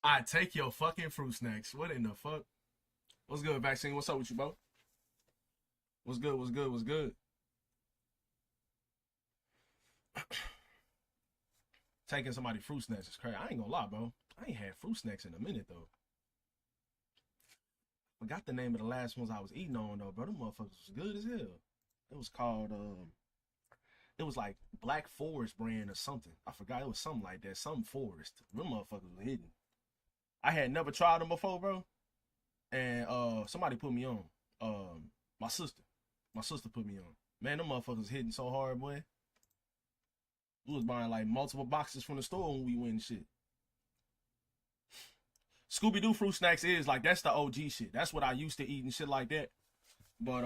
I take your fucking fruit snacks. What in the fuck? What's good, vaccine? What's up with you, bro? What's good? What's good? What's good? Taking somebody fruit snacks is crazy. I ain't gonna lie, bro. I ain't had fruit snacks in a minute though. Forgot the name of the last ones I was eating on though, bro. Them motherfuckers was good as hell. It was called it was like Black Forest brand or something. I forgot it was something like that. Some forest. Them motherfuckers were hidden. I had never tried them before, bro. And somebody put me on. My sister. My sister put me on. Man, them motherfuckers hitting so hard, boy. We was buying like multiple boxes from the store when we went and shit. Scooby Doo fruit snacks is like that's the OG shit. That's what I used to eat and shit like that. But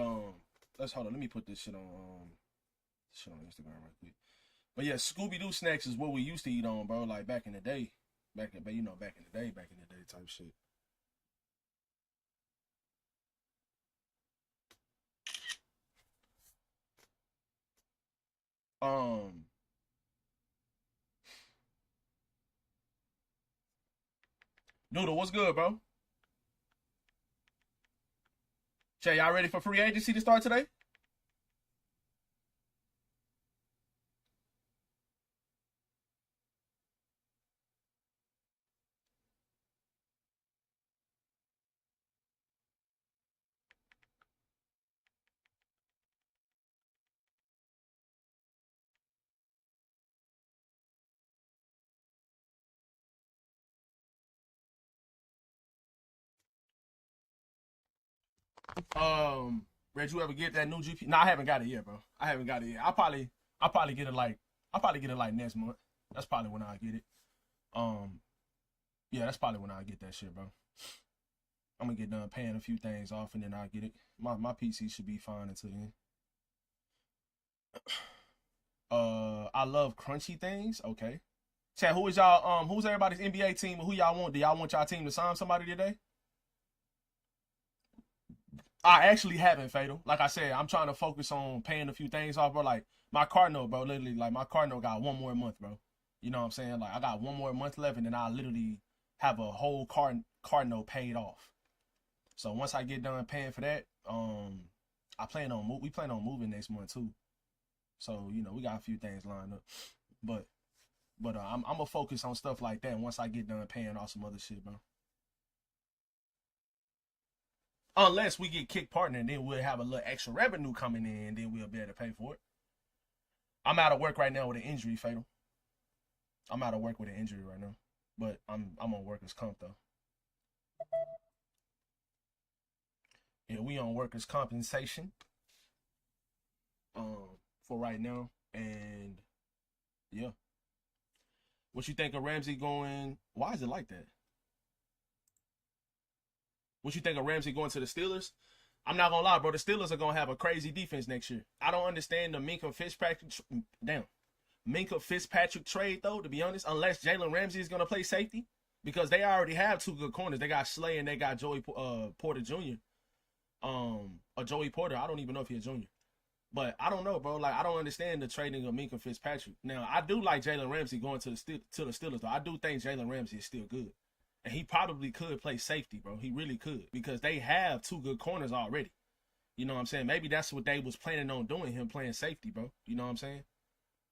let's hold on. Let me put this shit on Instagram right quick. But yeah, Scooby Doo snacks is what we used to eat on, bro. Like back in the day, back in the day type shit. Um, Noodle, what's good, bro? Jay, y'all ready for free agency to start today? Red, you ever get that new GP? No, I haven't got it yet, bro. I haven't got it yet. I'll probably get it like next month. That's probably when I get it. Um, yeah, that's probably when I get that shit, bro. I'm gonna get done paying a few things off and then I'll get it. My PC should be fine until then. I love crunchy things. Okay. Chad, who is y'all? Who's everybody's NBA team? Who y'all want? Do y'all want y'all team to sign somebody today? I actually haven't, Fatal. Like I said, I'm trying to focus on paying a few things off, bro. Like my car note, bro. Literally, like my car note got one more month, bro. You know what I'm saying? Like I got one more month left, and then I literally have a whole car note paid off. So once I get done paying for that, we plan on moving next month too. So we got a few things lined up, but I'm gonna focus on stuff like that once I get done paying off some other shit, bro. Unless we get kick partner, then we'll have a little extra revenue coming in, and then we'll be able to pay for it. I'm out of work right now with an injury, Fatal. I'm out of work with an injury right now, but I'm on workers comp though. Yeah, we on workers compensation for right now, and yeah. What you think of Ramsey going? Why is it like that? What you think of Ramsey going to the Steelers? I'm not gonna lie, bro. The Steelers are gonna have a crazy defense next year. I don't understand the Minka Fitzpatrick trade though. To be honest, unless Jalen Ramsey is gonna play safety, because they already have two good corners. They got Slay and they got Joey Porter Jr. Or Joey Porter. I don't even know if he's a junior. But I don't know, bro. Like I don't understand the trading of Minka Fitzpatrick. Now I do like Jalen Ramsey going to the Steelers though. I do think Jalen Ramsey is still good. And he probably could play safety, bro. He really could because they have two good corners already. You know what I'm saying? Maybe that's what they was planning on doing, him playing safety, bro. You know what I'm saying?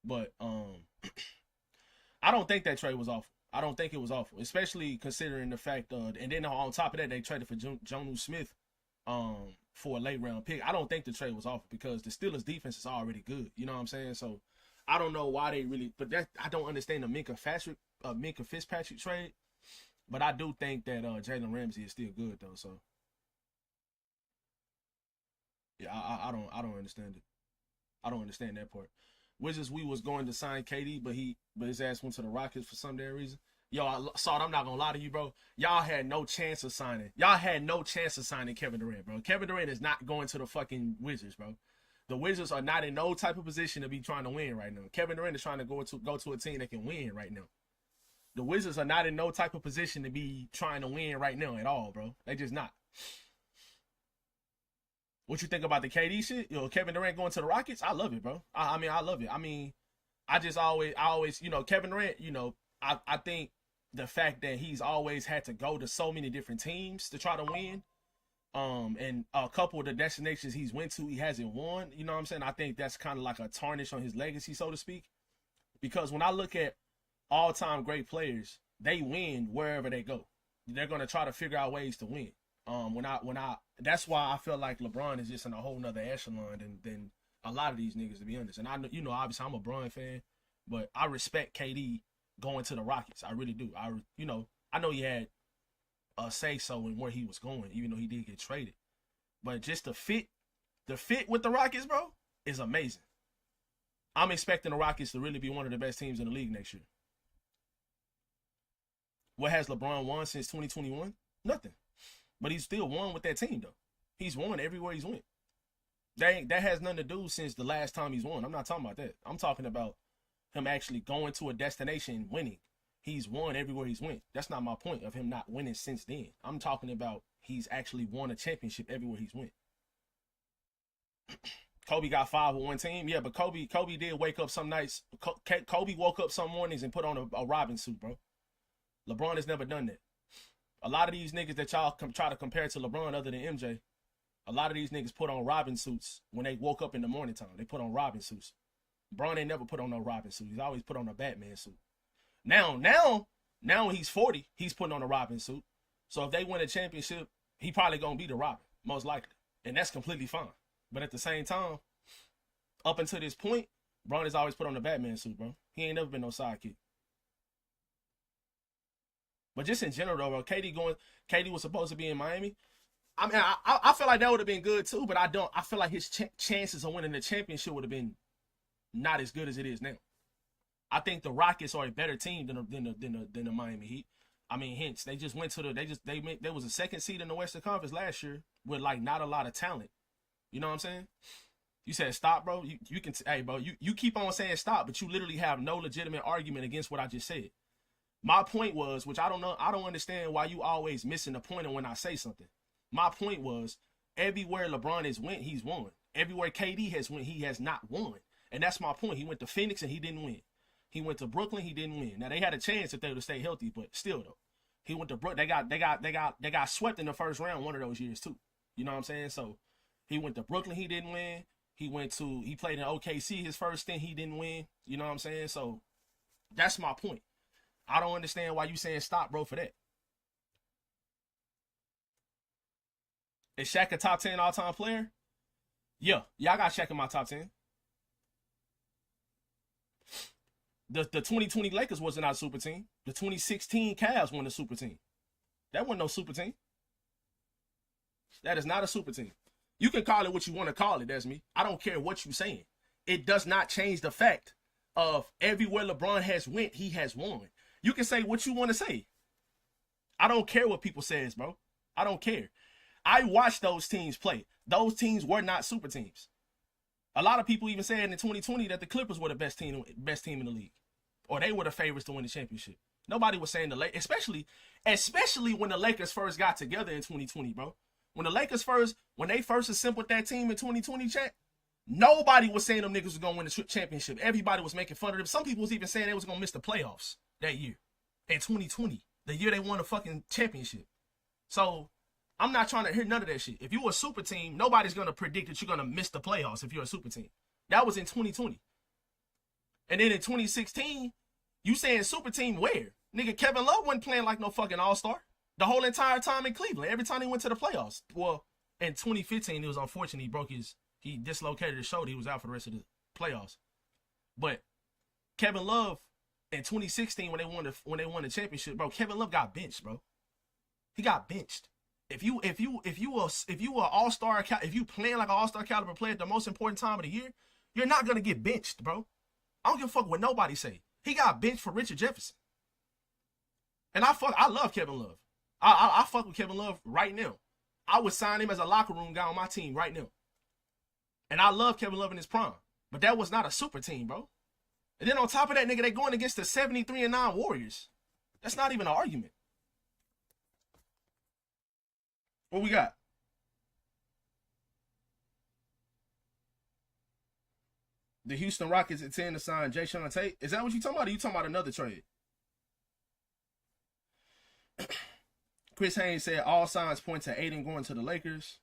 But I don't think that trade was awful. I don't think it was awful, especially considering the fact and then on top of that they traded for Jonu Smith for a late round pick. I don't think the trade was awful because the Steelers defense is already good. You know what I'm saying? So I don't know why they really, but that I don't understand the Minka Fitzpatrick trade. But I do think that Jalen Ramsey is still good though. So yeah, I don't understand it. I don't understand that part. Wizards, we was going to sign KD, but his ass went to the Rockets for some damn reason. Yo, I saw it. I'm not gonna lie to you, bro. Y'all had no chance of signing. Y'all had no chance of signing Kevin Durant, bro. Kevin Durant is not going to the fucking Wizards, bro. The Wizards are not in no type of position to be trying to win right now. Kevin Durant is trying to go to a team that can win right now. The Wizards are not in no type of position to be trying to win right now at all, bro. They just not. What you think about the KD shit? Kevin Durant going to the Rockets? I love it, bro. I mean, I love it. I mean, I always, Kevin Durant, I think the fact that he's always had to go to so many different teams to try to win. And a couple of the destinations he's went to, he hasn't won. You know what I'm saying? I think that's kind of like a tarnish on his legacy, so to speak. Because when I look at all-time great players, they win wherever they go. They're gonna try to figure out ways to win. That's why I feel like LeBron is just in a whole nother echelon than a lot of these niggas, to be honest. And I know, you know, obviously I'm a Bron fan, but I respect KD going to the Rockets. I really do. I know he had a say so in where he was going, even though he did get traded. But just the fit with the Rockets, bro, is amazing. I'm expecting the Rockets to really be one of the best teams in the league next year. What has LeBron won since 2021? Nothing. But he's still won with that team, though. He's won everywhere he's went. That has nothing to do since the last time he's won. I'm not talking about that. I'm talking about him actually going to a destination and winning. He's won everywhere he's went. That's not my point of him not winning since then. I'm talking about he's actually won a championship everywhere he's went. Kobe got 5 with one team. Yeah, but Kobe did wake up some nights. Kobe woke up some mornings and put on a Robin suit, bro. LeBron has never done that. A lot of these niggas that y'all try to compare to LeBron other than MJ, a lot of these niggas put on Robin suits when they woke up in the morning time. They put on Robin suits. LeBron ain't never put on no Robin suit. He's always put on a Batman suit. Now when he's 40, he's putting on a Robin suit. So if they win a championship, he probably gonna be the Robin, most likely. And that's completely fine. But at the same time, up until this point, Bron has always put on the Batman suit, bro. He ain't never been no sidekick. But just in general, though, bro, KD was supposed to be in Miami. I mean, I feel like that would have been good too, but I feel like his chances of winning the championship would have been not as good as it is now. I think the Rockets are a better team than the Miami Heat. I mean, hence they just went to they was a second seed in the Western Conference last year with like not a lot of talent. You know what I'm saying? You said stop, bro. You can hey, bro. You keep on saying stop, but you literally have no legitimate argument against what I just said. My point was, which I don't know, I don't understand why you always missing the point of when I say something. My point was, everywhere LeBron has went, he's won. Everywhere KD has went, he has not won. And that's my point. He went to Phoenix and he didn't win. He went to Brooklyn, he didn't win. Now they had a chance if they would have stayed healthy, but still though. He went to Brooklyn. They got swept in the first round one of those years too. You know what I'm saying? So he went to Brooklyn, he didn't win. He played in OKC his first stint, he didn't win. You know what I'm saying? So that's my point. I don't understand why you saying stop, bro, for that. Is Shaq a top 10 all-time player? Yeah, I got Shaq in my top 10. The 2020 Lakers wasn't our super team. The 2016 Cavs won the super team. That wasn't no super team. That is not a super team. You can call it what you want to call it, that's me. I don't care what you're saying. It does not change the fact of everywhere LeBron has went, he has won. You can say what you want to say. I don't care what people says, bro. I don't care. I watched those teams play. Those teams were not super teams. A lot of people even said in 2020 that the Clippers were the best team in the league, or they were the favorites to win the championship. Nobody was saying the Lakers, especially when the Lakers first got together in 2020, bro. When they first assembled that team in 2020, chat, nobody was saying them niggas was gonna win the championship. Everybody was making fun of them. Some people was even saying they was gonna miss the playoffs that year in 2020, the year they won the fucking championship. So I'm not trying to hear none of that shit. If you were a super team, nobody's going to predict that you're going to miss the playoffs if you're a super team. That was in 2020. And then in 2016, you saying super team where? Nigga, Kevin Love wasn't playing like no fucking all-star the whole entire time in Cleveland. Every time he went to the playoffs. Well, in 2015, it was unfortunate. He dislocated his shoulder. He was out for the rest of the playoffs. But Kevin Love in 2016, when they won the championship, bro, Kevin Love got benched, bro. He got benched. If you were all-star, if you playing like an all-star caliber player at the most important time of the year, you're not gonna get benched, bro. I don't give a fuck what nobody say. He got benched for Richard Jefferson. And I love Kevin Love. I fuck with Kevin Love right now. I would sign him as a locker room guy on my team right now. And I love Kevin Love in his prime. But that was not a super team, bro. And then on top of that, nigga, they going against the 73-9 Warriors. That's not even an argument. What we got? The Houston Rockets intend to sign Jay Sean Tate. Is that what you talking about? Or you talking about another trade? Chris Haynes said all signs point to Aiden going to the Lakers.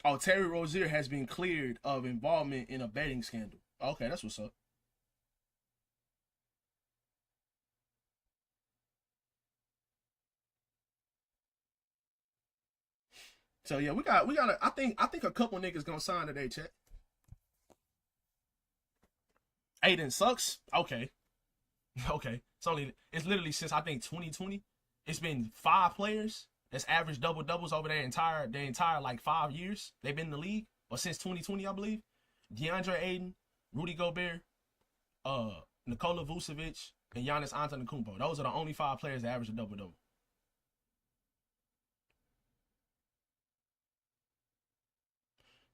Oh, Terry Rozier has been cleared of involvement in a betting scandal. Okay, that's what's up. So yeah, we got I think a couple niggas gonna sign today, chat. Aiden sucks. Okay. Okay. It's literally since I think 2020. It's been 5 players that's averaged double doubles over their entire like 5 years. They've been in the league. Or since 2020, I believe. DeAndre Aiden, Rudy Gobert, Nikola Vucevic, and Giannis Antetokounmpo. Those are the only 5 players that average a double double.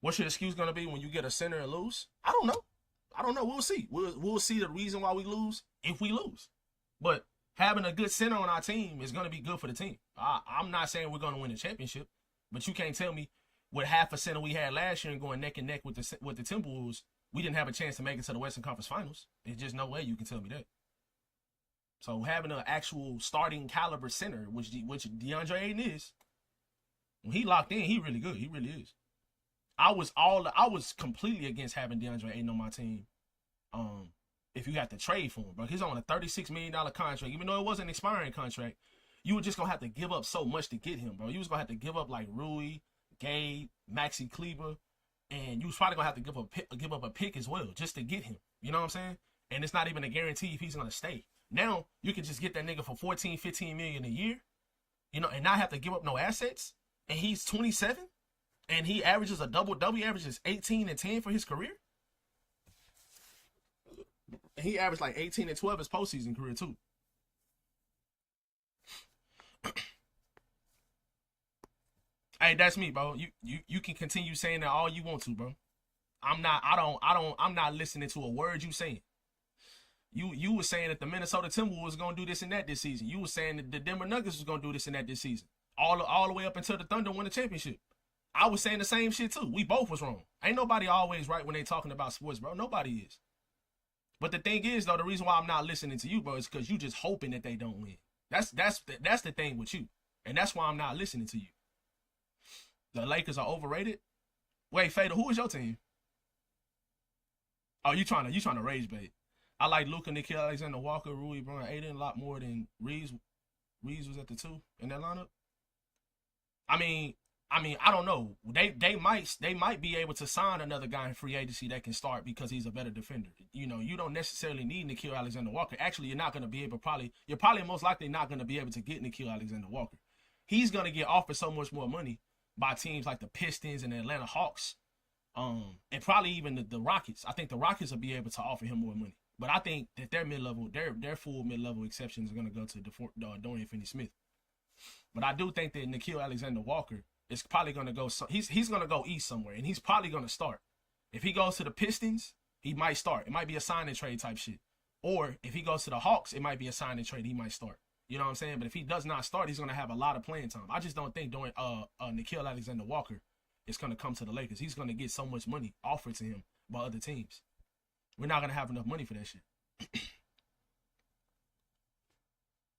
What's your excuse gonna be when you get a center and lose? I don't know. We'll see. We'll see the reason why we lose if we lose. But having a good center on our team is gonna be good for the team. I'm not saying we're gonna win a championship, but you can't tell me with half a center we had last year and going neck and neck with the Timberwolves, we didn't have a chance to make it to the Western Conference Finals. There's just no way you can tell me that. So having an actual starting caliber center, which DeAndre Aiden is, when he locked in, he really good. He really is. I was completely against having DeAndre Aiden on my team. If you got to trade for him, bro, he's on a $36 million contract. Even though it wasn't an expiring contract, you were just gonna have to give up so much to get him, bro. You was gonna have to give up like Rui, Gabe, Maxi Kleber, and you was probably gonna have to give up a pick as well just to get him. You know what I'm saying? And it's not even a guarantee if he's gonna stay. Now you can just get that nigga for 14, 15 million a year, you know, and not have to give up no assets. And he's 27. And he averages a double-double. He averages 18 and 10 for his career. He averaged like 18 and 12 his postseason career too. Hey, that's me, bro. You can continue saying that all you want to, bro. I'm not listening to a word you saying. You were saying that the Minnesota Timberwolves was gonna do this and that this season. You were saying that the Denver Nuggets was gonna do this and that this season. All the way up until the Thunder won the championship. I was saying the same shit too. We both was wrong. Ain't nobody always right when they talking about sports, bro. Nobody is. But the thing is, though, the reason why I'm not listening to you, bro, is because you just hoping that they don't win. That's the thing with you. And that's why I'm not listening to you. The Lakers are overrated. Wait, Fader, who is your team? Oh, you trying to rage bait. I like Luka, Nickeil Alexander Walker, Rui Brown, Aiden a lot more than Reeves. Reeves was at the 2 in that lineup. I mean, I don't know. They might be able to sign another guy in free agency that can start because he's a better defender. You know, you don't necessarily need Nickeil Alexander Walker. Actually, you're not going to be able you're probably most likely not going to be able to get Nickeil Alexander Walker. He's going to get offered so much more money by teams like the Pistons and the Atlanta Hawks, and probably even the Rockets. I think the Rockets will be able to offer him more money. But I think that their full mid-level exceptions are going to go to Dorian Finney-Smith. But I do think that Nickeil Alexander Walker is probably going to go. He's going to go east somewhere, and he's probably going to start. If he goes to the Pistons, he might start. It might be a sign and trade type shit. Or if he goes to the Hawks, it might be a sign and trade. He might start. You know what I'm saying? But if he does not start, he's going to have a lot of playing time. I just don't think Nickeil Alexander Walker is going to come to the Lakers. He's going to get so much money offered to him by other teams. We're not going to have enough money for that shit.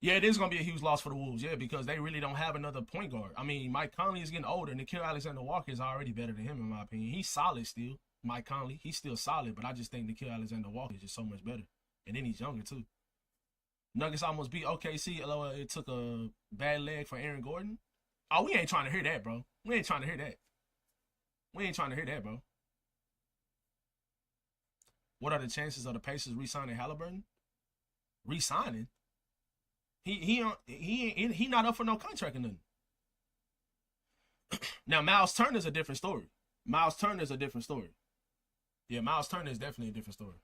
Yeah, it is going to be a huge loss for the Wolves, yeah, because they really don't have another point guard. I mean, Mike Conley is getting older. Nickeil Alexander Walker is already better than him, in my opinion. He's solid still. Mike Conley, he's still solid, but I just think Nickeil Alexander Walker is just so much better. And then he's younger, too. Nuggets almost beat OKC. It took a bad leg for Aaron Gordon. Oh, we ain't trying to hear that, bro. We ain't trying to hear that, bro. What are the chances of the Pacers re-signing Halliburton? Re-signing? He not up for no contract or nothing. Now, Miles Turner's a different story. Yeah, Miles Turner is definitely a different story.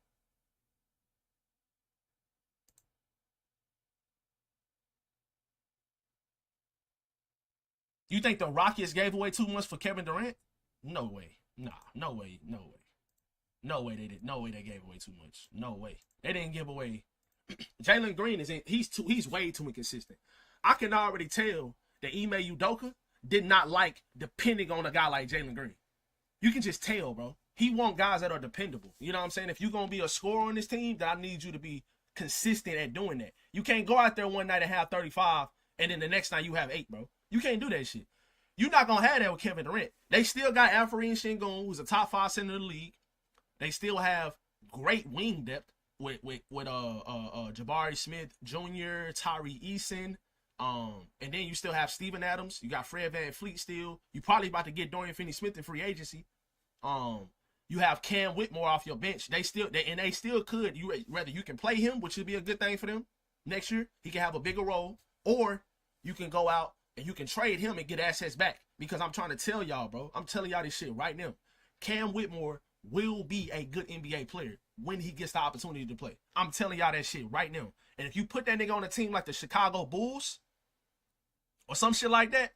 You think the Rockets gave away too much for Kevin Durant? No way. Nah, no way they did. No way they gave away too much. No way. They didn't give away. Jalen Green he's way too inconsistent. I can already tell that Ime Udoka did not like depending on a guy like Jalen Green. You can just tell, bro. He want guys that are dependable. You know what I'm saying? If you're going to be a scorer on this team, then I need you to be consistent at doing that. You can't go out there one night and have 35 and then the next night you have 8, bro. You can't do that shit. You're not gonna have that with Kevin Durant. They still got Alfred Sengun, who's a top 5 center of the league. They still have great wing depth with Jabari Smith Jr., Tyree Eason, and then you still have Steven Adams. You got Fred VanVleet still. You probably about to get Dorian Finney-Smith in free agency. You have Cam Whitmore off your bench. They still could. Whether you can play him, which would be a good thing for them next year. He can have a bigger role, or you can go out and you can trade him and get assets back. Because I'm trying to tell y'all, bro. I'm telling y'all this shit right now. Cam Whitmore will be a good NBA player when he gets the opportunity to play. I'm telling y'all that shit right now. And if you put that nigga on a team like the Chicago Bulls or some shit like that,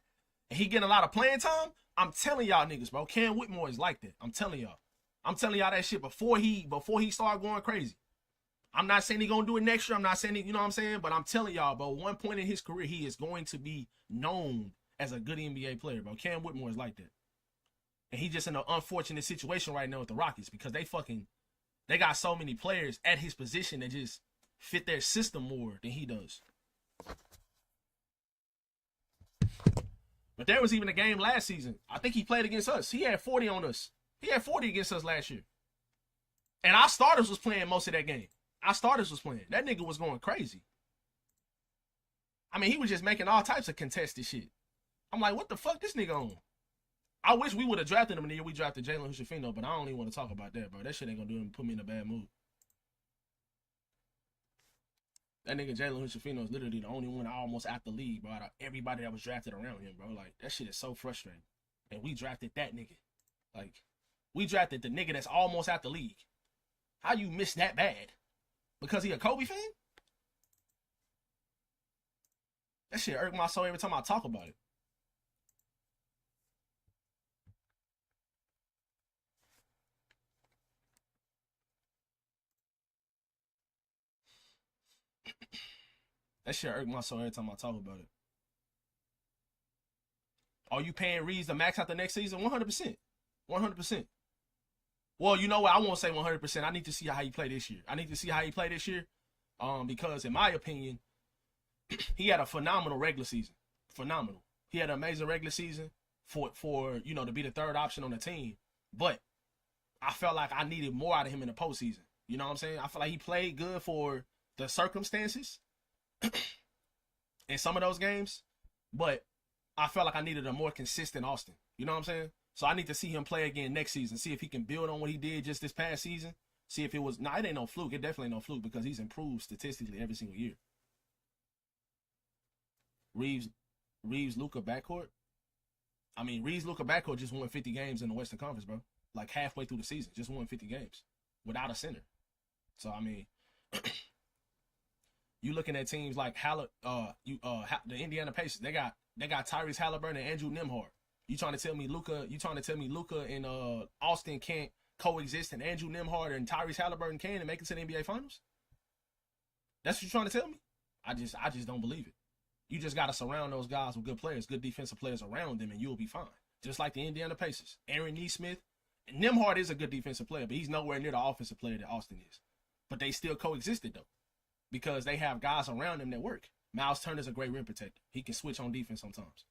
and he getting a lot of playing time, I'm telling y'all niggas, bro, Cam Whitmore is like that. I'm telling y'all that shit before he start going crazy. I'm not saying he gonna do it next year. I'm not saying he, you know what I'm saying? But I'm telling y'all, bro, one point in his career, he is going to be known as a good NBA player, bro. Cam Whitmore is like that. And he just in an unfortunate situation right now with the Rockets because they got so many players at his position that just fit their system more than he does. But there was even a game last season. I think he played against us. He had 40 on us. He had 40 against us last year. And our starters was playing most of that game. Our starters was playing. That nigga was going crazy. I mean, he was just making all types of contested shit. I'm like, what the fuck this nigga on? I wish we would have drafted him in the year we drafted Jalen Hood-Schifino, but I don't even want to talk about that, bro. That shit ain't gonna do him, put me in a bad mood. That nigga Jalen Hood-Schifino is literally the only one almost out the league, bro, out of everybody that was drafted around him, bro. Like, that shit is so frustrating. And we drafted that nigga. Like, we drafted the nigga that's almost out the league. How you miss that bad? Because he a Kobe fan? That shit irk my soul every time I talk about it. That shit irk my soul every time I talk about it. Are you paying Reeves the max out the next season? 100%. 100%. Well, you know what? I won't say 100%. I need to see how he play this year. Because in my opinion, he had a phenomenal regular season. Phenomenal. He had an amazing regular season for you know, to be the third option on the team. But I felt like I needed more out of him in the postseason. You know what I'm saying? I feel like he played good for the circumstances in some of those games, but I felt like I needed a more consistent Austin. You know what I'm saying? So I need to see him play again next season, see if he can build on what he did just this past season, see if it was, it ain't no fluke. It definitely ain't no fluke because he's improved statistically every single year. Reeves Luka backcourt. I mean, Reeves Luka backcourt just won 50 games in the Western Conference, bro. Like halfway through the season, just won 50 games without a center. So I mean, you looking at teams like the Indiana Pacers. They got Tyrese Halliburton and Andrew Nembhard. You trying to tell me Luka and Austin can't coexist and Andrew Nembhard and Tyrese Halliburton can and make it to the NBA Finals? That's what you're trying to tell me? I just don't believe it. You just got to surround those guys with good players, good defensive players around them, and you'll be fine. Just like the Indiana Pacers. Aaron Nesmith. And Nembhard is a good defensive player, but he's nowhere near the offensive player that Austin is. But they still coexisted, though, because they have guys around them that work. Miles Turner's a great rim protector. He can switch on defense sometimes.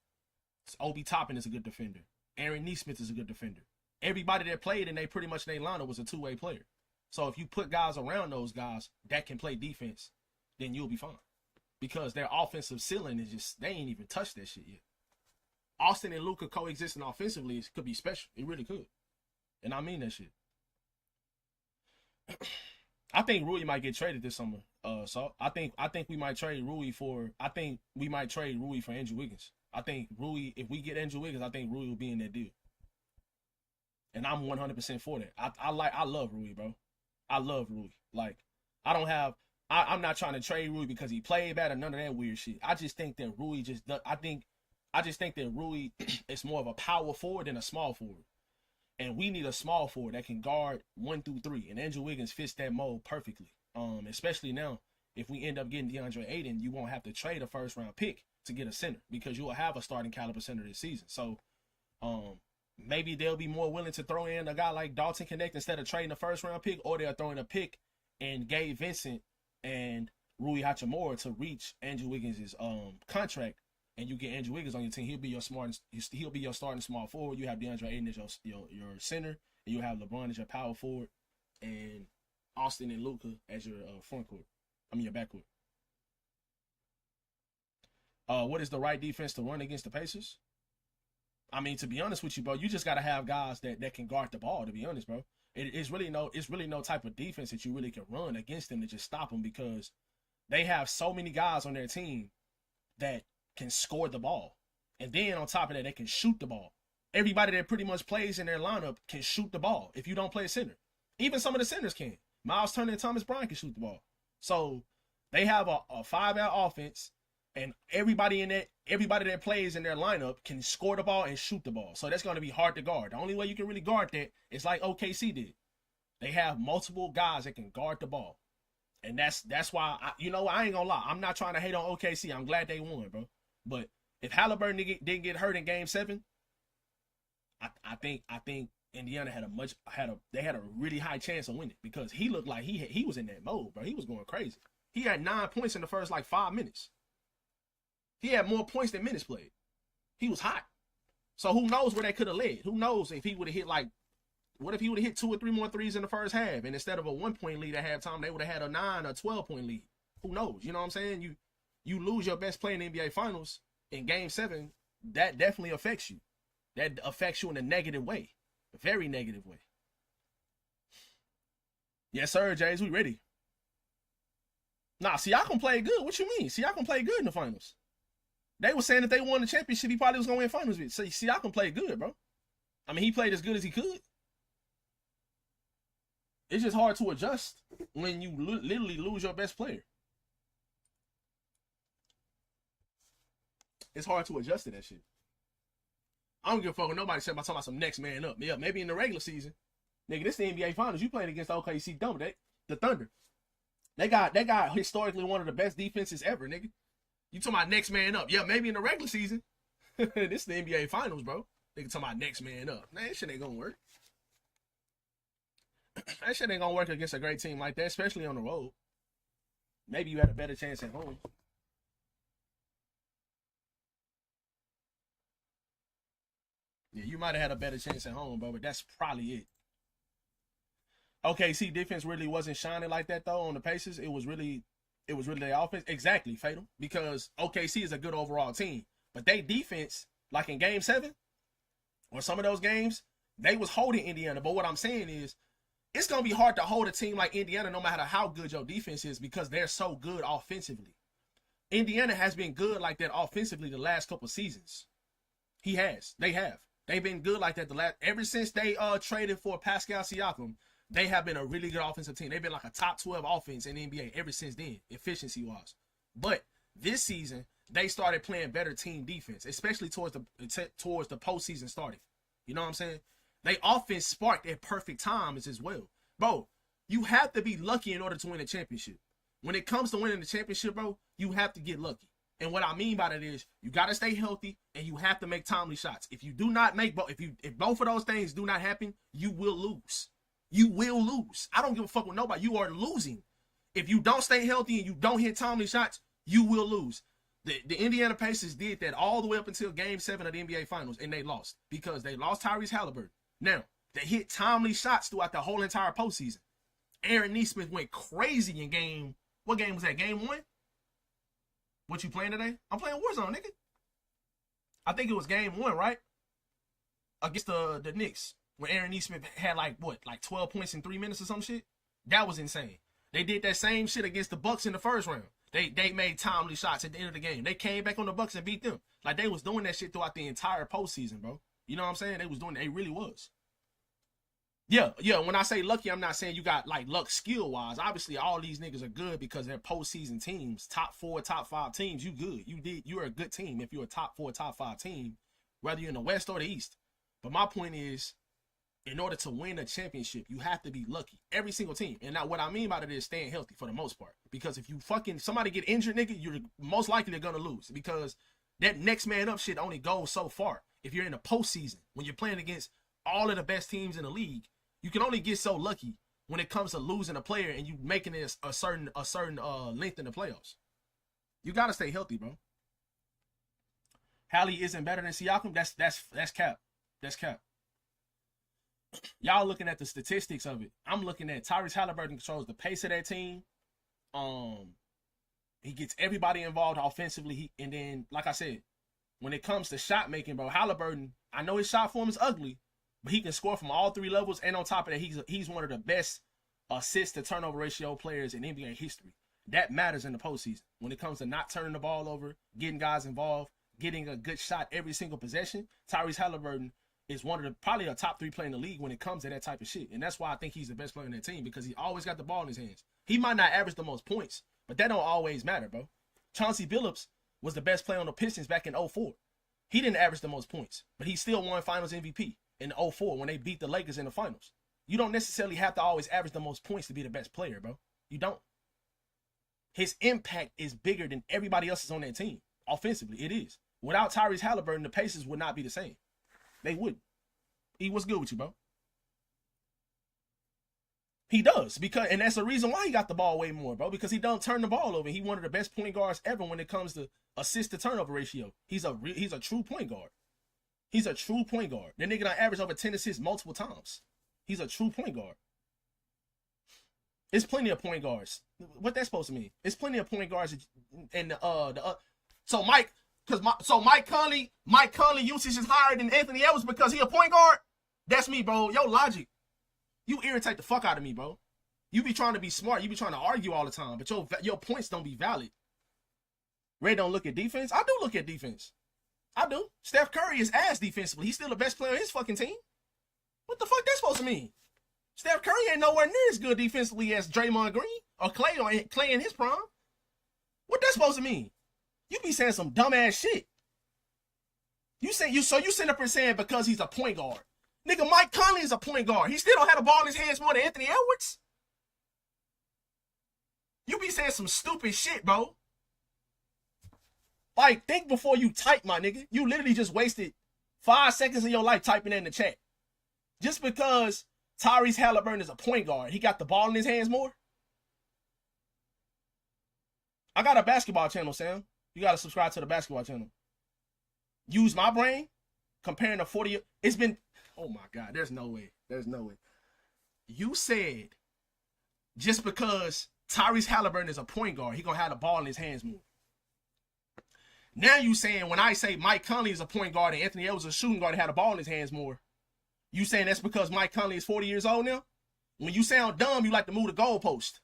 Obi Toppin is a good defender. Aaron Nesmith is a good defender. Everybody that played in pretty much their lineup was a two-way player. So if you put guys around those guys that can play defense, then you'll be fine. Because their offensive ceiling is just, they ain't even touched that shit yet. Austin and Luka coexisting offensively could be special. It really could. And I mean that shit. I think Rui might get traded this summer. So I think we might trade Rui for Andrew Wiggins. I think Rui, if we get Andrew Wiggins, I think Rui will be in that deal. And I'm 100% for that. I love Rui, bro. I love Rui. Like, I'm not trying to trade Rui because he played bad or none of that weird shit. I just think that Rui Rui is more of a power forward than a small forward. And we need a small forward that can guard 1 through 3. And Andrew Wiggins fits that mold perfectly. Especially now, if we end up getting DeAndre Ayton, you won't have to trade a first-round pick to get a center because you will have a starting caliber center this season. So maybe they'll be more willing to throw in a guy like Dalton Connect instead of trading a first-round pick, or they'll throw in a pick and Gabe Vincent and Rui Hachimura to reach Andrew Wiggins' contract, and you get Andrew Wiggins on your team, he'll be your starting small forward. You have DeAndre Ayton as your center, and you have LeBron as your power forward, and Austin and Luka as your front court. I mean your backcourt. What is the right defense to run against the Pacers? I mean, to be honest with you, bro, you just gotta have guys that can guard the ball. To be honest, bro, it's really no type of defense that you really can run against them to just stop them, because they have so many guys on their team that can score the ball, and then on top of that, they can shoot the ball. Everybody that pretty much plays in their lineup can shoot the ball. If you don't play a center, even some of the centers can. Miles Turner and Thomas Bryant can shoot the ball. So they have a 5-out offense. And everybody that plays in their lineup can score the ball and shoot the ball. So that's going to be hard to guard. The only way you can really guard that is like OKC did. They have multiple guys that can guard the ball. And that's why, I ain't going to lie. I'm not trying to hate on OKC. I'm glad they won, bro. But if Halliburton didn't get hurt in Game 7, I think Indiana had a really high chance of winning, because he looked like he was in that mode, bro. He was going crazy. He had 9 points in the first 5 minutes. He had more points than minutes played. He was hot. So who knows where they could have led? Who knows if he would have hit what if he would have hit 2 or 3 more threes in the first half, and instead of a 1-point lead at halftime, they would have had a 9 or 12-point lead. Who knows? You know what I'm saying? You lose your best player in the NBA Finals in Game 7, that definitely affects you. That affects you in a negative way. A very negative way. Yes, sir, Jays, we ready. Nah, Siakam played good. What you mean? Siakam played good in the finals. They were saying if they won the championship, he probably was going to win finals with. So Siakam played good, bro. I mean, he played as good as he could. It's just hard to adjust when you literally lose your best player. It's hard to adjust to that shit. I don't give a fuck when nobody said about talking about some next man up. Yeah, maybe in the regular season. Nigga, this is the NBA Finals. You playing against OKC Thunder. The Thunder. They got historically one of the best defenses ever, nigga. You talking about next man up. Yeah, maybe in the regular season. This is the NBA Finals, bro. Nigga talking about next man up. Man, that shit ain't gonna work. That shit ain't gonna work against a great team like that, especially on the road. Maybe you had a better chance at home. Yeah, you might have had a better chance at home, bro, but that's probably it. OKC defense really wasn't shining like that, though, on the Pacers. It was really their offense. Exactly, Fatal. Because OKC is a good overall team. But they defense, like in Game 7, or some of those games, they was holding Indiana. But what I'm saying is, it's going to be hard to hold a team like Indiana no matter how good your defense is, because they're so good offensively. Indiana has been good like that offensively the last couple seasons. They have. They've been good like that ever since they traded for Pascal Siakam. They have been a really good offensive team. They've been like a top 12 offense in the NBA ever since then, efficiency-wise. But this season, they started playing better team defense, especially towards the postseason starting. You know what I'm saying? They offense sparked at perfect times as well. Bro, you have to be lucky in order to win a championship. When it comes to winning the championship, bro, you have to get lucky. And what I mean by that is you got to stay healthy and you have to make timely shots. If you do not make if both of those things do not happen, you will lose. You will lose. I don't give a fuck with nobody. You are losing. If you don't stay healthy and you don't hit timely shots, you will lose. The Indiana Pacers did that all the way up until Game 7 of the NBA Finals, and they lost because they lost Tyrese Halliburton. Now, they hit timely shots throughout the whole entire postseason. Aaron Nesmith went crazy in what game was that? Game 1? What you playing today? I'm playing Warzone, nigga. I think it was Game 1, right? Against the Knicks. When Aaron Nesmith had like 12 points in 3 minutes or some shit. That was insane. They did that same shit against the Bucks in the first round. They made timely shots at the end of the game. They came back on the Bucks and beat them. Like, they was doing that shit throughout the entire postseason, bro. You know what I'm saying? They really was. Yeah. When I say lucky, I'm not saying you got like luck skill-wise. Obviously, all these niggas are good because they're postseason teams. Top 4, top 5 teams, you good. You're a good team if you're a top 4, top 5 team, whether you're in the West or the East. But my point is, in order to win a championship, you have to be lucky. Every single team. And now what I mean by that is staying healthy for the most part. Because if you somebody get injured, nigga, you're most likely gonna lose. Because that next man up shit only goes so far. If you're in the postseason, when you're playing against all of the best teams in the league, you can only get so lucky when it comes to losing a player and you making it a certain length in the playoffs. You gotta stay healthy, bro. Hallie isn't better than Siakam. That's cap. That's cap. Y'all looking at the statistics of it. I'm looking at Tyrese Halliburton controls the pace of that team. He gets everybody involved offensively. And then, like I said, when it comes to shot making, bro, Halliburton, I know his shot form is ugly, but he can score from all three levels. And on top of that, he's one of the best assist to turnover ratio players in NBA history. That matters in the postseason. When it comes to not turning the ball over, getting guys involved, getting a good shot every single possession, Tyrese Halliburton is one of the probably a top 3 player in the league when it comes to that type of shit. And that's why I think he's the best player in that team, because he always got the ball in his hands. He might not average the most points, but that don't always matter, bro. Chauncey Billups was the best player on the Pistons back in 04. He didn't average the most points, but he still won finals MVP in 04 when they beat the Lakers in the finals. You don't necessarily have to always average the most points to be the best player, bro. You don't. His impact is bigger than everybody else's on that team. Offensively, it is. Without Tyrese Halliburton, the Pacers would not be the same. They wouldn't. What's good with you, bro? He does, and that's the reason why he got the ball way more, bro, because he don't turn the ball over. He one of the best point guards ever when it comes to assist to turnover ratio. He's a true point guard. He's a true point guard. That nigga done averaged over 10 assists multiple times. He's a true point guard. It's plenty of point guards. What that's supposed to mean? It's plenty of point guards in so Mike Conley usage is higher than Anthony Edwards because he a point guard. That's me, bro. Yo, logic. You irritate the fuck out of me, bro. You be trying to be smart. You be trying to argue all the time, but your points don't be valid. Ray don't look at defense. I do look at defense. I do. Steph Curry is ass defensively. He's still the best player on his fucking team. What the fuck that's supposed to mean? Steph Curry ain't nowhere near as good defensively as Draymond Green or Clay in his prime. What that's supposed to mean? You be saying some dumbass shit. You sit up and saying because he's a point guard. Nigga, Mike Conley is a point guard. He still don't have the ball in his hands more than Anthony Edwards. You be saying some stupid shit, bro. Like, think before you type, my nigga. You literally just wasted 5 seconds of your life typing that in the chat. Just because Tyrese Halliburton is a point guard, he got the ball in his hands more. I got a basketball channel, Sam. You got to subscribe to the basketball channel. Use my brain. Comparing to 40. It's been, oh my God, there's no way. There's no way. You said just because Tyrese Halliburton is a point guard, he going to have the ball in his hands more. Now you saying when I say Mike Conley is a point guard and Anthony Edwards is a shooting guard and had the ball in his hands more, you saying that's because Mike Conley is 40 years old now? When you sound dumb, you like to move the goalpost.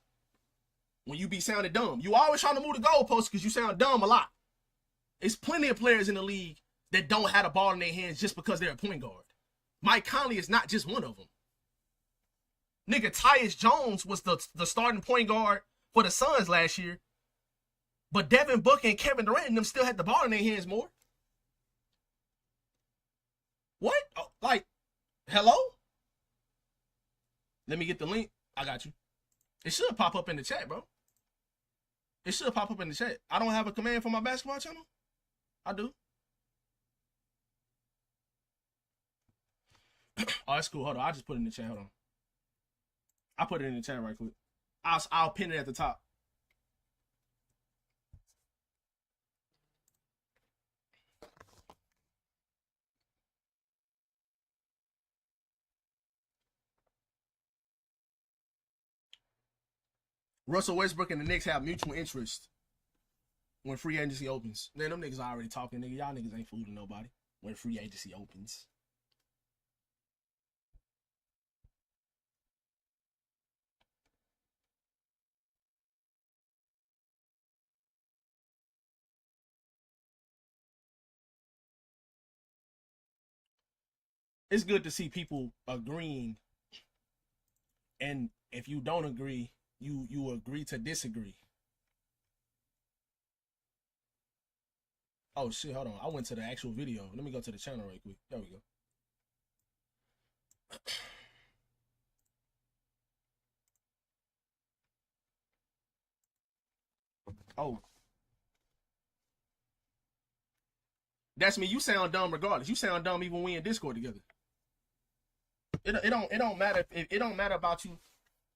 When you be sounding dumb. You always trying to move the goalpost because you sound dumb a lot. There's plenty of players in the league that don't have the ball in their hands just because they're a point guard. Mike Conley is not just one of them. Nigga, Tyus Jones was the starting point guard for the Suns last year. But Devin Booker and Kevin Durant and them still had the ball in their hands more. What? Oh, like, hello? Let me get the link. I got you. It should pop up in the chat, bro. It should pop up in the chat. I don't have a command for my basketball channel. I do. Oh, that's cool. Hold on. I'll just put it in the chat. Hold on. I'll put it in the chat right quick. I'll pin it at the top. Russell Westbrook and the Knicks have mutual interest when free agency opens. Man, them niggas already talking, nigga. Y'all niggas ain't fooling nobody when free agency opens. It's good to see people agreeing, and if you don't agree, you agree to disagree. Oh shit, hold on. I went to the actual video. Let me go to the channel right quick. There we go. Oh. That's me. You sound dumb regardless. You sound dumb even when we in Discord together. It don't matter if it don't matter about you.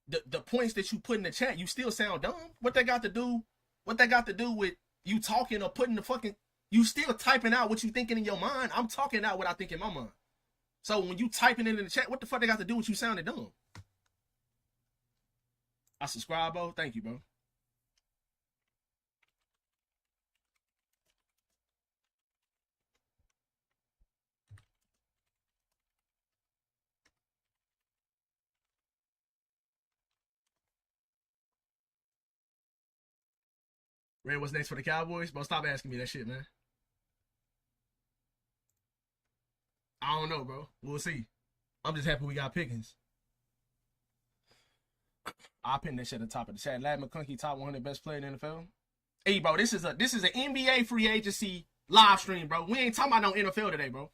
the points that you put in the chat, you still sound dumb. What they got to do? What they got to do with you talking or putting the fucking? You still typing out what you thinking in your mind. I'm talking out what I think in my mind. So when you typing it in the chat, what the fuck they got to do with you sounding dumb? I subscribe, bro. Thank you, bro. Red, what's next for the Cowboys? Bro, stop asking me that shit, man. I don't know, bro. We'll see. I'm just happy we got Pickens. I'll pin that shit at the top of the chat. Ladd McConkey, top 100 best player in the NFL. Hey, bro, this is an NBA free agency live stream, bro. We ain't talking about no NFL today, bro.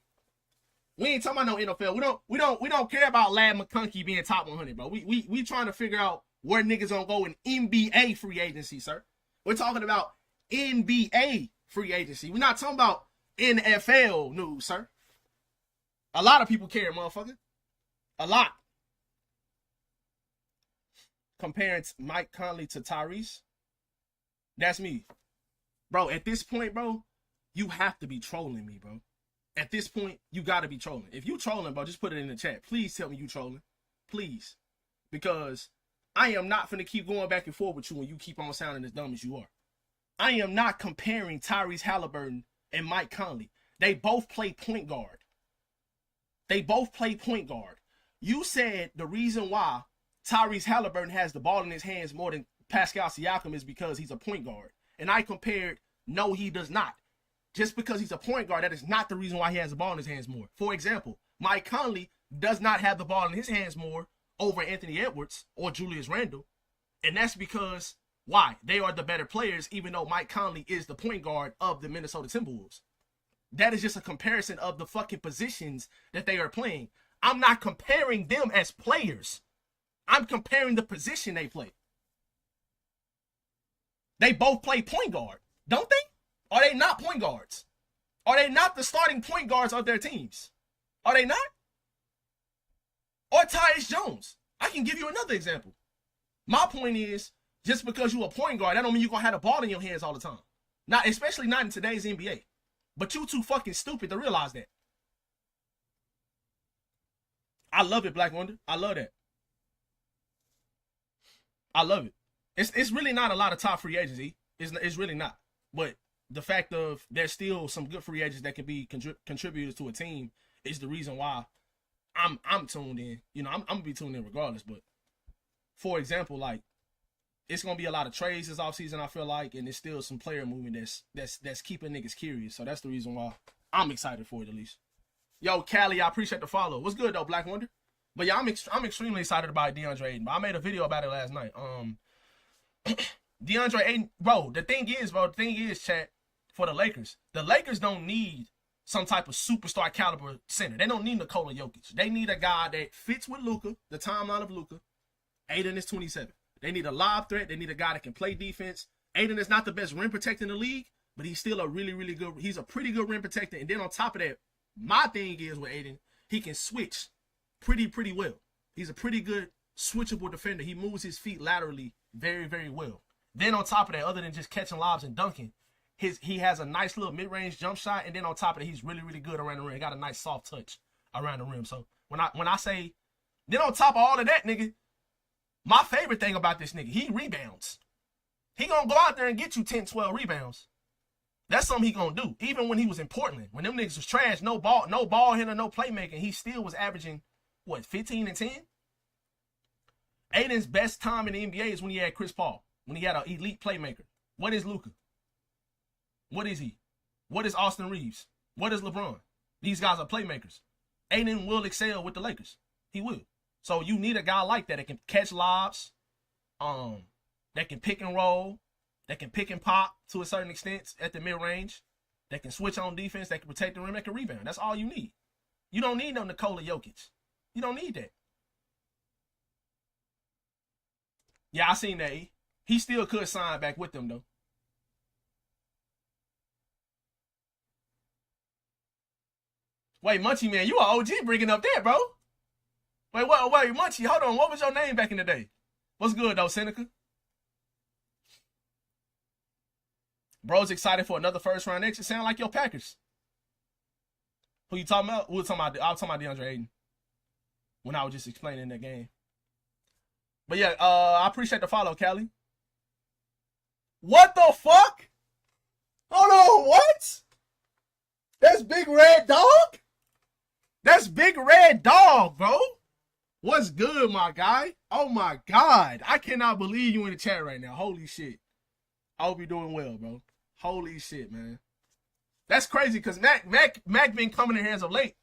We ain't talking about no NFL. We don't care about Ladd McConkey being top 100, bro. We trying to figure out where niggas gonna go in NBA free agency, sir. We're talking about NBA free agency. We're not talking about NFL news, sir. A lot of people care, motherfucker. A lot. Comparing Mike Conley to Tyrese. That's me. Bro, at this point, bro, you have to be trolling me, bro. At this point, you got to be trolling. If you trolling, bro, just put it in the chat. Please tell me you trolling. Please. Because I am not finna keep going back and forth with you when you keep on sounding as dumb as you are. I am not comparing Tyrese Halliburton and Mike Conley. They both play point guard. They both play point guard. You said the reason why Tyrese Halliburton has the ball in his hands more than Pascal Siakam is because he's a point guard. And I compared, no, he does not. Just because he's a point guard, that is not the reason why he has the ball in his hands more. For example, Mike Conley does not have the ball in his hands more over Anthony Edwards or Julius Randle. And that's because, why? They are the better players, even though Mike Conley is the point guard of the Minnesota Timberwolves. That is just a comparison of the fucking positions that they are playing. I'm not comparing them as players. I'm comparing the position they play. They both play point guard, don't they? Are they not point guards? Are they not the starting point guards of their teams? Are they not? Or Tyus Jones. I can give you another example. My point is, just because you're a point guard, that don't mean you're going to have the ball in your hands all the time. Not, especially not in today's NBA. But you too fucking stupid to realize that. I love it, Black Wonder. I love that. I love it. It's really not a lot of top free agents. It's really not. But the fact of there's still some good free agents that can be contributors to a team is the reason why I'm tuned in. You know, I'm gonna be tuned in regardless. But for example, like it's gonna be a lot of trades this offseason, I feel like, and there's still some player movement that's keeping niggas curious. So that's the reason why I'm excited for it at least. Yo, Callie, I appreciate the follow. What's good though, Black Wonder? But yeah, I'm extremely excited about DeAndre Ayton. I made a video about it last night. DeAndre Ayton, bro, the thing is, chat, for the Lakers don't need some type of superstar caliber center. They don't need Nikola Jokic. They need a guy that fits with Luka, the timeline of Luka. Ayton is 27. They need a lob threat. They need a guy that can play defense. Ayton is not the best rim protector in the league, but he's still a really, really good, he's a pretty good rim protector. And then on top of that, my thing is with Ayton, he can switch pretty well. He's a pretty good switchable defender. He moves his feet laterally very, very well. Then on top of that, other than just catching lobs and dunking, he has a nice little mid-range jump shot, and then on top of that, he's really, really good around the rim. He got a nice soft touch around the rim. So when I say, then on top of all of that, nigga, my favorite thing about this nigga, he rebounds. He gonna go out there and get you 10, 12 rebounds. That's something he gonna do. Even when he was in Portland, when them niggas was trash, no ball handler, no playmaking, he still was averaging, 15 and 10? Aiden's best time in the NBA is when he had Chris Paul, when he had an elite playmaker. What is Luka? What is he? What is Austin Reeves? What is LeBron? These guys are playmakers. Aiden will excel with the Lakers. He will. So you need a guy like that can catch lobs, that can pick and roll, that can pick and pop to a certain extent at the mid-range, that can switch on defense, that can protect the rim, that can rebound. That's all you need. You don't need no Nikola Jokic. You don't need that. Yeah, I seen that. He still could sign back with them, though. Wait, Munchie, man, you an OG bringing up that, bro. Wait, Munchie, hold on. What was your name back in the day? What's good though, Seneca? Bro's excited for another first round exit. Sound like your Packers. Who you talking about? We were talking about. I was talking about DeAndre Ayton when I was just explaining that game. But yeah, I appreciate the follow, Callie. What the fuck? Hold on, what? That's Big Red Dog? That's Big Red Dog, bro. What's good, my guy? Oh my God. I cannot believe you in the chat right now. Holy shit. I hope you're doing well, bro. Holy shit, man. That's crazy because Mac been coming in here as of late.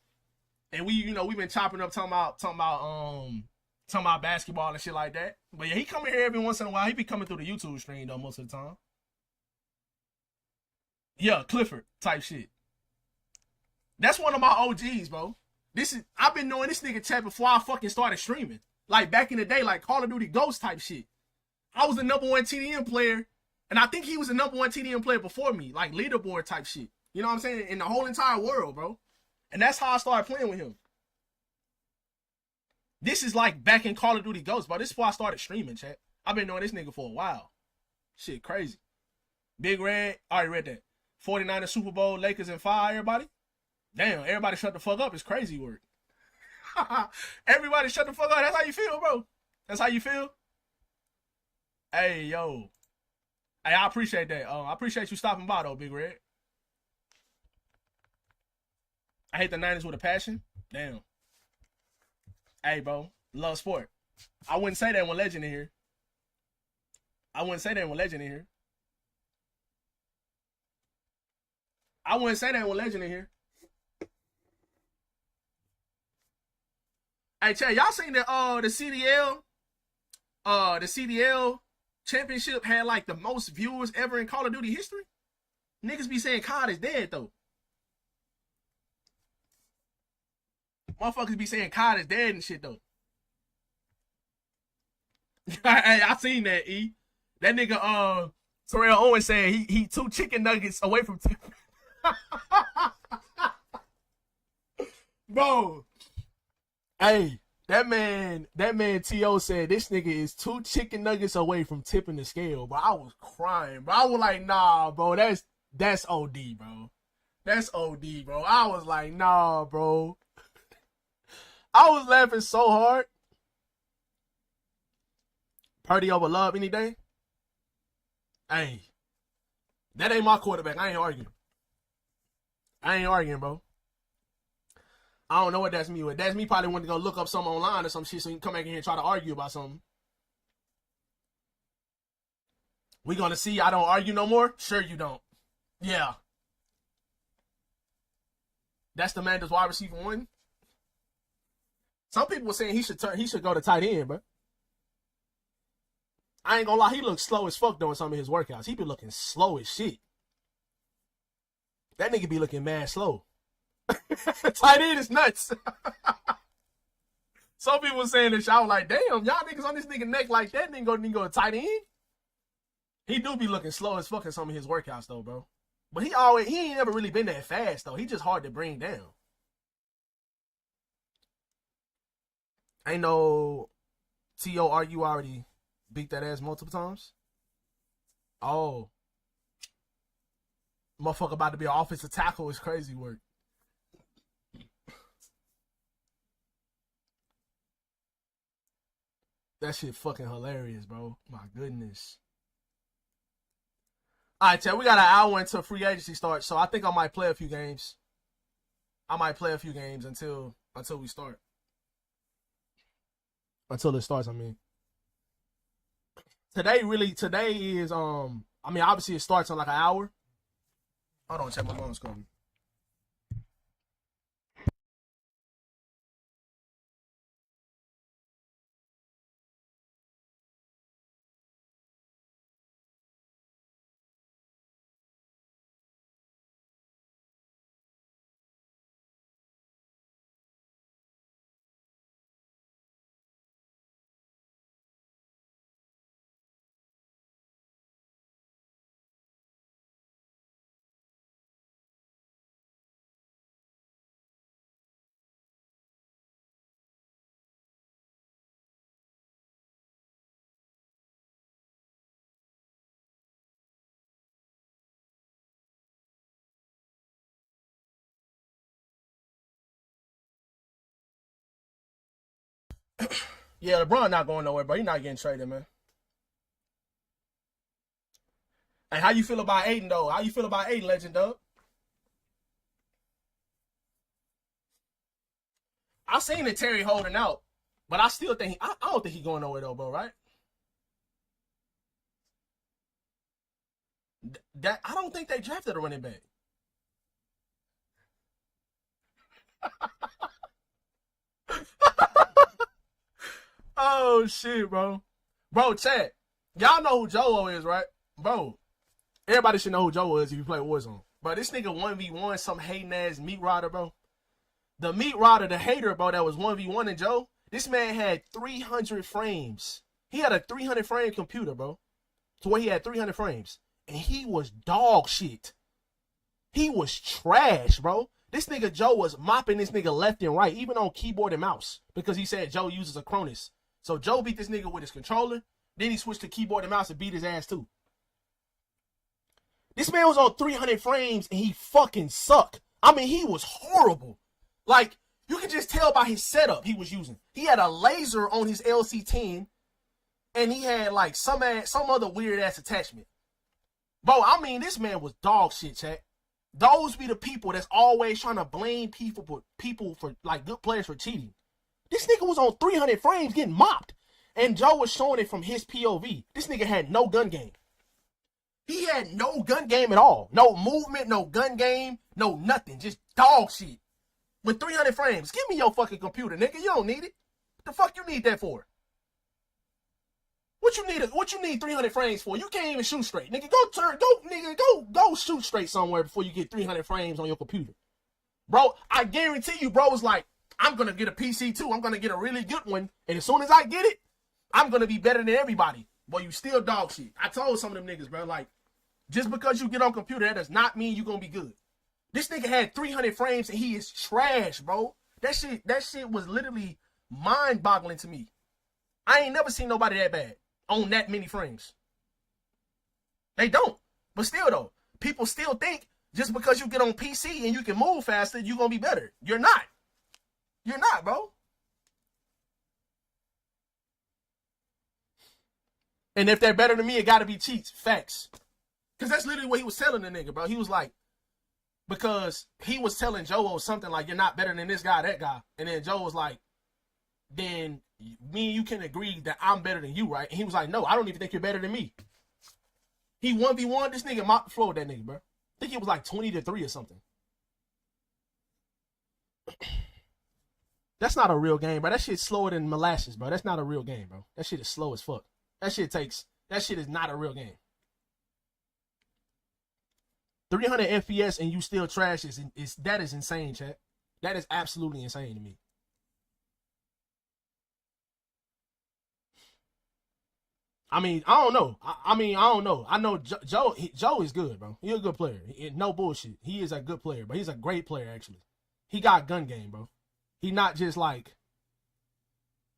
And we've been chopping up talking about basketball and shit like that. But yeah, he come in here every once in a while. He be coming through the YouTube stream though most of the time. Yeah, Clifford type shit. That's one of my OGs, bro. I've been knowing this nigga chat before I fucking started streaming. Like back in the day, like Call of Duty Ghost type shit. I was the #1 TDM player, and I think he was the #1 TDM player before me, like leaderboard type shit. You know what I'm saying? In the whole entire world, bro. And that's how I started playing with him. This is like back in Call of Duty Ghost, bro. This is why I started streaming, chat. I've been knowing this nigga for a while. Shit, crazy. Big Red, I already read that. 49ers Super Bowl, Lakers in 5, everybody. Damn, everybody shut the fuck up. It's crazy work. Everybody shut the fuck up. That's how you feel, bro. That's how you feel? Hey, yo. Hey, I appreciate that. I appreciate you stopping by, though, Big Red. I hate the Niners with a passion. Damn. Hey, bro. Love sport. I wouldn't say that when Legend in here. I wouldn't say that when Legend in here. I wouldn't say that when Legend in here. Hey, Chad, y'all seen the CDL championship had like the most viewers ever in Call of Duty history? Niggas be saying COD is dead though. Motherfuckers be saying COD is dead and shit though. Hey, I seen that, E. That nigga Terrell Owens said he 2 chicken nuggets away from Bro. Hey, that man T.O. said this nigga is 2 chicken nuggets away from tipping the scale, bro. I was crying, bro. I was like, nah, bro, that's OD, bro. That's OD, bro. I was like, nah, bro. I was laughing so hard. Purdy over Love any day? Hey, that ain't my quarterback. I ain't arguing, bro. I don't know what that's me with. That's me probably wanting to go look up something online or some shit so you can come back in here and try to argue about something. We gonna see I don't argue no more? Sure you don't. Yeah. That's the man that's wide receiver 1. Some people were saying he should go to tight end, bro. I ain't gonna lie, he looks slow as fuck doing some of his workouts. He be looking slow as shit. That nigga be looking mad slow. Tight end is nuts. Some people saying this, I was like, damn, y'all niggas on this nigga neck like that, nigga go to tight end. He do be looking slow as fuck in some of his workouts though, bro. But he ain't never really been that fast though. He just hard to bring down. Ain't no TORU already beat that ass multiple times. Oh. Motherfucker about to be an offensive tackle is crazy work. That shit fucking hilarious, bro. My goodness. All right, Chad, we got an hour until free agency starts, so I think I might play a few games. Until we start. Until it starts, I mean. Today is obviously it starts in like an hour. Hold on, check my phone's coming. Yeah, LeBron not going nowhere, bro. He not getting traded, man. And how you feel about Aiden, though? How you feel about Aiden, legend, dog? I seen it Terry holding out, but I still think I don't think he going nowhere though, bro. Right? That I don't think they drafted a running back. Oh shit, bro. Bro, chat. Y'all know who Joe is, right? Bro, everybody should know who Joe is if you play Warzone. Bro, this nigga 1v1 some hating ass meat rider, bro. The meat rider, the hater, bro, that was 1v1 and Joe. This man had 300 frames. He had a 300 frame computer, bro. To where he had 300 frames. And he was dog shit. He was trash, bro. This nigga Joe was mopping this nigga left and right, even on keyboard and mouse, because he said Joe uses a Cronus. So Joe beat this nigga with his controller. Then he switched to keyboard and mouse and beat his ass too. This man was on 300 frames and he fucking sucked. I mean, he was horrible. Like, you can just tell by his setup he was using. He had a laser on his LC10 and he had like some other weird ass attachment. Bro, I mean, this man was dog shit, chat. Those be the people that's always trying to blame people for like good players for cheating. This nigga was on 300 frames getting mopped. And Joe was showing it from his POV. This nigga had no gun game. He had no gun game at all. No movement, no gun game, no nothing. Just dog shit. With 300 frames. Give me your fucking computer, nigga. You don't need it. What the fuck you need that for? What you need 300 frames for? You can't even shoot straight. Nigga, go shoot straight somewhere before you get 300 frames on your computer. Bro, I guarantee you, bro, was like, I'm going to get a PC too. I'm going to get a really good one. And as soon as I get it, I'm going to be better than everybody. Boy, you still dog shit. I told some of them niggas, bro, like, just because you get on computer, that does not mean you're going to be good. This nigga had 300 frames and he is trash, bro. That shit was literally mind-boggling to me. I ain't never seen nobody that bad on that many frames. They don't. But still, though, people still think just because you get on PC and you can move faster, you're going to be better. You're not. You're not, bro. And if they're better than me, it got to be cheats. Facts. Because that's literally what he was telling the nigga, bro. He was like, because he was telling Joe something like, you're not better than this guy, that guy. And then Joe was like, then me and you can agree that I'm better than you, right? And he was like, no, I don't even think you're better than me. He 1v1, this nigga mopped the floor with that nigga, bro. I think it was like 20-3 or something. That's not a real game, bro. That shit's slower than molasses, bro. That's not a real game, bro. That shit is slow as fuck. That shit is not a real game. 300 FPS and you still trash that is insane, chat. That is absolutely insane to me. I mean, I don't know. I don't know. I know Joe is good, bro. He's a good player. No bullshit. He is a good player, but he's a great player, actually. He got gun game, bro. He not just like,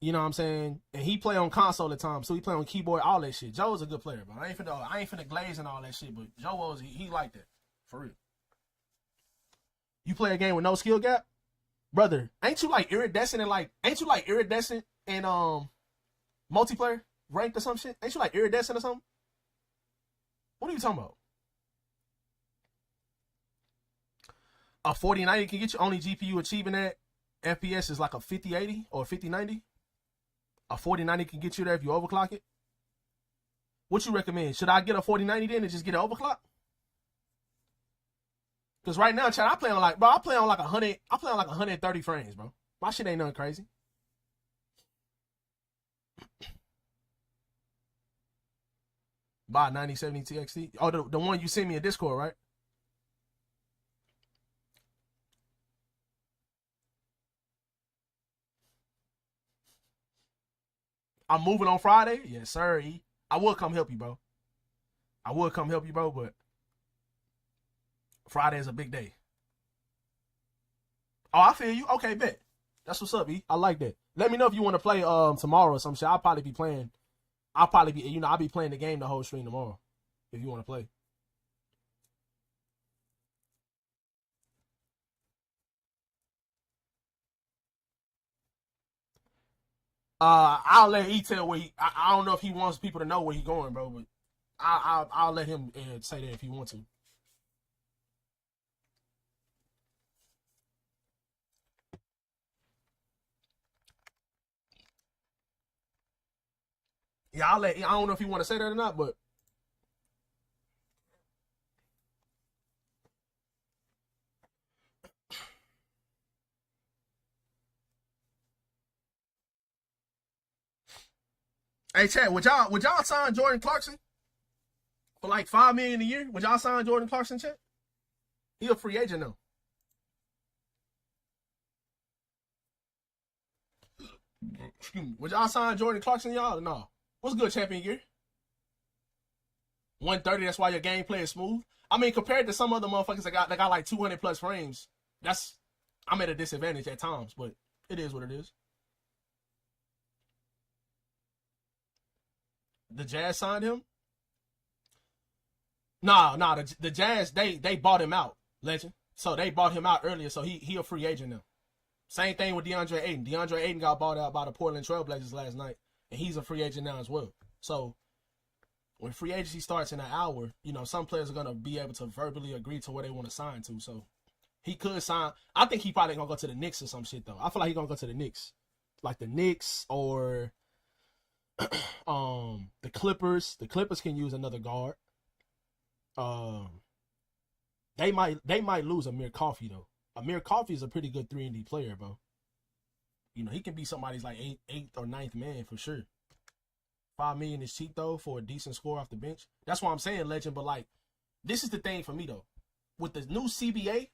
you know what I'm saying? And he play on console at times, so he play on keyboard, all that shit. Joe's a good player, bro. I ain't finna glaze and all that shit, but Joe was, he like that. For real. You play a game with no skill gap? Brother, ain't you like iridescent in multiplayer? Ranked or some shit? Ain't you like iridescent or something? What are you talking about? A 4090 can get you, only GPU achieving that FPS is like a 5080 or a 5090. A 4090 can get you there if you overclock it. What you recommend? Should I get a 4090 then and just get an overclock? Because right now, chat, I play on like 130 frames, bro. My shit ain't nothing crazy. Buy 9070 TXT. Oh, the one you sent me in Discord, right? I'm moving on Friday? Yes, sir. I will come help you, bro. But Friday is a big day. Oh, I feel you. Okay, bet. That's what's up, E. I like that. Let me know if you want to play tomorrow or some shit. I'll probably be playing. I'll be playing the game the whole stream tomorrow. If you want to play. I'll let E tell where he. I don't know if he wants people to know where he's going, bro. But I'll let him say that if he wants to. Yeah, I'll let. I don't know if he want to say that or not, but. Hey, Chad, would y'all sign Jordan Clarkson for like $5 million a year? Would y'all sign Jordan Clarkson, Chad? He a free agent now. Excuse me. Would y'all sign Jordan Clarkson, y'all? Or no? What's good, champion gear? 130. That's why your gameplay is smooth. I mean, compared to some other motherfuckers that got like 200 plus frames, I'm at a disadvantage at times, but it is what it is. The Jazz signed him. Nah. The Jazz they bought him out, legend. So they bought him out earlier, so he a free agent now. Same thing with DeAndre Ayton. DeAndre Ayton got bought out by the Portland Trailblazers last night, and he's a free agent now as well. So when free agency starts in an hour, you know, some players are gonna be able to verbally agree to where they want to sign to. So he could sign. I think he probably gonna go to the Knicks or some shit though. I feel like he's gonna go to the Knicks, like the Knicks or the Clippers. The Clippers can use another guard. They might lose Amir Coffey though. Amir Coffey is a pretty good 3-and-D player, bro. You know, he can be somebody's like eighth or ninth man for sure. $5 million is cheap though for a decent score off the bench. That's why I'm saying legend. But like, this is the thing for me though. With the new CBA,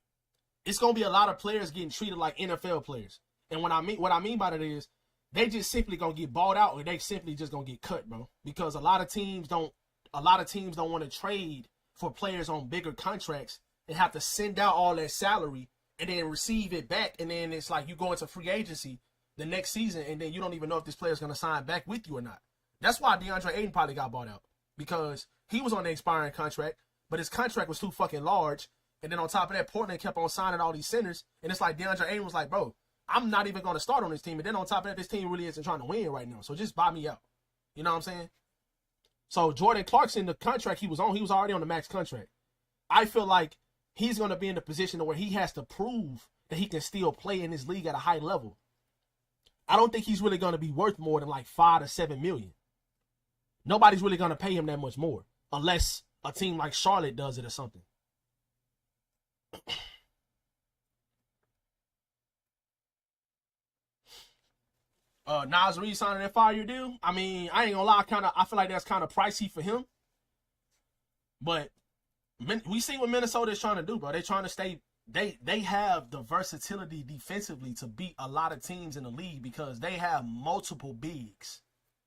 it's gonna be a lot of players getting treated like NFL players. And what I mean by that is they just simply gonna get bought out, or they simply just gonna get cut, bro. Because a lot of teams don't want to trade for players on bigger contracts and have to send out all that salary and then receive it back, and then it's like you go into free agency the next season, and then you don't even know if this player's gonna sign back with you or not. That's why DeAndre Ayton probably got bought out, because he was on the expiring contract, but his contract was too fucking large. And then on top of that, Portland kept on signing all these centers, and it's like DeAndre Ayton was like, bro, I'm not even going to start on this team. And then on top of that, this team really isn't trying to win right now, so just buy me out. You know what I'm saying? So Jordan Clarkson, the contract he was already on the max contract. I feel like he's going to be in a position where he has to prove that he can still play in this league at a high level. I don't think he's really going to be worth more than like $5 to $7 million. Nobody's really going to pay him that much more unless a team like Charlotte does it or something. Nas Reed signing that 5-year deal. I mean, I ain't gonna lie, I feel like that's kind of pricey for him. But we see what Minnesota is trying to do, bro. They're trying to stay. They have the versatility defensively to beat a lot of teams in the league because they have multiple bigs.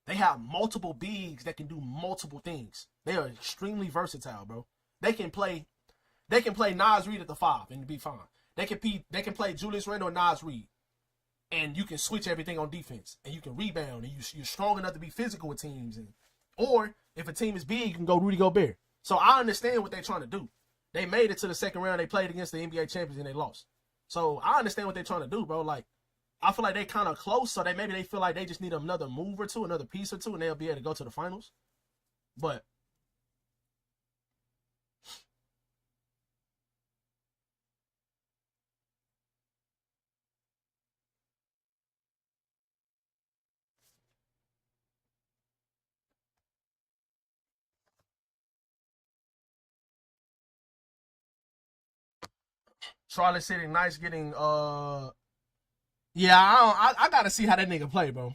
They have multiple bigs that can do multiple things. They are extremely versatile, bro. They can play Nas Reed at the 5 and be fine. They can play Julius Randle and Nas Reed, and you can switch everything on defense, and you can rebound, and you're strong enough to be physical with teams. Or if a team is big, you can go Rudy Gobert. So I understand what they're trying to do. They made it to the second round. They played against the NBA champions and they lost. So I understand what they're trying to do, bro. Like, I feel like they kind of close, so maybe they feel like they just need another move or two, another piece or two, and they'll be able to go to the finals. But Charlotte City Knights getting yeah, I gotta see how that nigga play, bro.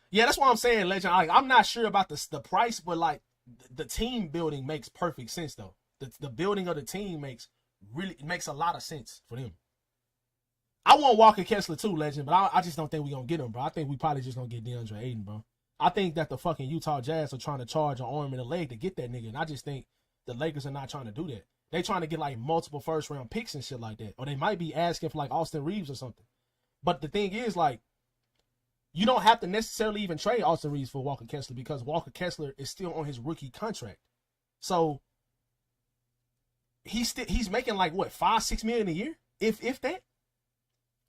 Yeah, that's what I'm saying, legend. I'm not sure about the price, but like the team building makes perfect sense though. The building of the team makes a lot of sense for them. I want Walker Kessler too, legend, but I just don't think we're gonna get him, bro. I think we probably just gonna get DeAndre Ayton, bro. I think that the fucking Utah Jazz are trying to charge an arm and a leg to get that nigga, and I just think the Lakers are not trying to do that. They trying to get like multiple first round picks and shit like that, or they might be asking for like Austin Reeves or something. But the thing is, like, you don't have to necessarily even trade Austin Reeves for Walker Kessler because Walker Kessler is still on his rookie contract. So he's making like what, $5-6 million a year, if that.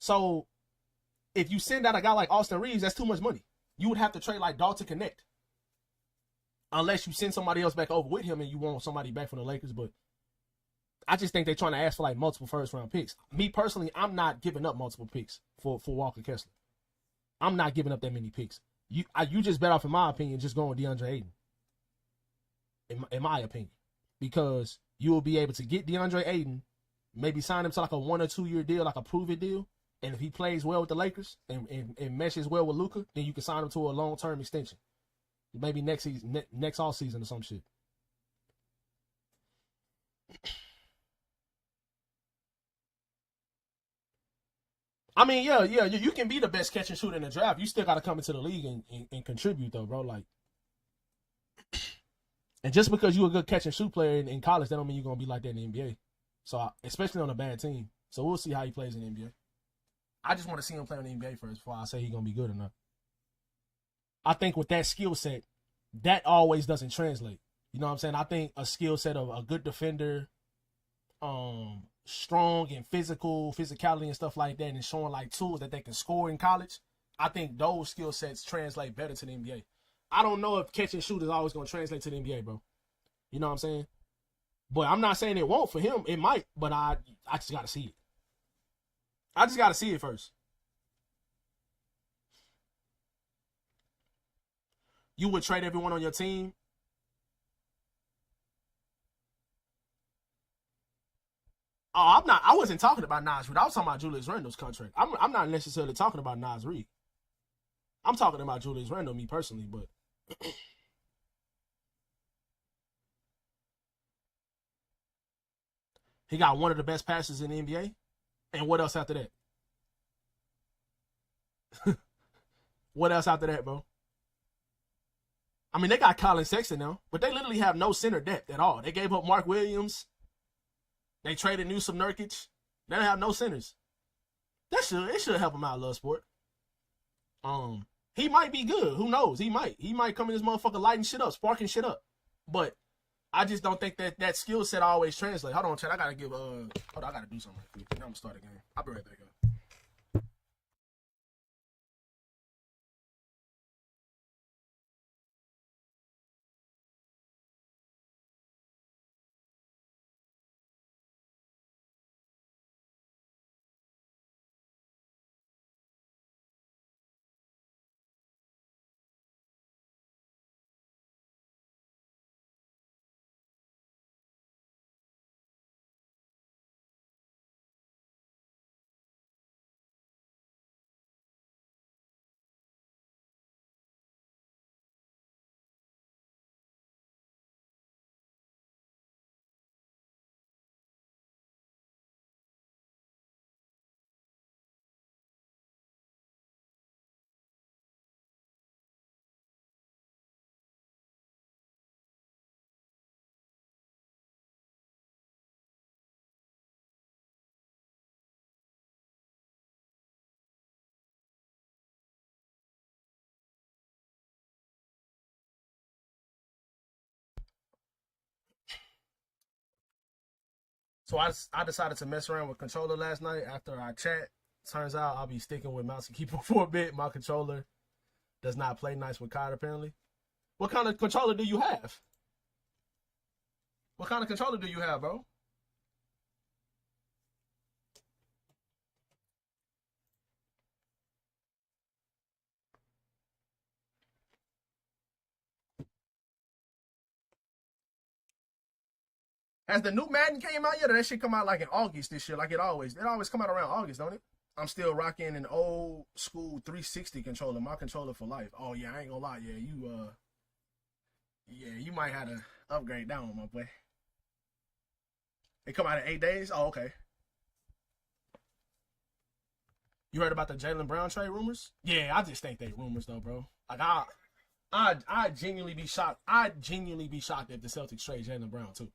So if you send out a guy like Austin Reeves, that's too much money. You would have to trade like Dalton Connect. Unless you send somebody else back over with him and you want somebody back from the Lakers. But I just think they're trying to ask for like multiple first round picks. Me personally, I'm not giving up multiple picks for Walker Kessler. I'm not giving up that many picks. You just bet off, in my opinion, just going with DeAndre Ayton. In my opinion. Because you will be able to get DeAndre Ayton, maybe sign him to like a 1 or 2 year deal, like a prove it deal. And if he plays well with the Lakers and meshes well with Luka, then you can sign him to a long-term extension. Maybe next season, next off season or some shit. I mean, yeah, you can be the best catch and shoot in the draft. You still got to come into the league and contribute, though, bro. Like, and just because you're a good catch and shoot player in college, that don't mean you're gonna be like that in the NBA. So, especially on a bad team. So we'll see how he plays in the NBA. I just want to see him play in the NBA first before I say he's gonna be good or not. I think with that skill set, that always doesn't translate. You know what I'm saying? I think a skill set of a good defender, strong and physicality and stuff like that, and showing like tools that they can score in college, I think those skill sets translate better to the NBA. I don't know if catch and shoot is always going to translate to the NBA, bro. You know what I'm saying? But I'm not saying it won't for him. It might, but I just got to see it. I just got to see it first. You would trade everyone on your team? Oh, I wasn't talking about Nas Reed. I was talking about Julius Randle's contract. I'm not necessarily talking about Nas Reed. I'm talking about Julius Randle, me personally, but he got one of the best passes in the NBA. And what else after that? What else after that, bro? I mean, they got Colin Sexton now, but they literally have no center depth at all. They gave up Mark Williams. They traded Newsom Nurkic. They don't have no centers. It should help him out, Love Sport. He might be good. Who knows? He might come in this motherfucker lighting shit up, sparking shit up. But I just don't think that skill set always translates. Hold on, Chad. I gotta give hold on, I gotta do something real quick. I'm gonna start again. I'll be right back, guys. So I decided to mess around with controller last night after I chat. Turns out I'll be sticking with mouse and keyboard for a bit. My controller does not play nice with COD apparently. What kind of controller do you have? What kind of controller do you have, bro? Has the new Madden came out yet? Or that shit come out like in August this year, like it always come out around August, don't it? I'm still rocking an old school 360 controller, my controller for life. Oh yeah, I ain't gonna lie, you might have to upgrade that one, my boy. It come out in 8 days. Oh okay. You heard about the Jaylen Brown trade rumors? Yeah, I just think they rumors though, bro. Like I genuinely be shocked. I genuinely be shocked if the Celtics trade Jaylen Brown too.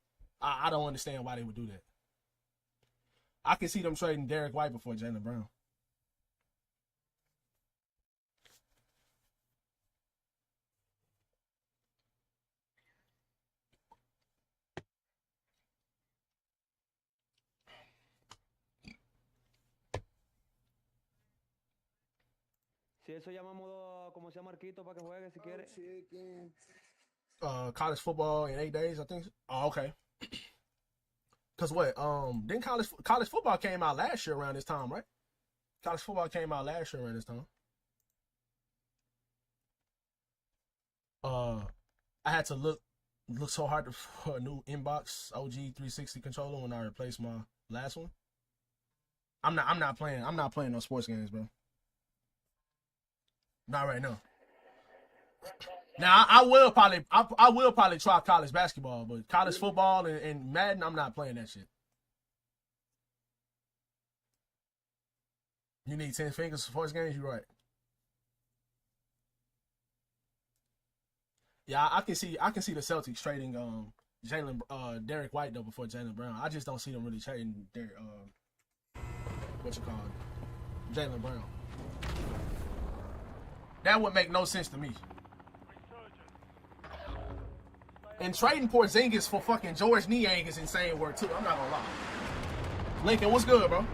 I don't understand why they would do that. I can see them trading Derek White before Jaylen Brown. eso llama modo, como sea Marquito, para que juegue si quiere. College football in 8 days, I think. Oh, okay. Cause what? Then college football came out last year around this time, right? College football came out last year around this time. I had to look so hard for a new inbox OG 360 controller when I replaced my last one. I'm not playing no sports games, bro. Not right now. Now I will probably try college basketball, but college football and Madden, I'm not playing that shit. You need 10 fingers for sports games, you're right. Yeah, I can see the Celtics trading Derek White though before Jaylen Brown. I just don't see them really trading Jaylen Brown. That would make no sense to me. And trading Porzingis for fucking George Niang is insane work too. I'm not gonna lie. Lincoln, what's good, bro?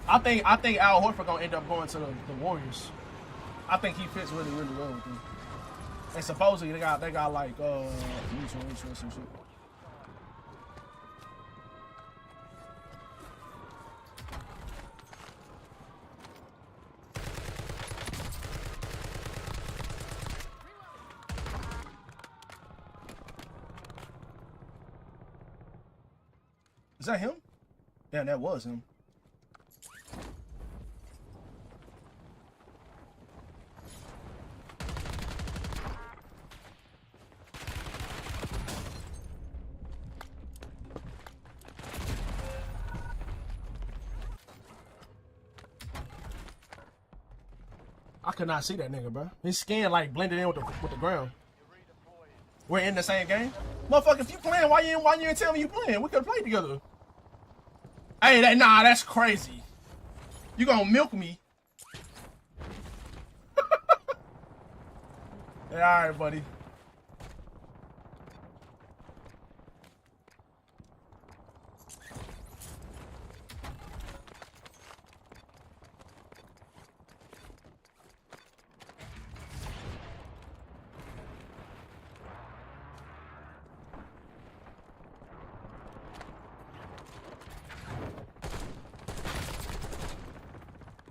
I think Al Horford gonna end up going to the Warriors. I think he fits really, really well with them. And supposedly they got like mutual some shit. Is that him? Yeah, that was him. I could not see that nigga, bro. His skin like blended in with the ground. We're in the same game, motherfucker. If you playing, why you ain't tell me you playing? We could have played together. Hey, that's crazy. You gonna milk me? Yeah, all right, buddy.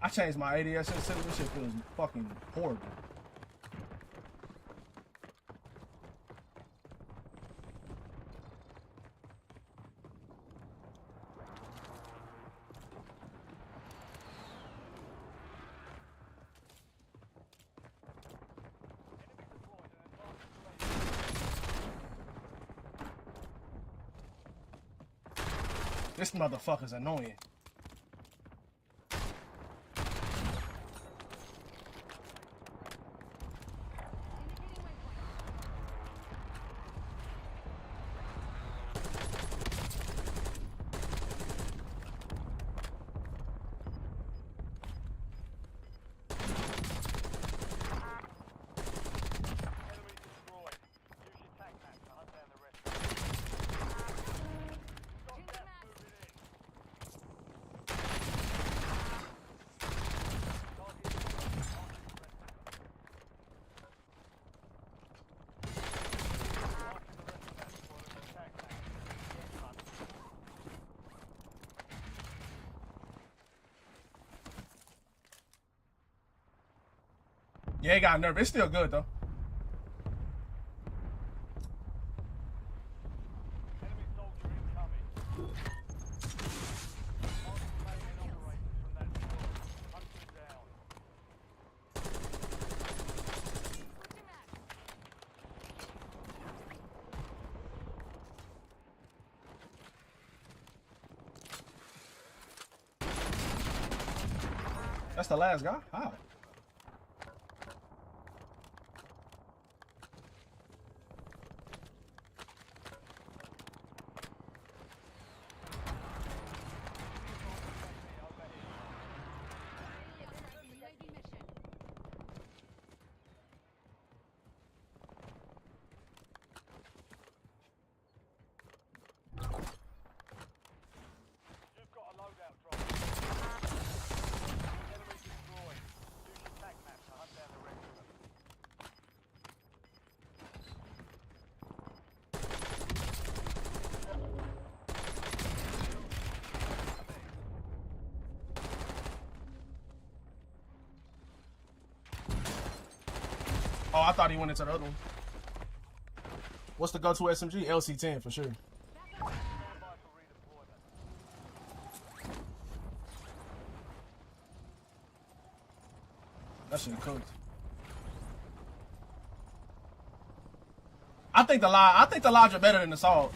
I changed my ADS. This shit feels fucking horrible. This motherfucker's annoying. Yeah, he got nervous. It's still good though. That's the last guy? How? You've got a loadout drop. Oh, I thought he went into the other one. What's the go-to SMG? LC-10 for sure. That shit cooked. I think the Lodge are better than the Assault.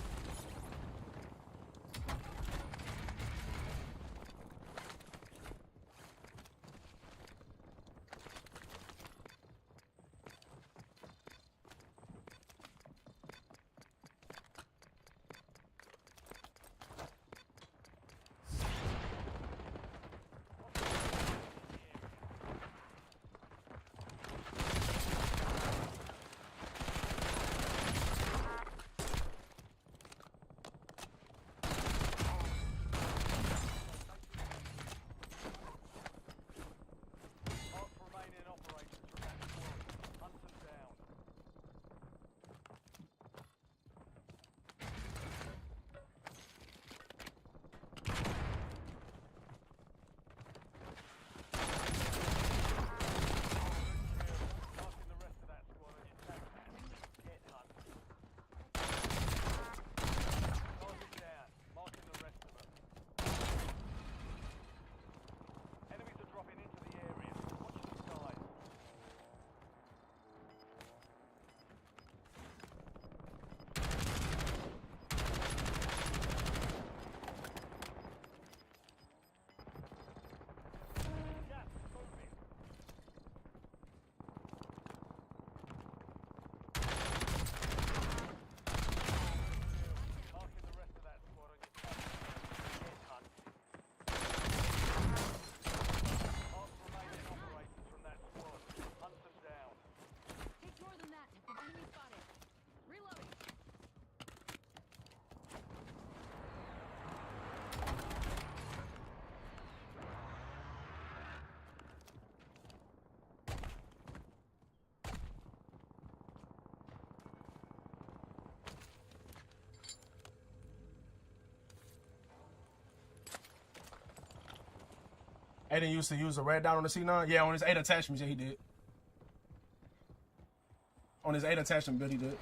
Aiden used to use a red dot on the C9. Yeah, on his 8 attachments, yeah, he did. On his 8 attachment build, he did.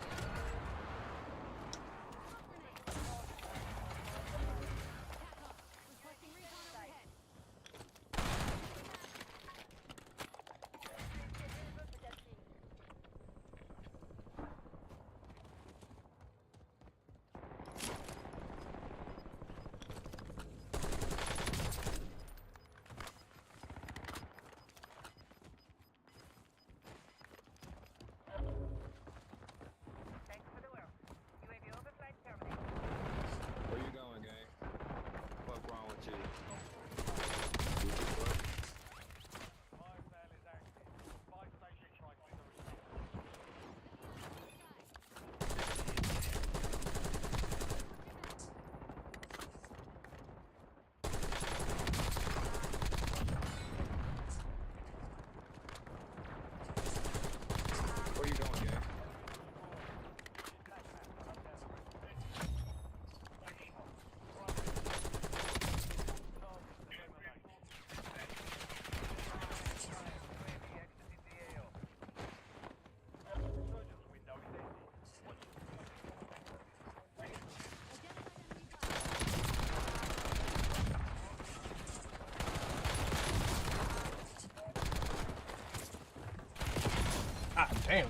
Ah, damn.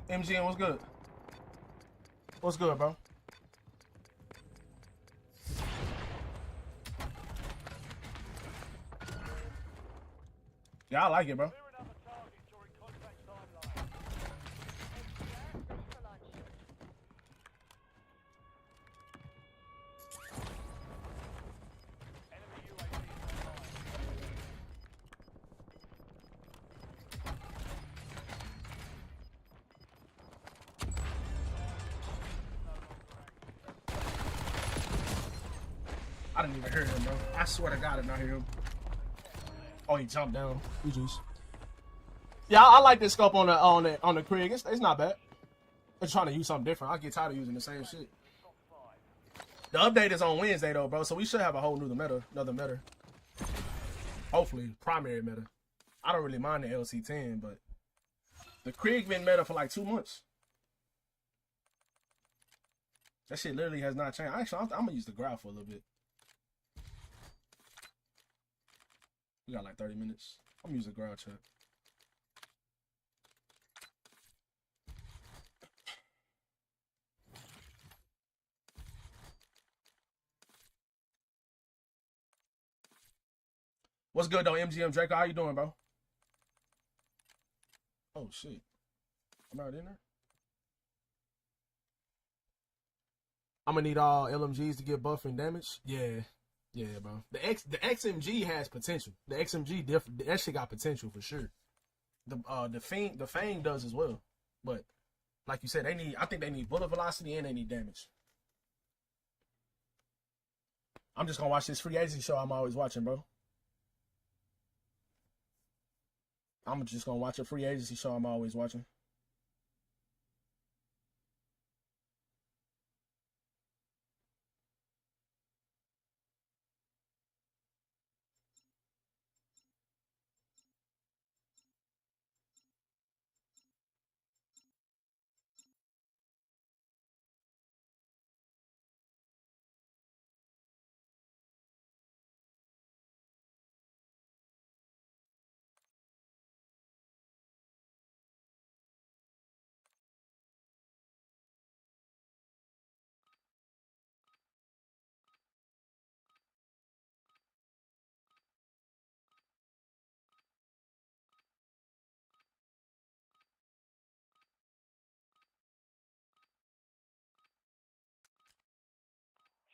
MGN, what's good? What's good, bro? Yeah, I like it, bro. I didn't even hear him, bro. I swear to God, I did not hear him. Oh, he jumped down. GG's. Yeah, I like this scope on the Krieg. It's not bad. I'm trying to use something different. I get tired of using the same shit. The update is on Wednesday though, bro. So we should have a whole new meta, another meta. Hopefully, primary meta. I don't really mind the LC10, but the Krieg been meta for like 2 months. That shit literally has not changed. Actually, I'm gonna use the growl for a little bit. We got like 30 minutes. I'm gonna use the growl chat. What's good though, MGM Draco? How you doing, bro? Oh shit. I'm out in there. I'm gonna need all LMGs to get buff and damage. Yeah, bro. The XMG has potential. The XMG that shit got potential for sure. The Fang does as well. But like you said, I think they need bullet velocity and they need damage. I'm just gonna watch this free agency show I'm always watching, bro. I'm just gonna watch a free agency show I'm always watching.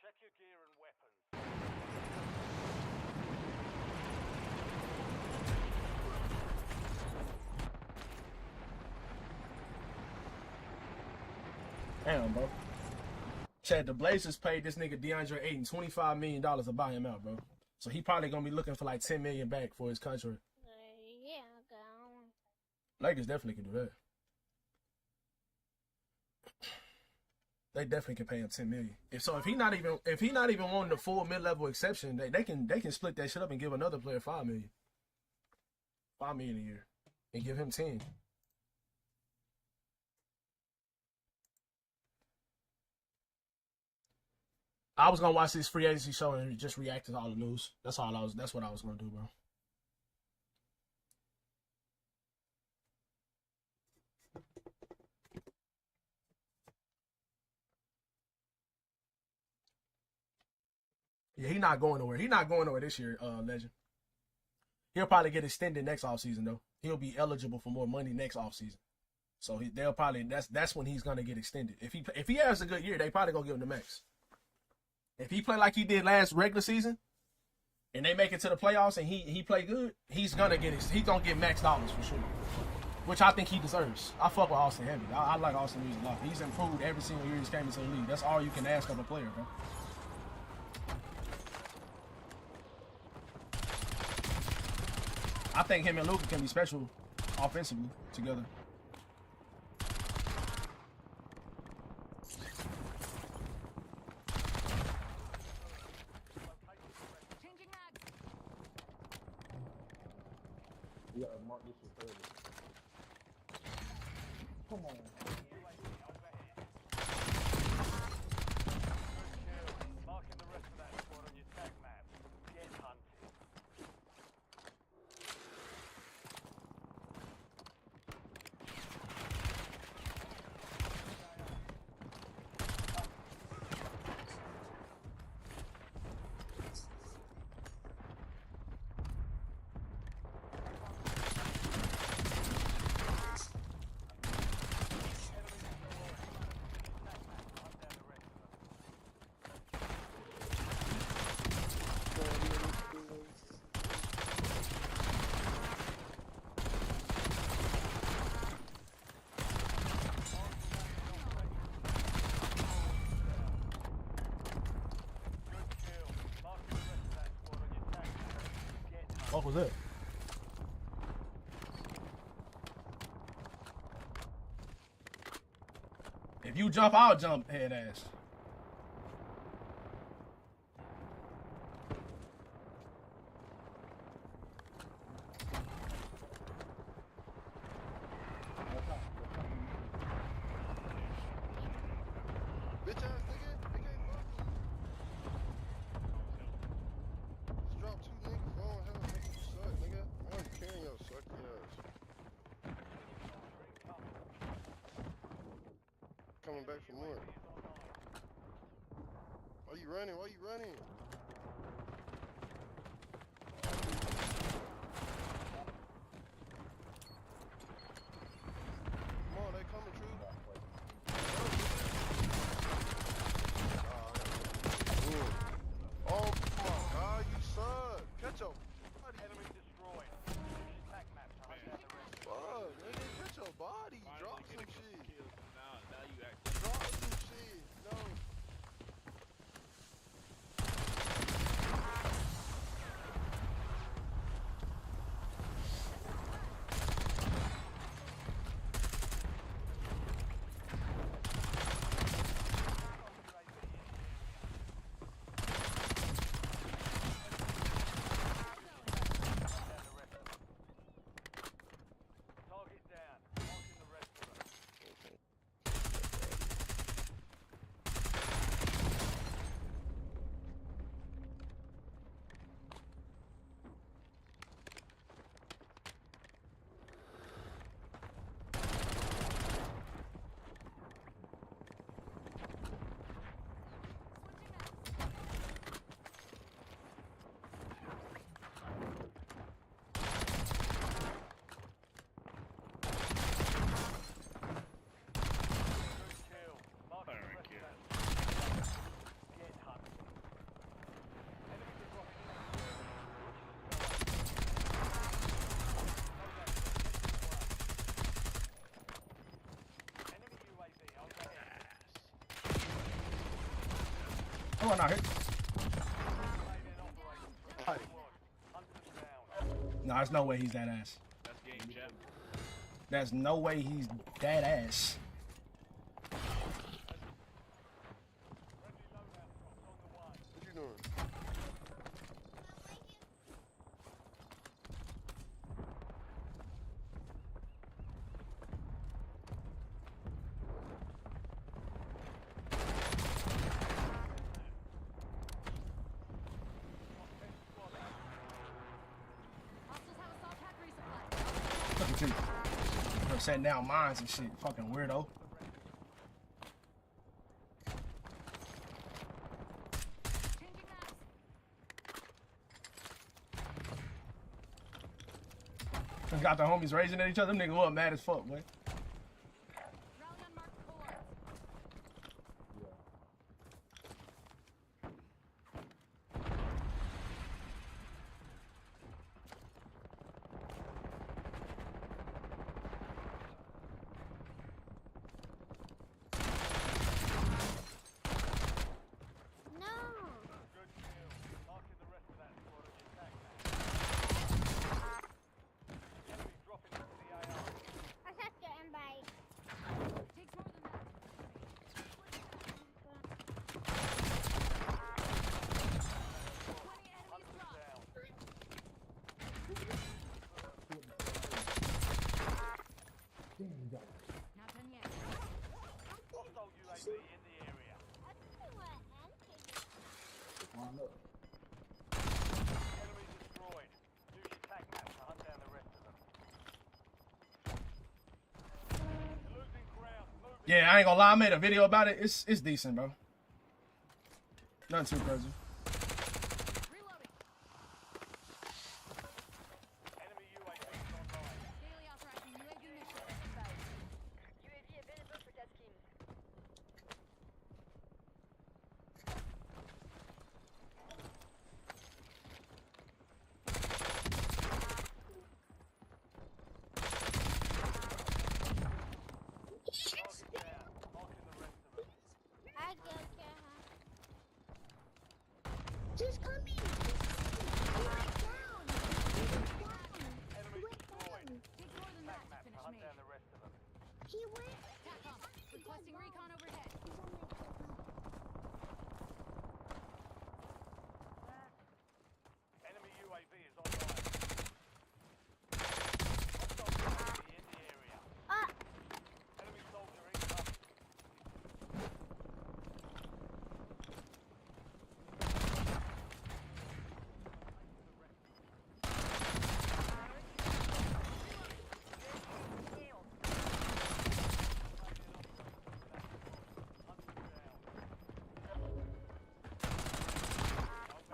Check your gear and weapons. Damn, bro. Chad, the Blazers paid this nigga DeAndre Ayton $25 million to buy him out, bro. So he probably gonna be looking for like $10 million back for his contract. Yeah, go. Lakers definitely can do that. They definitely can pay him $10 million. If he not even wanting the full mid-level exception, they can split that shit up and give another player $5 million. $5 million a year. And give him 10. I was gonna watch this free agency show and just react to all the news. That's what I was gonna do, bro. Yeah, he not going nowhere. He not going nowhere this year, Legend. He'll probably get extended next offseason though. He'll be eligible for more money next offseason. So they'll probably that's when he's gonna get extended. If he has a good year, they probably gonna give him the max. If he play like he did last regular season, and they make it to the playoffs and he play good, he's gonna get max dollars for sure. Which I think he deserves. I fuck with Austin heavy. I like Austin Reeves a lot. He's improved every single year he's came into the league. That's all you can ask of a player, bro. I think him and Luka can be special offensively together. You gotta mark this shit early. Come on. Marking the rest of that squad on your tag map. Get hunted. fuck was that? If you jump, I'll jump, head ass. Bitch ass nigga, they can't fuck with me. Just drop 2 niggas, long hell, nigga, you suck, nigga. I ain't carrying your sucky ass. Coming back for more. Why you running? Why you running? Come on, they coming, True. Oh my god, you suck! Catch your body! Enemy destroyed. Use your attack map to hunt down the rest. Fuck, nigga, catch your body! Drop some shit! Now you act. Drop some shit! No! Target down. Marking the rest of them. Good kill. Marking the rest of that. Get hunted. Enemies are dropping in. Enemy UAV overhead. Come on now, hit. Alien operators from the Hi. squad. Hunt them down. Nah, there's no way he's that ass. That's game, chat. There's no way he's that ass. Friendly loadout drops on the way. What you doing? Look at you. You're setting down mines and shit. Fucking weirdo. Got the homies raging at each other. Them niggas look mad as fuck, boy. No. Good kill. Marking the rest of that squad on your attack map. Enemy dropping into the AR. I have to invite. Hunt them down. Hostile UAV in the area. I think they were anti. Line up. Enemy destroyed. Use your attack map to hunt down the rest of them. You're losing ground. Move it. Yeah, I ain't gonna lie. I made a video about it. It's decent, bro. Nothing too crazy. Enemy UAV is online. UAV available for tasking. Target down. Marking the rest of them. I get you. Just coming. Down. Requesting recon overhead. Enemy UAV is online. Hostile UAV in the area. Ah! Enemy soldier incoming.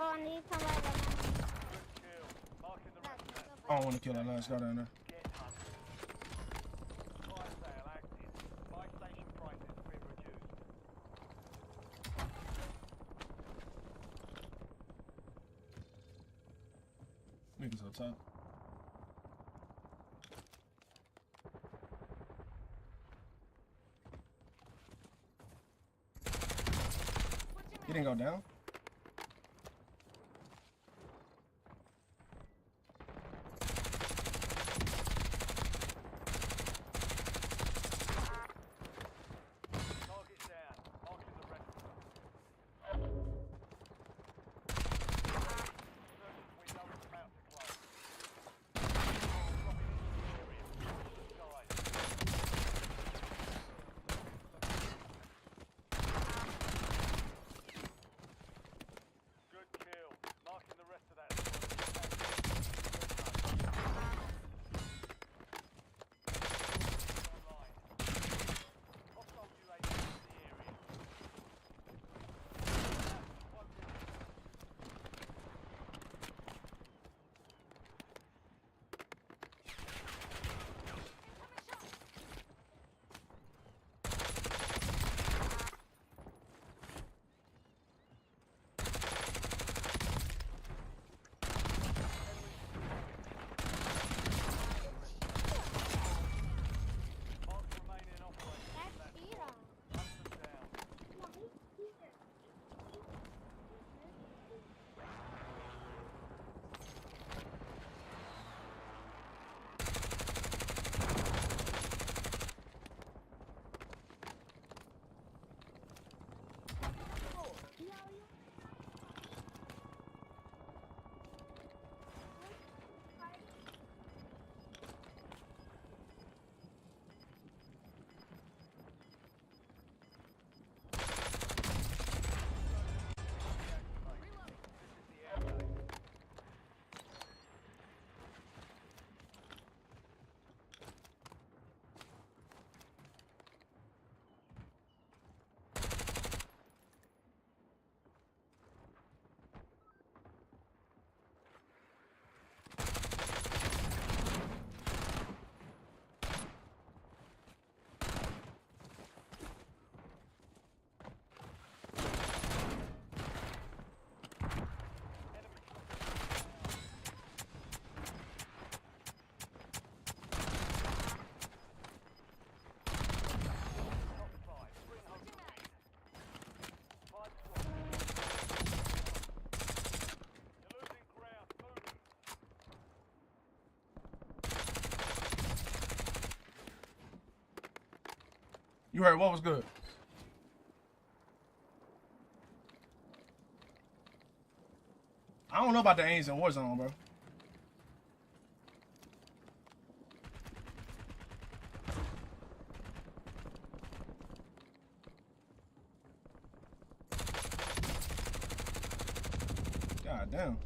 Oh, I need somebody to Good kill. Marking the rest of that. I don't want to kill that last guy down there. Get hunted. Fire sale active. Buy station prices have been reduced. Niggas up top. He didn't go down. Target down. Marking the rest of them. Search window is about to close. Dropping into the area. Guys. Good kill. Marking the rest of that squad. Online. Hostile UAV in the area. One minute. Marks remain in operation. That's Cheetah. Hunt them down. This is the air game. Enemy top five. Bring home the lead. Five squads. You're losing ground. Move. You heard what was good? I don't know about the aims in Warzone, bro. God damn.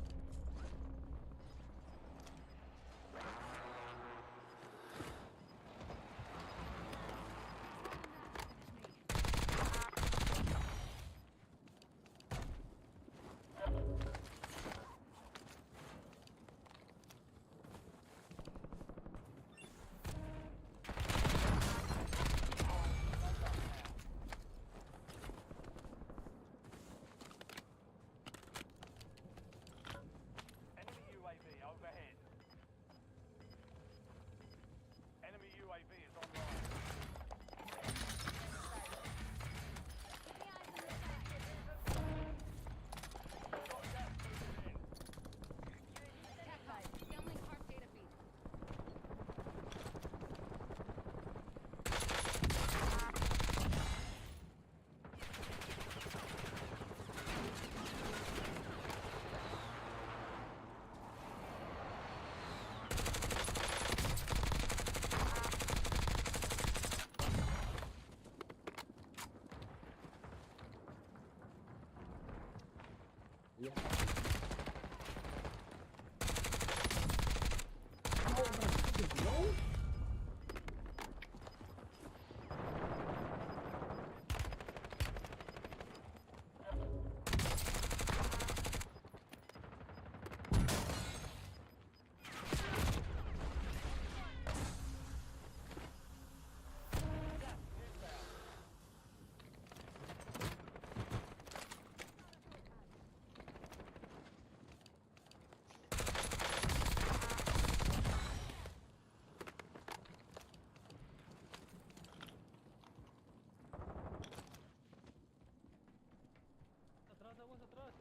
Atrás, aguas atrás.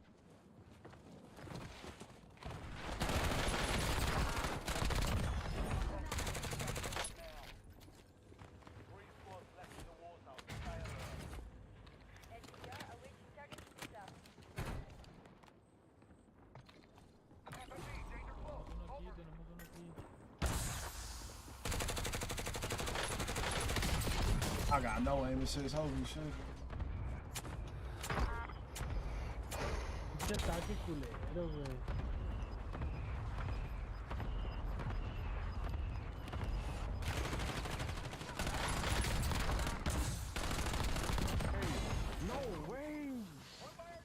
Three squads left in the war zone. Stay alert. LTR awaiting target to pick up. Uno aquí, tenemos uno aquí. I got no aim assist. Holy shit. Este ataque culero, güey. Hostile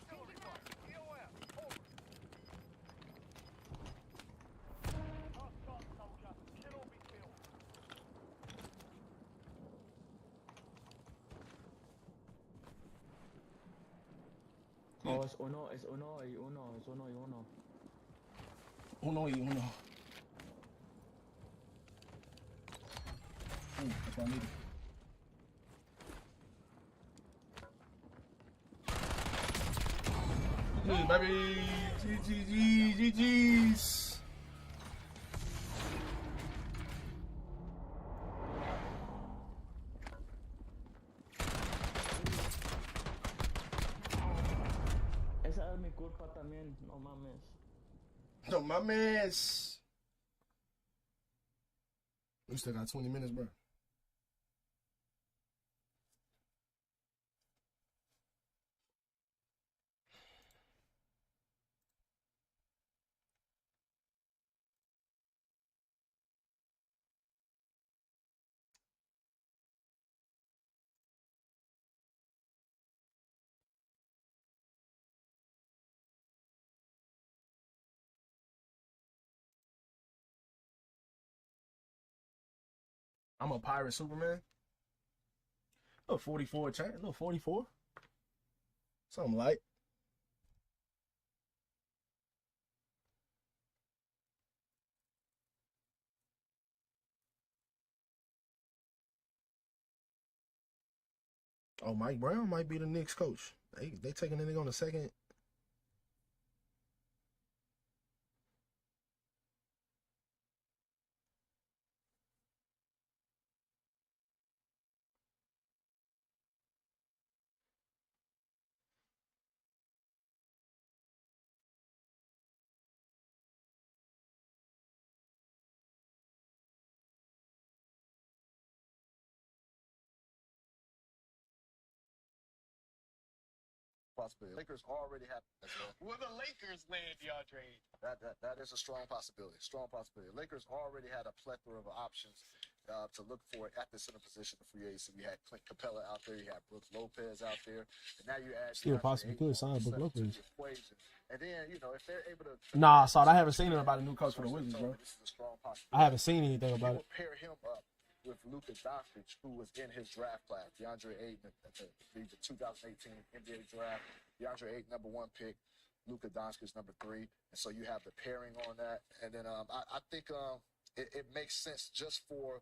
soldier. Kill or be killed. Oh, es uno y uno, es uno y uno. Uno y uno. That's what I needed. Baby, GG's. Esa es mi culpa también, no mames. No mames. We still got 20 minutes, bro. I'm a pirate Superman. Little 44 chat, little 44. Something light. Oh, Mike Brown might be the Knicks coach. They taking anything on the second. Possibility. Lakers already have. Will the Lakers land DeAndre? That is a strong possibility. Strong possibility. Lakers already had a plethora of options to look for at the center position of free agency. We had Clint Capella out there. You had Brooks Lopez out there, and now you add Still DeAndre possibly Ayton could sign to Brook the Lopez. equation. And then if they're able to. Nah, I haven't seen it about a new coach for the Wizards, bro. This is a strong possibility. I haven't seen anything You about it. will pair him up with Luka Doncic, who was in his draft class. DeAndre Ayton at the 2018 NBA draft. DeAndre Ayton, #1 pick. Luka Doncic is #3. And so you have the pairing on that. And then I think it makes sense just for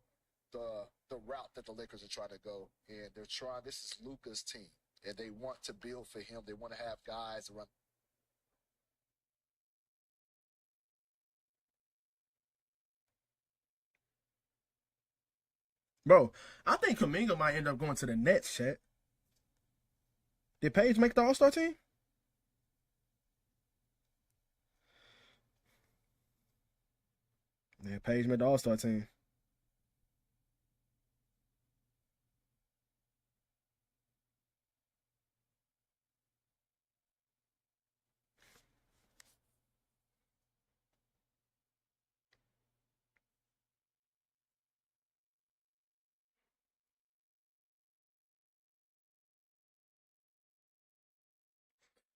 the route that the Lakers are trying to go. And they're trying, this is Luka's team. And they want to build for him. They want to have guys around. Bro, I think Kuminga might end up going to the Nets, chat. Did Paige make the All-Star team? Yeah, Page made the All-Star team.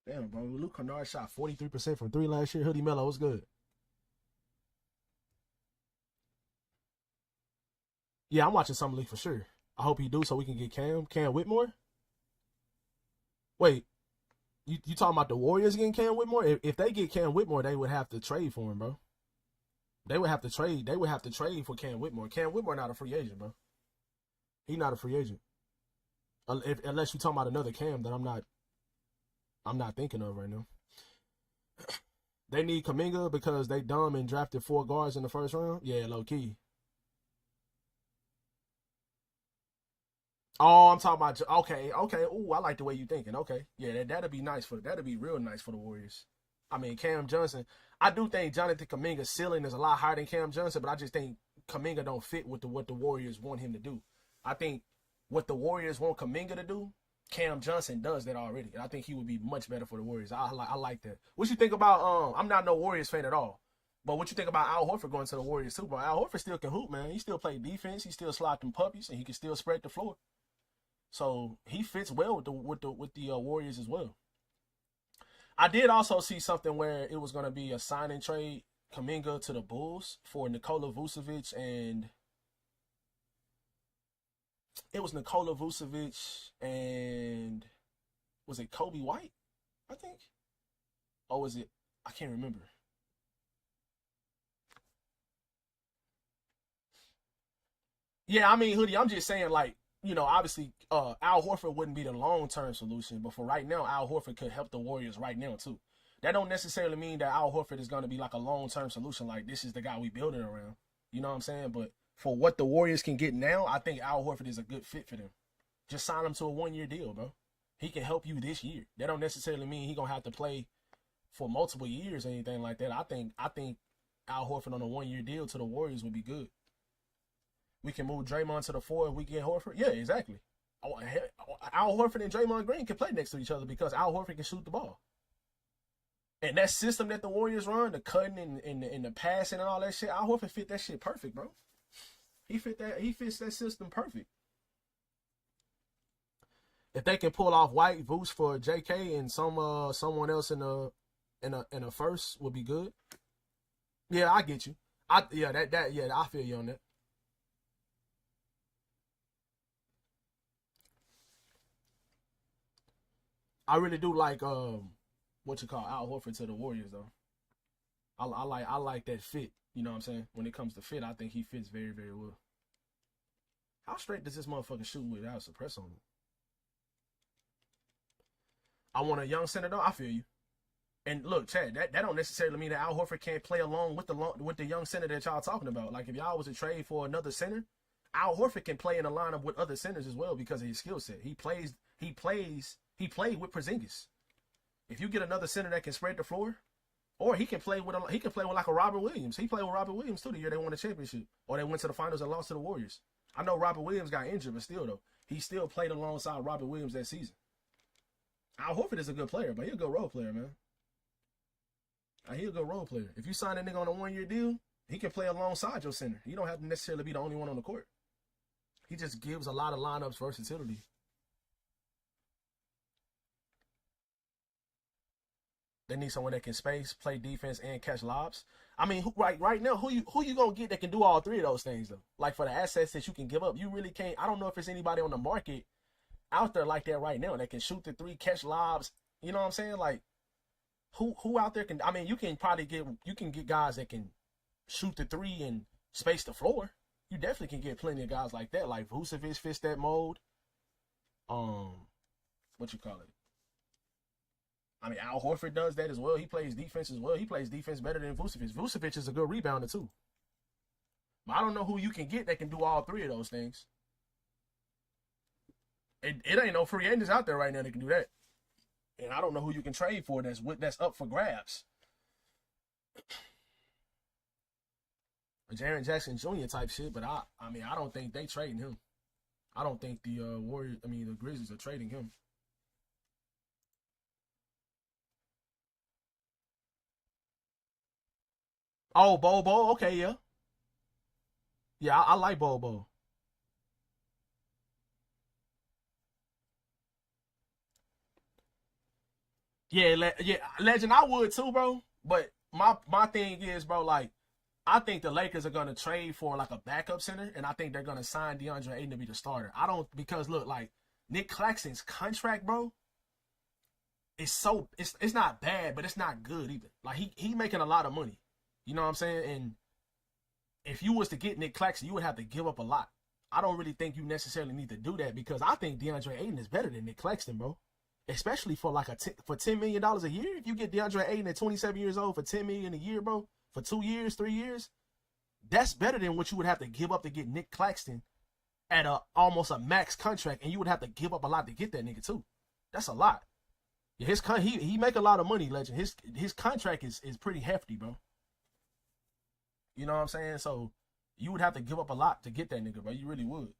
Damn, bro. Luke Kennard shot 43% from 3 last year. Hoodie Mello, what's good? Yeah, I'm watching Summer League for sure. I hope he do so we can get Cam Whitmore. Wait, you talking about the Warriors getting Cam Whitmore? If they get Cam Whitmore, they would have to trade for him, bro. They would have to trade. They would have to trade for Cam Whitmore. Cam Whitmore not a free agent, bro. He's not a free agent. Unless you're talking about another Cam that I'm not thinking of right now. They need Kuminga because they dumb and drafted 4 guards in the first round. Yeah, low key. Oh, I'm talking about okay. Ooh, I like the way you thinking. Okay, yeah, that'd be nice that'd be real nice for the Warriors. I mean, Cam Johnson. I do think Jonathan Kuminga's ceiling is a lot higher than Cam Johnson, but I just think Kuminga don't fit with what the Warriors want him to do. I think what the Warriors want Kuminga to do, Cam Johnson does that already. And I think he would be much better for the Warriors. I like that. What you think about I'm not no Warriors fan at all. But what you think about Al Horford going to the Warriors too, bro? Al Horford still can hoop, man. He still play defense, he still slide them puppies, and he can still spread the floor. So he fits well with the Warriors as well. I did also see something where it was going to be a sign and trade Kuminga to the Bulls for Nikola Vucevic, and it was Nikola Vucevic and was it Kobe White, I think? Or was it? I can't remember. Yeah, I mean, Hoodie, I'm just saying, like, you know, obviously, Al Horford wouldn't be the long-term solution, but for right now, Al Horford could help the Warriors right now, too. That don't necessarily mean that Al Horford is going to be like a long-term solution, like this is the guy we building around. You know what I'm saying? But for what the Warriors can get now, I think Al Horford is a good fit for them. Just sign him to a 1-year deal, bro. He can help you this year. That don't necessarily mean he going to have to play for multiple years or anything like that. I think Al Horford on a 1-year deal to the Warriors would be good. We can move Draymond to the 4 if we get Horford. Yeah, exactly. Al Horford and Draymond Green can play next to each other because Al Horford can shoot the ball. And that system that the Warriors run, the cutting and the passing and all that shit, Al Horford fit that shit perfect, bro. He fits that system perfect. If they can pull off White, Vooch for JK and someone else in a first would be good. Yeah, I get you. I feel you on that. I really do like what you call Al Horford to the Warriors though. I like that fit. You know what I'm saying? When it comes to fit, I think he fits very, very well. How straight does this motherfucker shoot without suppress on it? I want a young center though. I feel you. And look, Chad, that don't necessarily mean that Al Horford can't play along with the young center that y'all talking about. Like if y'all was to trade for another center, Al Horford can play in a lineup with other centers as well because of his skill set. He played with Porzingis. If you get another center that can spread the floor, or he can play with like a Robert Williams. He played with Robert Williams too the year they won the championship, or they went to the finals and lost to the Warriors. I know Robert Williams got injured, but still though, he still played alongside Robert Williams that season. Al Horford is a good player, but he's a good role player, man. He's a good role player. If you sign a nigga on a 1-year deal, he can play alongside your center. You don't have to necessarily be the only one on the court. He just gives a lot of lineups versatility. They need someone that can space, play defense, and catch lobs. I mean, right now, who you gonna get that can do all 3 of those things though? Like for the assets that you can give up, you really can't. I don't know if there's anybody on the market out there like that right now that can shoot the 3, catch lobs. You know what I'm saying? Like who out there can? I mean, you can get guys that can shoot the 3 and space the floor. You definitely can get plenty of guys like that. Like Vucevic fits that mold. What you call it? I mean, Al Horford does that as well. He plays defense as well. He plays defense better than Vucevic. Vucevic is a good rebounder too. But I don't know who you can get that can do all 3 of those things. It ain't no free agents out there right now that can do that. And I don't know who you can trade for that's up for grabs. a Jaren Jackson Jr. type shit. But I mean, I don't think they trading him. I don't think the the Grizzlies are trading him. Oh, Bobo. Okay, yeah. Yeah, I like Bobo. Yeah, Legend, I would too, bro. But my thing is, bro, like, I think the Lakers are gonna trade for like a backup center, and I think they're gonna sign DeAndre Ayton to be the starter. I don't, because look, like, Nick Claxton's contract, bro, it's not bad, but it's not good either. Like, he making a lot of money. You know what I'm saying? And if you was to get Nick Claxton, you would have to give up a lot. I don't really think you necessarily need to do that, because I think DeAndre Ayton is better than Nick Claxton, bro. Especially for like for $10 million a year. If you get DeAndre Ayton at 27 years old for $10 million a year, bro, for 2 years, 3 years, that's better than what you would have to give up to get Nick Claxton at almost a max contract, and you would have to give up a lot to get that nigga too. That's a lot. Yeah, he make a lot of money, Legend. His contract is pretty hefty, bro. You know what I'm saying? So you would have to give up a lot to get that nigga, bro. You really would.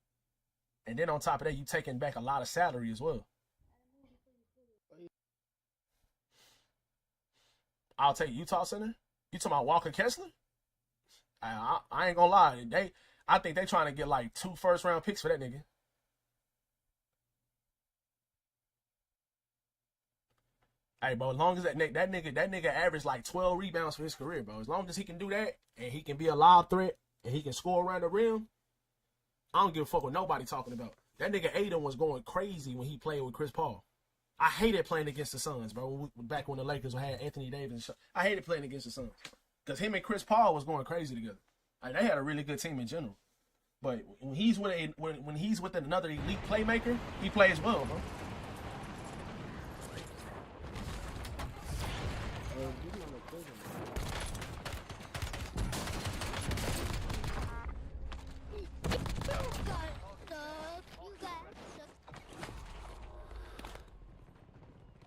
And then on top of that, you taking back a lot of salary as well. I'll take Utah Center. You talking about Walker Kessler? I ain't gonna lie. I think they trying to get like 2 first-round picks for that nigga. Hey, bro, as long as that nigga averaged like 12 rebounds for his career, bro. As long as he can do that, and he can be a lob threat, and he can score around the rim, I don't give a fuck what nobody talking about. That nigga Aiden was going crazy when he played with Chris Paul. I hated playing against the Suns, bro. Back when the Lakers had Anthony Davis, I hated playing against the Suns because him and Chris Paul was going crazy together. Like, they had a really good team in general. But when he's with another elite playmaker, he plays well, bro.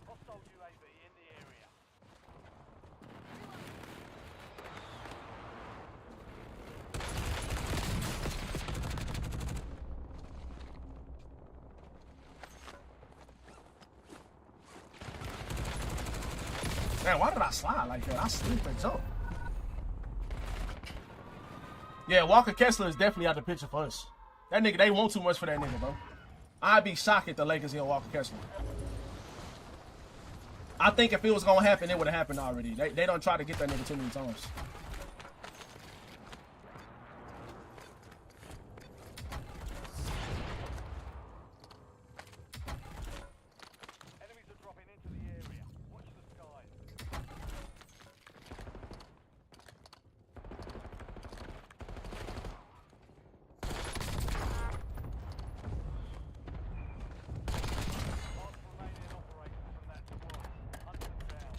Hostile UAV in the area. Man, why did I slide like that? I slid and jump. Yeah, Walker Kessler is definitely out the picture for us. That nigga, they want too much for that nigga, bro. I'd be shocked if the Lakers get Walker Kessler. I think if it was gonna happen, it would have happened already. They don't try to get that nigga too many times. Enemies are dropping into the area. Watch the skies. Last remaining operator from that squad. Hunt them down.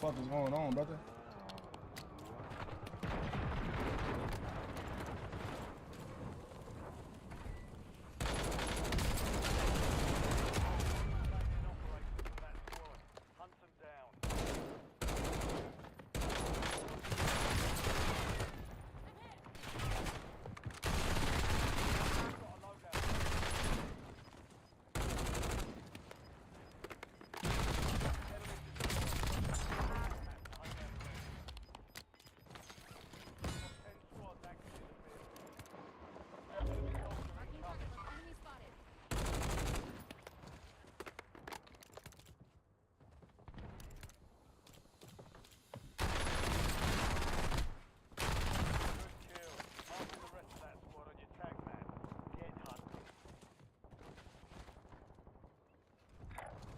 fuck is going on, brother? Hunt them down.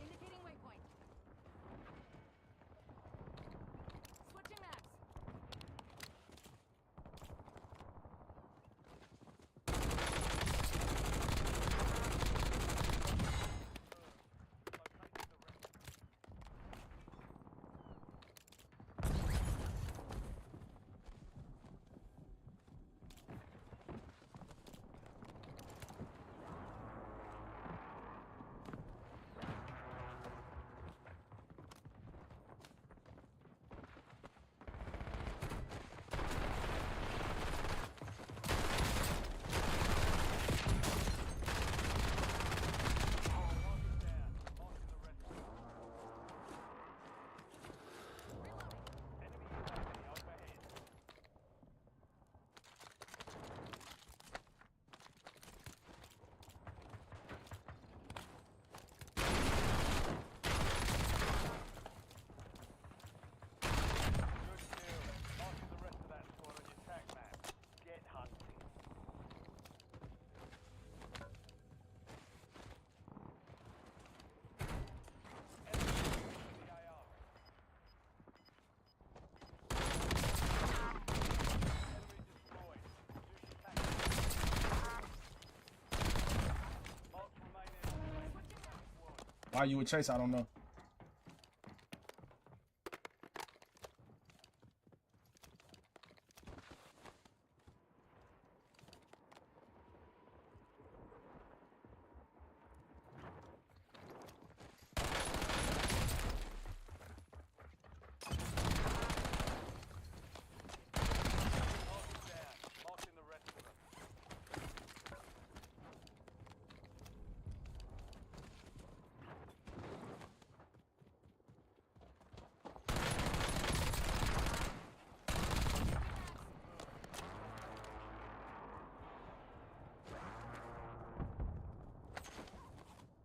Indicating waypoint. Switching maps. Why you would chase, I don't know.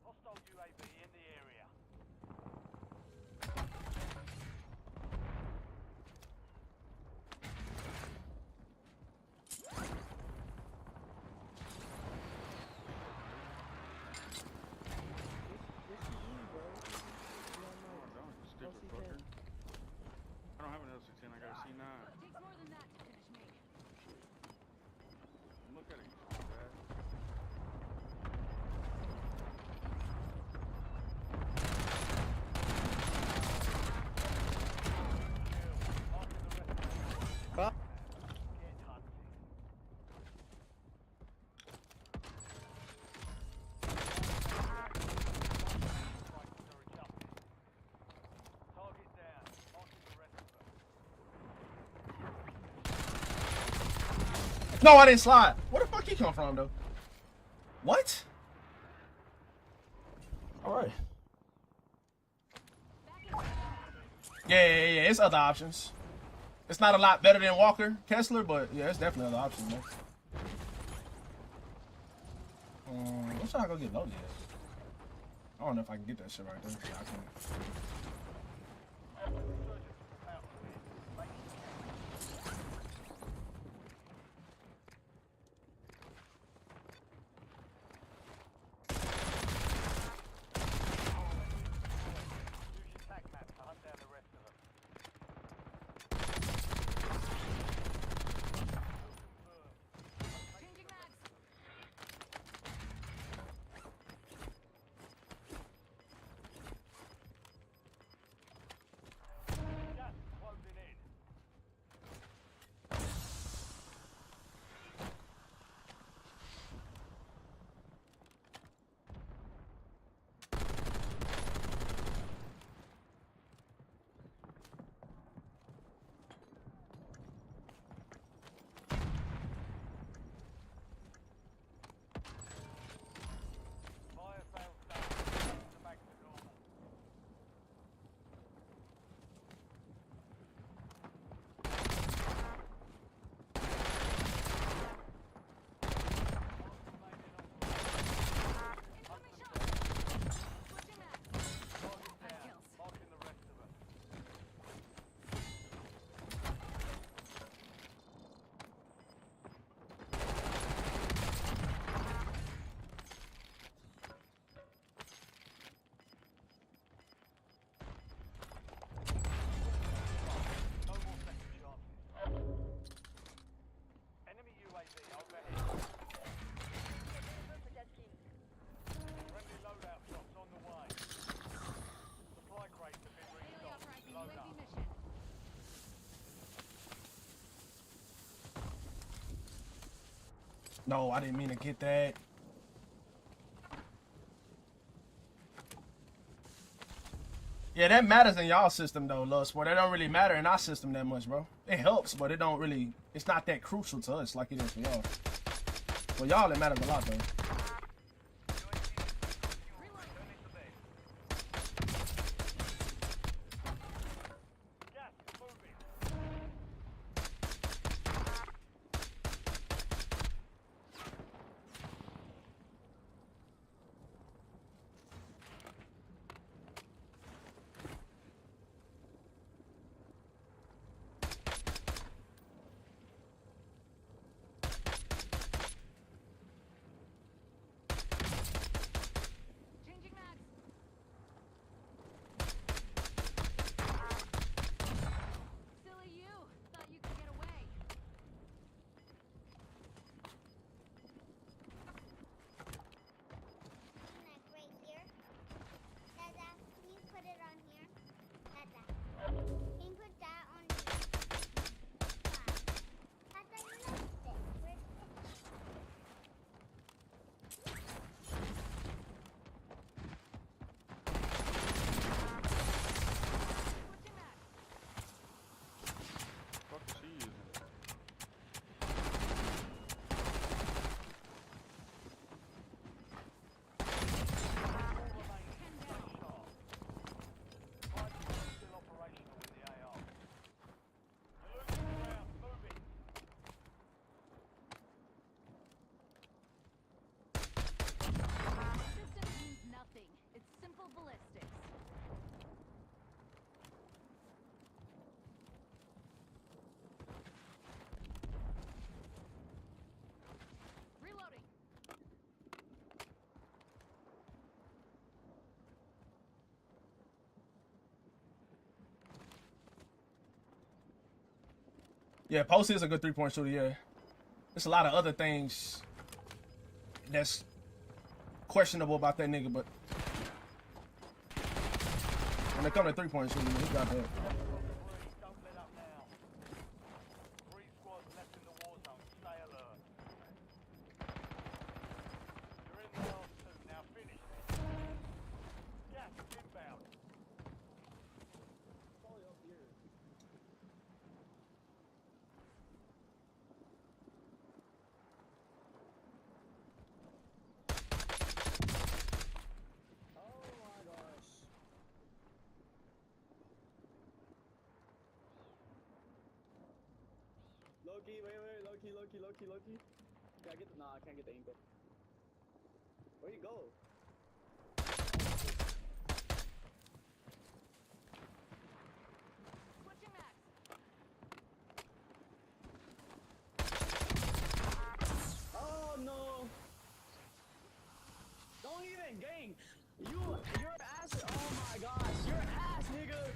Hostile UAV in the area. I don't have an L16, I got a C9. It takes more than that to finish me. Look at it, you small guy. No, I didn't slide. Where the fuck he come from, though? What? All right. Yeah. It's other options. It's not a lot better than Walker Kessler, but yeah, it's definitely other options, man. What should I go get loaded at? I don't know if I can get that shit right there. Yeah, I can. Changing mags. No, I didn't mean to get that. Yeah, that matters in y'all system though, Lust. But that don't really matter in our system that much, bro. It helps, but it don't really. It's not that crucial to us like it is for y'all. For y'all, it matters a lot though. Changing mags. Silly you. Thought you could get away. Neck right here. Dada, can you put it on here? Dada. Can you put that on here? Dada, you left it. Where's it? Switching mags. Fuck is she using? Still operational in the AR. You're losing ground. Move it. Distance means nothing. It's simple ballistics. Reloading. Yeah, Post is a good 3-point shooter. Yeah, there's a lot of other things that's questionable about that nigga, but when it comes to 3-point shooting, he got that. Three, don't let up now. 3 squads left in the war zone. Stay alert. You're in the last 2. Now finish this. Gas is inbound. Oh my gosh. Loki, wait, Loki. Can I get the, nah, I can't get the ankle. Where you go? Switching mags. Oh no! Don't even gang! Your ass, oh my gosh, your ass, nigga!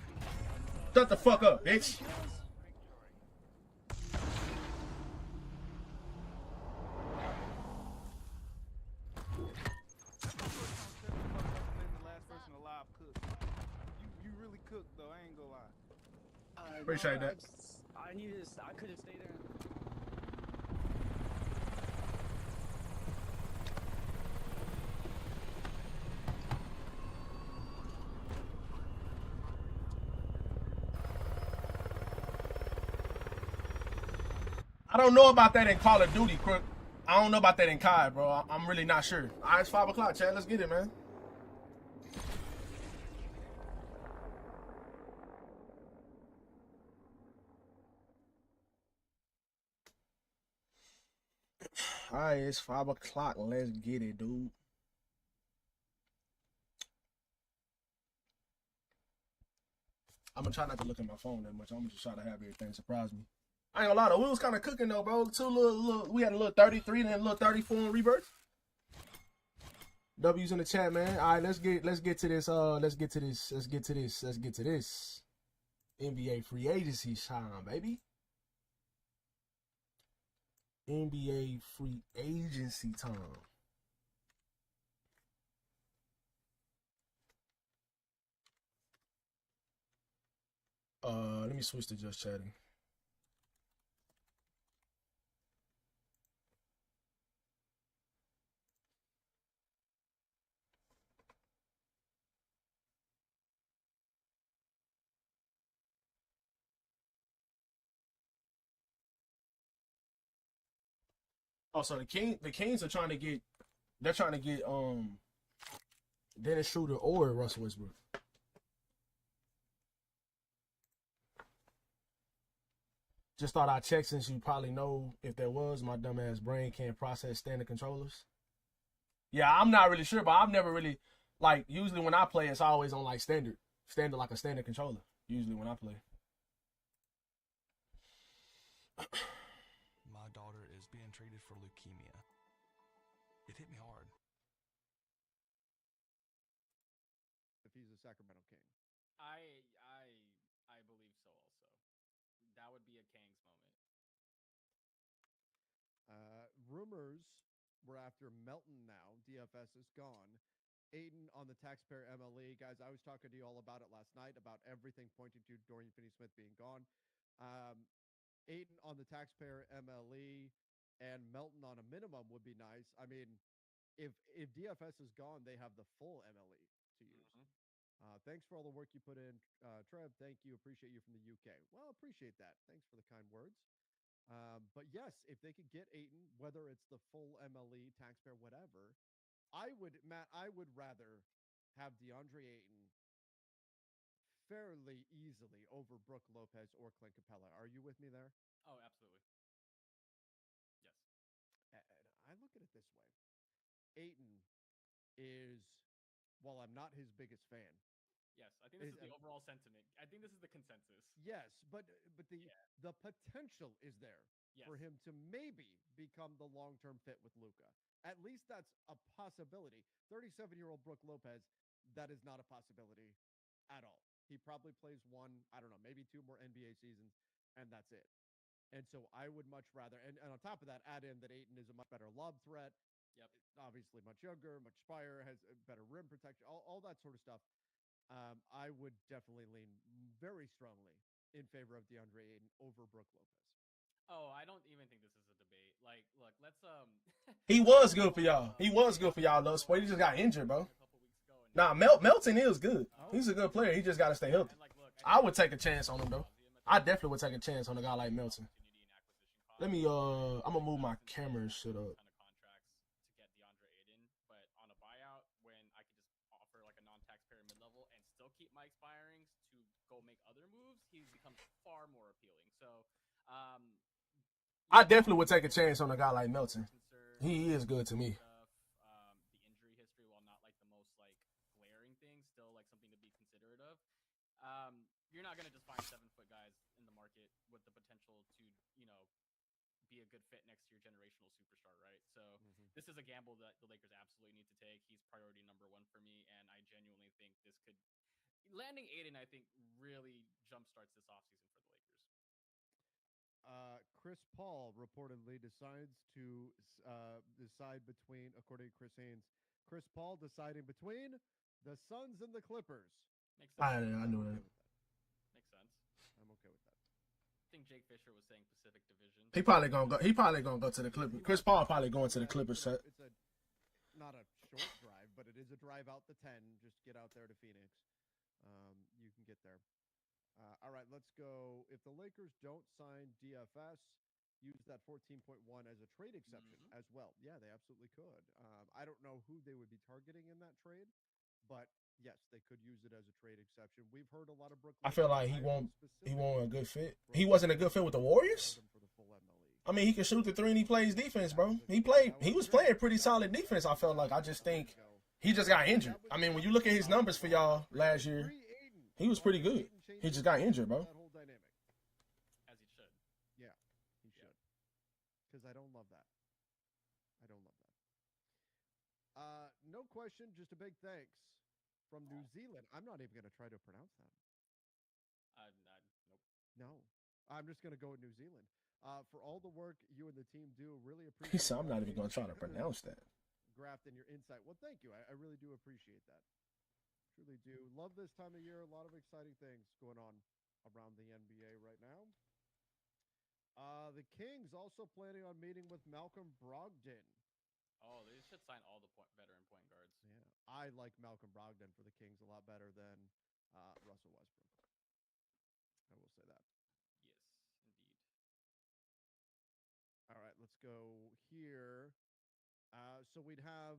Shut the fuck up, bitch. The last person alive cooked. You really cooked though. I ain't gonna lie. Appreciate that. I needed to, I couldn't stay there. I don't know about that in Call of Duty, Crook. I don't know about that in COD, bro. I'm really not sure. All right, it's 5 o'clock, Chad. Let's get it, man. All right, it's 5 o'clock. Let's get it, dude. I'm gonna try not to look at my phone that much. I'm gonna just try to have everything surprise me. I ain't gonna lie though, we was kind of cooking though, bro. We had a little 33 and then a little 34 in rebirth. W's in the chat, man. All right, let's get to this. Let's get to this. NBA free agency time, baby. NBA free agency time. Let me switch to just chatting. Oh, so the Kings are trying to get Dennis Schroeder or Russell Westbrook. Just thought I'd check since you probably know if there was. My dumbass brain can't process standard controllers. Yeah, I'm not really sure, but I've never really like. Usually when I play, it's always on like standard like a standard controller. Usually when I play. My daughter is being treated for leukemia. It hit me hard. If he's a Sacramento King. I believe so also. That would be a Kang's moment. Rumors were after Melton now. DFS is gone. Aiden on the taxpayer MLE. Guys, I was talking to you all about it last night, about everything pointing to Dorian Finney-Smith being gone. Aiden on the taxpayer MLE and Melton on a minimum would be nice. I mean, if DFS is gone, they have the full MLE to use. Thanks for all the work you put in, Trev. Thank you. Appreciate you from the UK. Well, appreciate that. Thanks for the kind words. But yes, if they could get Aiton, whether it's the full MLE, taxpayer, whatever, I would rather have DeAndre Ayton fairly easily over Brooke Lopez or Clint Capella. Are you with me there? Oh, absolutely. Yes. And I look at it this way. Ayton is, while I'm not his biggest fan. Yes, I think this is the overall sentiment. I think this is the consensus. Yes, but the potential is there for him to maybe become the long-term fit with Luka. At least that's a possibility. 37-year-old Brooke Lopez, that is not a possibility at all. He probably plays one, I don't know, maybe two more NBA seasons, and that's it. And so I would much rather, and on top of that, add in that Ayton is a much better lob threat. Yep. Obviously much younger, much spire, has better rim protection, all that sort of stuff. I would definitely lean very strongly in favor of DeAndre Ayton over Brooke Lopez. Oh, I don't even think this is a debate. Like, look, let's He was good for y'all. He was good for y'all, though. He just got injured, bro. Nah, Melton is good. He's a good player. He just got to stay healthy. I would take a chance on him, though. I definitely would take a chance on a guy like Melton. Let me, I'm going to move my camera and shit up. Keep my expirings to go make other moves, he becomes far more appealing. So, I definitely would take a chance on a guy like Melton. He is good to me. The injury history, while not like the most like glaring thing, still like something to be considerate of. You're not gonna just find 7-foot guys in the market with the potential to, you know, be a good fit next to your generational superstar, right? So this is a gamble that the Lakers absolutely need to take. He's priority number 1 for me, and I genuinely think this could. Landing Ayton, I think, really jumpstarts this offseason for the Lakers. Chris Paul reportedly decides to decide between, according to Chris Haynes, Chris Paul deciding between the Suns and the Clippers. Makes sense. I knew that. Makes sense. I'm okay with that. I think Jake Fisher was saying Pacific Division. He probably gonna go to the Clippers. Chris Paul probably going to the Clippers. It's not a short drive, but it is a drive out the 10. Just get out there to Phoenix. You can get there. All right, let's go. If the Lakers don't sign DFS, use that 14.1 as a trade exception as well. Yeah, they absolutely could. I don't know who they would be targeting in that trade, but yes, they could use it as a trade exception. We've heard a lot of Brooklyn. I feel like he won't a good fit. He wasn't a good fit with the Warriors. I mean, he can shoot the 3 and he plays defense, bro. He was playing pretty solid defense. I felt like. I just think he just got injured. I mean, when you look at his numbers for y'all last year, he was pretty good. He just got injured, bro. That whole dynamic. As he should. Yeah, he should. Because I don't love that. No question, just a big thanks from New Zealand. I'm not even going to try to pronounce that. Nope. No. I'm just going to go with New Zealand. For all the work you and the team do, really appreciate He said, I'm not even going to try to pronounce that. Graft and your insight. Well, thank you. I really do appreciate that. Truly do. Love this time of year. A lot of exciting things going on around the NBA right now. The Kings also planning on meeting with Malcolm Brogdon. Oh, they should sign all the veteran point guards. Yeah, I like Malcolm Brogdon for the Kings a lot better than Russell Westbrook. I will say that. Yes, indeed. All right, let's go here. So we'd have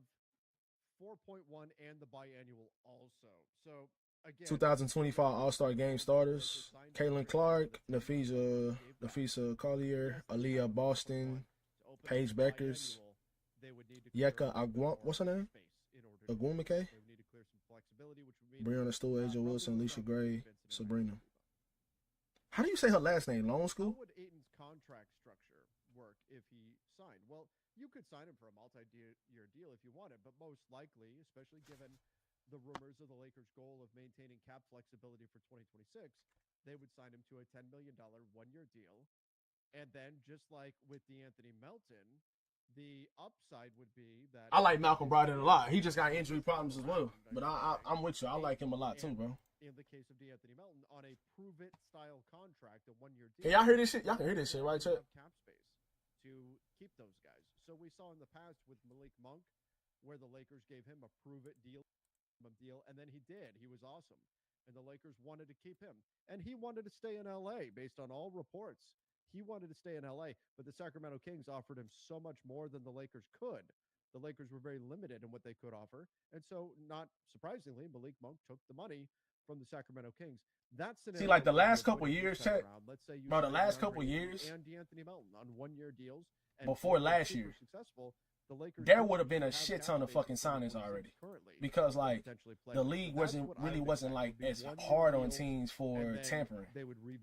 4.1 and the biannual also. So again, 2025 All-Star Game starters: Caitlin Clark, Nafisa Collier, Aaliyah Boston, Paige Beckers, Yeka Agwam. What's her name? Agwumike. Brianna Stewart, Asia Wilson, Alicia Gray, Sabrina. How do you say her last name? Long School? How would Aiton's contract structure work if he signed? Well, you could sign him for a multi-year deal if you wanted, but most likely, especially given the rumors of the Lakers' goal of maintaining cap flexibility for 2026, they would sign him to a $10 million one-year deal. And then, just like with DeAnthony Melton, the upside would be that I like Malcolm Brogdon a lot. He just got injury problems as well. But I'm with you. I like him a lot too, bro. In the case of DeAnthony Melton, on a prove-it style contract, a one-year deal. Can y'all hear this shit? Y'all can hear this shit, right, Chuck? Cap space to keep those guys. So we saw in the past with Malik Monk, where the Lakers gave him a prove-it deal, and then he did. He was awesome, and the Lakers wanted to keep him, and he wanted to stay in LA based on all reports. He wanted to stay in LA, but the Sacramento Kings offered him so much more than the Lakers could. The Lakers were very limited in what they could offer, and so, not surprisingly, Malik Monk took the money from the Sacramento Kings. That's see, like the last couple years, Chet. Bro, the last couple years and DeAnthony Melton on one-year deals. And before last year, successful, the Lakers there would have been a shit ton of fucking signings already, because like the league wasn't like as hard on teams for tampering.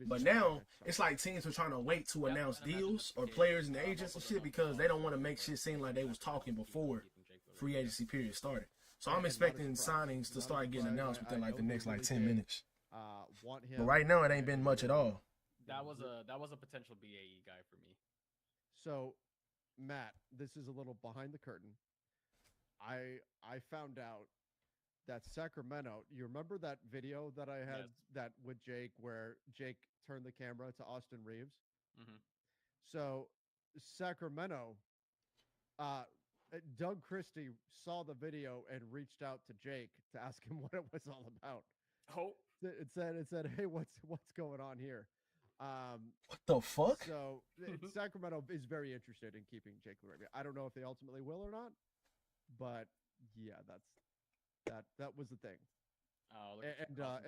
But now it's like teams are trying to wait to announce deals or players and agents and shit because they don't want to make shit seem like they was talking before free agency period started. So I'm expecting signings to start getting announced within like the next like 10 minutes. But right now it ain't been much at all. That was a potential BAE guy for me. So, Matt, this is a little behind the curtain. I found out that Sacramento, you remember that video that I had that with Jake where Jake turned the camera to Austin Reeves? Mm-hmm. So, Sacramento, Doug Christie saw the video and reached out to Jake to ask him what it was all about. Oh, it said, hey, what's going on here? What the fuck? So Sacramento is very interested in keeping Jake LaRavia. I don't know if they ultimately will or not, but yeah, that was the thing. Oh,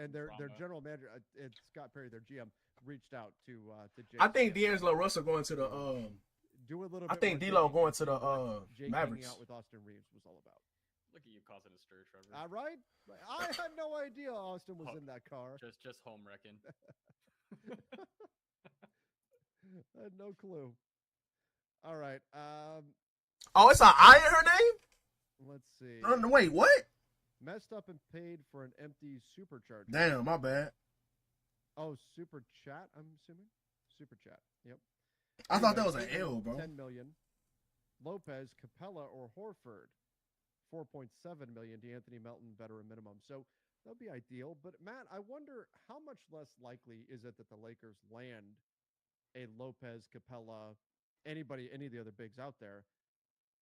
and their general manager, Scott Perry, their GM, reached out to Jake. I think D'Angelo Russell going to the do a little. I think D'Lo going to the Jake Mavericks. Hanging out with Austin Reeves was all about. Look at you causing a stir, Trevor. All right, I had no idea Austin was in that car. Just home wrecking. I had no clue. All right. Oh, it's an I in her name? Let's see. No, wait, what? Messed up and paid for an empty supercharger. Damn, my bad. Oh, super chat, I'm assuming? Super chat. Yep. I thought that was an L, bro. 10 million. Lopez, Capella, or Horford. 4.7 million. DeAnthony Melton, veteran minimum. So that'd be ideal. But Matt, I wonder how much less likely is it that the Lakers land a Lopez, Capella, any of the other bigs out there,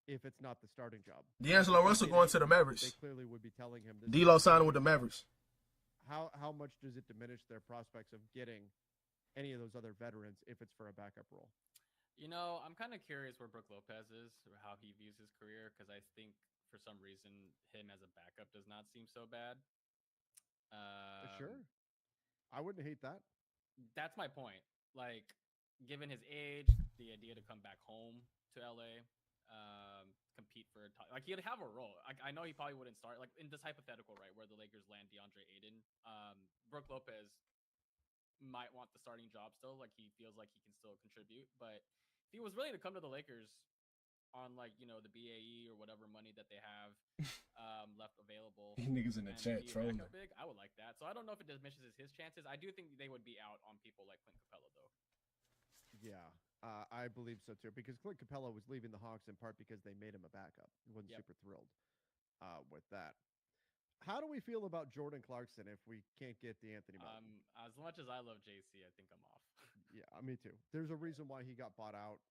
if it's not the starting job? D'Angelo Russell going to the Mavericks. They clearly would be telling him this. D'Lo signing with the Mavericks. How much does it diminish their prospects of getting any of those other veterans if it's for a backup role? You know, I'm kind of curious where Brook Lopez is, or how he views his career, because I think for some reason him as a backup does not seem so bad. Sure. I wouldn't hate that. That's my point. Like, given his age, the idea to come back home to LA, compete for like he'd have a role. I know he probably wouldn't start, like in this hypothetical, right, where the Lakers land DeAndre Ayton. Brook Lopez might want the starting job still. Like, he feels like he can still contribute, but if he was willing to come to the Lakers on, like, you know, the BAE or whatever money that they have left available, These niggas in the chat trolling. Big, I would like that. So I don't know if it diminishes his chances. I do think they would be out on people like Clint Capella, though. Yeah, I believe so too, because Clint Capella was leaving the Hawks in part because they made him a backup. He wasn't super thrilled with that. How do we feel about Jordan Clarkson if we can't get DeAnthony Melton? As much as I love JC, I think I'm off. Yeah, me too. There's a reason why he got bought out.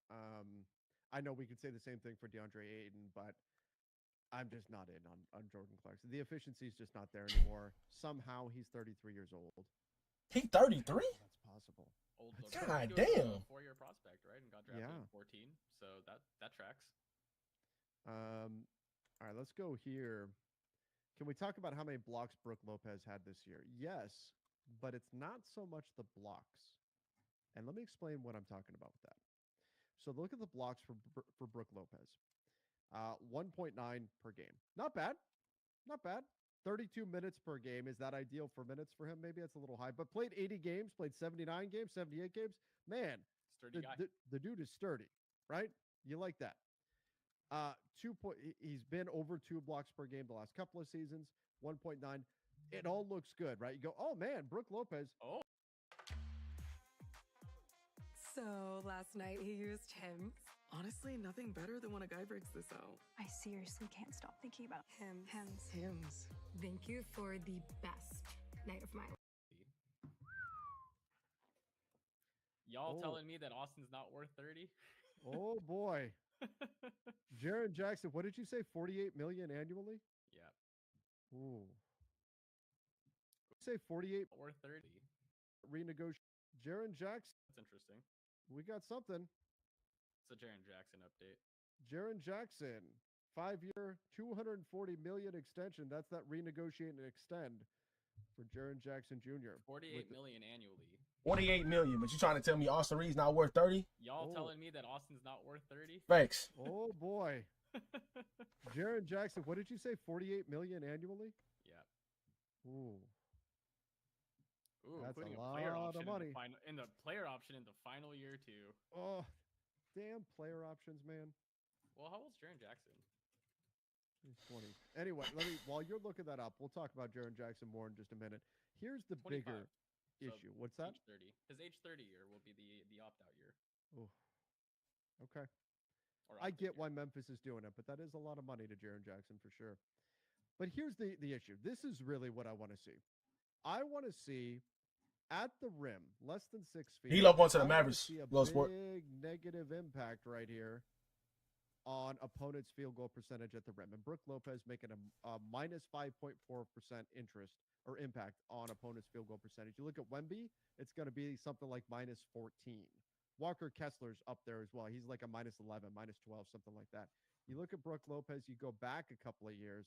I know we could say the same thing for DeAndre Ayton, but I'm just not in on Jordan Clarkson. The efficiency is just not there anymore. Somehow he's 33 years old. He 33? That's possible? Old God he was damn. a 4-year prospect, right? And got drafted Yeah. in 14. So that tracks. All right, let's go here. Can we talk about how many blocks Brooke Lopez had this year? Yes, but it's not so much the blocks. And let me explain what I'm talking about with that. So look at the blocks for Brooke Lopez. 1.9 per game. Not bad. Not bad. 32 minutes per game. Is that ideal for minutes for him? Maybe that's a little high, but played 80 games, played 79 games, 78 games. Man, Sturdy guy. the dude is sturdy, right? You like that. He's been over 2 blocks per game the last couple of seasons. 1.9. It all looks good, right? You go, oh man, Brooke Lopez. Oh. So last night he used him. Honestly, nothing better than when a guy breaks this out. I seriously can't stop thinking about him. Hims. Thank you for the best night of my life. Y'all telling me that Austin's not worth 30? Oh boy. Jaren Jackson, what did you say? 48 million annually? Yeah. Ooh. Say 48 Worth 30. renegotiate. Jaren Jackson. That's interesting. We got something. It's a Jaren Jackson update. Jaren Jackson, 5-year, 240 million extension. That's that renegotiate and extend for Jaren Jackson Jr. 48 million annually. 48 million, but you trying to tell me Austin Reed's not worth 30? Y'all telling me that Austin's not worth 30? Thanks. Oh boy. Jaren Jackson, what did you say? 48 million annually? Yeah. Ooh. Ooh, That's putting a a player lot option of money. in the player option in the final year too. Oh, damn player options, man. Well, how old's Jaren Jackson? He's 20. Anyway, while you're looking that up, we'll talk about Jaren Jackson more in just a minute. Here's the 25. bigger issue. What's that? Age 30. His age 30 year will be the opt-out year. Oh. Okay. Or I opt-in get year. why Memphis is doing it, but that is a lot of money to Jaren Jackson for sure. But here's the issue. This is really what I want to see. I want to see at the rim, less than 6 feet. He loved going to the I wanna Mavericks. see a Little sport. big negative impact right here on opponent's field goal percentage at the rim. And Brooke Lopez making a minus 5.4% interest or impact on opponent's field goal percentage. You look at Wemby, it's going to be something like minus 14. Walker Kessler's up there as well. He's like a minus 11, minus 12, something like that. You look at Brooke Lopez, you go back a couple of years,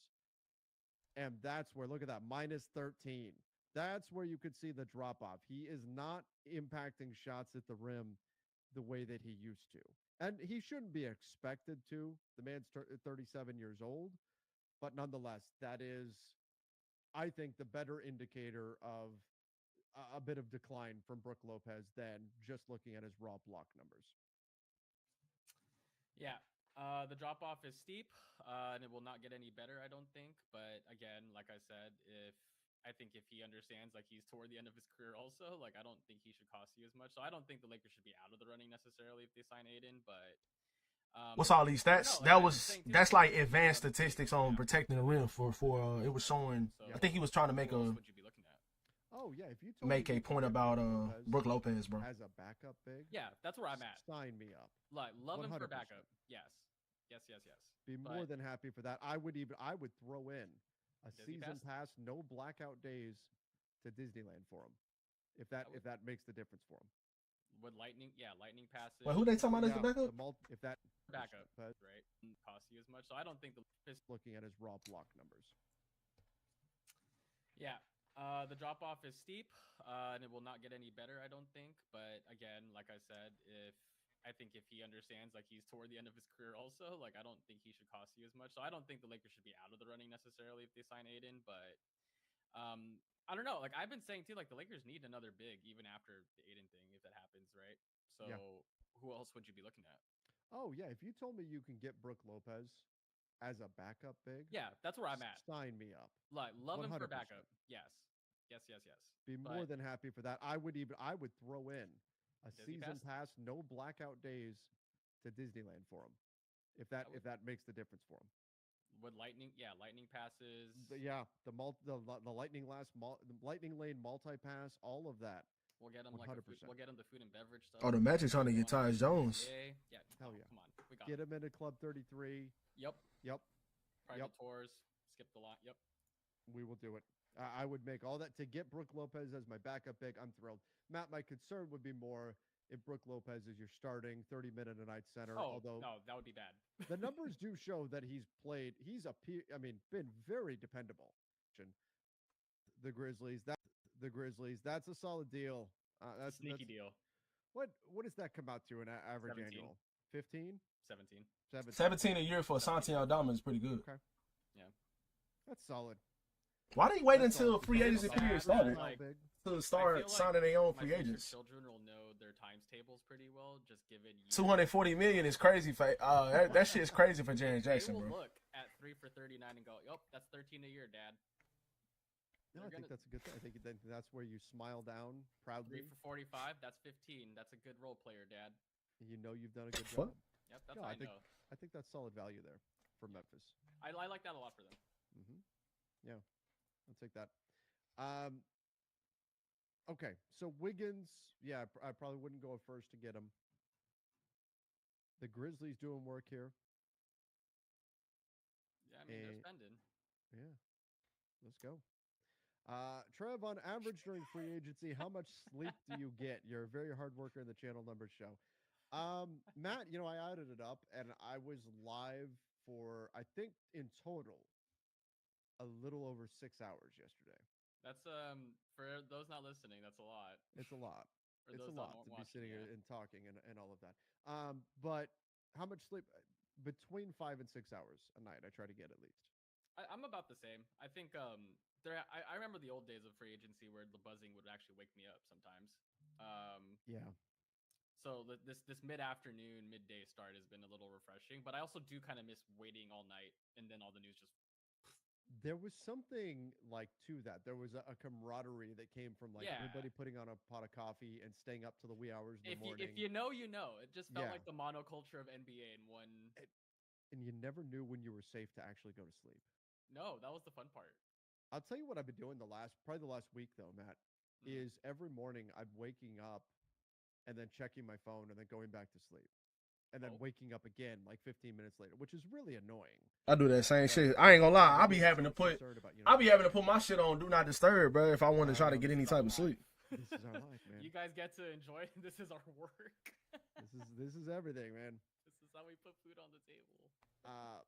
and that's where, look at that, minus 13. That's where you could see the drop off. He is not impacting shots at the rim the way that he used to. And he shouldn't be expected to. The man's 37 years old. But nonetheless, that is, I think, the better indicator of a bit of decline from Brooke Lopez than just looking at his raw block numbers. Yeah. The drop off is steep, and it will not get any better, I don't think. But again, like I said, I think if he understands, like, he's toward the end of his career also, like, I don't think he should cost you as much. So I don't think the Lakers should be out of the running necessarily if they sign Aiden, but what's all these stats? That's like advanced statistics on protecting the rim for it was showing. I think he was trying to make would you be looking at? Oh yeah, if you told make me a point about Brooke Lopez, bro. As a backup big, Yeah, that's where I'm at. sign me up. Like, love him for 100%. backup. Yes. Be more than happy for that. I would throw in a Disney season pass? pass, no blackout days to Disneyland for him. If that makes the difference for him. With lightning passes. Wait, who they talking about as the backup? If that backup, right? Cost you as much. So I don't think looking at his raw block numbers. Yeah. The drop off is steep, and it will not get any better, I don't think. But again, like I said, I think if he understands, like, he's toward the end of his career also, like, I don't think he should cost you as much. So I don't think the Lakers should be out of the running necessarily if they sign Aiden, but I don't know. Like, I've been saying too, like, the Lakers need another big even after the Aiden thing, if that happens, right? So who else would you be looking at? Oh yeah, if you told me you can get Brooke Lopez as a backup big, Yeah, that's where I'm at. sign me up. Like, love him for 100%. backup. Yes. Be more than happy for that. I would throw in a Disney season pass? pass, no blackout days to Disneyland for him. If that makes the difference for him. With lightning passes. The lightning lane multi-pass, all of that. We'll get him 100%. we'll get him the food and beverage stuff. Oh, the Magic trying to get Tyus Jones. Yeah. Hell yeah. Come on. We got Get him. him into Club 33. Yep. Yep. Private tours. Skip the lot. Yep. We will do it. I would make all that to get Brook Lopez as my backup pick. I'm thrilled. Matt, my concern would be more if Brook Lopez is your starting 30-minute a night center. Oh, although no, that would be bad. the numbers do show that he's been very dependable. The Grizzlies, that's a solid deal. That's Sneaky deal. What does that come out to an average 17. annual? 15? 17. 17 a year for Santi Aldama is pretty good. Okay. Yeah. That's solid. Why did he wait That's until solid. free agency It's period bad, started like, to I start feel like signing their own my free future agents? Children will know their times tables pretty well, just given years. 240 million is crazy for that shit is crazy for James Jackson, They will bro. look at 3 for 39 and go, "Yup, that's 13 a year, Dad." No, I think that's a good thing. I think that's where you smile down 3 proudly. for 45, that's 15. That's a good role player, Dad. You know you've done a good What? job. Yep, that's No, how I I think know. I think that's solid value there for Memphis. I like that a lot for them. Yeah, I'll take that. Okay, so Wiggins, yeah, I probably wouldn't go first to get him. The Grizzlies doing work here. Yeah, I mean, they're spending. Yeah, let's go. Trev, on average during free agency, how much sleep do you get? You're a very hard worker in the channel numbers show. Matt, I added it up and I was live for, I think in total, a little over 6 hours yesterday. That's for those not listening, that's a lot. It's a lot. For It's a those that lot aren't to be watching, sitting yeah. here and talking and all of that. But how much sleep? Between 5 and 6 hours a night, I try to get at least. I'm about the same. I think I remember the old days of free agency where the buzzing would actually wake me up sometimes. Yeah. So this mid-afternoon, midday start has been a little refreshing, but I also do kind of miss waiting all night and then all the news just. There was something like to that. There was a camaraderie that came from like everybody putting on a pot of coffee and staying up till the wee hours in the morning. If you know, you know. It just felt Yeah. like the monoculture of NBA in one. And you never knew when you were safe to actually go to sleep. No, that was the fun part. I'll tell you what I've been doing probably the last week though, Matt, is every morning I'm waking up and then checking my phone and then going back to sleep. And then waking up again like 15 minutes later, which is really annoying. I do that same shit. I ain't gonna lie. I be having to put my shit on do not disturb, bro, if I want to try to get any type of sleep. This is our life, man. You guys get to enjoy. This is our work. This is everything, man. This is how we put food on the table.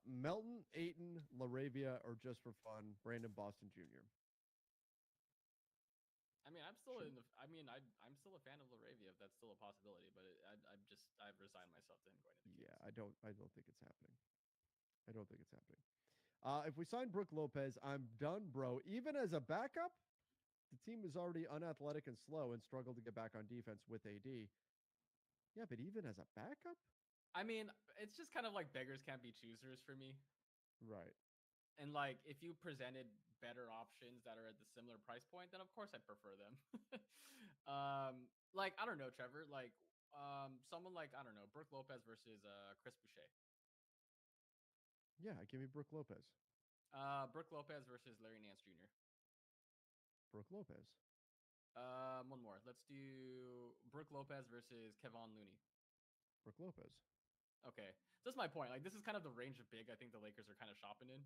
Melton, Ayton, Laravia, or just for fun, Brandon Boston Jr. I mean, I'm still I'm still a fan of Laravia if that's still a possibility, but I've resigned myself to him going to the Kings. Yeah, I don't think it's happening. I don't think it's happening. If we sign Brook Lopez, I'm done, bro. Even as a backup, the team is already unathletic and slow and struggled to get back on defense with AD. Yeah, but even as a backup? I mean, it's just kind of like beggars can't be choosers for me. Right. And like, if you presented better options that are at the similar price point, then of course I'd prefer them. Like, I don't know, Trevor, like, someone like, I don't know, Brook Lopez versus Chris Boucher. Yeah, give me Brook Lopez. Brook Lopez versus Larry Nance Jr. Brook Lopez. One more. Let's do Brook Lopez versus Kevon Looney. Brook Lopez. Okay, so that's my point. Like, this is kind of the range of big I think the Lakers are kind of shopping in.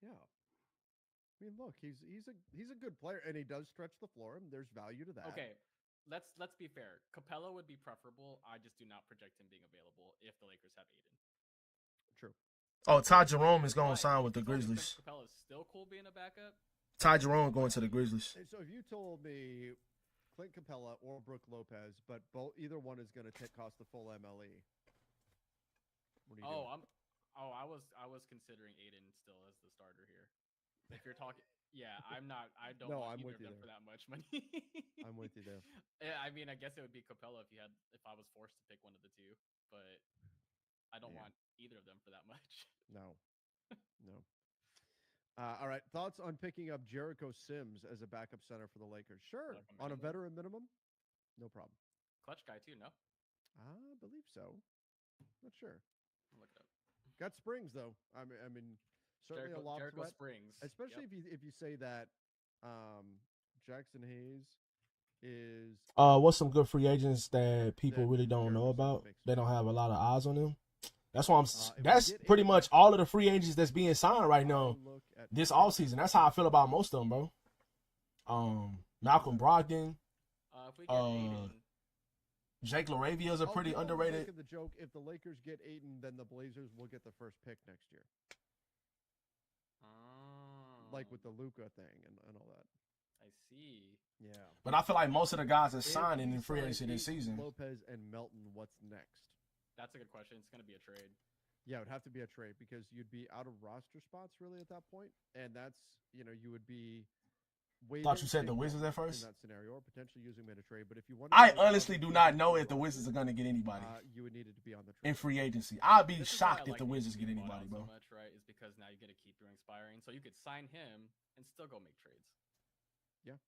Yeah. I mean, look, he's a good player, and he does stretch the floor, and there's value to that. Okay, let's be fair. Capella would be preferable. I just do not project him being available if the Lakers have Aiden. True. Oh, Ty Jerome is going to sign with the Grizzlies. Capella's still cool being a backup. Ty Jerome going to the Grizzlies. And so if you told me Clint Capella or Brook Lopez, but either one is going to cost the full MLE, what are you doing? I was considering Aiden still as the starter here. If you're talking, yeah, I'm not. I don't want either of them for that much money. I'm with you there. I mean, I guess it would be Capella if I was forced to pick one of the two, but I don't want either of them for that much. No. All right, thoughts on picking up Jericho Sims as a backup center for the Lakers? Sure, on a veteran minimum, no problem. Clutch guy too, no? I believe so. Not sure. I'll look it up. Got springs though. I mean, certainly a lob Jericho threat. Springs, especially if you say that Jackson Hayes is. What's some good free agents that people really don't know about? They don't have a lot of eyes on them. That's why I'm. If we That's get pretty Aiden- much all of the free agents that's being signed right I'll now look at this offseason. That's how I feel about most of them, bro. Malcolm Brogdon, If we get Aiden, Jake LaRavia is a pretty people were underrated. making the joke, if the Lakers get Aiden, then the Blazers will get the first pick next year. Like with the Luka thing and all that. I see. Yeah. But I feel like most of the guys are If signing we in free sign agency this Aiden, season. Lopez and Melton, what's next? That's a good question. It's going to be a trade. Yeah, it would have to be a trade because you'd be out of roster spots really at that point, and that's you would be. Thought you said the Jake Wizards at Melton first? in that scenario, or potentially using him in a trade. But if you want, I honestly do not know if the Wizards are going to get anybody you would need it to be on the in trade. free agency. I'd be This is why I shocked if like the Aiden Wizards get being bought anybody, out bro. So much, right? Is because now you get to keep doing expiring, so you could sign him and still go make trades. Yeah.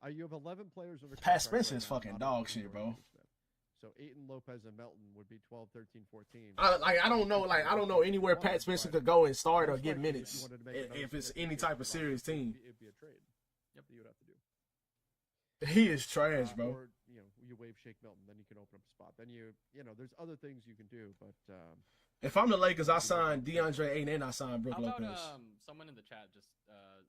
You have 11 players under Pat contract Spencer right is now, fucking not dog including shit, bro. Dorian Finney-Smith. So Aiton, Lopez, and Melton would be 12, 13, 14. I don't know anywhere Pat Spencer could go and start or Most get likely, minutes you wanted to make another if it's significant any trade type for of the serious roster, team. It'd be a trade. Yep. That you would have to do. He is trash, bro. Or you waive Shake Milton, then you can open up a spot. Then there's other things you can do, but If I'm the Lakers, I sign DeAndre Ayton and I sign Brook How about Lopez. someone in the chat just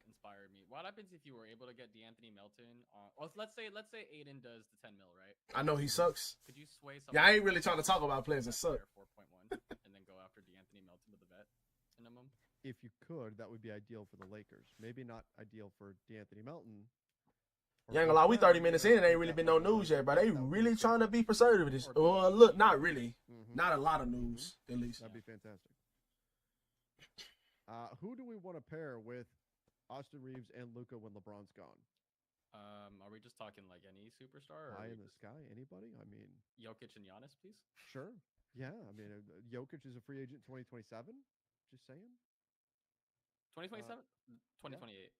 inspired me. What happens if you were able to get DeAnthony Melton on? Well, let's say Aiden does the 10 mil, right? I know he sucks. Could you sway someone? Yeah, I ain't really trying to talk about players that suck. 4.1 and then go after DeAnthony Melton with the vet minimum. if you could, that would be ideal for the Lakers. Maybe not ideal for DeAnthony Melton. Yeah, ain't gonna lie, we 30 minutes in and ain't really been no news yet, but they really trying to be conservative. Well, look, not really. Not a lot of news, at least. That'd be fantastic. Who do we want to pair with Austin Reeves and Luka when LeBron's gone? Are we just talking like any superstar? Or High in the sky? Anybody? I mean, Jokic and Giannis, please. Sure. Yeah. I mean, Jokic is a free agent 2027. Just saying. 2027, 2028. Yeah.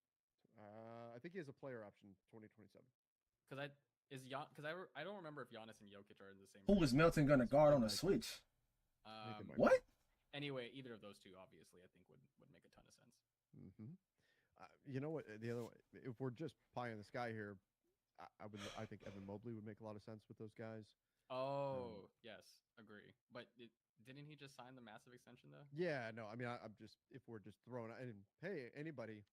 I think he has a player option 2027. Because I don't remember if Giannis and Jokic are in the same. Who is Melton gonna guard on a switch? What? Anyway, either of those two, obviously, I think would make a ton of sense. Mm-hmm. You know what? The other way, if we're just pie in the sky here, I think Evan Mobley would make a lot of sense with those guys. Oh, yes, agree. But didn't he just sign the massive extension though? Yeah, no. I mean, I'm just if we're just throwing and hey, anybody.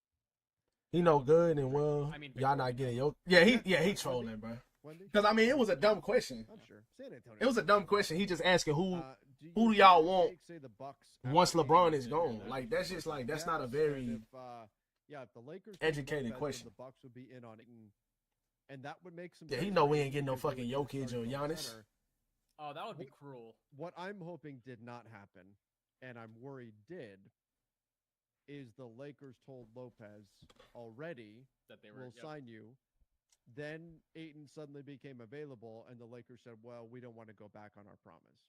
He no good and well. I mean, y'all not getting yo. Yeah, he trolling, bro. Because I mean, it was a dumb question. I'm sure. San Antonio. It was a dumb question. He just asking who do y'all want say the Bucks once LeBron is gone. Like that's just like that's not a very if the Lakers educated Lopez, question. the Bucks would be in on it, and that would make some. Yeah, he sense know for we me ain't getting no because fucking they would Jokic start or from Giannis. center. Oh, that would be cruel. What I'm hoping did not happen, and I'm worried did, is the Lakers told Lopez already that they will sign you. Then Ayton suddenly became available, and the Lakers said, "Well, we don't want to go back on our promise."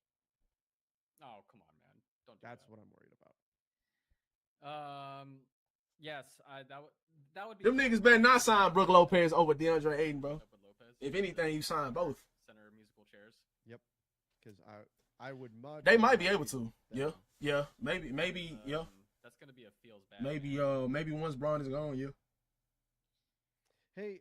Oh, come on, man! Don't. That's what I'm worried about. Yes, that would be. Them niggas better not sign Brook Lopez over DeAndre Ayton, bro. If anything, you sign both. Center musical chairs. Yep, because I would much. They might be able to. Yeah, maybe, yeah. That's gonna be a feels bad. Maybe once Bron is gone, yeah. Hey,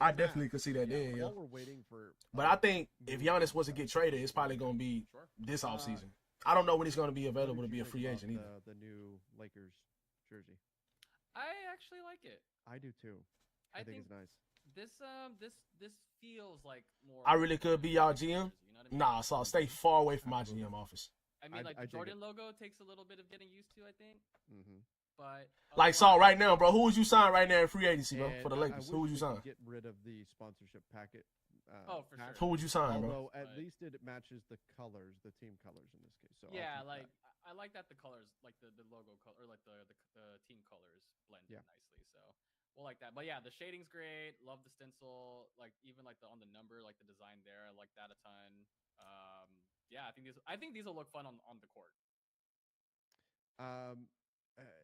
I definitely could see that then, yeah. While we're waiting for, but I think if Giannis was to get traded, it's probably gonna be this offseason. I don't know when he's gonna be available to be a free agent either. The new Lakers jersey. I actually like it. I do too. I think it's nice. This feels like more. I really could be y'all GM. Nah, so I'll stay far away from my GM office. I mean, like the Jordan logo takes a little bit of getting used to, I think. Mm-hmm. But like, so right now, bro, who would you sign right now in free agency, bro, for the Lakers? Who would you sign? Get rid of the sponsorship packet. For sure. Who would you sign, bro? Although at least it matches the colors, the team colors in this case. So yeah, like I like that the colors, like the logo color, or like the team colors blend in nicely. So we'll like that. But yeah, the shading's great. Love the stencil. Like even like on the number, like the design there, I like that a ton. Yeah, I think these will look fun on the court.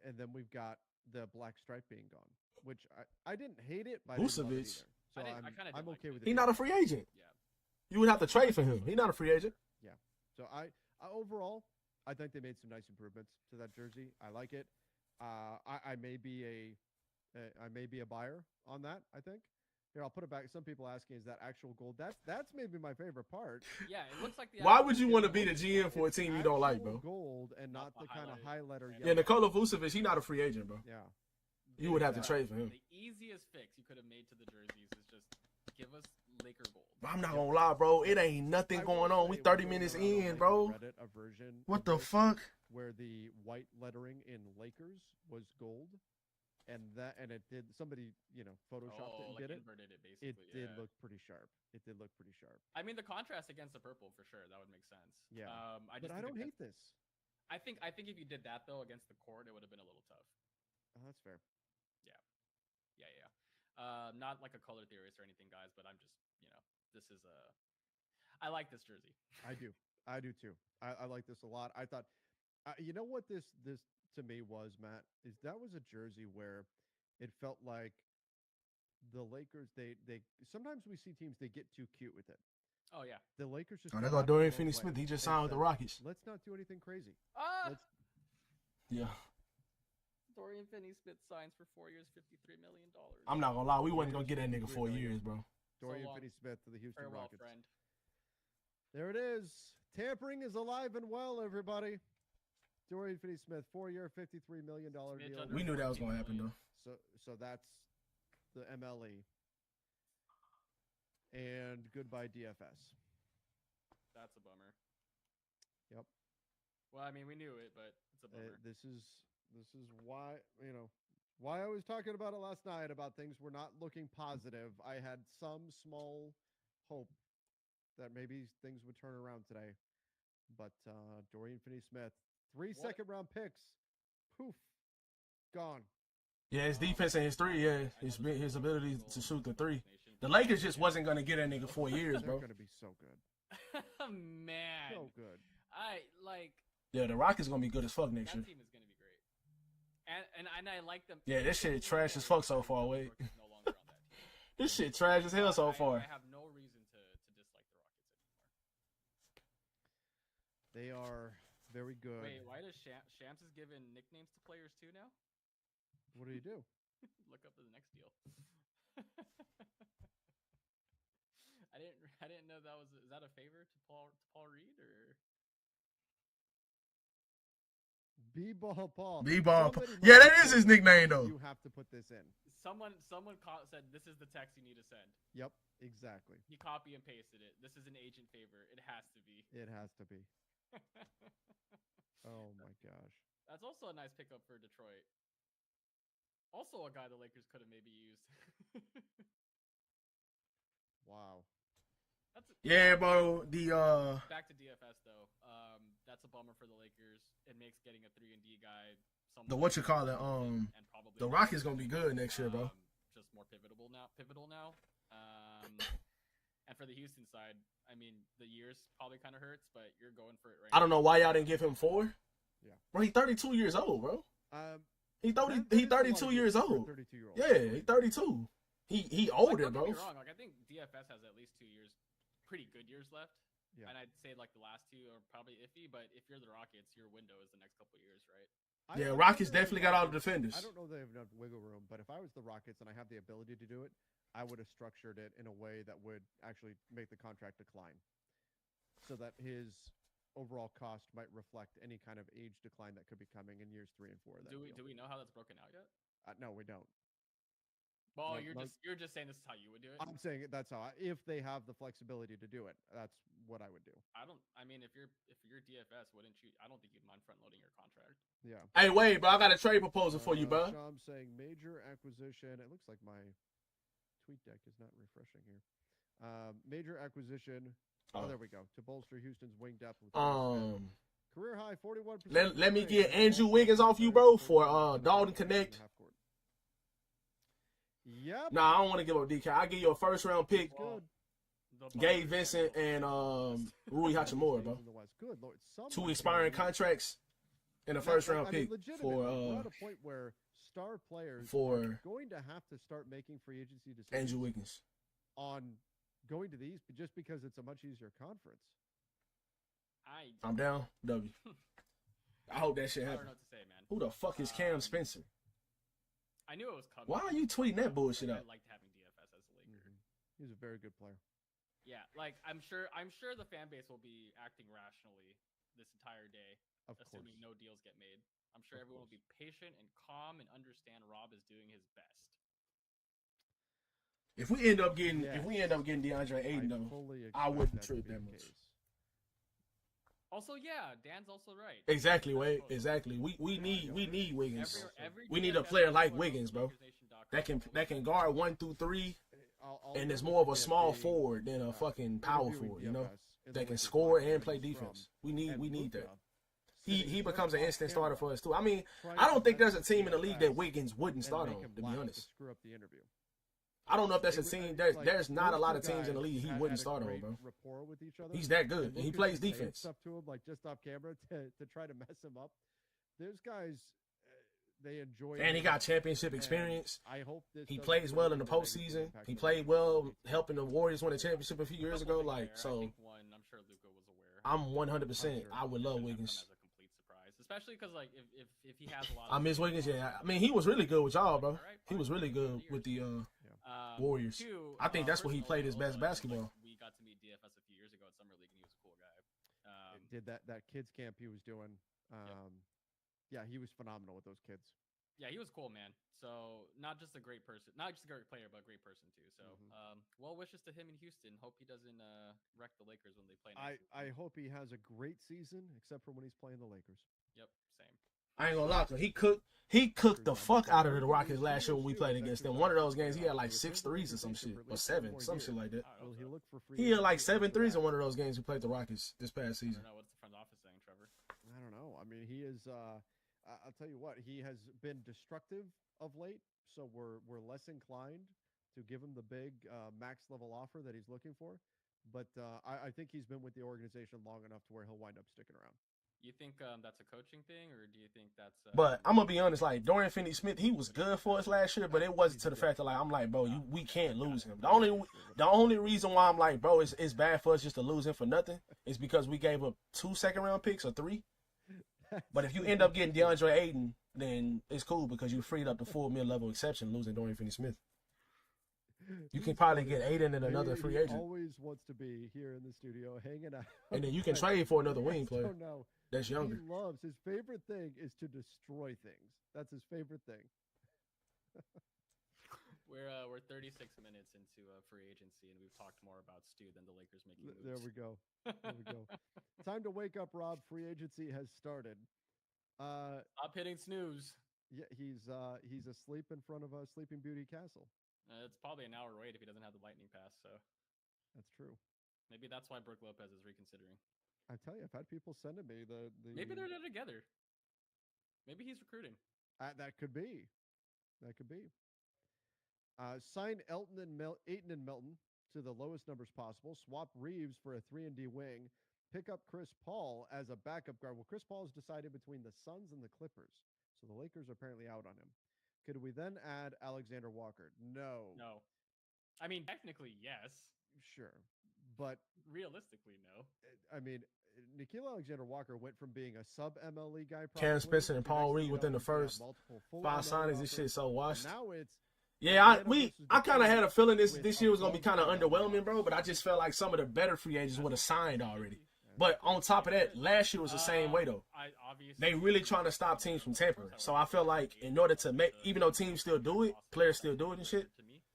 And then we've got the black stripe being gone, which I didn't hate it, but Vucevic. So I'm okay with it. He's not a free agent. Yeah. You would have to trade for him. He's not a free agent. Yeah. So I overall, I think they made some nice improvements to that jersey. I like it. I may be a buyer on that. I think Here, I'll put it back. Some people asking, is that actual gold? That's maybe my favorite part. Yeah, it looks like the. Why actual would you skin want to on be the looks GM cool. for a team you don't like, Actual bro? gold and not the kind of highlighter Yeah, yellow. Nikola Vucevic, he not a free agent, bro. Yeah. You would have to trade for him. The easiest fix you could have made to the jerseys is just give us Laker gold. But I'm not gonna lie, bro. It ain't nothing going on. We 30 minutes in, bro. Reddit a version What of the this fuck? Where the white lettering in Lakers was gold, and it did somebody photoshopped it and like did it. inverted it It basically. did yeah. look pretty sharp. It did look pretty sharp. I mean, the contrast against the purple for sure. That would make sense. Yeah. I But just I don't hate this. I think if you did that though against the court, it would have been a little tough. Oh, that's fair. Yeah. Not like a color theorist or anything, guys, but I'm just this is I like this jersey. I do too. I like this a lot. I thought, you know what this to me was, Matt, is that was a jersey where it felt like the Lakers. They sometimes we see teams they get too cute with it. Oh yeah. The Lakers just. Oh, they got Dorian Finney-Smith. He just signed with the Rockets. Let's not do anything crazy. Yeah. Dorian Finney-Smith signs for 4 years, $53 million. I'm not gonna lie, we wasn't gonna get that nigga 4 years, bro. Dorian Finney-Smith to the Houston Farewell, Rockets. friend. There it is. Tampering is alive and well, everybody. Dorian Finney-Smith, 4-year, $53 million deal. We knew that was gonna happen, though. So that's the MLE. And goodbye DFS. That's a bummer. Yep. Well, I mean, we knew it, but it's a bummer. This is why why I was talking about it last night about things were not looking positive. I had some small hope that maybe things would turn around today, but Dorian Finney-Smith, 3 second-round picks, poof, gone. Yeah, his defense and his three, yeah, his ability to shoot the three. The Lakers just wasn't gonna get that nigga 4 years, bro. They're gonna be so good. Man, so good. Yeah, the Rockets gonna be good as fuck next year. That team is gonna be great, and I like them. Yeah, this shit trash as fuck so far. Wait, this shit trash as hell so far. I have no reason to dislike the Rockets anymore. They are very good. Wait, why does Shams is giving nicknames to players too now? What do you do? Look up the next deal. I didn't know that was. Is that a favor to Paul Reed or? B-ball Paul. B-ball. Yeah, that is his nickname though. You have to put this in. Someone said this is the text you need to send. Yep, exactly. He copy and pasted it. This is an agent favor. It has to be. It has to be. Oh my gosh. That's also a nice pickup for Detroit. Also a guy the Lakers could have maybe used. Wow. Yeah, bro. Back to DFS though. That's a bummer for the Lakers. It makes getting a 3-and-D guy. The Rockets gonna be good next year, bro. Just more pivotal now. And for the Houston side, I mean, the years probably kind of hurts, but you're going for it right now. I don't know why y'all didn't give him 4. Yeah. Bro, he's 32 years old, bro. He 32 years old. 32-year-old. Yeah, he's 32. He older, bro. Don't get me wrong. Like, I think DFS has at least 2 years, pretty good years left. Yeah. And I'd say like the last 2 are probably iffy, but if you're the Rockets, your window is the next couple years, right? Yeah, Rockets definitely got all the defenders. I don't know if they have enough wiggle room, but if I was the Rockets and I have the ability to do it, I would have structured it in a way that would actually make the contract decline, so that his overall cost might reflect any kind of age decline that could be coming in years 3 and 4. Do we know how that's broken out yet? No, we don't. Well, you're just saying this is how you would do it. I'm saying that's how if they have the flexibility to do it, that's what I would do. I mean, if you're DFS, wouldn't you? I don't think you'd mind front loading your contract. Yeah. Hey, wait, bro. I got a trade proposal for you, bro. I'm saying major acquisition. It looks like my tweet deck is not refreshing here. Major acquisition. Oh, there we go. To bolster Houston's wing depth. With career high 41%. Let me get Andrew Wiggins off you, bro, for Dalton Connect. Yep. Nah, I don't want to give up DK. I'll give you a first-round pick. Gabe Vincent and Rui Hachimura, bro. Good Lord. 2 expiring contracts and a first-round pick for we're at a point where star players are going to have to start making free agency decisions. Andrew Wiggins on going to these just because it's a much easier conference. I'm down. W. I hope that shit happens. I don't know what to say, man. Who the fuck is Cam Spencer? I knew it was coming. Why are you tweeting that bullshit out? I liked having DFS as a Laker. He's a very good player. Yeah, like I'm sure the fan base will be acting rationally this entire day, Of assuming course. no deals get made. I'm sure Of everyone will course. be patient and calm and understand Rob is doing his best. If we end up getting Yes. DeAndre Ayton, though, fully I expect wouldn't that to trip be that the much. case. Also, yeah, Dan's also right. Exactly, That's Wade. close. Exactly. We need Wiggins. Every We need a DFS player like everyone Wiggins, knows bro. LakersNation.com That can guard 1 through 3, I'll and it's admit more of to a it small being, forward than a fucking power interviewing forward. You know, DFS in the that can Lakers score locker and room play from, defense. We and need that. Luka He sitting becomes just an off instant starter camera for us too. I mean, trying I to don't think there's a mess team with in the league DFS that Wiggins wouldn't and start make on. him To be laugh honest, to screw up the interview. I don't know if that's a It was, team. like, There's not a those lot two of teams in the guys league he had wouldn't a start on, great bro. rapport with each other. He's that good, and he Luka plays just saying defense. stuff to him like just off camera to try to mess him up. There's guys, they enjoy. And he it, got championship and experience. I hope this He doesn't plays turn well in the into a negative postseason. impact He on played the well team. helping the Warriors win a championship a few years ago. Like, I so think one, I'm sure Luka was aware. I'm 100%. sure. I would love Shouldn't have Wiggins. come as a complete surprise, especially because like if he has a lot. I Of miss Wiggins. Yeah, I mean he was really good with y'all, bro. He was really good with the Warriors. Two, I think that's where he first of played all, his best like, basketball. we got to meet DFS a few years ago at Summer League, and he was a cool guy. Did that kids camp he was doing. Yeah, he was phenomenal with those kids. Yeah, he was cool, man. So not just a great person, not just a great player, but a great person too. So well wishes to him in Houston. Hope he doesn't wreck the Lakers when they play next season. I hope he has a great season, except for when he's playing the Lakers. Yep, same. I ain't gonna lie to him. He cooked the fuck out of the Rockets last year when we played against them. One of those games, he had like 6 threes or some shit, or 7, some shit like that. Will he look for free? He had like 7 threes in one of those games we played the Rockets this past I season. don't know what's the front office saying, Trevor. I don't know. I mean, he is. I'll tell you what. He has been destructive of late, so we're less inclined to give him the big max level offer that he's looking for. But I think he's been with the organization long enough to where he'll wind up sticking around. You think that's a coaching thing, or do you think that's? But I'm gonna be honest, like Dorian Finney-Smith, he was good for us last year, but it wasn't to the fact that like I'm like, bro, we can't lose him. The only reason why I'm like, bro, it's bad for us just to lose him for nothing is because we gave up 2 second-round picks or 3. But if you end up getting DeAndre Ayton, then it's cool because you freed up the full mid-level exception losing Dorian Finney-Smith. You can probably get Ayton and another free agent. He always wants to be here in the studio hanging out. And then you can trade for another wing player No, that's younger. He loves his favorite thing is to destroy things. That's his favorite thing. We're 36 minutes into free agency, and we've talked more about Stu than the Lakers making moves. There we go. There we go. Time to wake up, Rob. Free agency has started. Stop hitting snooze. Yeah, he's asleep in front of a Sleeping Beauty castle. It's probably an hour wait if he doesn't have the lightning pass. So that's true. Maybe that's why Brook Lopez is reconsidering. I tell you, I've had people sending me the Maybe they're together. Maybe he's recruiting. That could be. That could be. Sign Ayton and Melton to the lowest numbers possible. Swap Reeves for a 3-and-D wing. Pick up Chris Paul as a backup guard. Well, Chris Paul is decided between the Suns and the Clippers, so the Lakers are apparently out on him. Could we then add Alexander Walker? No. No. I mean, technically, yes. Sure. But realistically, no. I mean, Nickeil Alexander-Walker went from being a sub-MLE guy. Cam Spencer and Paul Reed within the first 5 signings. This shit so washed. Now it's I kind of had a feeling this year was gonna be kind of underwhelming, bro. But I just felt like some of the better free agents would have signed already. But on top of that, last year was the same way though. They really trying to stop teams from tampering. So I feel like in order to make, even though teams still do it, players still do it and shit,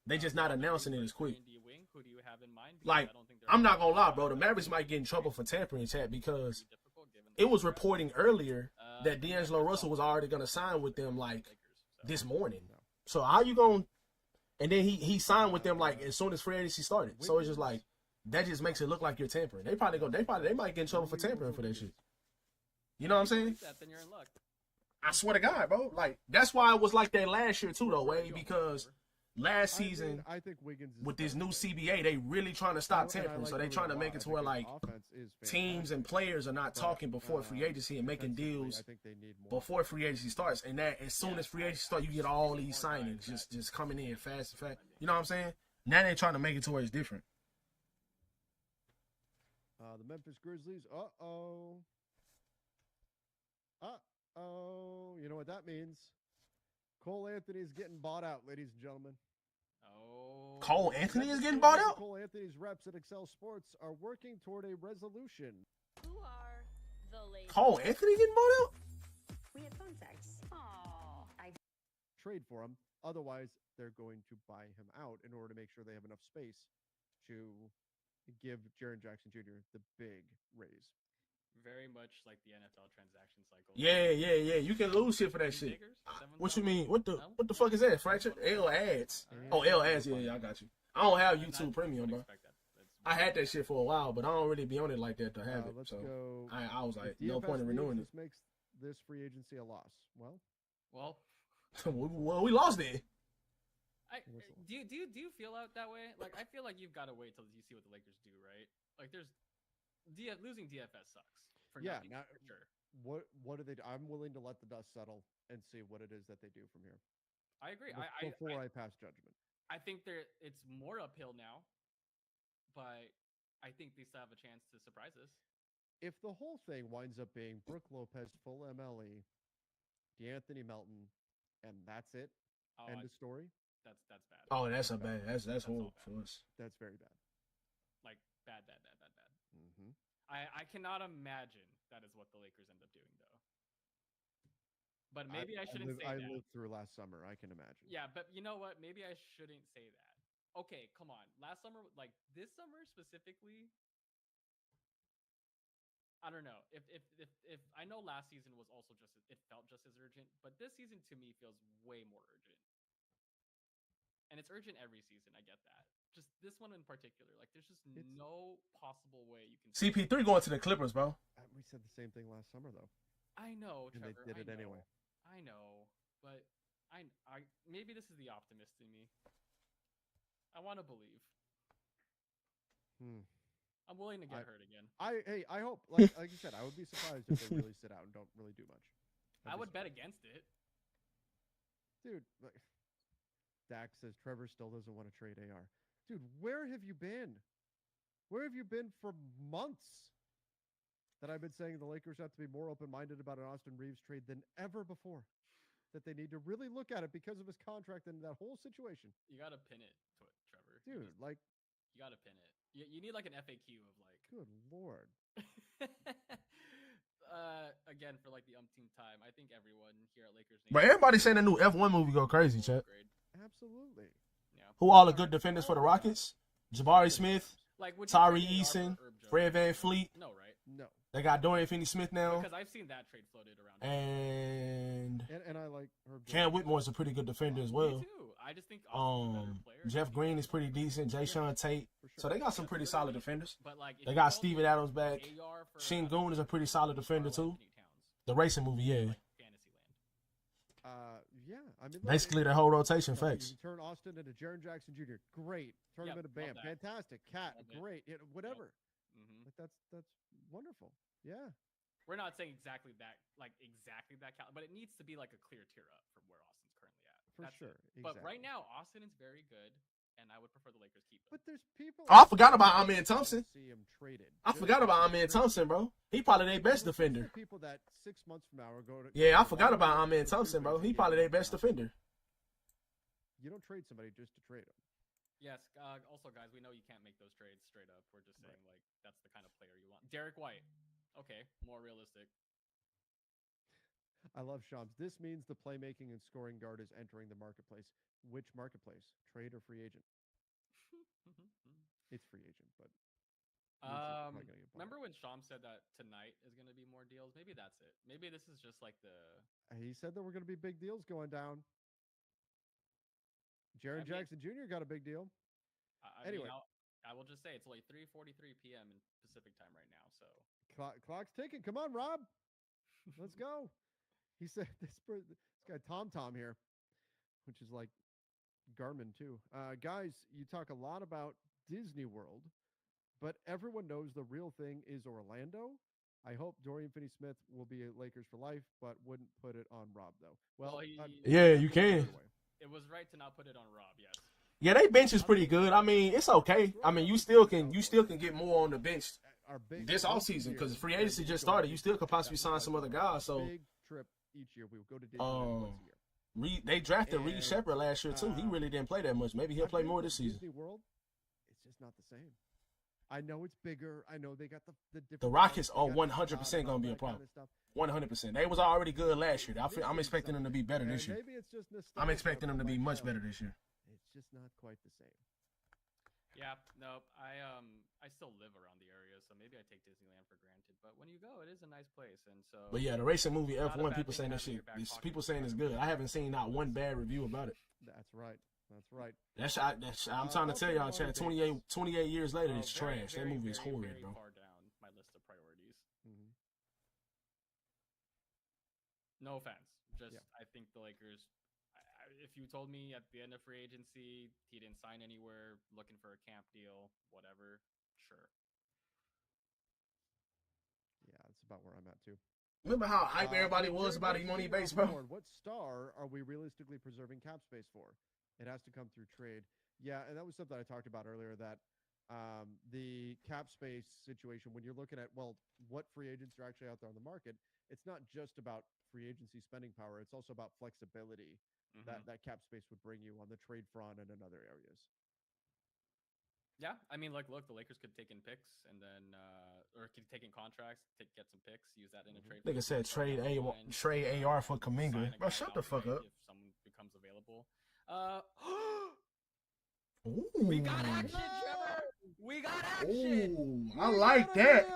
they just not announcing it as quick. Like, I'm not gonna lie, bro. The Mavericks might get in trouble for tampering, chat, because it was reporting earlier that D'Angelo Russell was already gonna sign with them like this morning. So how you gonna? And then he signed with them like as soon as free agency started. So it's just like that just makes it look like you're tampering. They might get in trouble for tampering for that shit. You know what I'm saying? Then you're in luck. I swear to God, bro. Like that's why it was like that last year too, though, Wade. Because last season, I think Wiggins with this new CBA, they really trying to stop tampering. So they trying to make it to where like teams and players are not talking before free agency and making deals before free agency starts. And that as soon as free agency starts, you get all these signings just coming in fast and fast. You know what I'm saying? Now they're trying to make it to where it's different. The Memphis Grizzlies. Uh-oh. You know what that means? Cole Anthony's getting bought out, ladies and gentlemen. Oh Cole Anthony is getting bought out? Cole Anthony's reps at Excel Sports are working toward a resolution. Who are the ladies? Cole Anthony getting bought out? We had phone sex. Aww. I Trade for him. Otherwise, they're going to buy him out in order to make sure they have enough space to give Jaren Jackson Jr. the big raise. Very much like the NFL transaction cycle. Yeah. You can lose shit for that shit. What you mean? What the fuck is that? Fracture? L ads. Oh, L ads. Yeah, I got you. I don't have YouTube Premium, bro. I had that shit for a while, but I don't really be on it like that to have it. Let's So go. I was like, If no DFS point in renewing it. leaves, this makes this free agency a loss. Well, Well, we lost it. Do you feel out that way? Like, I feel like you've got to wait till you see what the Lakers do, right? Like, losing DFS sucks. For nothing, for sure. What do they do? I'm willing to let the dust settle and see what it is that they do from here. I agree. Before I pass judgment. I think it's more uphill now, but I think they still have a chance to surprise us. If the whole thing winds up being Brooke Lopez full MLE, DeAnthony Melton, and that's it, end of story. That's bad. Oh, that's bad. That's horrible for us. That's very bad. Like bad. Mm-hmm. I cannot imagine that is what the Lakers end up doing, though. But maybe I shouldn't say that. I lived through last summer. I can imagine. Yeah, but you know what? Maybe I shouldn't say that. Okay, come on. Last summer, like this summer specifically, I don't know. If I know last season was also it felt just as urgent, but this season to me feels way more urgent. And it's urgent every season. I get that. Just this one in particular, like there's just no possible way you can. CP3 going to the Clippers, bro. We said the same thing last summer, though. I know, and Trevor. They did it anyway. I know, but I maybe this is the optimist in me. I want to believe. I'm willing to get hurt again. I hope, like you said, I would be surprised if they really sit out and don't really do much. I would bet against it, dude. Like, Dak says Trevor still doesn't want to trade AR. Dude, where have you been? Where have you been for months? That I've been saying the Lakers have to be more open-minded about an Austin Reeves trade than ever before. That they need to really look at it because of his contract and that whole situation. You got to pin it to it, Trevor. Dude, you got to pin it. You need like an FAQ of like. Good Lord. Again, for like the umpteenth time, I think everyone here at Lakers. But everybody saying the new F1 movie go crazy, chat. Absolutely. Yeah. Who all the good defenders for the Rockets? Jabari Smith, Tyree Eason, Fred VanVleet. No, right? No. They got Dorian Finney-Smith now. Because I've seen that trade floated around. And I like Herb. Cam Whitmore's a pretty good defender as well. Me too. I just think Austin's a better player. Jeff Green is pretty decent. Jay Sean Tate. So they got some pretty solid defenders. But like, they got Steven Adams back. Şengün is a pretty solid defender too. The racing movie, yeah. Yeah, I mean, basically the whole rotation facts. You turn Austin into Jaren Jackson Jr. Great. Turn him into Bam. Fantastic. Cat. Great. Whatever. Like that's wonderful. Yeah. We're not saying exactly that, but it needs to be like a clear tier up from where Austin's currently at. For sure. Exactly. But right now, Austin is very good, and I would prefer the Lakers keep him. But there's people. Oh, I forgot about Amen Thompson. See him traded. I forgot about Amen Thompson, bro. He probably their best defender. People that 6 months from now are going to. Yeah, I forgot about Amen Thompson, bro. He probably their best defender. You don't trade somebody just to trade them. Yes. Also, guys, we know you can't make those trades straight up. We're just saying like that's the kind of player you want. Derek White. Okay, more realistic. I love Shams. This means the playmaking and scoring guard is entering the marketplace. Which marketplace? Trade or free agent? It's free agent, but remember when Shams said that tonight is going to be more deals? Maybe that's it. Maybe this is just like the. He said there were going to be big deals going down. Jaren Jackson Jr. got a big deal. Anyway, I will just say it's like 3:43 p.m. in Pacific time right now. So clock's ticking. Come on, Rob. Let's go. He said this guy Tom here, which is like Garmin too. Guys, you talk a lot about Disney World, but everyone knows the real thing is Orlando. I hope Dorian Finney-Smith will be at Lakers for life, but wouldn't put it on Rob though. Well, yeah, you can. It was right to not put it on Rob. Yes. Yeah, they bench is pretty good. I mean, it's okay. I mean, you still can get more on the bench this offseason because free agency just started. You still could possibly sign some other guys. So big trip each year. We would go to Disney once a year. They drafted Reed And, Shepard last year too. He really didn't play that much. Maybe he'll I've play been more to this season. Disney World, it's just not the same. I know it's bigger. I know they got the different. The Rockets parks, are they got 100% gonna be a that kind problem. of stuff. 100%. They was already good last year. I'm expecting them to be better this And year. maybe it's just nostalgia. I'm expecting them to be but, much better this year. It's just not quite the same. Yeah, no, I still live around the area, so maybe I take Disneyland for granted. But when you go, it is a nice place, and so. But yeah, the racing movie not a F1, bad people thing saying to that have in shit. your back pocket. People saying it's good. I haven't seen not one bad review about it. That's right. That's right. I'm trying to tell y'all, Chad. 28 years later, it's trash. That movie is horrid, very bro. far down my list of priorities. Mm-hmm. No offense, just Yeah. I think the Lakers. If you told me at the end of free agency he didn't sign anywhere, looking for a camp deal, whatever, sure. Yeah, that's about where I'm at too. Remember how hype everybody was about Imoni Bates, bro? What star are we realistically preserving cap space for? It has to come through trade. Yeah, and that was something I talked about earlier, that the cap space situation, when you're looking at, well, what free agents are actually out there on the market, it's not just about free agency spending power. It's also about flexibility that cap space would bring you on the trade front and in other areas. Yeah, I mean, look, the Lakers could take in picks and then, or could take in contracts, get some picks, use that in a trade. Nigga said trade AR for Kuminga. Bro, shut the fuck up. If someone becomes available. Ooh. We got action, Trevor. We got action. Ooh, I like that.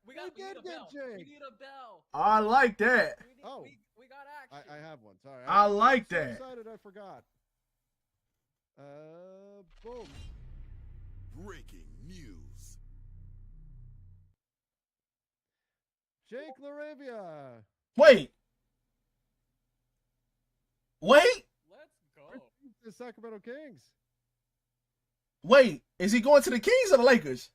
We need a bell. We need a bell. I like that. We got action. I have one. Sorry. I like I'm so that. excited, I forgot. Boom. Breaking news. Jake LaRavia. Wait. Let's go. The Sacramento Kings. Wait. Is he going to the Kings or the Lakers?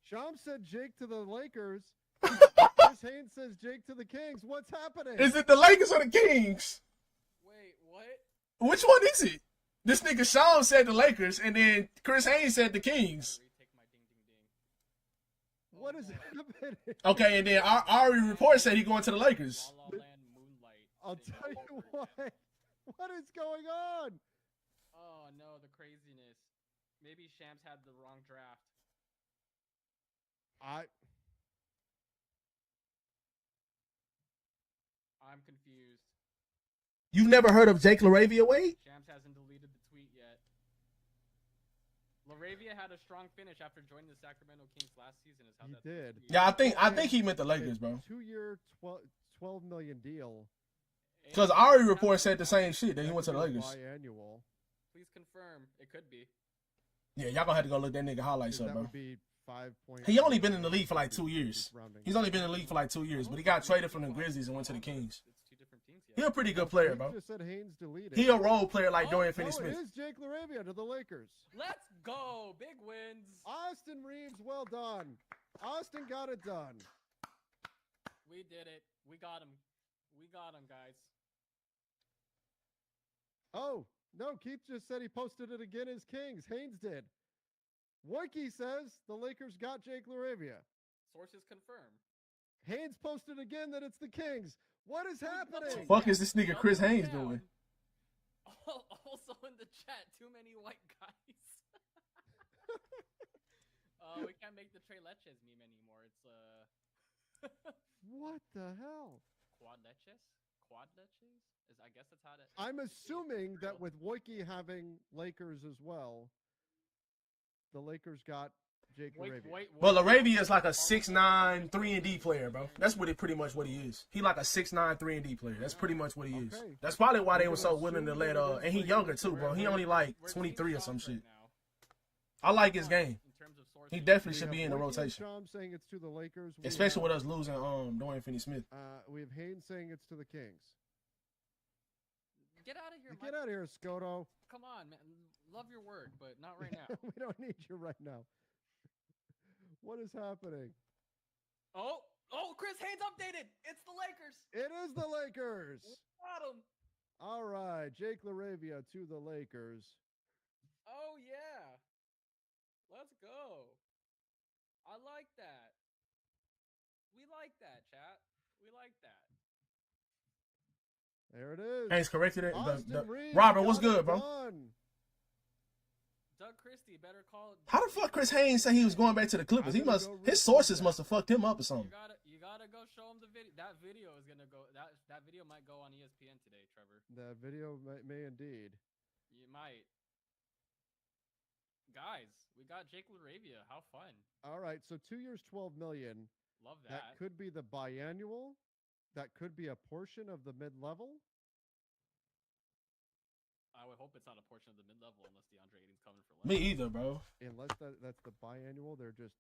Sham said Jake to the Lakers. Chris Haynes says Jake to the Kings. What's happening? Is it the Lakers or the Kings? Wait, what? Which one is it? This nigga Sean said the Lakers, and then Chris Haynes said the Kings. What is happening? Okay, and then Ari report said he going to the Lakers. I'll tell you what. What is going on? Oh no, the craziness. Maybe Shams had the wrong draft. I'm confused. You've never heard of Jake LaRavia, Wade? Shams hasn't deleted the tweet yet. LaRavia had a strong finish after joining the Sacramento Kings last season. Is how He that's did. Yeah, I think he meant the Lakers, bro. 2-year, $12 million deal. Because Ari report said the same shit that he went to the Lakers. Biannual. Please confirm. It could be. Yeah, y'all gonna have to go look that nigga highlights up, That bro. would be 5 points. He only been in the league for like 2 years. He's only been in the league for like 2 years, but he got traded from the Grizzlies and went to the Kings. He a pretty good player, bro. Just said Haynes deleted. He a role player like Dorian Finney-Smith. It is Jake LaRavia to the Lakers. Let's go. Big wins. Austin Reeves, well done. Austin got it done. We did it. We got him. We got him, guys. Oh, no, Keith just said he posted it again as Kings. Haynes did. Woikey says the Lakers got Jake LaRavia. Sources confirm. Haynes posted again that it's the Kings. What is happening? Fuck is this nigga Chris Haynes doing? Also in the chat, too many white guys. We can't make the Trey Leches meme anymore. It's What the hell? Quad Leches? Quad Leches? I guess that's how to. I'm assuming that with Woikey having Lakers as well, the Lakers got Jake LaRavia. But LaRavia is like a 6'9", 3-and-D player, bro. That's pretty much what he is. He like a 6'9", 3-and-D player. That's pretty much what he is. That's probably why they were so willing to let and he younger too, bro. He only like 23 or some shit. I like his game. He definitely should be in the rotation. Saying it's to the Lakers. Especially with us losing Dorian Finney-Smith. We have Haynes saying it's to the Kings. Get out of here, Get out of here, Scoto. Come on, man. Love your work, but not right now. We don't need you right now. What is happening? Oh, Chris Haynes updated. It's the Lakers. It is the Lakers. Got him. All right, Jake LaRavia to the Lakers. Oh, yeah. Let's go. I like that. We like that, chat. We like that. There it is. Haynes corrected it. Austin Reeves Robert, what's got it good, bro? done. Doug Christie better call. How the fuck Chris Haynes say he was going back to the Clippers? He must his sources must have fucked him up or something. You gotta go show him the video. That video is gonna go. That video might go on ESPN today, Trevor. That video may indeed. You might. Guys, we got Jake LaRavia. How fun. All right, so 2 years, 12 million. Love that. That could be the biannual. That could be a portion of the mid-level. I would hope it's not a portion of the mid-level unless DeAndre Ayton's coming for less. Me either, bro. Unless that's the biannual, they're just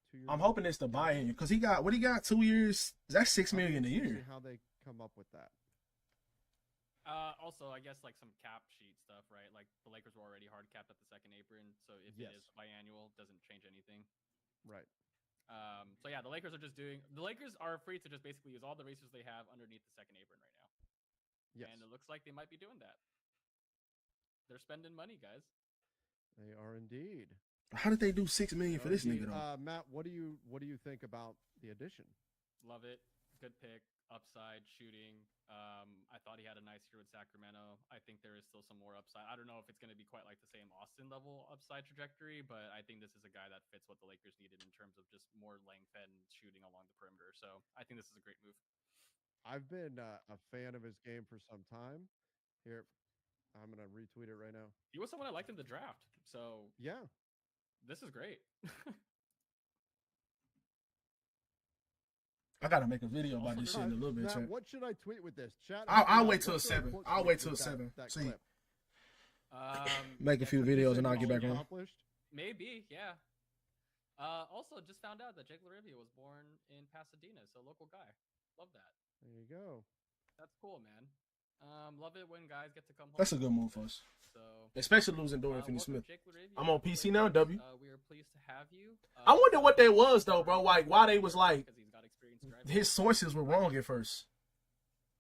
2 years. I'm hoping it's the biannual because he got 2 years. That's $6 million a year. How they come up with that? Also, I guess like some cap sheet stuff, right? Like the Lakers were already hard capped at the second apron, so if it is biannual, doesn't change anything. Right. So yeah, the Lakers are free to just basically use all the racers they have underneath the second apron right now. Yes. And it looks like they might be doing that. They're spending money, guys. They are indeed. How did they do $6 million for this nigga though? Matt, what do you think about the addition? Love it. Good pick. Upside shooting. I thought he had a nice year with Sacramento. I think there is still some more upside. I don't know if it's going to be quite like the same Austin level upside trajectory, but I think this is a guy that fits what the Lakers needed in terms of just more length and shooting along the perimeter. So I think this is a great move. I've been a fan of his game for some time. Here, I'm going to retweet it right now. He was someone I liked in the draft. So yeah, this is great. I gotta make a video about this shit in a little bit. Now, Chat. what should I tweet with this? Chat. I'll wait till 7. I'll wait till 7. See. Make a few videos and I'll get back on. Maybe, yeah. Also, just found out that Jake LaRavia was born in Pasadena, so local guy. Love that. There you go. That's cool, man. Love it when guys get to come home. That's a good move for us. So, especially losing Dorian Finney-Smith. LaRavia. I'm on PC now, W. We are pleased to have you. I wonder what that was though, bro. Like why they was like his sources were wrong at first.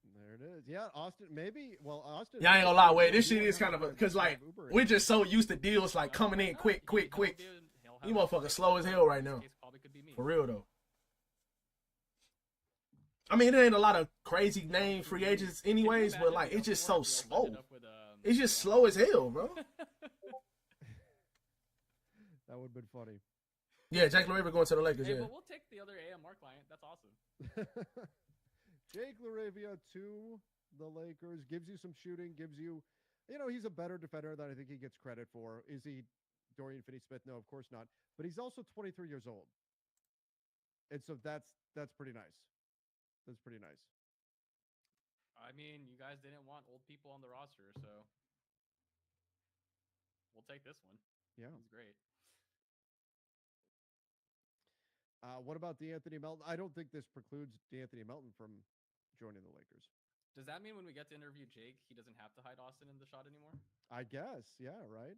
There it is. Yeah, Austin. Maybe. Well, Austin. Yeah, I ain't gonna lie. Wait, this shit is kind of because like we're just so used to deals like coming in quick. You motherfucker slow as hell right now. For real though. I mean, there ain't a lot of crazy name free agents anyways, but like it's just so slow. It's just slow as hell, bro. That would have been funny. Yeah, Jake LaRavia going to the Lakers. Hey, Yeah, but we'll take the other AMR client. That's awesome. Jake LaRavia to the Lakers gives you some shooting. Gives you, he's a better defender than I think he gets credit for. Is he Dorian Finney-Smith? No, of course not. But he's also 23 years old, and so that's pretty nice. That's pretty nice. I mean, you guys didn't want old people on the roster, so we'll take this one. Yeah, he's great. What about DeAnthony Melton? I don't think this precludes DeAnthony Melton from joining the Lakers. Does that mean when we get to interview Jake, he doesn't have to hide Austin in the shot anymore? I guess, yeah, right?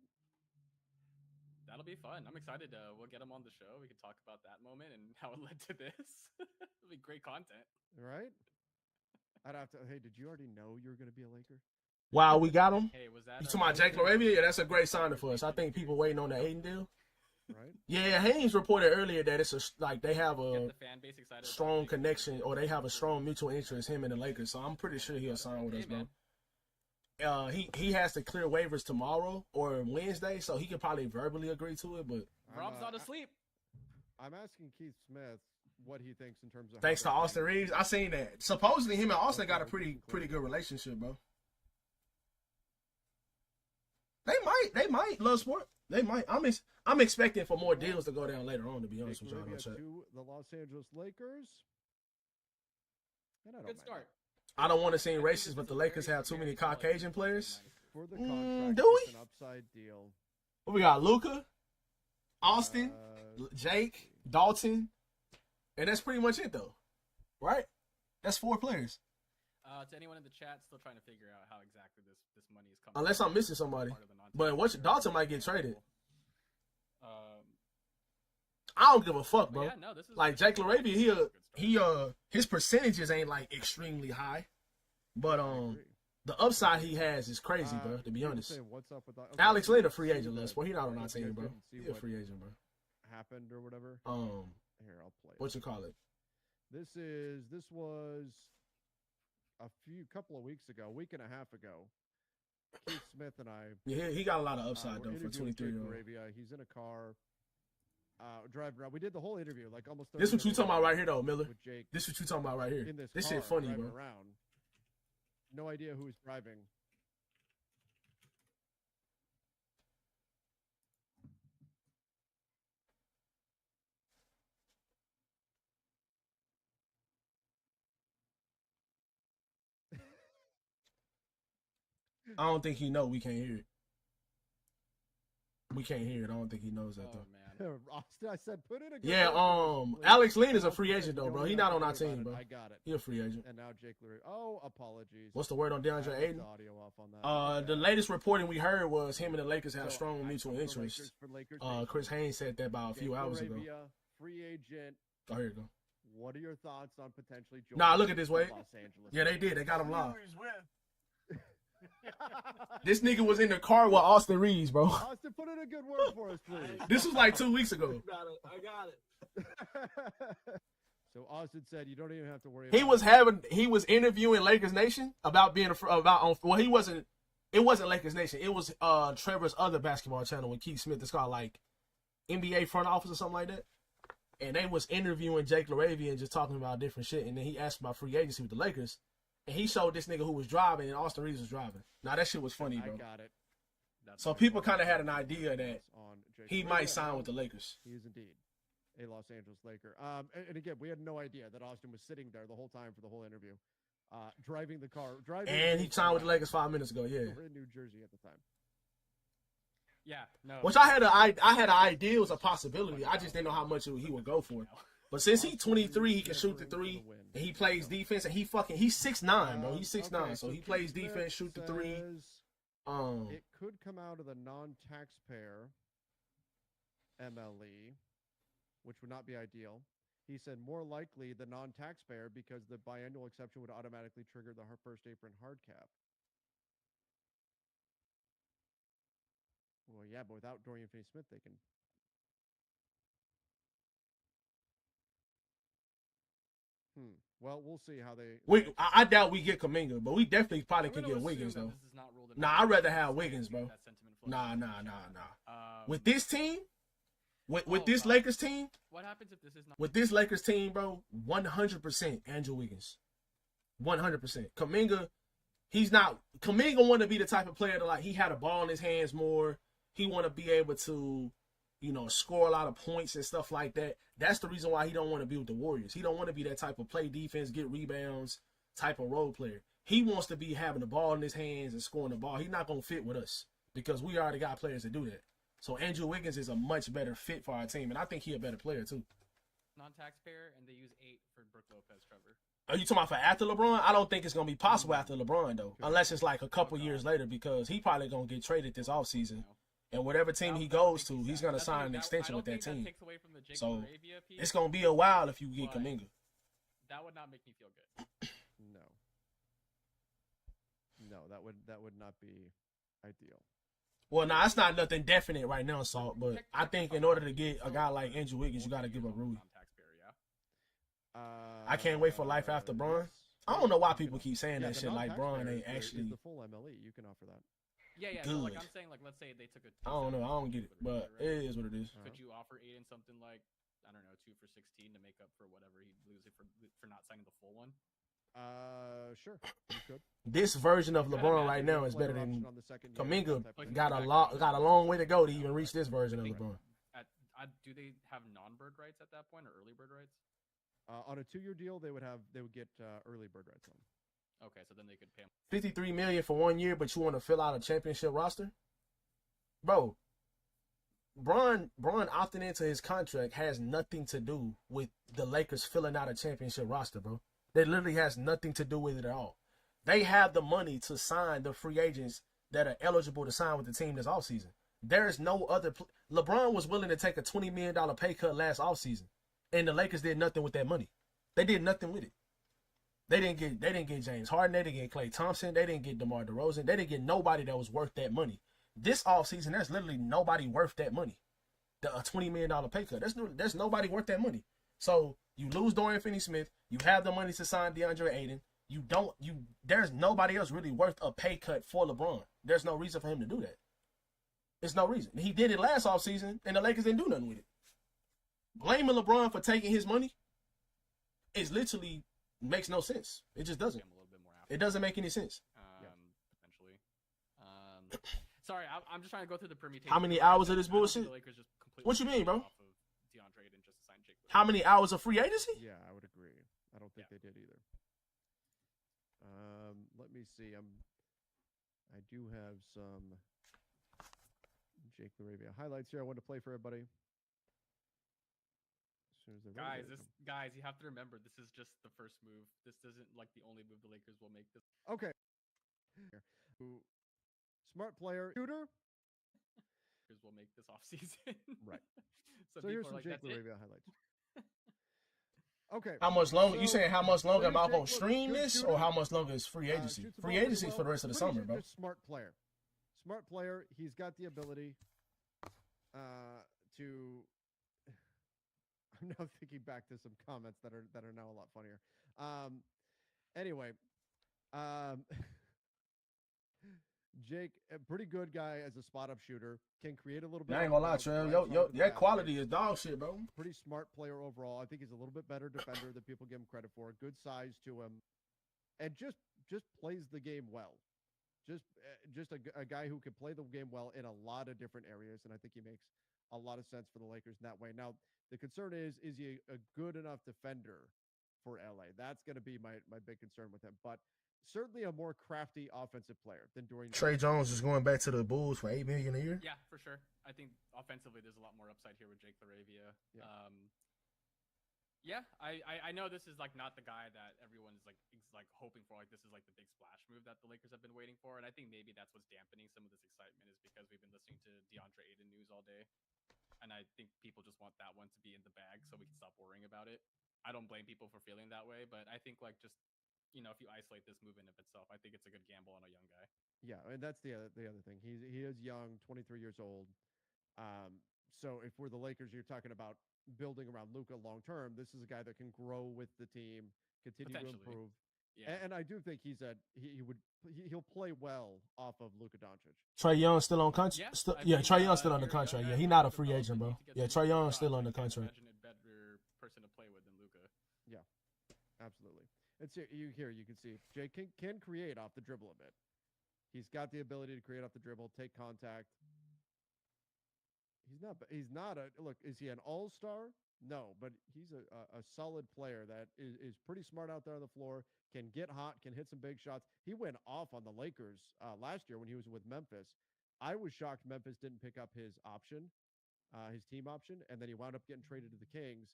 That'll be fun. I'm excited. We'll get him on the show. We can talk about that moment and how it led to this. It'll be great content. Right? I'd have to. Hey, did you already know you were going to be a Laker? Wow, we got him. Hey, was that? You talking about Jake LaRavia? Yeah, that's a great signing for us. I think people waiting on the Aiden deal. Right. Yeah, Haynes reported earlier that it's they have a the fan base excited strong connection or they have a strong mutual interest, him and the Lakers. So I'm pretty sure he'll sign with us, bro. He has to clear waivers tomorrow or Wednesday, so he could probably verbally agree to it. But Rob's not asleep. I'm asking Keith Smith what he thinks in terms of. Thanks to Austin Reeves, I seen that. Supposedly, him and Austin got a pretty good relationship, bro. They might love sport. They might. I'm expecting for more deals to go down later on. To be honest with y'all, to the Los Angeles Lakers. Good start. I don't want to seem racist, but the Lakers have too many Caucasian players. For the contract, do we? An upside deal. What we got? Luka, Austin, Jake, Dalton, and that's pretty much it, though. Right? That's 4 players. To anyone in the chat, still trying to figure out how exactly this money is coming. Unless I'm missing somebody, but Dalton might get traded. I don't give a fuck, bro. Yeah, no, this is like Jake LaRavia, his percentages ain't like extremely high, but the upside he has is crazy, bro. To be honest, what's up with Alex later free agent list. Well, he not on our team, bro. He's a free agent, bro. Happened or whatever. Here, I'll play. What you call it? This was couple of weeks ago, a week and a half ago. Keith Smith and I. Yeah, he got a lot of upside though for interviewing 23-year-old. Arabia. He's in a car, driving around. We did the whole interview, like almost. This what you talking about right here, though, Miller. With Jake this what you talking about right here. In this car, shit funny, bro. Around. No idea who was driving. I don't think he know we can't hear it. We can't hear it. I don't think he knows that though. Man. Austin, I said put in a good Yeah, Alex Lean is a free agent though, bro. He not on our team, bro. I got it. He a free agent. And now Jake Lurie. Oh, apologies. What's the word on DeAndre Ayton? The audio off on that. The latest reporting we heard was him and the Lakers have strong mutual interest. Chris Haynes said that about a few hours ago. Free agent. Oh, here you go. What are your thoughts on potentially joining Nah, look at this way. Los Angeles? Yeah, they did. They got him live. This nigga was in the car with Austin Reeves, bro. Austin, put in a good word for us, please. This was like 2 weeks ago. I got it. So Austin said you don't even have to worry. He was interviewing Lakers Nation about being he wasn't. It wasn't Lakers Nation. It was Trevor's other basketball channel with Keith Smith. It's called like NBA Front Office or something like that. And they was interviewing Jake LaRavia and just talking about different shit. And then he asked about free agency with the Lakers. And he showed this nigga who was driving, and Austin Reeves was driving. Now, that shit was funny, bro. I got it. So people kind of had an idea that he might sign with the Lakers. He is indeed a Los Angeles Laker. And again, we had no idea that Austin was sitting there the whole time for the whole interview, driving the car. And he signed with the Lakers 5 minutes ago, yeah. We're in New Jersey at the time. Yeah, no. Which I had an idea was a possibility. I just didn't know how much he would go for. But since he's 23, he can shoot the three, and he plays defense, and he's 6'9", bro. He's 6'9", Okay, so he plays defense, shoot the three. It could come out of the non-taxpayer MLE, which would not be ideal. He said more likely the non-taxpayer because the biannual exception would automatically trigger the first apron hard cap. Well, yeah, but without Dorian Finney-Smith, they can. Well, we'll see how they. I doubt we get Kuminga, but we definitely probably could get Wiggins though. Nah, I'd rather have Wiggins, bro. Nah. With this team, with this Lakers team, what happens if this is not? With this Lakers team, bro, 100% Andrew Wiggins, 100%. Kuminga, he's not. Kuminga want to be the type of player that like he had a ball in his hands more. He want to be able to, score a lot of points and stuff like that. That's the reason why he don't want to be with the Warriors. He don't want to be that type of play defense, get rebounds type of role player. He wants to be having the ball in his hands and scoring the ball. He's not going to fit with us because we already got players that do that. So Andrew Wiggins is a much better fit for our team, and I think he's a better player too. Non-taxpayer, and they use 8 for Brook Lopez, Trevor. Are you talking about for after LeBron? I don't think it's going to be possible after LeBron, though, unless it's like a couple years later because he probably going to get traded this offseason. And whatever team he goes to, he's going to sign an extension with that team. So it's going to be a while if you get Kuminga. That would not make me feel good. No, that would not be ideal. Well, nah, it's not nothing definite right now, Salt. But I think in order to get a guy like Andrew Wiggins, you got to give up Rui. I can't wait for life after Bron. I don't know why people keep saying that shit like Bron ain't actually the full MLE. You can offer that. Yeah. Good. So like I'm saying, like let's say they took a. I don't know. I don't get it, but it is what it is. Could you offer Aiden something like 2 for 16 to make up for whatever he'd lose it for not signing the full one? Sure. You could. This version of LeBron right now is better than Kuminga. Got a long way to go to even reach this version of LeBron. Do they have non-bird rights at that point or early bird rights? On a 2-year deal, they would get early bird rights on. Okay, so then they could pay him $53 million for 1 year, but you want to fill out a championship roster, bro. Bron opting into his contract has nothing to do with the Lakers filling out a championship roster, bro. That literally has nothing to do with it at all. They have the money to sign the free agents that are eligible to sign with the team this offseason. There is no other. LeBron was willing to take a $20 million pay cut last offseason, and the Lakers did nothing with that money. They did nothing with it. They didn't get James Harden. They didn't get Klay Thompson. They didn't get DeMar DeRozan. They didn't get nobody that was worth that money. This offseason, there's literally nobody worth that money. A $20 million pay cut. There's nobody worth that money. So you lose Dorian Finney-Smith. You have the money to sign DeAndre Ayton. there's nobody else really worth a pay cut for LeBron. There's no reason for him to do that. There's no reason. He did it last offseason, and the Lakers didn't do nothing with it. Blaming LeBron for taking his money is literally makes no sense. It just doesn't. It doesn't make any sense. Potentially. Sorry, I'm just trying to go through the permutation. How many hours of this bullshit? What you mean, bro? How many hours of free agency? Yeah, I would agree. I don't think they did either. Let me see. I do have some Jake LaRavia highlights here I want to play for everybody. As soon as they're ready. Guys, you have to remember this is just the first move. This isn't like the only move the Lakers will make. This. Okay. Smart player, shooter. Will make this offseason. Right. So here's some like, Jake LaRavia highlights. Okay. How much longer? You saying how much longer am I going to stream this, or how much longer is free agency? Free agency is for the rest of the summer, bro. Smart player. Smart player. He's got the ability to. I'm now thinking back to some comments that are now a lot funnier. Anyway, Jake, a pretty good guy as a spot-up shooter, can create a little bit. I ain't gonna lie, Trev. That quality is dog shit, bro. Pretty smart player overall. I think he's a little bit better defender than people give him credit for. Good size to him, and just plays the game well. Just a guy who can play the game well in a lot of different areas, and I think he makes a lot of sense for the Lakers in that way. Now, the concern is he a good enough defender for LA? That's going to be my big concern with him, but certainly a more crafty offensive player than Dorian. Trey Jones is going back to the Bulls for $8 million a year. Yeah, for sure. I think offensively, there's a lot more upside here with Jake LaRavia. Yeah. I know this is like not the guy that everyone is like hoping for. Like this is like the big splash move that the Lakers have been waiting for, and I think maybe that's what's dampening some of this excitement is because we've been listening to DeAndre Ayton news all day, and I think people just want that one to be in the bag so we can stop worrying about it. I don't blame people for feeling that way, but I think like just if you isolate this move in of itself, I think it's a good gamble on a young guy. Yeah, and that's the other thing. He is young, 23 years old. So if we're the Lakers, you're talking about building around Luka long term. This is a guy that can grow with the team, continue to improve. Yeah. And I do think he'll play well off of Luka Doncic. Trey Young still on contract. Trey Young still on the contract. Yeah, he's not a free agent, bro. Yeah, Trey Young still on the contract. Imagine a better person to play with than Luka. Yeah, absolutely. It's you can see Jake can create off the dribble a bit. He's got the ability to create off the dribble, take contact. He's not a look. Is he an all-star? No, but he's a solid player that is pretty smart out there on the floor. Can get hot, can hit some big shots. He went off on the Lakers last year when he was with Memphis. I was shocked Memphis didn't pick up his option, his team option, and then he wound up getting traded to the Kings.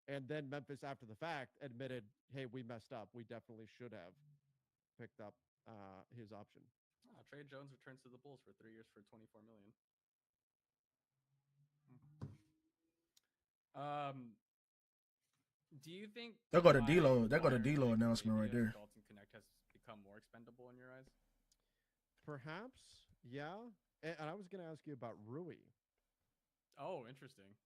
And then Memphis, after the fact, admitted, "Hey, we messed up. We definitely should have picked up his option." Trey Jones returns to the Bulls for 3 years for $24 million. Do you think they'll go to D'Lo? They'll go to D'Lo announcement right there. Dalton Connect has become more expendable in your eyes? Perhaps, yeah. And I was going to ask you about Rui. Oh, interesting.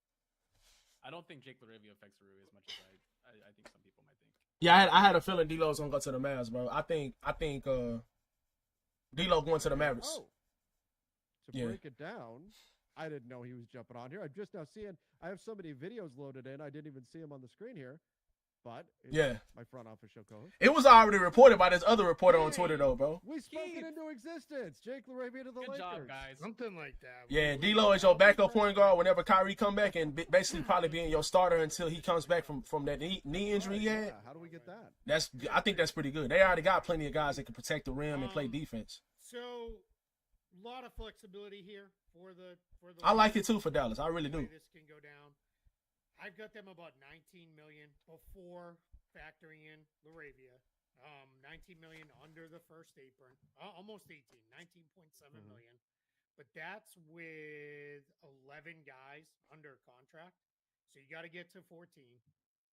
I don't think Jake LaRavia affects Rui as much as I think some people might think. Yeah, I had a feeling D'Lo's gonna go to the Mavs, bro. I think D'Lo going to the Mavericks. Oh. To break it down, I didn't know he was jumping on here. I'm just now seeing. I have so many videos loaded in. I didn't even see him on the screen here. But my front office show co-host. It was already reported by this other reporter on Twitter, though, bro. We spoke it into existence. Jake LaRavia to the Lakers. Good job, guys. Something like that. Yeah, D'Lo is your backup point guard whenever Kyrie come back, and basically probably being your starter until he comes back from that knee injury he had. Yeah. How do we get that? I think that's pretty good. They already got plenty of guys that can protect the rim and play defense. So, a lot of flexibility here for the. I like it too for Dallas. I really do. This can go down. I've got them about $19 million before factoring in LaRavia. $19 million under the first apron, almost 18, $19.7 million. But that's with 11 guys under contract. So you got to get to 14.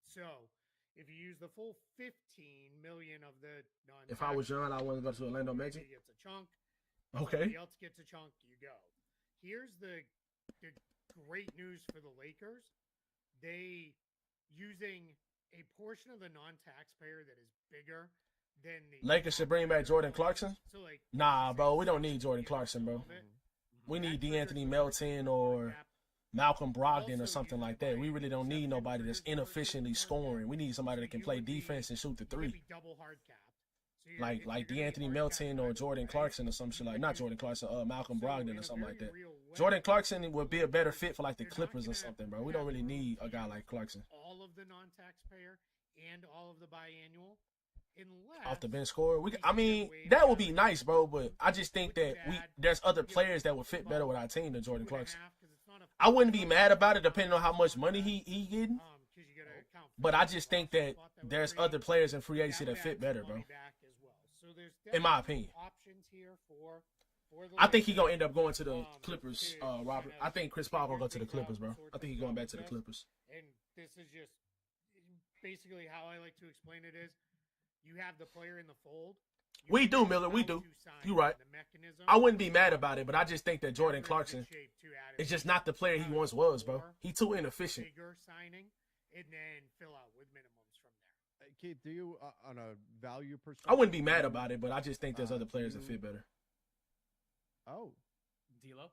So if you use the full $15 million of the non, if I was young, I wouldn't go to Orlando Magic. He gets a chunk. Okay. Somebody else gets a chunk. You go. Here's the great news for the Lakers. They using a portion of the non-taxpayer that is bigger then the Lakers should bring back Jordan Clarkson. So like, Nah, bro, we don't need Jordan Clarkson, bro. We need DeAnthony Melton or Malcolm Brogdon or something like that. We really don't need nobody that's inefficiently scoring. We need somebody that can play defense and shoot the three. Like DeAnthony Melton or Jordan Clarkson or some shit like, not Jordan Clarkson, Malcolm Brogdon or something like that. Jordan Clarkson would be a better fit for like the Clippers or something, bro. We don't really need a guy like Clarkson. All of the non-taxpayer and all of the biannual, unless Off the bench scorer. I mean, that would be nice, bro, but I just think that there's other players that would fit better with our team than Jordan Clarkson. I wouldn't be mad about it depending on how much money he getting. But I just think that there's other players in free agency that fit better, bro. In my opinion. I think he's going to end up going to the Clippers, Robert. I think Chris Paul going to go to the Clippers, bro. I think he's going back to the Clippers. And this is just basically how I like to explain it is you have the player in the fold. We do, Miller. We do. You're right. I wouldn't be mad about it, but I just think that Jordan Clarkson is just not the player he once was, bro. He too inefficient. Bigger signing and then fill out with minimums from there. Keith, do you, on a value perspective? I wouldn't be mad about it, but I just think there's other players that fit better. Oh. D'Lo?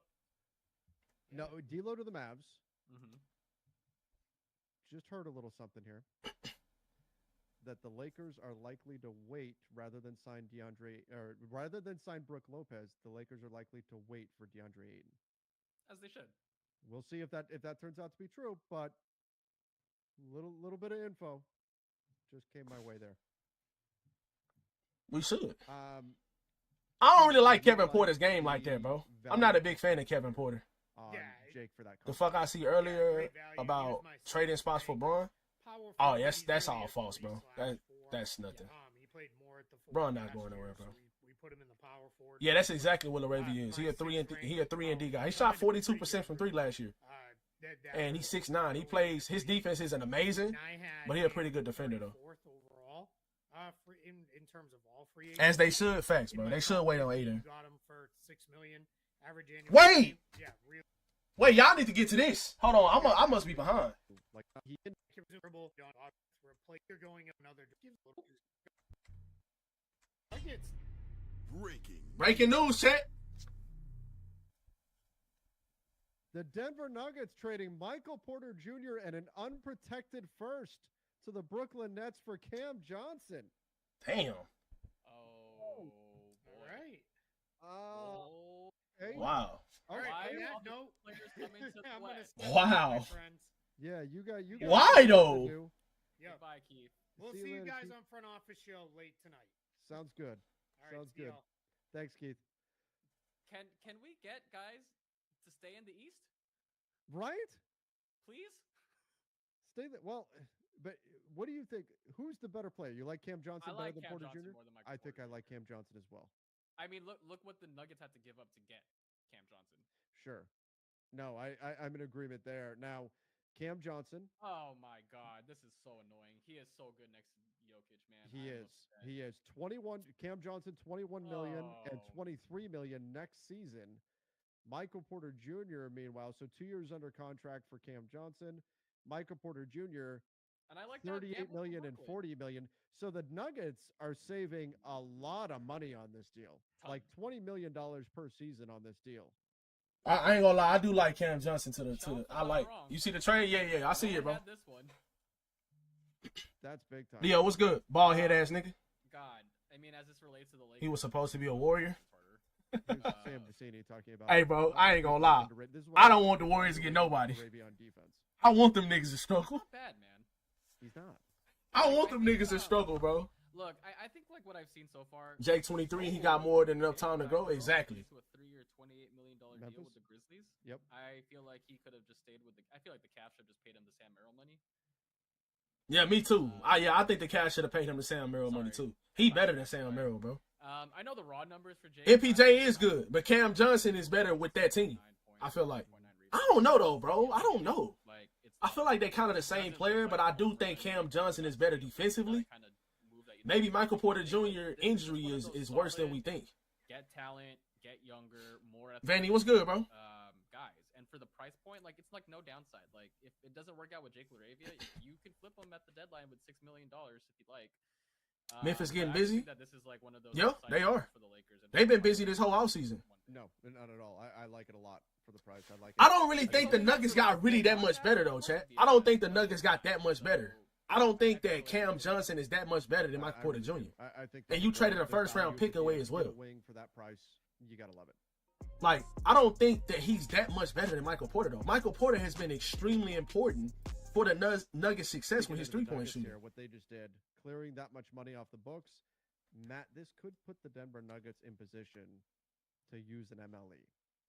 No, D'Lo to the Mavs. Mm-hmm. Just heard a little something here. That the Lakers are likely to wait rather than sign Brooke Lopez. The Lakers are likely to wait for DeAndre Ayton. As they should. We'll see if that turns out to be true, but little bit of info just came my way there. We should. I don't really like Kevin Porter's game like that, bro. I'm not a big fan of Kevin Porter. Jake for that. The fuck I see earlier about trading spots for Braun. Oh, that's all false, bro. That's nothing. Braun not going nowhere, bro. We put him in the power forward. Yeah, that's exactly what LaRavia is. He a 3-and-D guy. He shot 42% from 3 last year. And he's 6'9". He plays. His defense isn't amazing, but he's a pretty good defender though. Overall, in terms of all free agents, as they should, facts, bro. They should wait on Aiden. Got him for $6 million. Average annual. Wait. Yeah, really. Wait, y'all need to get to this. Hold on, I must be behind. Like he didn't where a player going another. Breaking news, chat. The Denver Nuggets trading Michael Porter Jr. and an unprotected first to the Brooklyn Nets for Cam Johnson. Damn. All right. Okay. Wow. All right. No players coming to the West. Wow. Yeah, you got. Why though? Yeah. Goodbye, Keith. We'll see you guys on front office show late tonight. Sounds good. All right, Sounds good. Thanks, Keith. Can we get guys to stay in the East? Right? Please? Stay there. Well, but what do you think? Who's the better player? You like Cam Johnson better than Porter Jr.? I think I like Cam Johnson as well. I mean, look what the Nuggets had to give up to get Cam Johnson. Sure. No, I'm in agreement there. Now, Cam Johnson. Oh my God, this is so annoying. He is so good next to Jokic, man. He is 21. Cam Johnson 21 million and 23 million next season. Michael Porter Jr. Meanwhile, so 2 years under contract for Cam Johnson. Michael Porter Jr. And I like 38 million and 40 million. So the Nuggets are saving a lot of money on this deal, like $20 million per season on this deal. I ain't gonna lie, I do like Cam Johnson to the. I like. You see the trade? Yeah, I see it, bro. This one. That's big time. Leo, what's good? Bald head ass nigga. God, I mean, as this relates to the Lakers, he was supposed to be a Warrior. Sam Vecini talking about. Hey, bro, I ain't gonna lie. I don't want the Warriors to get nobody. I want them niggas to struggle. Not bad, man. He's not. I want them niggas to struggle, bro. Look, I think like what I've seen so far. Jake 23, he got more than enough time to grow. Exactly. To a 3-year, $28 million deal with the Grizzlies. Yep. I feel like he could have just stayed with the. I feel like the Cavs should have just paid him the Sam Merrill money. Yeah, me too. I think the Cavs should have paid him the Sam Merrill money too. He better than Sam Merrill, bro. I know the raw numbers for Jake. MPJ is good, but Cam Johnson is better with that team. I feel like. I don't know though, bro. I don't know. I feel like they're kind of the same player, but I do think Cam Johnson is better defensively. Maybe Michael Porter Jr. injury is worse than we think. Get talent, get younger, more. Vanny, what's good, bro? Guys, and for the price point, like it's like no downside. Like if it doesn't work out with Jake LaRavia, you can flip him at the deadline with $6 million if you'd like. Memphis getting I busy. think that this is like one of those Yeah, exciting they are. moves for the Lakers. They've been busy this whole offseason. No, not at all. I like it a lot for the price. I like it. I don't really think the Nuggets got really that much better though, chat. I don't think the Nuggets got that much better. I don't think that Cam Johnson is that much better than Michael Porter Jr. I think And you traded a first round pick away as well. Wing for that price, you gotta love it. Like, I don't think that he's that much better than Michael Porter though. Michael Porter has been extremely important for the Nuggets' success with his 3-point shooting. What they just did, clearing that much money off the books, Matt, this could put the Denver Nuggets in position to use an MLE.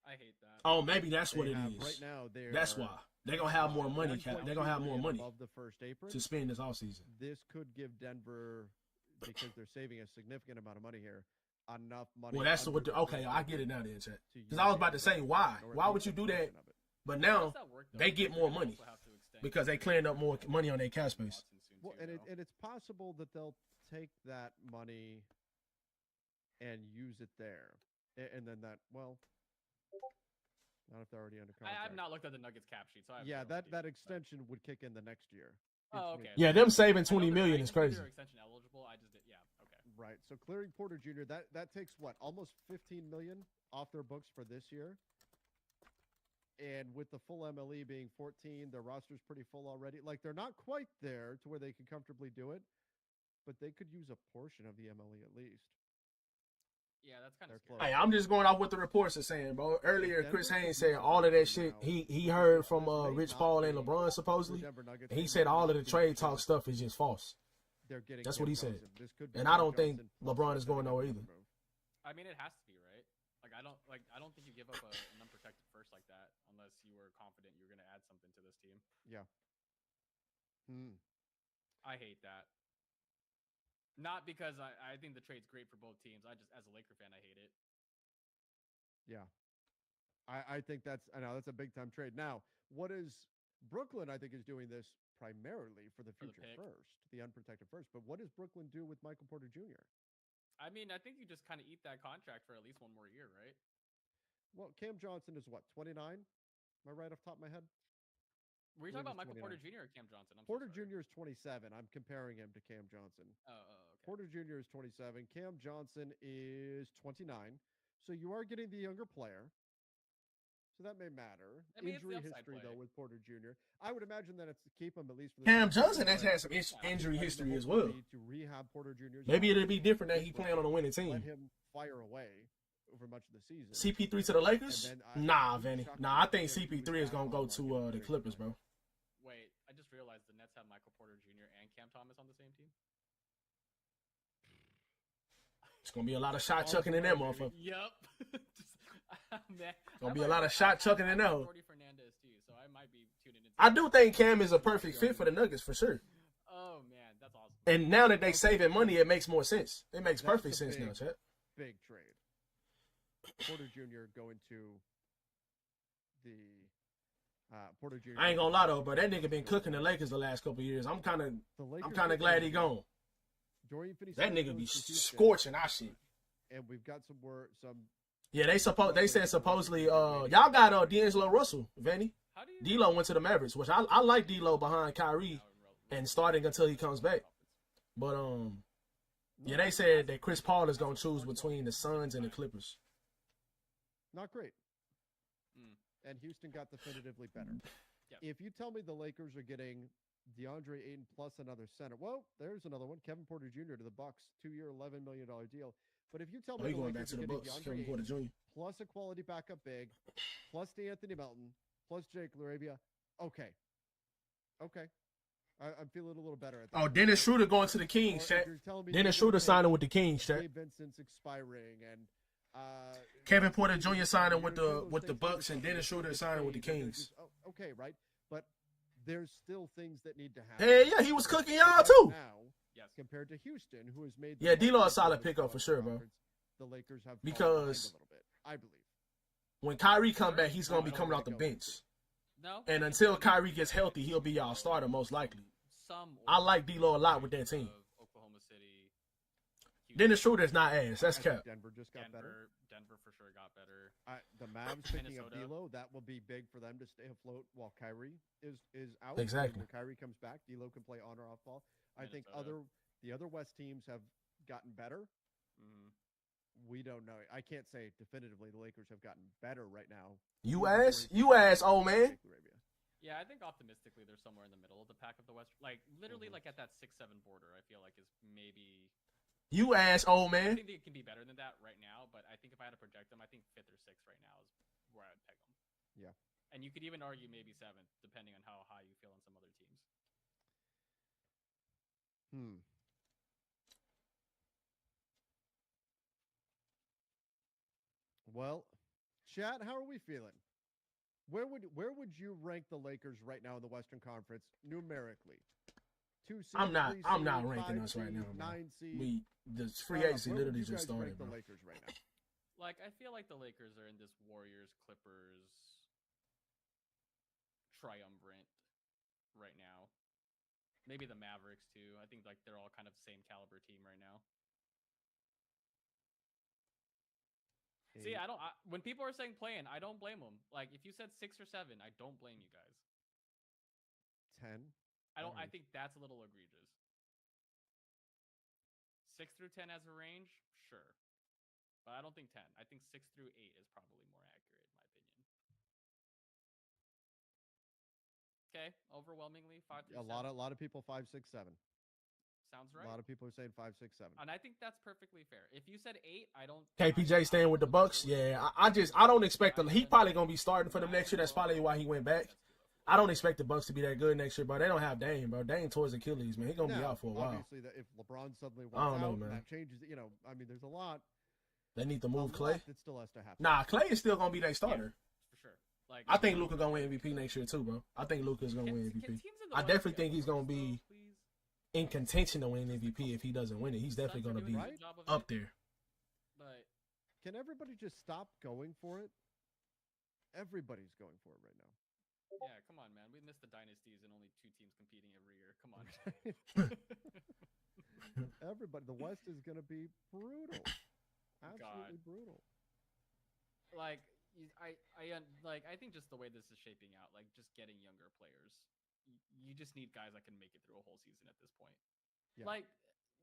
I hate that. Oh, maybe that's what it is. Right now, that's why they're gonna have more money. They're gonna have more money above the first apron to spend this offseason. This could give Denver, because they're saving a significant amount of money here, enough money. Well, that's what. Okay, I get it now, then, chat. Because I was about to say, why? Why would you do that? But now they get more money because they cleared up more money on their cap space. Well, and it's possible that they'll take that money and use it there, and then that, well, not if they're already under contract. I've not looked at the Nuggets cap sheet, so I have yeah, no that extension would kick in the next year. Oh, okay. Yeah, them saving $20 million is crazy. Extension eligible. I just did. Yeah. Okay. Right. So clearing Porter Jr. that takes what, almost $15 million off their books for this year. And with the full MLE being 14, their roster's pretty full already. Like, they're not quite there to where they can comfortably do it, but they could use a portion of the MLE at least. Yeah, that's kind of scary. Hey, I'm just going off what the reports are saying, bro. Earlier, Chris Haynes said all of that shit. He heard from Rich Paul and LeBron supposedly, and he said all of the trade talk stuff is just false. That's what he said. And I don't think LeBron is going nowhere either. I mean, it has to be, right? I don't think you give up an unprotected first like that unless you were confident you were going to add something to this team. Yeah. I hate that. Not because I think the trade's great for both teams. I just, as a Laker fan, I hate it. Yeah. I think that's a big time trade. Now, what is Brooklyn, I think, is doing this primarily for the future first, the unprotected first. But what does Brooklyn do with Michael Porter Jr.? I mean, I think you just kind of eat that contract for at least one more year, right? Well, Cam Johnson is what, 29? Am I right off the top of my head? Were you talking about Michael Porter Jr. or Cam Johnson? Porter Jr. is 27. I'm comparing him to Cam Johnson. Okay. Porter Jr. is 27. Cam Johnson is 29. So you are getting the younger player. So that may matter. I mean, injury history, though, with Porter Jr. I would imagine that it's to keep him at least for the Cam Johnson has had some injury history as well. To rehab Porter Jr. Maybe it'll be different that he playing on a winning team. Let him fire away over much of the season. CP3 to the Lakers? Nah, Vanny. Nah, I think CP3 is going to go to the Clippers, bro. Wait, I just realized the Nets have Michael Porter Jr. and Cam Thomas on the same team. It's going to be a lot of shot chucking in that motherfucker. Yep. Gonna be a lot of shot chucking in there. Fernandez too, so I might be tuning into. I do think Cam is a perfect fit for the Nuggets for sure. Oh man, that's awesome. And now that they saving money, it makes more sense. It makes perfect sense now, chat. Big trade. Porter Jr. going to the Porter Jr. I ain't gonna lie though, but that nigga been cooking the Lakers the last couple of years. I'm kind of glad he gone. That nigga be scorching our shit. And we've got some. Yeah, they said supposedly y'all got D'Angelo Russell, Vanny. D'Lo went to the Mavericks, which I like D'Lo behind Kyrie and starting until he comes back. But yeah, they said that Chris Paul is gonna choose between the Suns and the Clippers. Not great. And Houston got definitively better. If you tell me the Lakers are getting DeAndre Ayton plus another center, well, there's another one. Kevin Porter Jr. to the Bucks, 2-year, $11 million deal. But if you tell me the going back Lakers to the are Bucks, getting Kevin Porter Jr. plus a quality backup big, plus DeAnthony Melton, plus Jake LaRavia, okay. I'm feeling a little better at that. Oh, Dennis Schroeder going to the Kings, chat. Dennis Schroeder signing with the Kings, chat. Vincent's expiring, and Kevin Porter Jr. signing with the Bucks, and Dennis Schroeder signing with the Kings. Okay, right, but there's still things that need to happen. Hey, yeah, he was cooking y'all too. Now, compared to Houston, who has made D'Lo a solid pickup for sure, bro. The Lakers have because a little bit, I believe. When Kyrie come back, he's gonna be coming off the bench. No. And until Kyrie gets healthy, he'll be y'all starter most likely. I like D'Lo a lot with that team. Oklahoma City. Dennis Schroeder's not ass. That's cap. Denver just got better. Denver for sure got better. The Mavs picking up D'Lo, that will be big for them to stay afloat while Kyrie is out. Exactly. When Kyrie comes back, D'Lo can play on or off ball. I think other The other West teams have gotten better. Mm-hmm. We don't know. I can't say definitively the Lakers have gotten better right now. You ass, old man. Yeah, I think optimistically they're somewhere in the middle of the pack of the West. Like literally, like at that 6-7 border. I feel like is maybe. You ass, old I man. think they can be better than that right now, but I think if I had to project them, I think 5th or 6th right now is where I'd peg them. Yeah. And you could even argue maybe 7th, depending on how high you feel on some other teams. Well, chat, how are we feeling? Where would you rank the Lakers right now in the Western Conference numerically? 2 seed, I'm not 3 ranking seed, us right 5 now, seed, bro. 9 seed. The free agency Where would literally you just guys rank started, bro. the Lakers right now. Like I feel like the Lakers are in this Warriors Clippers triumvirate right now. Maybe the Mavericks too. I think like they're all kind of same caliber team right now. See, when people are saying playing, I don't blame them. Like if you said 6 or 7, I don't blame you guys. 10. I think that's a little egregious. 6 through 10 as a range, sure. But I don't think 10. I think 6 through 8 is probably more accurate, in my opinion. Okay, overwhelmingly 5 through 7. A lot of people 5, 6, 7. Sounds right. A lot of people are saying 5, 6, 7. And I think that's perfectly fair. If you said 8, I don't. KPJ staying with the Bucks. Yeah, I don't expect him. He probably gonna be starting for them next year. That's probably why he went back. I don't expect the Bucks to be that good next year, bro. They don't have Dame, bro. Dame tore his Achilles, man. He's gonna be out for a while. Obviously, if LeBron suddenly wants I don't know, out, man. that changes. You know, I mean, there's a lot. They need to move Clay. That still has to happen. Nah, Clay is still gonna be their starter. For sure. Like I think Luka gonna win MVP next year too, bro. I think Luka's gonna win MVP. I definitely think he's gonna be in contention to win MVP if he doesn't win it. He's definitely gonna be up there. But can everybody just stop going for it? Everybody's going for it right now. Yeah, come on, man. We missed the dynasties and only 2 teams competing every year. Come on. Everybody, the West is going to be brutal. Absolutely brutal. Like I think just the way this is shaping out, like just getting younger players, you just need guys that can make it through a whole season at this point. Yeah. Like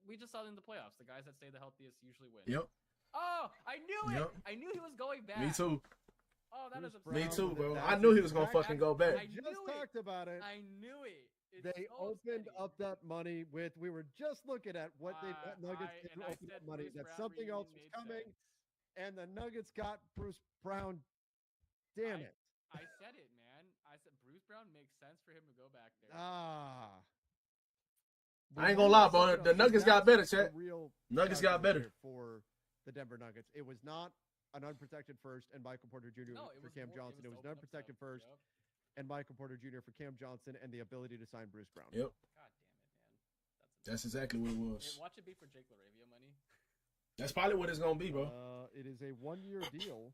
we just saw in the playoffs, the guys that stay the healthiest usually win. Yep. Oh, I knew it. I knew he was going back. Me too. Oh, that is Me too, bro. I knew he was gonna fucking go back. I just talked about it. I knew it. They opened up that money with. We were just looking at what they Nuggets did to open up money. That something else was coming, and the Nuggets got Bruce Brown. Damn it! I said it, man. I said Bruce Brown makes sense for him to go back there. I ain't gonna lie, bro. The Nuggets got better, chat. Nuggets got better for the Denver Nuggets. It was not an unprotected first and Michael Porter Jr. for Cam Johnson. It was an unprotected first and Michael Porter Jr. for Cam Johnson and the ability to sign Bruce Brown. Yep. God damn it, man. That's exactly what it was. Watch it be for Jake LaRavia money. That's probably what it's gonna be, bro. It is a 1-year deal.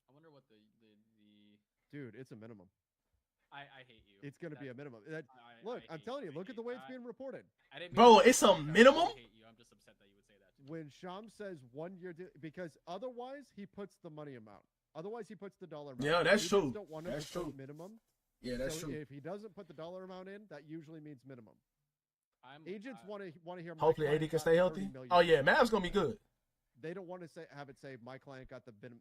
I wonder what the Dude, it's a minimum. I hate you. It's going to be a minimum. Look, I'm telling you, look at the way it's being reported. Bro, it's a minimum? I hate you. I'm just upset that you would say that. When Sham says 1 year, because otherwise he puts the money amount. Otherwise he puts the dollar amount. Yeah, that's true. Don't want That's true. Minimum. Yeah, that's so true. If he doesn't put the dollar amount in, that usually means minimum. Agents want to hear. Hopefully, AD can stay healthy. Oh yeah, Mav's gonna be good. They don't want to have it say my client got the minimum.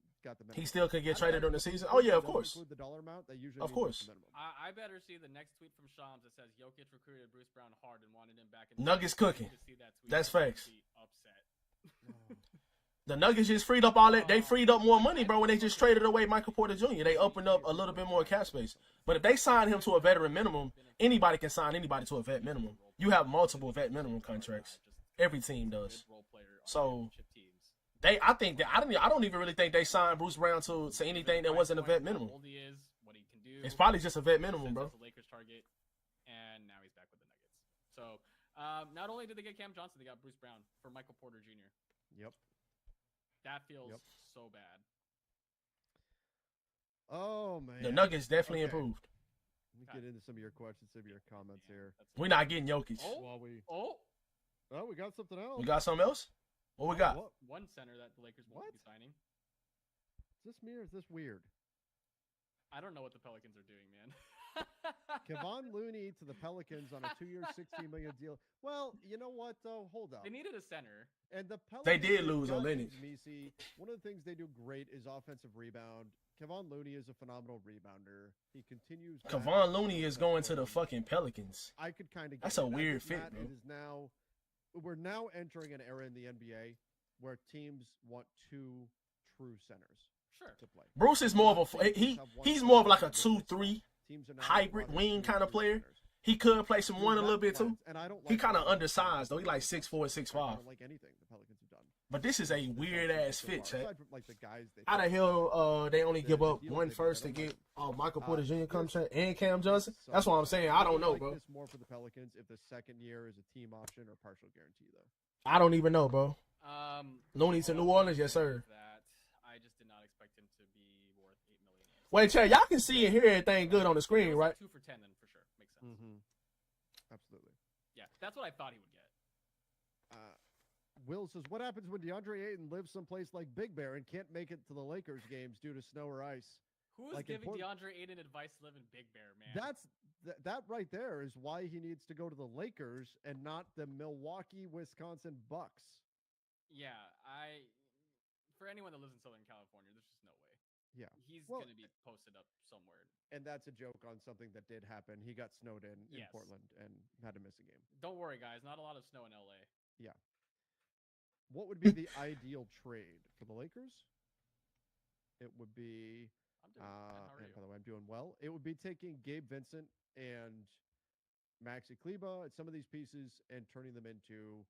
He still could get traded during the season. Oh yeah, of course. Include the dollar amount. That usually of course. I better see the next tweet from Shams that says Jokic recruited Bruce Brown hard and wanted him back. Nuggets cooking. That's facts. Upset. The Nuggets just freed up all that. They freed up more money, bro, when they just traded away Michael Porter Jr. They opened up a little bit more cap space. But if they sign him to a veteran minimum, anybody can sign anybody to a vet minimum. You have multiple vet minimum contracts. Every team does. So I think that I don't even really think they signed Bruce Brown to anything that wasn't a vet minimum. It's probably just a vet minimum, bro. The Lakers target, and now he's back with the Nuggets. So not only did they get Cam Johnson, they got Bruce Brown for Michael Porter Jr. Yep. That feels so bad. Oh man. The Nuggets definitely improved. Let me get into some of your questions, some of your comments here. We're not getting Jokic. Oh, we got something else. We got something else? What we got? One center that the Lakers won't be signing. Is this me or is this weird? I don't know what the Pelicans are doing, man. Kevon Looney to the Pelicans on a 2-year, $16 million deal. Well, you know what though? Hold up. They needed a center. And the Pelicans, They did they've lose got Olenek. James Messi. One of the things they do great is offensive rebound. Kevon Looney is a phenomenal rebounder. He continues. Kevon Looney is going to the fucking Pelicans. I could kind of. That's a weird fit, Matt, bro. It is now. We're now entering an era in the NBA where teams want 2 true centers. Sure. To play. Bruce is more of a he's more of like a 2-3 hybrid wing kind of player. He could play some one a little bit too. And I don't. He kind of undersized though. He like 6'4", 6'5". I don't like anything the Pelicans have done. But this is a weird ass fit, Chet. Aside from, like, the guys How the hell they only give up one first to get Michael Porter Jr. comes and Cam Johnson? That's what I'm saying. I don't know, bro. This more for the Pelicans if the second year is a team option or partial guarantee though. I don't even know, bro. Looney to New Orleans, yes sir. That I just did not expect him to be worth $8 million. Wait, Chet, y'all can see and hear everything good on the screen, right? 2 for 10, then for sure makes sense. Absolutely. Yeah, that's what I thought he would get. Will says, "What happens when DeAndre Ayton lives someplace like Big Bear and can't make it to the Lakers games due to snow or ice?" Who is giving DeAndre Ayton advice to live in Big Bear, man? That right there is why he needs to go to the Lakers and not the Milwaukee, Wisconsin Bucks. Yeah, for anyone that lives in Southern California, there's just no way. Yeah, he's gonna be posted up somewhere. And that's a joke on something that did happen. He got snowed in Portland and had to miss a game. Don't worry, guys. Not a lot of snow in LA. Yeah. What would be the ideal trade for the Lakers? It would be. I'm doing and by the way, I'm doing well. It would be taking Gabe Vincent and Maxi Kleba and some of these pieces and turning them into,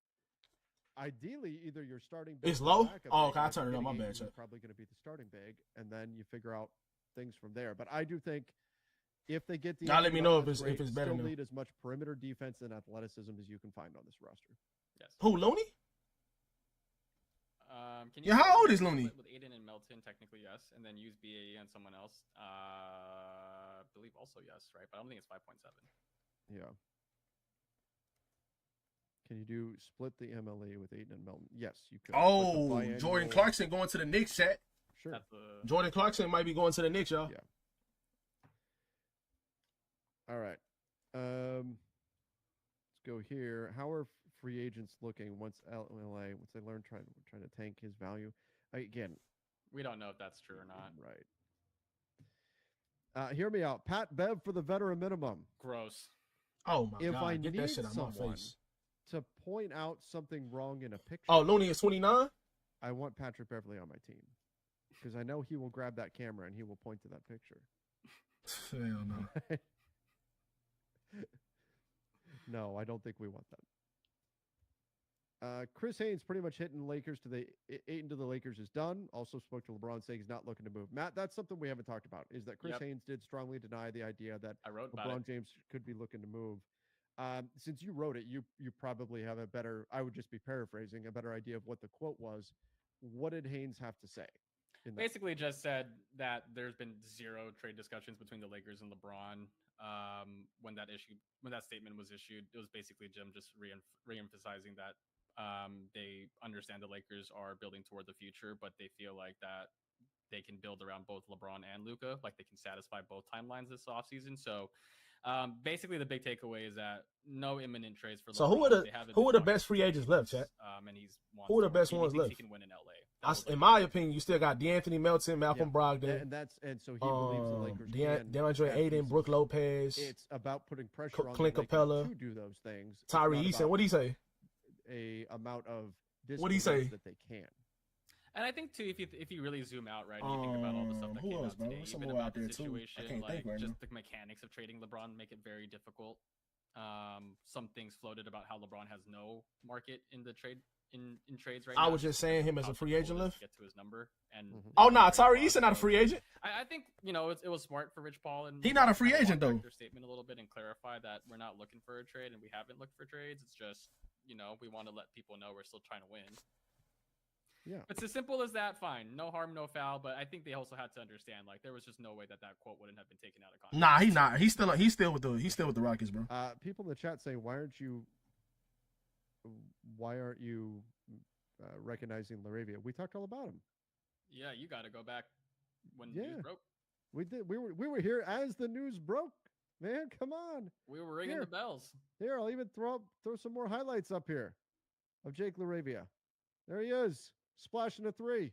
ideally, either your starting big. It's low? Backup Oh, big, okay, I turned it on, my bad, who's Chet. probably going to be the starting big, and then you figure out things from there. But I do think if they get the, y'all let me know if that's it's better still now. need as much perimeter defense and athleticism as you can find on this roster. Yes. Who, Looney? Can Yeah, how old is Looney? With Aiden and Melton, technically yes, and then use BAE and someone else. I believe also yes, right? But I don't think it's 5.7. Yeah. Can you do split the MLE with Aiden and Melton? Yes, you could. Oh, Jordan Clarkson going to the Knicks, Chet. Sure. Jordan Clarkson might be going to the Knicks, y'all. Yeah. All right. Let's go here. How are free agents looking once LA, once they learn trying to tank his value? Again, we don't know if that's true or not. Right. Hear me out. Pat Bev for the veteran minimum. Gross. Oh my if God! I Get need that shit out my someone face. to point out something wrong in a picture. Oh, Looney is 29. I want Patrick Beverly on my team because I know he will grab that camera and he will point to that picture. Hell no. No, I don't think we want that. Chris Haynes pretty much hitting Lakers to the Ayton to the Lakers is done. Also spoke to LeBron saying he's not looking to move. Matt, that's something we haven't talked about. Is that Chris Haynes did strongly deny the idea that LeBron James could be looking to move. Since you wrote it, you probably have a better. I would just be paraphrasing a better idea of what the quote was. What did Haynes have to say? Basically, just said that there's been zero trade discussions between the Lakers and LeBron. When that statement was issued, it was basically Jim just re-emphasizing that they understand the Lakers are building toward the future, but they feel like that they can build around both LeBron and Luka, like they can satisfy both timelines this offseason. So basically, the big takeaway is that no imminent trades for LeBron. So who are the best free agents left, Chat? And who are the best ones left? He can win in LA. In my opinion, you still got DeAnthony Melton, Malcolm Brogdon, and so he believes the Lakers. DeAndre Ayton, Brook Lopez. It's about putting pressure on Clint the Lakers Capella to do those things. Tyree Eason. What do you say? A amount of what do you say that they can. And I think too, if you really zoom out, right, and you think about all the stuff that came out today, even about the situation, like just the mechanics of trading LeBron make it very difficult. Some things floated about how LeBron has no market in the trade in trades right now. I was just saying him as a free agent left. Get to his number and oh no, Tyree Eason not a free agent. I think it was smart for Rich Paul and he not a free agent though. Their statement a little bit and clarify that we're not looking for a trade and we haven't looked for trades. It's just we want to let people know we're still trying to win. Yeah, it's as simple as that. Fine, no harm, no foul. But I think they also had to understand, like, there was just no way that quote wouldn't have been taken out of context. Nah, he's not. He's still with the Rockets, bro. People in the chat say, why aren't you recognizing Laravia? We talked all about him. Yeah, you got to go back when the news broke. We did. We were here as the news broke. man. Come on. We were ringing Here. the bells. Here, I'll even throw some more highlights up here of Jake LaRavia. There he is, splashing a 3.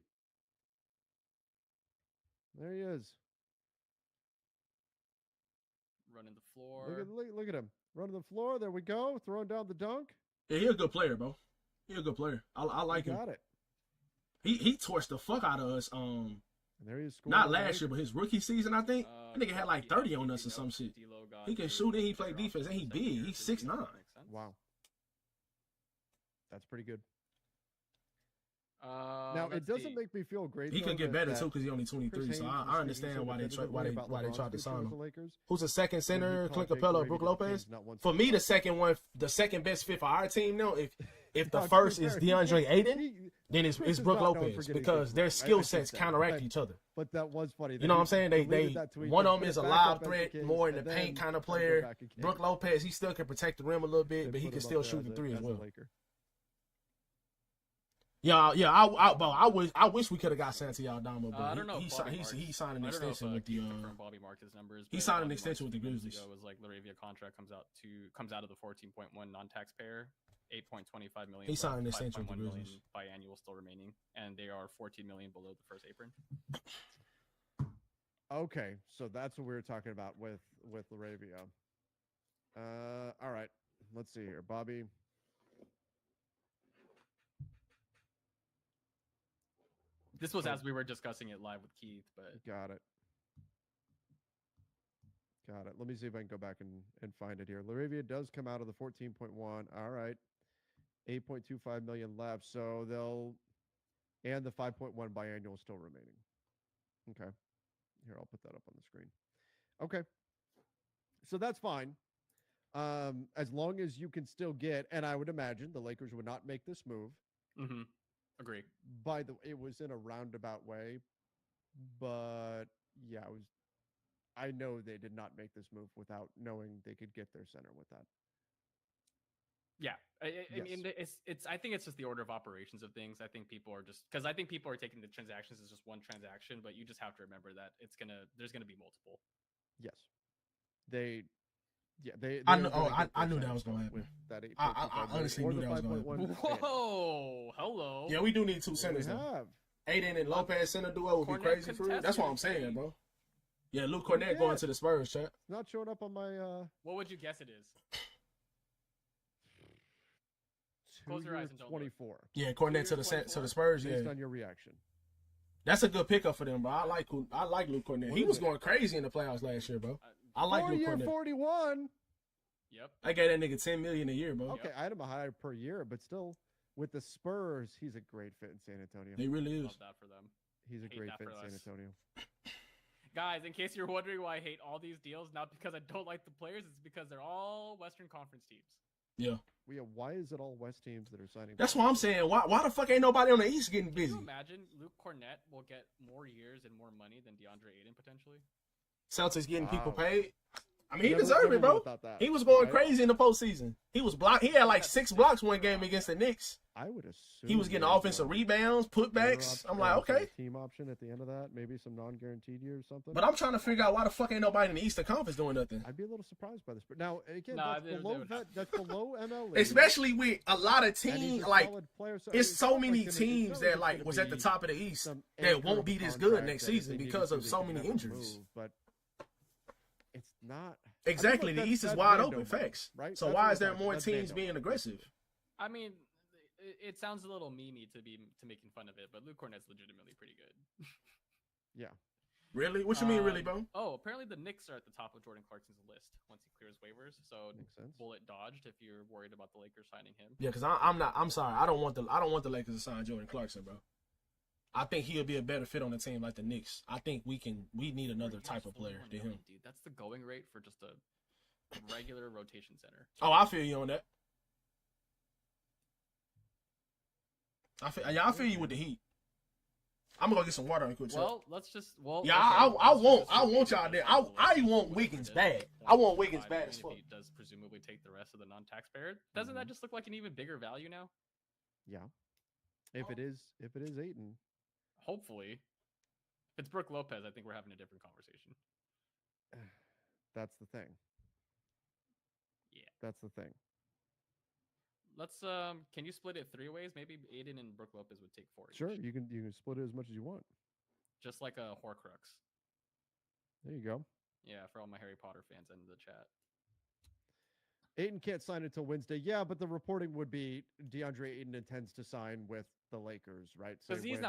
There he is. Running the floor. Look at him. Running the floor. There we go. Throwing down the dunk. Yeah, he's a good player, bro. He's a good player. I like him. Got it. He torched the fuck out of us. And there he is. Not last year, but his rookie season, I think. That nigga had like 30 on us or some shit. He can shoot and he play defense and he big. He's 6'9". Wow. That's pretty good. Now it doesn't make me feel great. He could get better too because he's only 23. So I understand why they tried to sign him. Who's the second center? Clint Capella, Brook Lopez. For me, the second best fit for our team now. If the first is DeAndre Ayton, then it's Brook Lopez because their skill sets counteract each other. But that was funny. You know what I'm saying? They one of them is a live threat, more in the paint kind of player. Brook Lopez, he still can protect the rim a little bit, but he can still shoot the 3 as well. Yeah. I wish we could have got Santi Aldama, but I don't know. He signed an extension with the. Bobby marked his numbers. He signed an extension with the Grizzlies. It was like LaRavia contract comes out of the 14.1 non-taxpayer, 8.25 million. He signed an extension with the Grizzlies. Biannual still remaining, and they are 14 million below the first apron. Okay, so that's what we were talking about with LaRavia. All right, let's see here, Bobby. This was as we were discussing it live with Keith, but got it. Let me see if I can go back and find it here. LaRavia does come out of the 14.1. All right. 8.25 million left. So and the 5.1 biannual still remaining. Okay. Here, I'll put that up on the screen. Okay. So that's fine. As long as you can still get, and I would imagine the Lakers would not make this move. Mm-hmm. Agree. By the way, it was in a roundabout way, but yeah, I know they did not make this move without knowing they could get their center with that. Yeah, I mean, I think it's just the order of operations of things. I think people are taking the transactions as just one transaction, but you just have to remember that there's gonna be multiple. Yes, they I knew that was gonna happen. I honestly knew that was gonna happen. Whoa, hello. Yeah, we do need 2 centers though. Ayton and Lopez center duo would be crazy for real. That's what I'm saying, bro. Yeah, Luke Cornett going to the Spurs, chat. Not showing up on my. What would you guess it is? Close your eyes and don't 24. Yeah, Cornett to the Spurs. Based Yeah. on your reaction. That's a good pickup for them, bro. I like Luke Cornett. He was going crazy in the playoffs last year, bro. I like Luke Cornett. 41. Yep. I gave that nigga $10 million a year, bro. Okay, I had him a higher per year, but still, with the Spurs, he's a great fit in San Antonio. He really is. Love that for them. He's a great fit in San Antonio. Guys, in case you're wondering why I hate all these deals, not because I don't like the players, it's because they're all Western Conference teams. Yeah. Why is it all West teams that are signing? That's what I'm saying. Why the fuck ain't nobody on the East getting busy? Can you imagine Luke Cornett will get more years and more money than DeAndre Ayton potentially? Celtics getting people paid. I mean, he deserved it, bro. He was going crazy in the postseason. He was blocked. He had like 6 blocks one game against the Knicks. I would assume he was getting offensive rebounds, putbacks. I'm like, okay. Team option at the end of that, maybe some non-guaranteed year or something. But I'm trying to figure out why the fuck ain't nobody in the Eastern Conference doing nothing. I'd be a little surprised by this. But now again, that's below MLE. Especially with a lot of teams, like it's so many teams that like was at the top of the East that won't be this good next season because of so many injuries. But it's not exactly. The East is wide open. Facts. Right. So why is there more teams being aggressive? I mean, it sounds a little memey to making fun of it, but Luke Cornett's legitimately pretty good. Yeah. Really? What you mean, really, bro? Oh, apparently the Knicks are at the top of Jordan Clarkson's list once he clears waivers. So bullet dodged if you're worried about the Lakers signing him. Yeah, because I'm sorry. I don't want the Lakers to sign Jordan Clarkson, bro. I think he'll be a better fit on a team like the Knicks. I think we need another type of player than him. Dude, that's the going rate for just a regular rotation center. Oh, I feel you on that. I feel you with the Heat. I'm gonna go get some water and quick. Well, let's just yeah. I want y'all there. I want Wiggins bad. I want Wiggins bad as fuck. He does presumably take the rest of the non-taxpayer. Doesn't that just look like an even bigger value now? Yeah. If it is Ayton. Hopefully. If it's Brook Lopez, I think we're having a different conversation. That's the thing. That's the thing. Let's can you split it 3 ways? Maybe Aiden and Brooke Lopez would take 4 each. Sure, you can split it as much as you want. Just like a Horcrux. There you go. Yeah, for all my Harry Potter fans in the chat. Ayton can't sign until Wednesday. Yeah, but the reporting would be DeAndre Ayton intends to sign with the Lakers, right? Because he's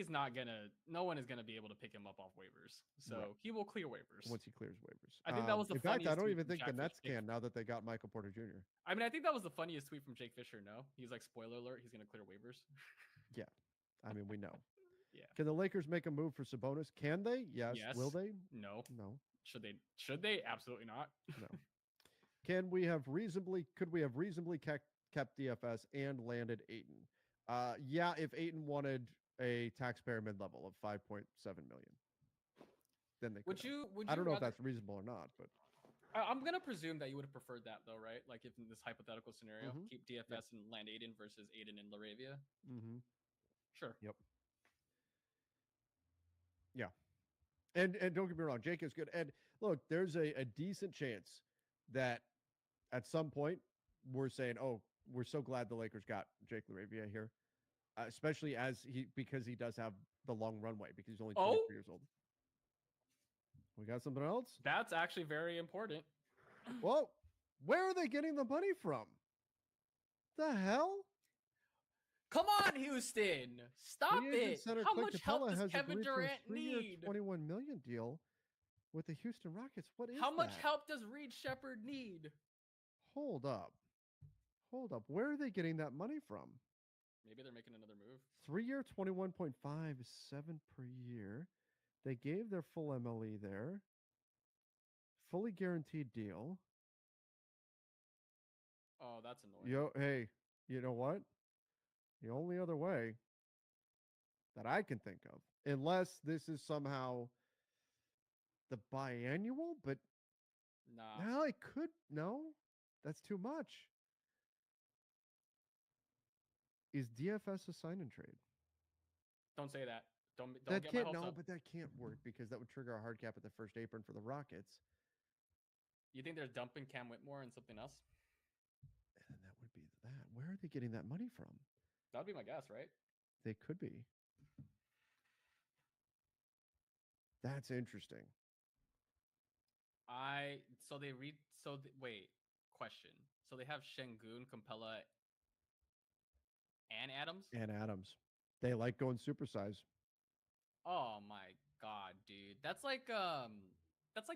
not gonna. No one is gonna be able to pick him up off waivers, so Right. he will clear waivers. Once he clears waivers. I think that was the in fact, I funniest don't tweet even from think the Jack Nets Fisher. can now that they got Michael Porter Jr. I mean, I think that was the funniest tweet from Jake Fisher. No, he's like, spoiler alert, he's gonna clear waivers. Yeah, I mean we know. Yeah. Can the Lakers make a move for Sabonis? Can they? Yes. Yes. Will they? No. No. Should they? Should they? Absolutely not. No. Could we have reasonably kept DFS and landed Ayton? Yeah, if Ayton wanted a taxpayer mid-level of 5.7 million, then they could. Would you I don't know if rather- that's reasonable or not, but I'm gonna presume that you would have preferred that though, right? Like if in this hypothetical scenario, Mhm. keep DFS and land Aiden versus Aiden and Laravia. mm-hmm. Sure. Yep. Yeah. And don't get me wrong, Jake is good. And look, there's a decent chance that at some point we're saying, oh, we're so glad the Lakers got Jake LaRavia here, especially because he does have the long runway because he's only 23 years old. We got something else? That's actually very important. Whoa, where are they getting the money from? The hell? Come on, Houston! Stop Free agent it! center How Clint much Capella help does has Kevin agreed to a Durant 3-year, need? $21 million deal with the Houston Rockets. What is How much that? help does Reed Shepard need? Hold up. Where are they getting that money from? Maybe they're making another move. 3-year, 21.5, 7 per year. They gave their full MLE there. Fully guaranteed deal. Oh, that's annoying. Hey, you know what? The only other way that I can think of, unless this is somehow the biannual, but Nah. no, it could. No, that's too much. Is DFS a sign and trade? Don't say that. Don't That get my can't. hopes No, up. but that can't work because that would trigger a hard cap at the first apron for the Rockets. You think they're dumping Cam Whitmore and something else? And that would be that. Where are they getting that money from? That would be my guess, right? They could be. That's interesting. Wait, question. So they have Şengün, Capella, and Adams? And Adams. They like going supersize. Oh my god, dude. That's like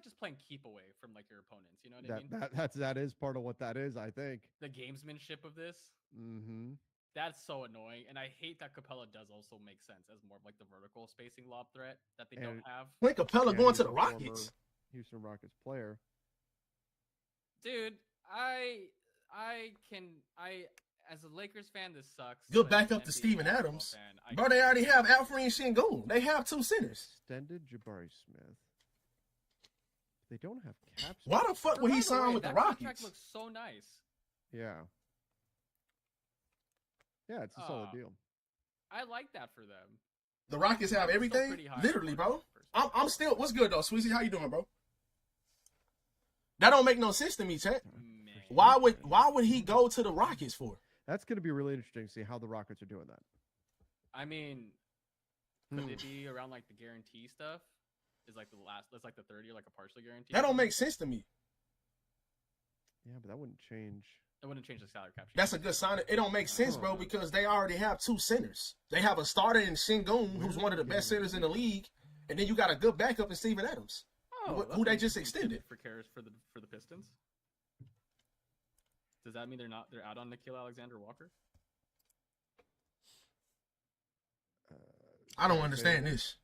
just playing keep away from like your opponents, you know what I mean? That is part of what that is, I think. The gamesmanship of this. Mm-hmm. That's so annoying. And I hate that Capella does also make sense as more of like the vertical spacing lob threat that they don't have. Clint Capella going to the Rockets. Houston Rockets player. Dude, as a Lakers fan, this sucks. Good but as backup an to NBA Steven basketball Adams. fan, Bro, they already have Alfred and Şengün. They have 2 centers. Extended Jabari Smith. They don't have cap space. Why the fuck would he By the sign way, with the that Rockets? contract looks so nice. Yeah. Yeah, it's a solid deal. I like that for them. The Rockets have I'm still everything? pretty high Literally, on bro. them, personally. I'm still, what's good though, Sweezy? How you doing, bro? That don't make no sense to me, chat. Man. Why would he go to the Rockets for? That's going to be really interesting to see how the Rockets are doing that. I mean, could it be around like the guarantee stuff? Is like that's like the 3rd year, like a partial guarantee? That don't make sense to me. Yeah, but that wouldn't change. It wouldn't change the salary cap sheet. That's a good sign. It don't make sense, bro, because they already have 2 centers. They have a starter in Şengün, who's one of the best centers in the league, and then you got a good backup in Steven Adams, who they just extended. For the Pistons. Does that mean they're out on Nickeil Alexander-Walker? I don't understand this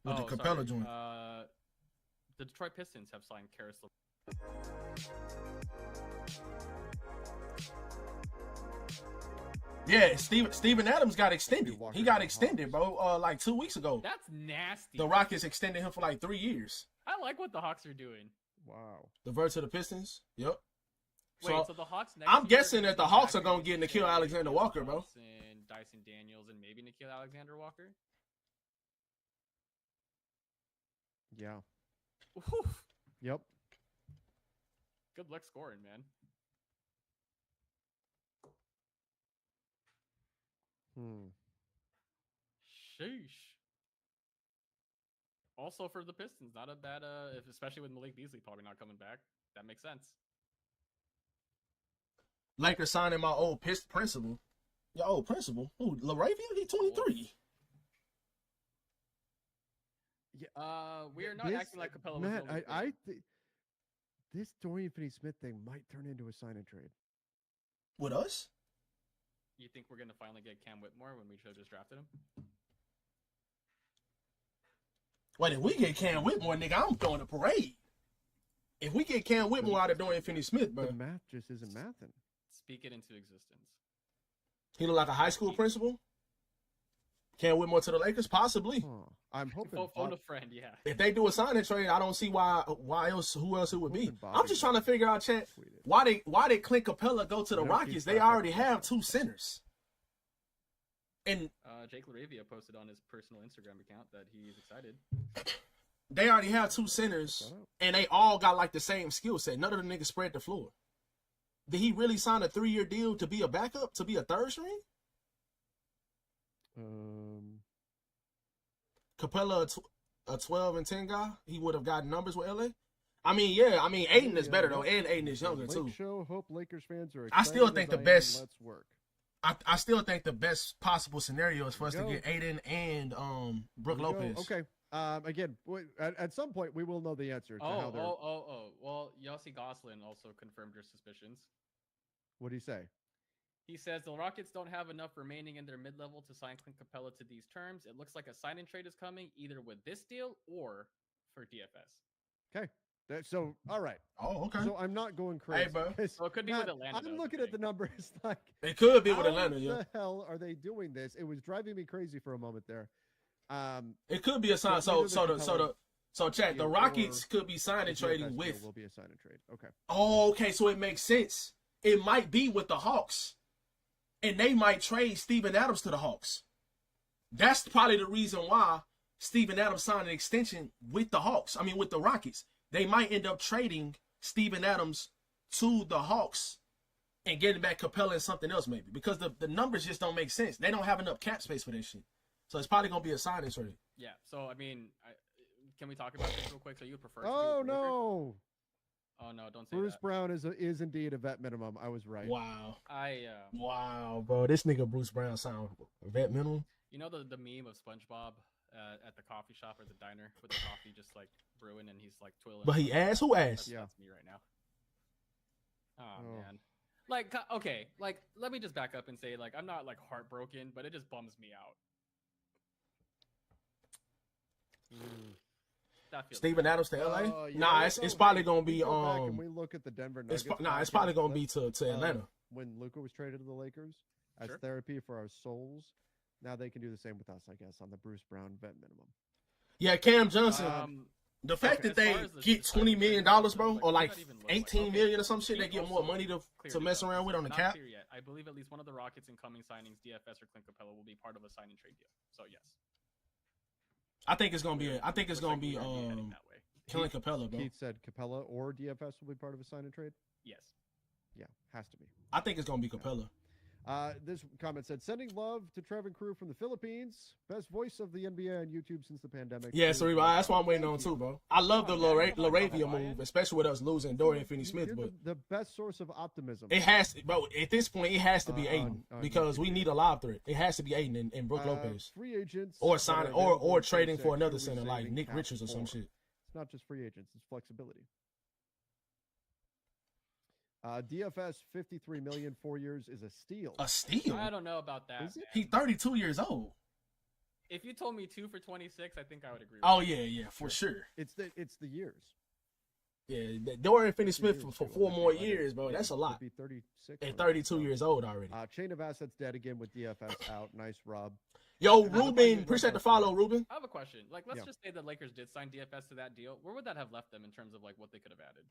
with the Capella joint. The Detroit Pistons have signed Karis LeVert. Yeah, Steven Adams got extended. He got extended, bro, like 2 weeks ago. That's nasty. The Rockets extended him for like 3 years. I like what the Hawks are doing. Wow. The verge to the Pistons? Yep. Wait, so the Hawks next I'm year guessing that the Hawks are going to get Nickeil Alexander-Walker, bro. And Dyson Daniels and maybe Nickeil Alexander-Walker? Yeah. Oof. Yep. Good luck scoring, man. Sheesh. Also for the Pistons, not a bad especially with Malik Beasley probably not coming back. That makes sense. Lakers signing my old principal. Your old principal? Who? LaRavia? He 23. Yeah. We are not acting like Capella was Matt, the only I think this Dorian Finney-Smith thing might turn into a sign and trade. With us? You think we're gonna finally get Cam Whitmore when we should have just drafted him? Wait, if we get Cam Whitmore, nigga, I'm throwing a parade. If we get Cam Whitmore out of Dorian Finney-Smith, bro. The math just isn't mathing. Speak it into existence. He look like a high school principal? Cam Whitmore to the Lakers? Possibly. I'm hoping. Phone a friend, yeah. If they do a signing trade, I don't see who else it would be. I'm just trying to figure out, chat, why did Clint Capella go to the Rockets? They already have 2 centers. And Jake LaRavia posted on his personal Instagram account that he's excited. They already have 2 centers, and they all got like the same skill set. None of the niggas spread the floor. Did he really sign a 3-year deal to be a backup, to be a third string? Capella, a 12 and 10 guy, he would have gotten numbers with LA. I mean, yeah. I mean, Aiden is better though, and Aiden is younger too. Show, hope Lakers fans are. I still think the best. Let's work. I still think the best possible scenario is for us to get Aiden and Brook Lopez. Okay. Again, at some point we will know the answer to how they're. Well, Yossi Goslin also confirmed your suspicions. What do you say? He says the Rockets don't have enough remaining in their mid-level to sign Clint Capella to these terms. It looks like a sign-in trade is coming, either with this deal or for DFS. Okay. So, all right. Oh, okay. So I'm not going crazy. Hey, bro. So it could be with Atlanta. I'm looking at the numbers like. It could be with Atlanta. How Yeah. the hell are they doing this? It was driving me crazy for a moment there. It could be a sign. So chat. The Rockets could be signing trading with. Will be a sign and trade. Okay. Oh, okay. So it makes sense. It might be with the Hawks, and they might trade Steven Adams to the Hawks. That's probably the reason why Steven Adams signed an extension with the Hawks. I mean, with the Rockets. They might end up trading Steven Adams to the Hawks and getting back Capella and something else maybe. Because the numbers just don't make sense. They don't have enough cap space for this shit. So it's probably going to be a signing trade. Yeah. So, I mean, can we talk about this real quick? So you prefer Oh, no. Oh, no, don't say Bruce that. Brown is indeed a vet minimum. I was right. Wow. Wow, bro. This nigga Bruce Brown sound vet minimum. You know the meme of SpongeBob at the coffee shop or the diner with the coffee just like brewing and he's like twirling. But he asked? Who asked? That's me right now. Oh, man. Like, okay, like, let me just back up and say, like, I'm not, like, heartbroken, but it just bums me out. Steven Adams to LA? Nah, it's probably gonna be Can we look at the Denver Nuggets? It's probably gonna be to Atlanta. When Luka was traded to the Lakers as therapy for our souls, now they can do the same with us, I guess, on the Bruce Brown vet minimum. Yeah, Cam Johnson. The fact that they get $20 million, bro, or like 18 million or some shit, they get more money to mess around with on the cap. Clear yet. I believe at least one of the Rockets' incoming signings, DFS or Clint Capella, will be part of a sign and trade deal. So yes. I think it's gonna be Clint Capella, bro. Keith said Capella or DFS will be part of a sign and trade. Yes. Yeah, has to be. I think it's gonna be Capella. This comment said, sending love to Trevin Crew from the Philippines. Best voice of the NBA on YouTube since the pandemic. Yeah, so that's what I'm waiting on too, bro. I love the LaRavia move, especially with us losing Dorian Finney-Smith. But the best source of optimism. It has to, bro. At this point, it has to be Aiden because we need a live threat. It has to be Aiden and Brook Lopez. Free agents. Or signing or trading for another center like Nick Richards or some shit. It's not just free agents, it's flexibility. DFS 53 million, 4 years is a steal. A steal? I don't know about that. He's 32 years old. If you told me 2 for 26, I think I would agree. Oh yeah, for sure. It's the years. Yeah, Dorian Finney-Smith for 4 more years, bro. That's a lot. Be 36. And 32 years old already. Chain of assets dead again with DFS out. Nice, Rob. Yo, Ruben, appreciate the follow, Ruben. I have a question. Like, let's just say the Lakers did sign DFS to that deal. Where would that have left them in terms of like what they could have added?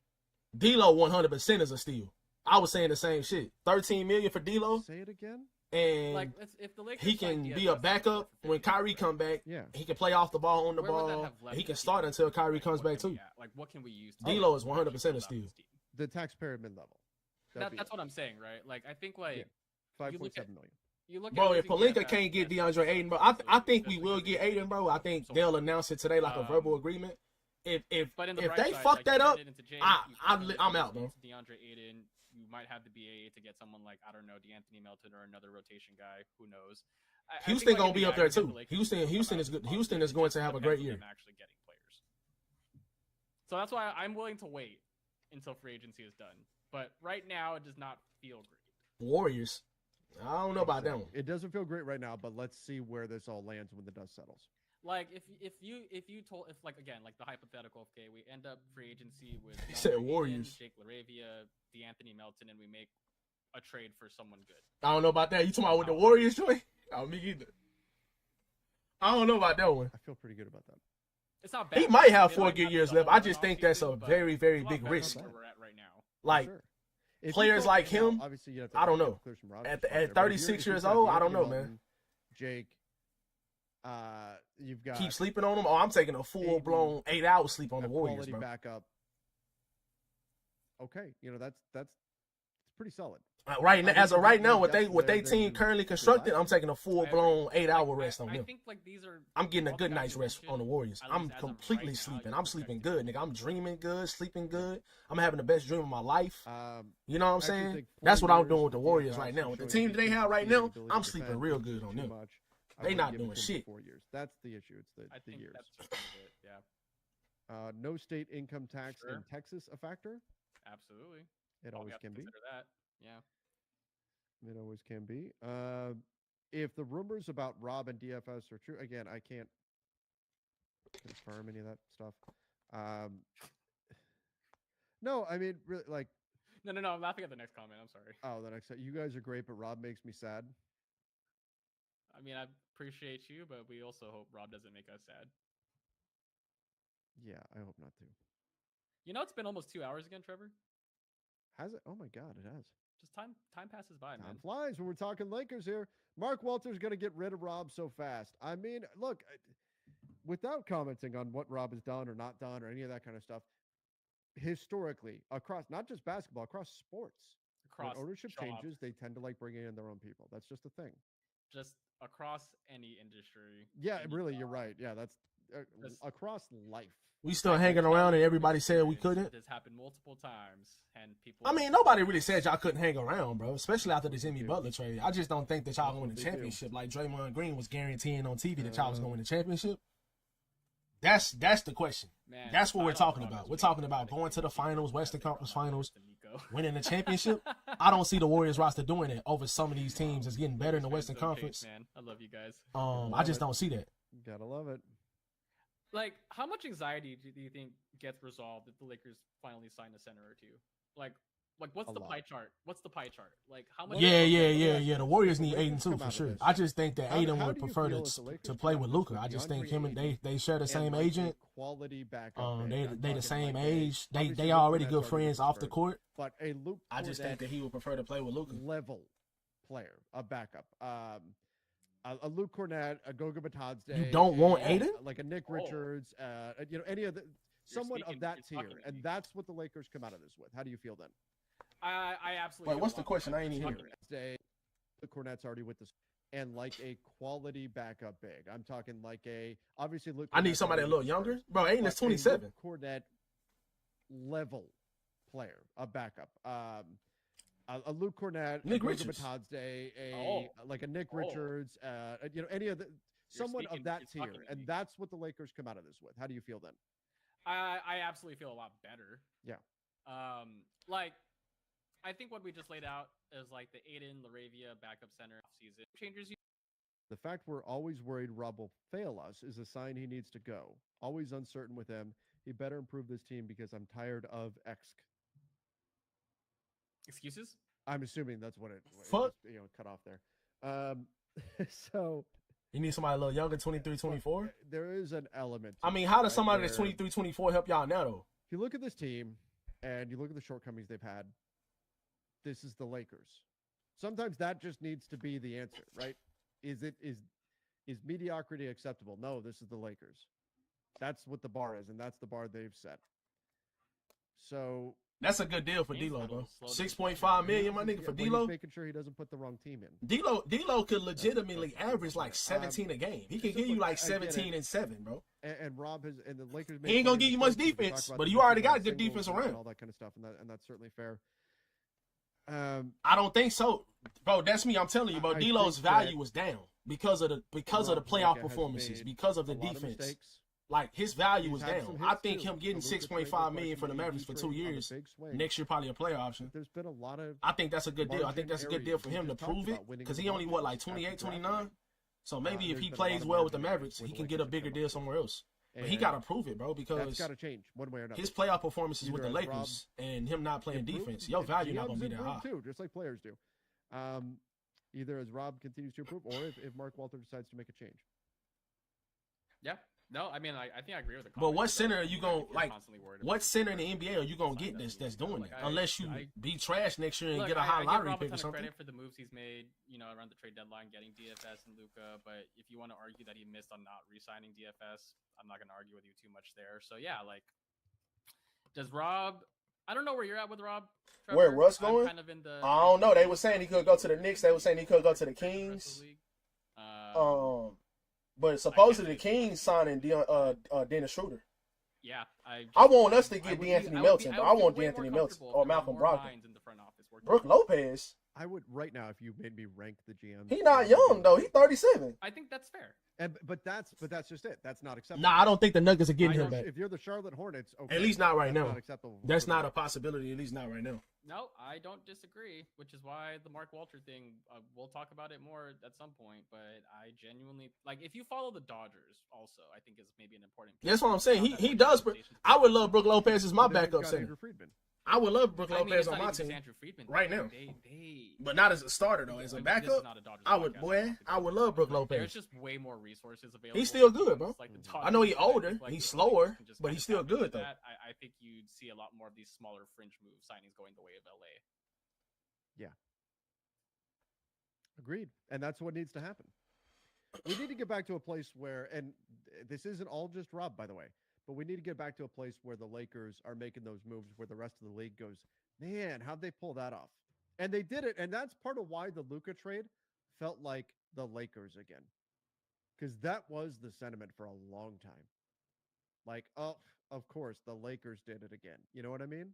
D'Lo 100% is a steal. I was saying the same shit. 13 million for D'Lo. Say it again. And like, if the Lakers he can be a backup when Kyrie come back. Yeah, he can play off the ball, on the ball. He can start until Kyrie comes back too. Like, what can we use? D'Lo is 100% a steal. The taxpayer mid level. That's what I'm saying, right? Like, I think like 5.7 million. You look Bro, at if losing Pelinka DFS, can't get yes, DeAndre Ayton, bro, I think we especially will for get reasons Ayton, bro. I think so they'll forth. announce it today like a verbal agreement. If But in the if bright they side, fuck like, you that up, turned it into Jake, you I'm probably out, bro. lose DeAndre Ayton. You might have the BAA to get someone like, I don't know, DeAnthony Melton or another rotation guy. Who knows? I Houston think, like, gonna in the be up there aggregate, too. the Lakers Houston will come is out good. positive. Houston is It going just to have a depends great on year. them actually getting players. So that's why I'm willing to wait until free agency is done. But right now, it does not feel great. Warriors. I don't know about that one. It doesn't feel great right now, but let's see where this all lands when the dust settles. Like if like again, like the hypothetical, okay, we end up free agency with He said DeAndre Warriors. Ayton, Jake LaRavia, DeAnthony Melton, and we make a trade for someone good. I don't know about that. You talking about with the Warriors, Joy? Oh, me either. I don't know about that one. I feel pretty good about that. It's not bad. He might have They 4 might good have years the left. I whole just off think that's a season, but very, very it's a lot big better risk. than where we're at right now. Like Sure. If players you like go- him, obviously you have I don't know. clear some roster At spots there, at but if 36 you've years got old, I don't Anthony know, man. Melton, Jake, you've got Keep sleeping on them. Oh, I'm taking a full blown 8 hours sleep on the Warriors, quality bro. backup. Okay, that's pretty solid. Right now, I mean, as of right now, what there's they depth there team that currently you constructed, rely I'm on. taking a full blown 8 hour rest on I them. think like these are. I'm getting a all good the guys night's you rest on the mentioned, Warriors. at I'm least as of completely right now, sleeping. you're I'm sleeping protected. good, nigga. I'm dreaming good, sleeping good. I'm having the best dream of my life. You know what I'm I actually saying? think That's 4 what I'm years doing with the for Warriors DFS right is now. With the showing team that they have right consistency and now, ability I'm to sleeping defend, real which is good on too them. much. I They wouldn't not give it doing to 'em shit. for 4 years. That's the issue. It's I the think years. that's just part of it. Yeah. No state income tax Sure. in Texas a factor? Absolutely. It All we always have to can be. consider that. Yeah. It always can be. If the rumors about Rob and DFS are true, again, I can't confirm any of that stuff. No, I mean, really, like, No. I'm laughing at the next comment. I'm sorry. oh, the next, you guys are great, but Rob makes me sad. I mean, I appreciate you, but we also hope Rob doesn't make us sad. Yeah, I hope not to. You know, it's been almost 2 hours again, Trevor. Has it? Oh my God, it has. Just time passes by, Time man. flies when we're talking Lakers here. Mark Walter's going to get rid of Rob so fast. I mean, look, without commenting on what Rob has done or not done or any of that kind of stuff, historically, across not just basketball, across sports, Across when ownership jobs. changes, they tend to like bringing in their own people. That's just a thing. Just across any industry. Yeah, any really, job. you're right. Yeah, that's Just- across life. We still hanging around and everybody said we couldn't. This happened multiple times, and people. I mean, nobody really said y'all couldn't hang around, bro. Especially after the Jimmy Butler trade. I just don't think that y'all going to they championship like Draymond Green was guaranteeing on TV that y'all was going to championship. That's the question. Man, That's what we're final talking product about. is We're way talking better about than going to the finals, Western Conference Finals, Nico. winning the championship. I don't see the Warriors roster doing it over some of these teams that's getting better in the Western Fans don't Conference. case, man. I love you guys. I just don't see that. Gotta love it. Like, how much anxiety do you think gets resolved if the Lakers finally sign a center or two? Like what's A the lot. pie chart? What's the pie chart? Like, how much? Yeah. The Warriors need Lakers Aiden too come for out of sure. this. I just think that How Aiden do would you prefer feel if the Lakers to come play out with of this Luca. with I just think DeAndre him and Ayton they share the and, same like, a agent. quality backup. They I'm the talking same like age. obviously They Luke already Kornet's good already friends with off the Spurs, court. But a Luke I just think Kornet that he would prefer to play with Luca. level player, a backup. A Luke Kornet, a Goga Batadze. You don't want Aiden? Like a Nick Richards, any of the someone of that tier, talking to and me. that's what the Lakers come out of this with. How do you feel then? I absolutely. Wait, feel what's a the lot question? better. I ain't even hear. Say the Cornet's already with this, and like a quality backup big. I'm talking like a obviously Luke. I need Kornet's somebody a already little with the younger. Spurs, Bro, Aiden but is 27. A Luke Kornet level player, a backup. A Luke Kornet, Nick a Goga Richards. Batadze, Oh. like a Nick Oh. Richards, any of the someone speaking- of that you're tier, talking to and me. that's what the Lakers come out of this with. How do you feel then? I absolutely feel a lot better. Yeah. Like, I think what we just laid out is like the Aiden Laravia backup center season changes. The fact we're always worried Rob will fail us is a sign he needs to go. Always uncertain with him. He better improve this team because I'm tired of X. Excuses? I'm assuming that's what it Fuck. just, cut off there. So You need somebody a little younger, 23, 24? there is an element. I to mean, it, how does right, somebody that's where 23, 24 help y'all now, though? If you look at this team and you look at the shortcomings they've had, this is the Lakers. Sometimes that just needs to be the answer, right? Is mediocrity acceptable? No, this is the Lakers. That's what the bar is, and that's the bar they've set. So That's a good deal for Game's D'Lo, got a bro. little slow 6.5 million, my nigga, for But he's D'Lo. making sure he doesn't put the wrong team in. D'Lo could legitimately average like 17 a game. He could give you like 17 and 7, bro. And Rob has, and the Lakers. He ain't gonna give you much defense, but you already got a good defense around. And all that kind of stuff, and that's certainly fair. I don't think so, bro. That's me. I'm telling you, bro. D'Lo's value was down because of the playoff performances, because of the defense. Like his value was down. I think him getting 6.5 million for the Mavericks for 2 years next year probably a play option. There's been a lot of. I think that's a good deal. I think that's a good deal for him to prove it because he only like 28, 29. So maybe if he plays well with the Mavericks, he can get a bigger deal somewhere else. But he gotta prove it, bro, because that's gotta change one way or another. His playoff performances with the Lakers and him not playing defense, your value not gonna be that high. Too, just like players do. Either as Rob continues to improve, or if Mark Walter decides to make a change. Yeah. No, I mean, I think I agree with the. But what center are you gonna like? What center in the NBA are you gonna get that's doing that? Unless you be trash next year and get a high lottery pick or something. Credit for the moves he's made, around the trade deadline, getting DFS and Luka. But if you want to argue that he missed on not re-signing DFS, I'm not gonna argue with you too much there. So yeah, like, does Rob? I don't know where you're at with Rob. Trevor. Where Russ going? Kind of in the. I don't know. They were saying he could go to the Knicks. They were saying he could go to the Kings. But supposedly the Kings signing Dennis Schroeder. Yeah, I want us to get D'Anthony Melton, but I want D'Anthony Melton or Malcolm Brogdon. Brooke Lopez. I would right now if you made me rank the GM. He not young though. He's 37. I think that's fair. But that's just it. That's not acceptable. Nah, I don't think the Nuggets are getting him back. If you're the Charlotte Hornets, okay, at least not right now. Not acceptable. That's not a possibility. At least not right now. No, I don't disagree. Which is why the Mark Walter thing. We'll talk about it more at some point. But I genuinely like if you follow the Dodgers. Also, I think is maybe an important. That's what I'm saying. He does. I would love Brooke Lopez as my backup center. I would love Brooke Lopez on my team right now, but not as a starter though. As a backup, I would love Brooke Lopez. There's just way more resources available. He's still good, bro. I know he's older, he's slower, but he's still good though. I think you'd see a lot more of these smaller fringe move signings going the way of LA. Yeah, agreed, and that's what needs to happen. We need to get back to a place where, and this isn't all just Rob, by the way. But we need to get back to a place where the Lakers are making those moves where the rest of the league goes, man, how'd they pull that off? And they did it. And that's part of why the Luka trade felt like the Lakers again. Because that was the sentiment for a long time. Like, oh, of course, the Lakers did it again. You know what I mean?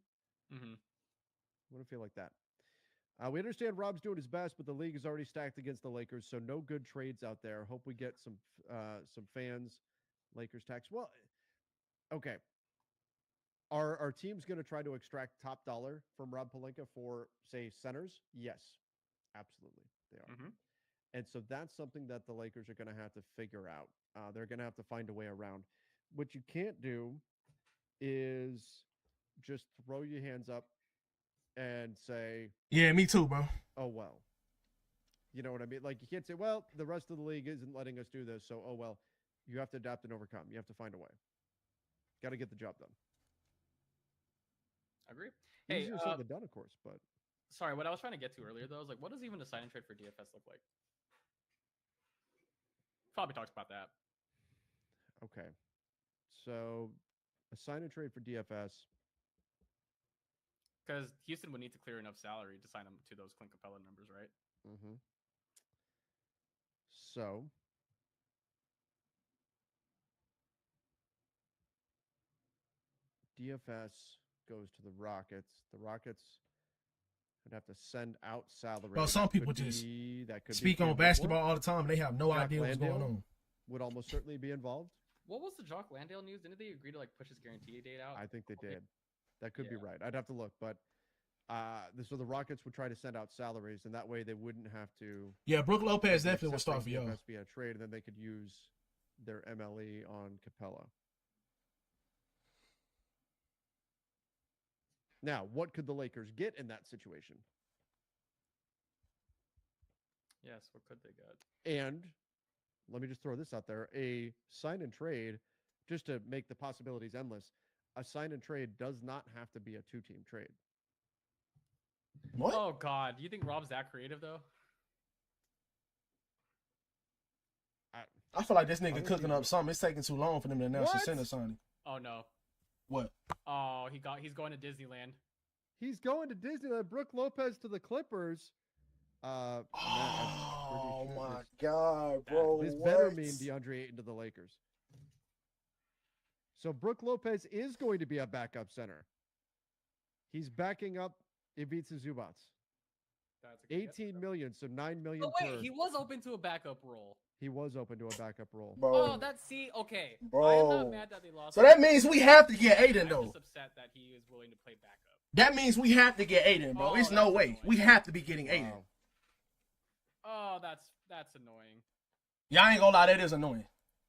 Mm-hmm. I want to feel like that. We understand Rob's doing his best, but the league is already stacked against the Lakers, so no good trades out there. Hope we get some fans. Lakers tax. Well, okay. Are teams going to try to extract top dollar from Rob Pelinka for, say, centers? Yes, absolutely, they are. Mm-hmm. And so that's something that the Lakers are going to have to figure out. They're going to have to find a way around. What you can't do is just throw your hands up and say, yeah, me too, bro. Oh, well. You know what I mean? Like, you can't say, well, the rest of the league isn't letting us do this, so, oh, well. You have to adapt and overcome. You have to find a way. Got to get the job done. Agree. Easier said than done, of course, but. Sorry, what I was trying to get to earlier, though, is like, what does even a sign and trade for DFS look like? Probably talks about that. Okay. So, a sign and trade for DFS. Because Houston would need to clear enough salary to sign him to those Clint Capella numbers, right? Mm-hmm. So, DFS goes to the Rockets. The Rockets would have to send out salary. Well, some people just speak on basketball all the time. And they have no idea what's going on. Would almost certainly be involved. What was the Jock Landale news? Didn't they agree to like push his guarantee date out? I think they did. That could be right. I'd have to look, but so the Rockets would try to send out salaries, and that way they wouldn't have to. Yeah, Brooke Lopez definitely will start for y'all. Be a trade, and then they could use their MLE on Capella. Now, what could the Lakers get in that situation? Yes, what could they get? And let me just throw this out there. A sign and trade, just to make the possibilities endless, a sign and trade does not have to be a two-team trade. What? Oh, God. Do you think Rob's that creative, though? I feel like this nigga cooking up something. It's taking too long for them to announce the center signing. Oh, no. What? Oh, he's going to Disneyland. He's going to Disneyland. Brooke Lopez to the Clippers. Matt, Oh my God, bro! This what? better mean DeAndre Ayton to the Lakers. So Brooke Lopez is going to be a backup center. He's backing up Ivica Zubats. That's a good guess, 18 million, so 9 million. Oh wait, he was open to a backup role. He was open to a backup role. Bro. Oh, that's okay. Bro. I'm not mad that they lost. So that means we have to get Aiden I'm though. just upset that he is willing to play backup. That means we have to get Aiden, bro. Oh, It's no that's way. annoying. We have to be getting Aiden. Wow. Oh, that's annoying. Yeah, I ain't gonna lie, that is annoying.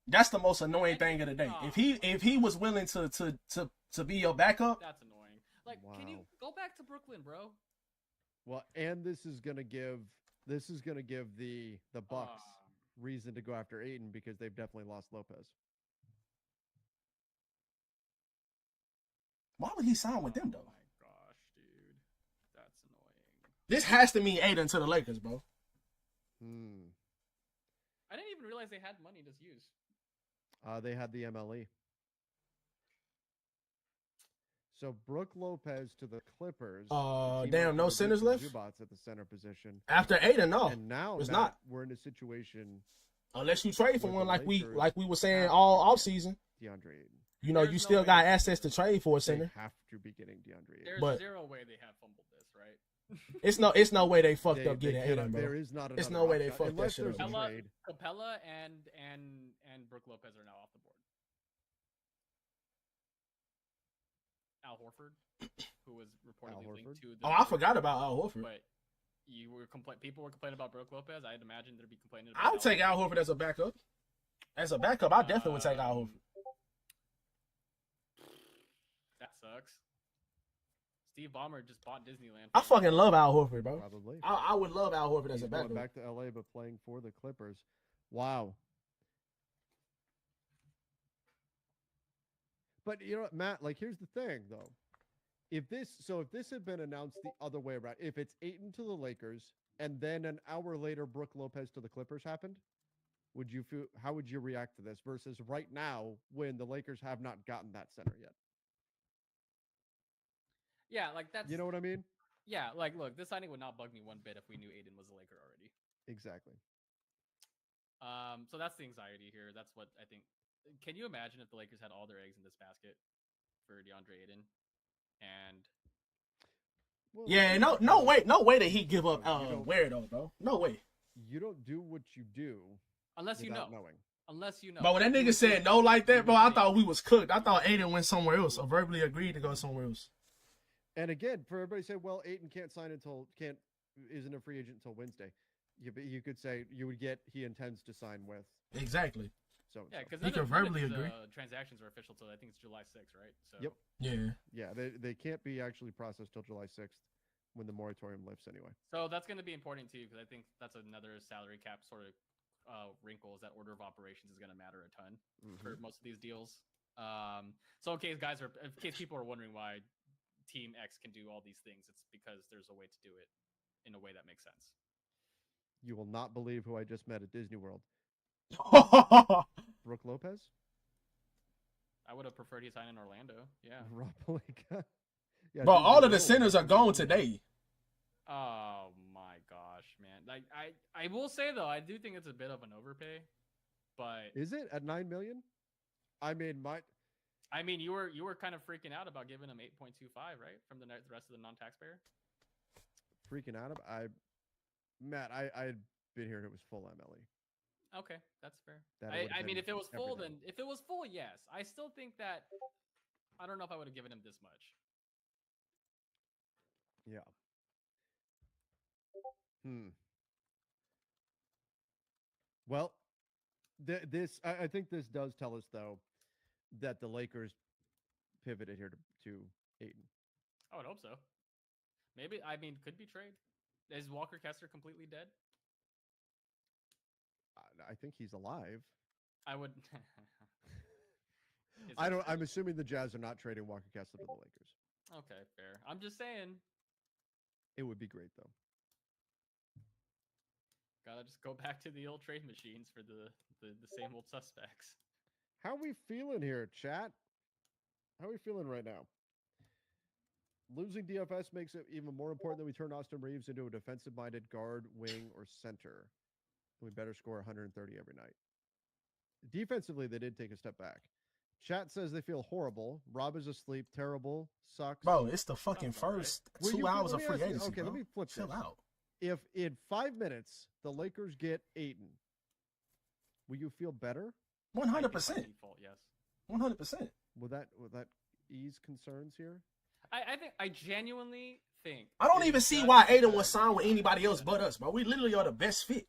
That's the most annoying thing of the day. If he was willing to be your backup, that's annoying. Like, can you go back to Brooklyn, bro? Well, and this is gonna give the Bucks reason to go after Ayton because they've definitely lost Lopez. why would he sign with them though? Oh my gosh, dude, that's annoying. This has to mean Aiden to the Lakers, bro. I didn't even realize they had money to use. They had the MLE. So Brooke Lopez to the Clippers. Damn, no centers left? Zubats at the center position. After Aiden, no. And now it's Matt, not. We're in a situation. Unless you trade for with one the like we Lakers were saying have all to off get season. DeAndre Ayton. You know, There's you no still way got they- access to trade for a They center. have to be getting DeAndre Ayton. There's But- zero way they have fumbled this, right? It's no way they fucked They up getting cannot- Aiden, bro. There is not. It's another no way they option. fucked that Unless shit there's up. a trade. Capella and Brooke Lopez are now off the board. Al Horford, who was reportedly linked to the. Oh, I forgot about Al Horford. But people were complaining about Brooke Lopez. I'd imagine they'd be complaining about. I would take Al Horford as a backup. As a backup, I definitely would take Al Horford. That sucks. Steve Ballmer just bought Disneyland. I fucking love Al Horford, bro. Probably. I would love Al Horford as He's a going backup. back to LA, but playing for the Clippers. Wow. But you know what, Matt? Like, here's the thing, though. If this had been announced the other way around, if it's Ayton to the Lakers and then an hour later Brooke Lopez to the Clippers happened, would you feel? How would you react to this? Versus right now, when the Lakers have not gotten that center yet. Yeah, like that's. You know what I mean? Yeah, like look, this signing would not bug me one bit if we knew Aiden was a Laker already. Exactly. So that's the anxiety here. That's what I think. Can you imagine if the Lakers had all their eggs in this basket for DeAndre Ayton? And Yeah, no way that he give up Weirdo, bro. No way. You don't do what you do unless you know. without knowing. Unless you know. But when that nigga said no like that, bro, I thought we was cooked. I thought Aiden went somewhere else or verbally agreed to go somewhere else. And again, for everybody to say, well, Ayton isn't a free agent until Wednesday. You could say he intends to sign with. Exactly. So yeah, because he can verbally agree. Transactions are official till I think it's July 6th, right? So yep. Yeah. Yeah, they can't be actually processed till July 6th when the moratorium lifts anyway. So that's going to be important too, because I think that's another salary cap sort of wrinkle is that order of operations is going to matter a ton for most of these deals. So in case people are wondering why Team X can do all these things, it's because there's a way to do it in a way that makes sense. You will not believe who I just met at Disney World. Brooke Lopez? I would have preferred he signed in Orlando. Yeah. Rob Pelinka. Yeah, bro, all of the centers are gone today. Oh my gosh, man! Like I will say though, I do think it's a bit of an overpay, but is it at $9 million? I mean, you were kind of freaking out about giving him 8.25, right, from the rest of the non-taxpayer. Freaking out about Matt, I'd been here and it was full MLE. Okay, that's fair. I mean, if it was full, everything. then if it was full, yes. I still think that I don't know if I would have given him this much. Yeah. Well, I think this does tell us though that the Lakers pivoted here to Ayton. I would hope so. Maybe could be trade. Is Walker Kessler completely dead? I think he's alive. I would. I'm assuming the Jazz are not trading Walker Kessler to the Lakers. Okay, fair. I'm just saying. It would be great though. Gotta just go back to the old trade machines for the same old suspects. How we feeling here, chat? How are we feeling right now? Losing DFS makes it even more important that we turn Austin Reeves into a defensive-minded guard, wing, or center. We better score 130 every night. Defensively, they did take a step back. Chat says they feel horrible. Rob is asleep. Terrible. Sucks. Bro, it's the fucking first 2 hours of free agency. Okay, bro. let me flip Chill this. out. If in 5 minutes the Lakers get Ayton, will you feel better? 100%. Default, yes. 100%. Would that ease concerns here? I genuinely think. I don't even see why Aiden was signed with anybody else but us, bro. We literally are the best fit.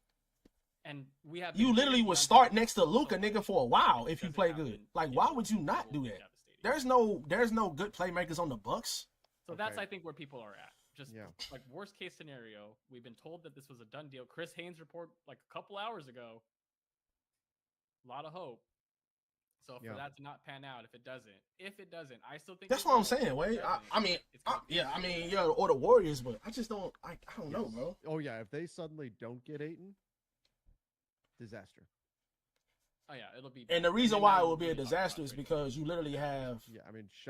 And we have. You literally would start next to Luka, nigga, for a while if you play good. Like, why would you not do that? There's no good playmakers on the Bucks. So that's, I think, where people are at. Just like worst case scenario, we've been told that this was a done deal. Chris Haynes report like a couple hours ago. A lot of hope. So for that to not pan out, if it doesn't, I still think that's what I'm saying, Wade. I mean, or the Warriors, but I just don't. I don't know, bro. Oh yeah, if they suddenly don't get Ayton, disaster. Oh yeah, it'll be. And the reason why it will be a disaster is because you literally have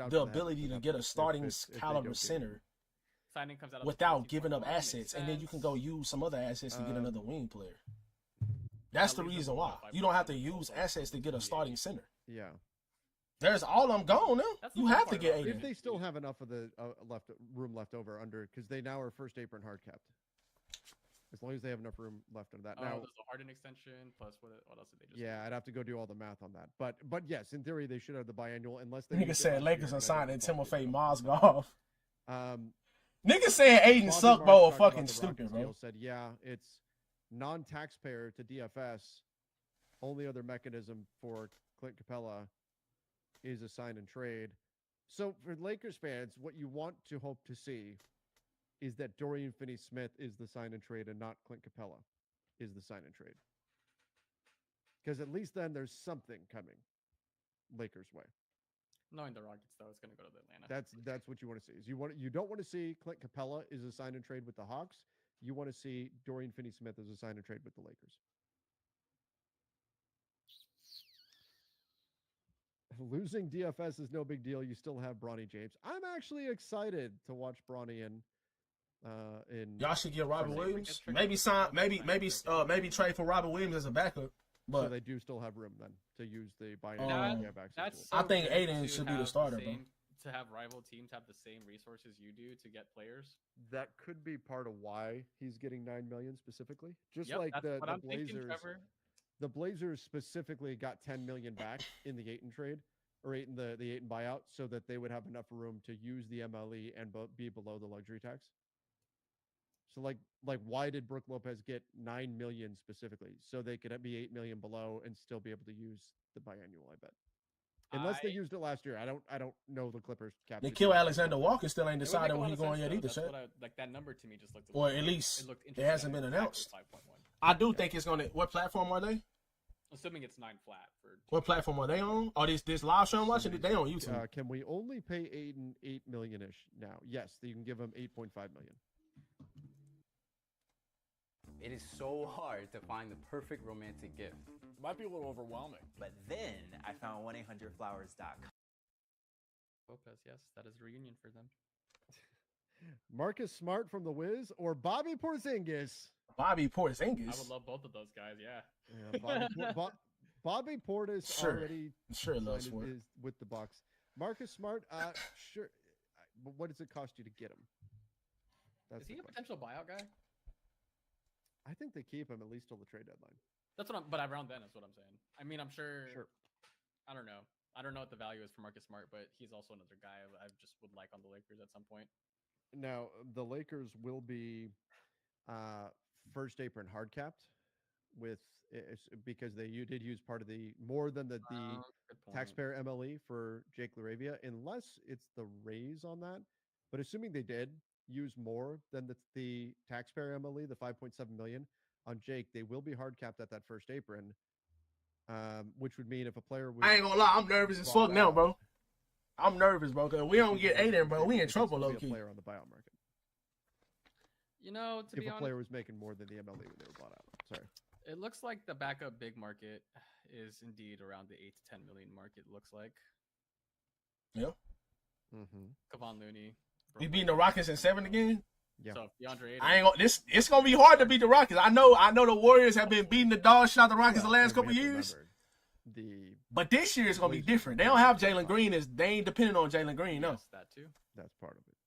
the ability to get a starting caliber center signing comes out without giving up assets, and then you can go use some other assets to get another wing player. That's the reason why. You don't have to use assets to get a starting center. Yeah. There's all I'm gone now. You have to get Aiden. If they still have enough of the room left over under, because they now are first apron hard capped. As long as they have enough room left under that. Now, there's a Harden extension plus what else did they just? Yeah, I'd have to go do all the math on that. But yes, in theory they should have the biannual unless they. Nigga said Lakers are signing Timofey Mozgov. Um, Nigga said Aiden suck, bro, or fucking stupid, bro. Said it's non-taxpayer to DFS. Only other mechanism for Clint Capella is a sign and trade. So for Lakers fans, what you want to hope to see is that Dorian Finney-Smith is the sign and trade and not Clint Capella is the sign and trade. Because at least then there's something coming Lakers way. Knowing the Rockets, though, it's going to go to Atlanta. That's what you want to see. Is you don't want to see Clint Capella is a sign and trade with the Hawks. You want to see Dorian Finney-Smith as a sign and trade with the Lakers. Losing DFS is no big deal. You still have Bronny James. I'm actually excited to watch Bronny in. Y'all should get Robert Williams. Maybe trade for Robert Williams as a backup. But so they do still have room then to use the buy-in. I think Aiden should be the starter, bro. To have rival teams have the same resources you do to get players. That could be part of why he's getting $9 million specifically. Just like the Blazers. The Blazers specifically got $10 million back in the Ayton trade or the Ayton buyout, so that they would have enough room to use the MLE and be below the luxury tax. So like why did Brook Lopez get $9 million specifically? So they could be $8 million below and still be able to use the biannual, I bet. Unless they used it last year. I don't know the Clippers cap. Nikhil Alexander-Walker still ain't decided when he's going yet either, sir. Like that number to me just looked. Or at least it hasn't been announced. I do think it's gonna. What platform are they? Assuming it's 9 flat. What platform are they on? Oh, this live show I'm watching, they on YouTube. Can we only pay Aiden $8 million-ish now? Yes, you can give him $8.5 million. It is so hard to find the perfect romantic gift. Might be a little overwhelming. But then I found 1-800-Flowers.com. Lopez, yes, that is a reunion for them. Marcus Smart from the Wiz or Bobby Porzingis? Bobby Porzingis. I would love both of those guys. Yeah. Bobby Portis already is with the Bucks. Marcus Smart, sure. But what does it cost you to get him? Is he a potential buyout guy? I think they keep him at least till the trade deadline. That's what but around then is what I'm saying. I mean, I'm sure. I don't know. I don't know what the value is for Marcus Smart, but he's also another guy I just would like on the Lakers at some point. Now, the Lakers will be first apron hard capped because you did use part of the more than the taxpayer MLE for Jake LaRavia, unless it's the raise on that. But assuming they did use more than the taxpayer MLE, the 5.7 million on Jake, they will be hard capped at that first apron, which would mean if a player was, I ain't gonna lie, I'm nervous as fuck now, bro. I'm nervous, bro, because we don't get Aiden, bro. We in trouble, low key. Player on the buyout market. You know, to be honest, if a player was making more than the MLE when they were bought out. Sorry. It looks like the backup big market is indeed around the 8 to 10 million mark. It looks like. Yeah. Kevon Looney We beating the Rockets in 7 again. Yeah. So DeAndre Ayton. I ain't gonna. It's gonna be hard to beat the Rockets. I know the Warriors have been beating the dog shit out the Rockets the last couple years. But this year is gonna be different. They don't have Jalen Green. They ain't dependent on Jalen Green. No, Yes, that too. That's part of it.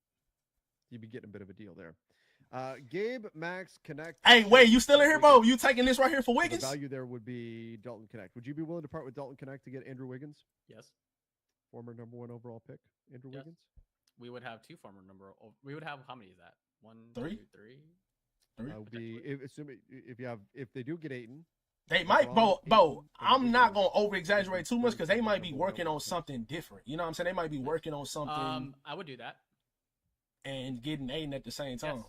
You'd be getting a bit of a deal there. Gabe, Max, Connect. Hey, wait, you still in here, Bo? You taking this right here for The Wiggins? value there would be Dalton Connect. Would you be willing to part with Dalton Connect to get Andrew Wiggins? Yes. Former #1 overall pick, Andrew Yes. Wiggins? We would have two former number. We would have, how many is that? 1, 3? 2, 3. Would be assuming if they do get Ayton. They might, Bo. I'm not gonna over exaggerate too much because they might be working on something different. You know what I'm saying? They might be working on something I would do that. and getting Aiden at the same time.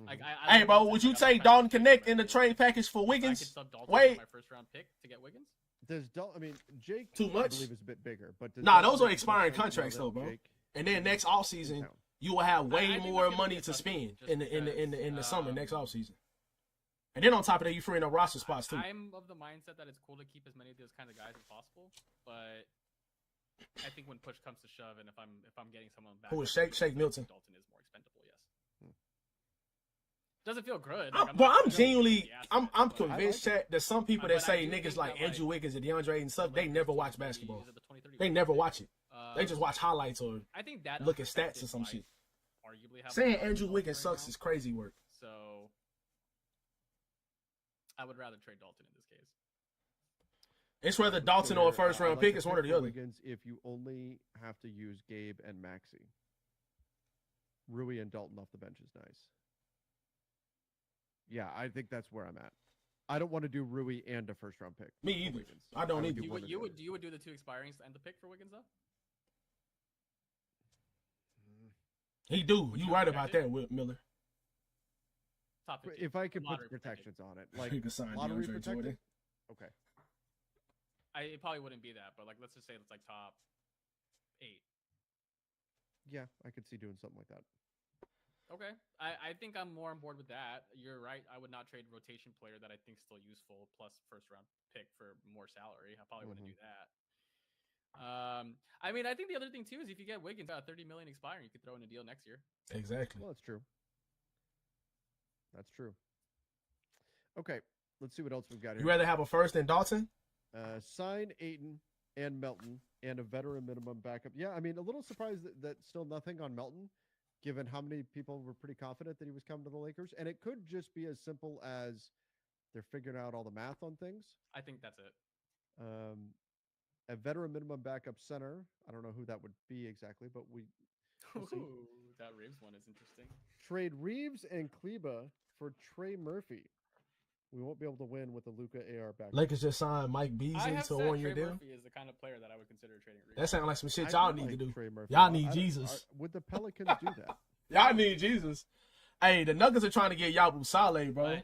Like, Hey, Bo, would you take Dalton Connect in the trade package for I could Wiggins? sub Dalton Wait, for my first round pick to get Wiggins. Does Dalton? I mean, Jake. Too much? I believe is a bit bigger, but does nah, Dalton those are make expiring sense now contracts that though, bro. Jake And then next offseason, you will have way more money to spend in the summer next offseason. And then on top of that, you free up roster spots too. I'm of the mindset that it's cool to keep as many of those kinds of guys as possible, but I think when push comes to shove, and if I'm getting someone back, Who is Shake Milton? Dalton is more expendable. Yes. Doesn't feel good. I'm genuinely, I'm convinced that some people that say niggas like Andrew Wiggins and DeAndre and stuff, they never watch basketball. They never watch it. They just watch highlights or I think that look at stats or some shit. Arguably have Saying Andrew Wiggins sucks is crazy work. So I would rather trade Dalton in this case. It's whether Dalton or a first round pick. It's one or the other. Wiggins, if you only have to use Gabe and Maxey, Rui and Dalton off the bench is nice. Yeah, I think that's where I'm at. I don't want to do Rui and a first round pick. Me either. I don't either. You would do the 2 expirings and the pick for Wiggins though? He do. You right about that, Will Miller. Top 15. If I could put protections on it, like You can sign lottery DeAndre protected. Jordan. Okay. It probably wouldn't be that, but like let's just say it's like top 8. Yeah, I could see doing something like that. Okay. I think I'm more on board with that. You're right. I would not trade rotation player that I think is still useful plus first round pick for more salary. I probably wouldn't do that. I mean, I think the other thing too is if you get Wiggins at $30 million expiring, you could throw in a deal next year. Exactly. Well, that's true. That's true. Okay, let's see what else we've got here. You rather have a first than Dalton? Sign Ayton and Melton and a veteran minimum backup. Yeah, I mean, a little surprised that still nothing on Melton, given how many people were pretty confident that he was coming to the Lakers. And it could just be as simple as they're figuring out all the math on things. I think that's it. A veteran minimum backup center. I don't know who that would be exactly, but we'll see. Ooh, that Reeves one is interesting. Trade Reeves and Kleba for Trey Murphy. We won't be able to win with the Luka AR backup. Lakers just signed Mike Beasley to a 1-year deal. Murphy is the kind of player that I would consider trading. Reeves. That sounds like some shit y'all need to do. Trey Murphy. Y'all need Jesus. Would the Pelicans do that? Y'all need Jesus. Hey, the Nuggets are trying to get Yabu Saleh, bro.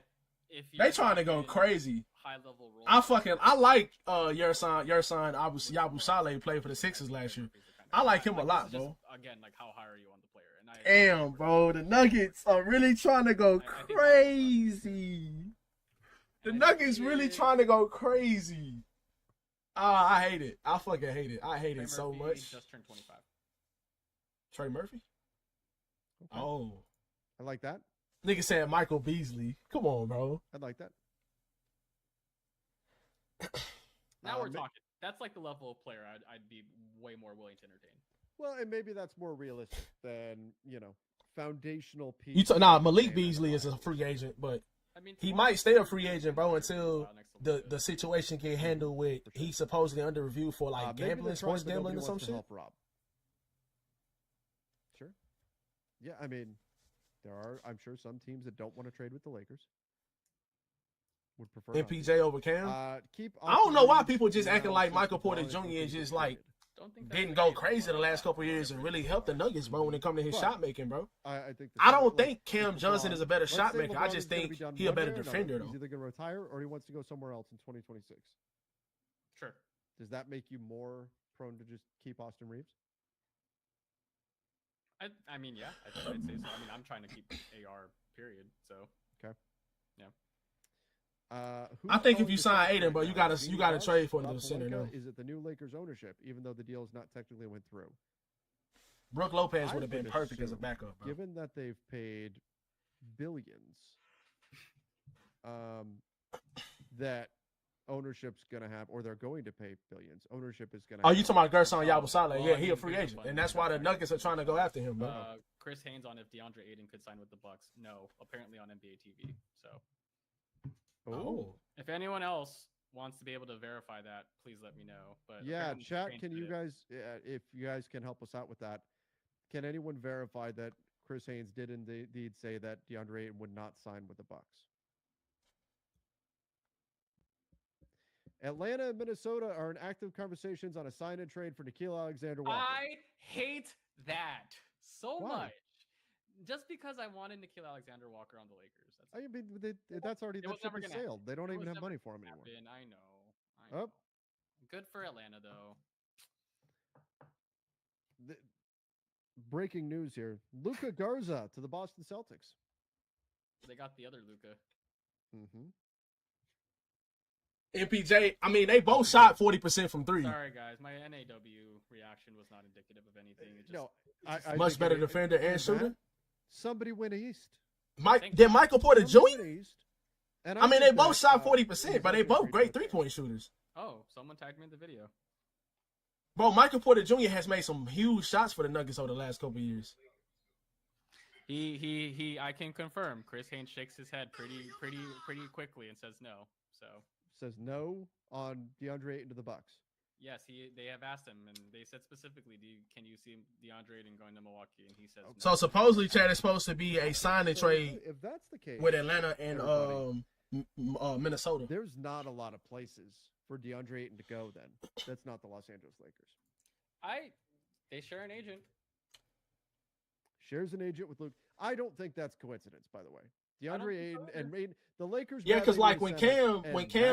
They trying to go crazy. High level role. I like Yersan Yabu Saleh played for the Sixers last year. I like him a lot, bro. Again, like how high are you on the player? Damn, bro, the Nuggets are really trying to go crazy. The Nuggets really trying to go crazy. I hate it. I fucking hate it. I hate it so much. Just turned 25. Trey Murphy? Okay. Oh. I like that. Nigga said Michael Beasley. Come on, bro. I like that. Now we're talking. That's like the level of player I'd be way more willing to entertain. Well, and maybe that's more realistic than, foundational piece. Malik Beasley is a free agent, but I mean, he might stay a free agent, bro, until the situation get handled with he's supposedly under review for like gambling, sports gambling or some shit. Help Rob. Sure. Yeah, I mean, there are, I'm sure, some teams that don't want to trade with the Lakers. Would prefer MPJ over Cam. I don't know why people just acting like Michael Porter Jr. is just like didn't go crazy the last couple of years and really helped the Nuggets, bro, when it comes to his shot making, bro. I don't think Cam Johnson is a better shot maker. I just think he a better defender, though. He's either going to retire or he wants to go somewhere else in 2026. Sure. Does that make you more prone to just keep Austin Reeves? I mean, yeah, I'd say so. I mean, I'm trying to keep AR, period. So okay, yeah. I think if you sign Aiden, but you gotta trade for the center. No, is it the new Lakers ownership? Even though the deal is not technically went through. Brooke Lopez I would have been would perfect as a assume, backup, bro. given that they've paid billions, that ownership's gonna have, or they're going to pay billions. Ownership is gonna. Oh, you talking about Gerson Yabusele? Well, Yeah, I he a mean, free here's a agent, fun and that's why the Nuggets are trying to go after him, bro. Chris Haynes on if DeAndre Ayton could sign with the Bucks. No, apparently on NBA TV. So, Oh. if anyone else wants to be able to verify that, please let me know. But Yeah, apparently chat. Haynes Can did you it. guys, if you guys can help us out with that, can anyone verify that Chris Haynes did indeed say that DeAndre Ayton would not sign with the Bucks? Atlanta and Minnesota are in active conversations on a sign and trade for Nickeil Alexander-Walker. I hate that so Why? much. Just because I wanted Nickeil Alexander-Walker on the Lakers. I mean, that's already, It that was ship never has gonna sailed. They don't It even was have never money for him gonna anymore. happen. I know. Oh, Good for Atlanta, though. breaking news here: Luka Garza to the Boston Celtics. They got the other Luka. Mm-hmm. MPJ, I mean, they both shot 40% from three. Sorry, guys. My NAW reaction was not indicative of anything. It just, No, I Much better defender and shooter. Somebody went east. Then Michael Porter Jr. And I mean, they think both that, shot 40%, but they both great 3-point shooters. Oh, someone tagged me in the video. Bro, Michael Porter Jr. has made some huge shots for the Nuggets over the last couple of years. He I can confirm. Chris Haynes shakes his head pretty quickly and says no. So says no on DeAndre Ayton to the Bucks. yes, they have asked him, and they said specifically, can you see DeAndre Ayton going to Milwaukee? And he says no. So supposedly, Chad, is supposed to be a sign and trade If that's the case, with Atlanta and Minnesota. There's not a lot of places for DeAndre Ayton to go. Then that's not the Los Angeles Lakers. They share an agent. Shares an agent with Luke. I don't think that's coincidence, by the way. DeAndre Ayton and the Lakers. Yeah, because like when Cam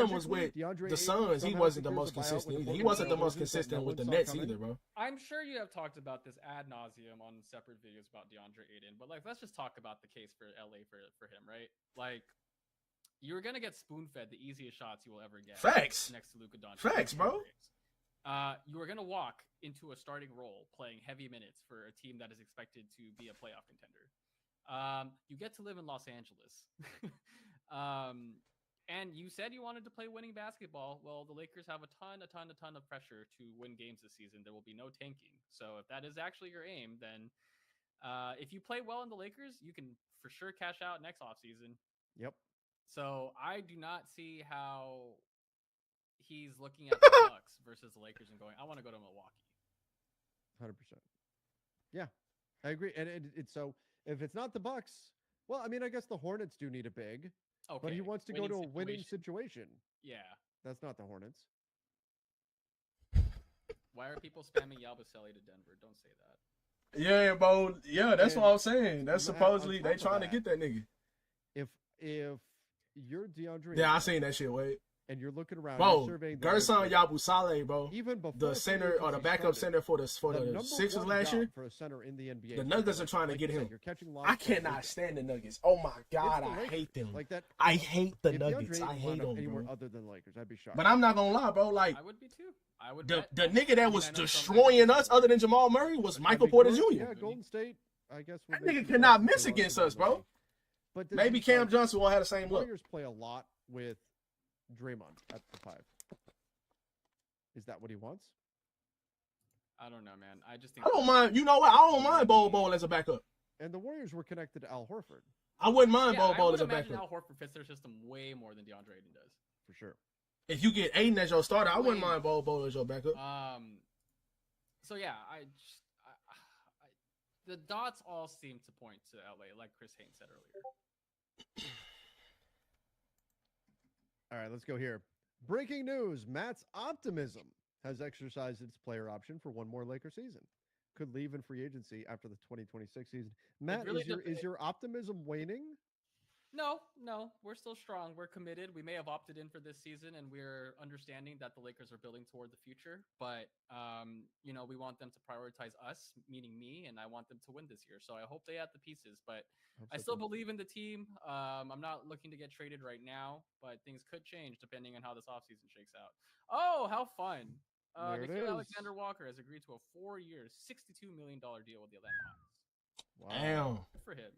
was with DeAndre the Suns, he wasn't the most consistent either. He wasn't the most consistent with the Nets either, bro. I'm sure you have talked about this ad nauseum on separate videos about DeAndre Ayton, but like, let's just talk about the case for LA for him, right? Like, you're gonna get spoon-fed the easiest shots you will ever get. Facts. Next to Luka Doncic. Facts, bro. You are gonna walk into a starting role playing heavy minutes for a team that is expected to be a playoff contender. You get to live in Los Angeles. And you said you wanted to play winning basketball. Well, the Lakers have a ton of pressure to win games this season. There will be no tanking. So if that is actually your aim, then if you play well in the Lakers, you can for sure cash out next offseason. Yep. So I do not see how he's looking at the Bucks versus the Lakers and going, I want to go to Milwaukee. 100%. Yeah, I agree. And it's so if it's not the Bucks, well, I mean, I guess the Hornets do need a big. Okay. But he wants to go to a winning situation. Yeah. That's not the Hornets. Why are people spamming Yabusele to Denver? Don't say that. Yeah, bro. Yeah, that's what I'm saying. That's supposedly they trying to get that nigga. If you're DeAndre, yeah, I seen that shit. Wait. And you're looking around, bro. Surveying Gerson Yabusele, bro. Even before the center or the backup center for the Sixers last year. For a center in the NBA, the Nuggets are trying to get him. I cannot stand the Nuggets. Oh my god, I hate them. Like that. I hate the Nuggets. I hate them, anywhere bro. other than Lakers, I'd be shocked. But I'm not gonna lie, bro. Like I would be too. I would. The nigga that was destroying us, other than Jamal Murray, was Michael Porter Jr. Yeah, Golden State. I guess that nigga cannot miss against us, bro. But maybe Cam Johnson will have the same look. Warriors play a lot with Draymond at the 5. Is that what he wants? I don't know, man. I just think I don't mind. You know what? I don't mind Bol as a backup. And the Warriors were connected to Al Horford. I wouldn't mind Bol as a backup. Al Horford fits their system way more than DeAndre Ayton does. For sure. If you get Ayton as your starter, I wouldn't mind Bol as your backup. So yeah, the dots all seem to point to LA, like Chris Haynes said earlier. All right, let's go here. Breaking news: Matt's optimism has exercised its player option for one more Laker season. Could leave in free agency after the 2026 season. Matt, really is your optimism waning? No, we're still strong. We're committed. We may have opted in for this season, and we're understanding that the Lakers are building toward the future. But, we want them to prioritize us, meaning me, and I want them to win this year. So I hope they have the pieces. But I still believe in the team. I'm not looking to get traded right now, but things could change depending on how this offseason shakes out. Oh, how fun. There it Nikhil is. Alexander Walker has agreed to a 4-year, $62 million deal with the Atlanta Hawks. Wow. Damn. Good for him.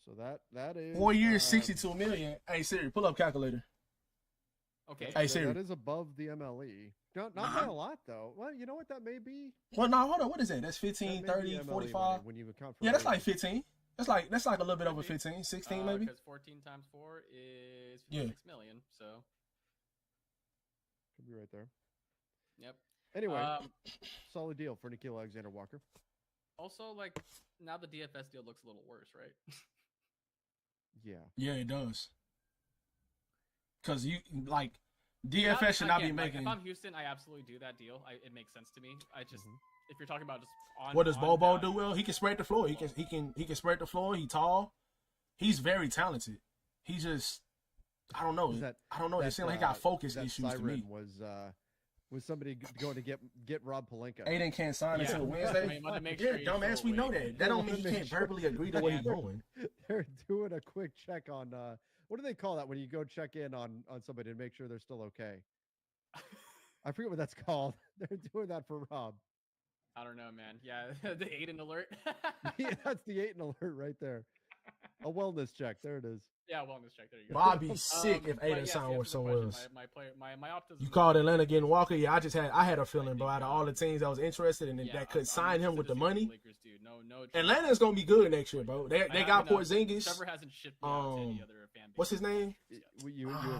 So that is 4 years, 62 million. Hey Siri, pull up calculator. Okay. Hey Siri. That is above the MLE. Not by a lot though. Well, you know what that may be. Well, no, hold on. What is that? That's 15, That may be 30, MLE 45. when you account for Yeah, that's like wages. 15. That's like a little bit over 15, 16 maybe. Because 14 times 4 is 56 million. So. Could be right there. Yep. Anyway, solid deal for Nikhil Alexander Walker. Also, like, now the DFS deal looks a little worse, right? Yeah. Yeah, it does. Because you like DFS should not be making. If I'm Houston, I absolutely do that deal. It makes sense to me. I just if you're talking about just on. What does Bobo do well? He can spread the floor. He can spread the floor. He tall. He's very talented. He just I don't know. I don't know. It seems like he got focus issues to me. Was somebody going to get Rob Pelinka? Aiden can't sign until Wednesday. Yeah, dumbass, we know that. That don't mean he can't verbally agree to what he's doing. They're doing a quick check on what do they call that when you go check in on somebody to make sure they're still okay? I forget what that's called. They're doing that for Rob. I don't know, man. Yeah, the Aiden alert. Yeah, that's the Aiden alert right there. A wellness check. There it is. Yeah, wellness check. There you go. Bobby sick if Aiden signed with somewhere else. My optimism. You called Atlanta getting Walker. Yeah, I had a feeling, bro. Out of all the teams that was interested and that could sign him with the money, Atlanta's gonna be good next year, bro. They got Porzingis. Trevor hasn't shipped me out to any other fan base. What's his name?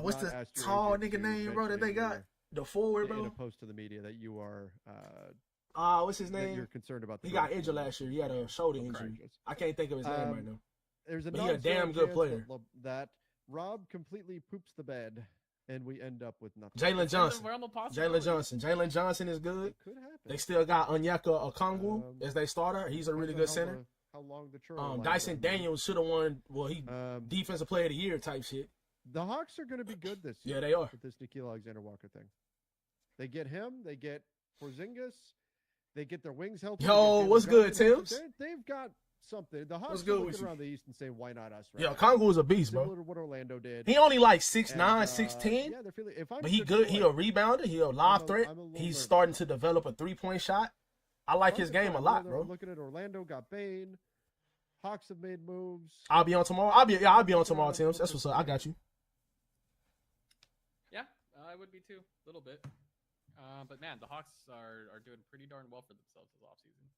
What's the tall nigga name, bro? That they got the forward, bro. In a post to the media that you are. What's his name? You're concerned about. He got injured last year. He had a shoulder injury. I can't think of his name right now. There's but he a damn good player. That Rob completely poops the bed, and we end up with nothing. Jalen Johnson is good. It could happen. They still got Onyeka Okongwu as their starter. He's a really good center. How long the Dyson Daniels should have won. Well, he defensive player of the year type shit. The Hawks are going to be good this year. Yeah, they are. With this Nikhil Alexander Walker thing, they get him. They get Porzingis. They get their wings healthy. Yo, what's good, Tim's? They've got something. The Hawks good look around the East and say, "Why not us?" Right? Yeah, Congo is a beast, bro. Similar to what Orlando did. He only like 6'9", 6'10". Yeah, they're feeling. But he good. He a rebounder. He a live threat. He's starting to develop a 3-point shot. I like his game a lot, bro. Looking at Orlando, got Bane. Hawks have made moves. I'll be on tomorrow. I'll be on tomorrow, Tim's. That's what's up. I got you. Yeah, I would be too, a little bit. But man, the Hawks are doing pretty darn well for themselves this offseason.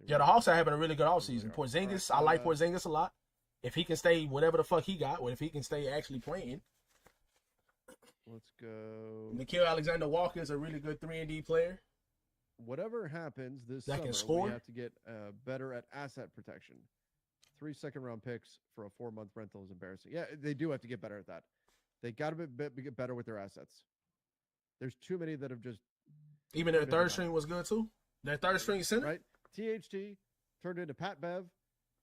Yeah, the Hawks are having a really good offseason. Porzingis, I like Porzingis a lot. If he can stay whatever the fuck he got, or if he can stay actually playing. Let's go. Nikhil Alexander Walker is a really good 3-and-D player. Whatever happens this that summer, can score. We have to get better at asset protection. 3 second-round picks for a 4-month rental is embarrassing. Yeah, they do have to get better at that. They got to get better with their assets. There's too many that have just... Even their third string was good, too? Their third string center? Right. THT turned into Pat Bev,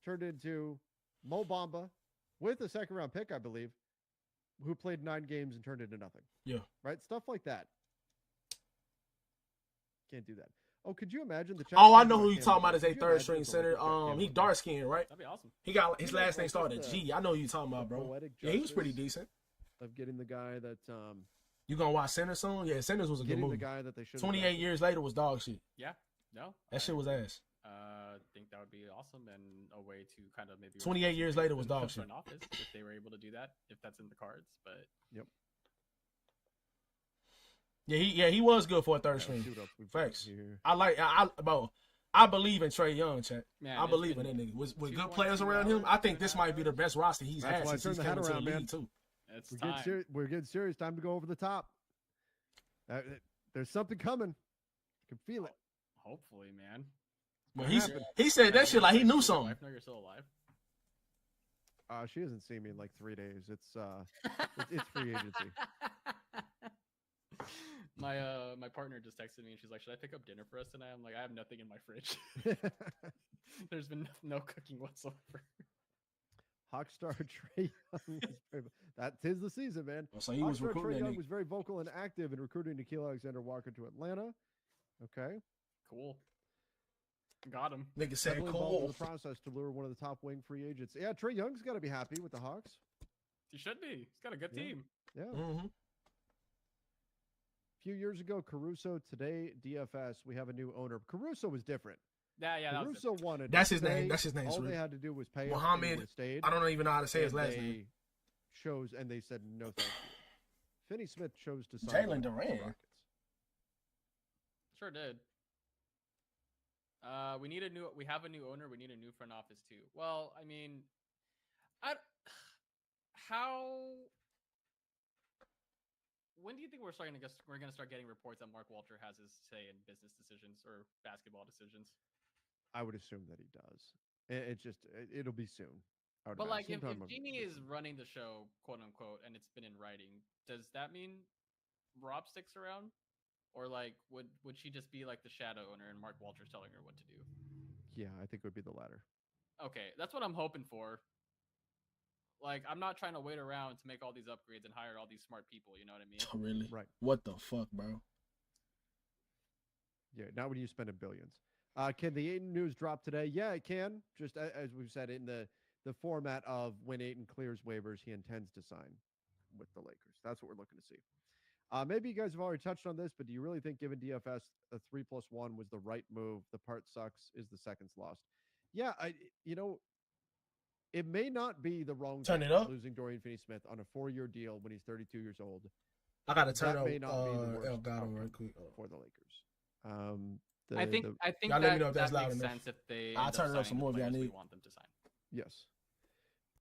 turned into Mo Bamba, with a second-round pick, I believe, who played 9 games and turned into nothing. Yeah. Right? Stuff like that. Can't do that. Oh, could you imagine the... Oh, I know who you talking about as a third-string center. He dark-skinned, right? That'd be awesome. He got his last name started G. I know who you talking about, bro. Yeah, he was pretty decent. Of getting the guy that... You gonna watch Center soon? Yeah, Centers was a good movie. The guy that they 28 years later was dog shit. Yeah, no. That shit was ass. Think that would be awesome and a way to kind of maybe 28 years later was dog shit. Office if they were able to do that, if that's in the cards. But yep. Yeah, he was good for a third string. Facts. I believe in Trae Young, chat. Man, I believe in that nigga. With good players around him, I think this might be the best roster he's had since he's come into the league too. We're getting serious. Time to go over the top. There's something coming. I can feel it. Hopefully, man. Well, he said that shit like he knew something. No, you're still alive. She hasn't seen me in like 3 days. It's free agency. My partner just texted me and she's like, "Should I pick up dinner for us tonight?" I'm like, "I have nothing in my fridge. There's been no cooking whatsoever." Hawkstar Trae Young. That is the season, man. So he was recruiting. Trae Young was very vocal and active in recruiting Nikhil Alexander Walker to Atlanta. Okay. Cool. Got him. Nigga said cool. In the process to lure one of the top wing free agents. Yeah, Trae Young's got to be happy with the Hawks. He should be. He's got a good team. Yeah. Mm-hmm. few years ago, Caruso. Today, DFS. We have a new owner. Caruso was different. Yeah, that was Caruso wanted. That's to his name. stay. That's his name. All Sweet. they had to do was pay him. Muhammad. And he stayed. I don't even know how to say his And last they name. chose, and they said no, thank you. Finney Smith chose to sign Jalen with the Duran. Rockets. Sure did. We have a new owner. We need a new front office too. Well, I mean, when do you think we're going to start getting reports that Mark Walter has his say in business decisions or basketball decisions? I would assume that he does. It'll be soon. But like, if Jeannie is running the show, quote unquote, and it's been in writing, does that mean Rob sticks around, or like would she just be like the shadow owner and Mark Walter's telling her what to do? Yeah, I think it would be the latter. Okay, that's what I'm hoping for. Like, I'm not trying to wait around to make all these upgrades and hire all these smart people. You know what I mean? Oh, really? Right. What the fuck, bro? Yeah, not when you spend billions. Can the Ayton news drop today? Yeah, it can. Just as we've said, in the format of when Ayton clears waivers, he intends to sign with the Lakers. That's what we're looking to see. Maybe you guys have already touched on this, but do you really think giving DFS a 3+1 was the right move? The part sucks is the seconds lost. Yeah, it may not be the wrong Turn thing, it up. losing Dorian Finney-Smith on a 4-year deal when he's 32 years old. I gotta turn that up may not be the worst Elgato right quick for the Lakers. I think y'all let me know if that that's loud makes enough. sense if they. I'll turn it up some more if y'all We need. want them to sign. Yes.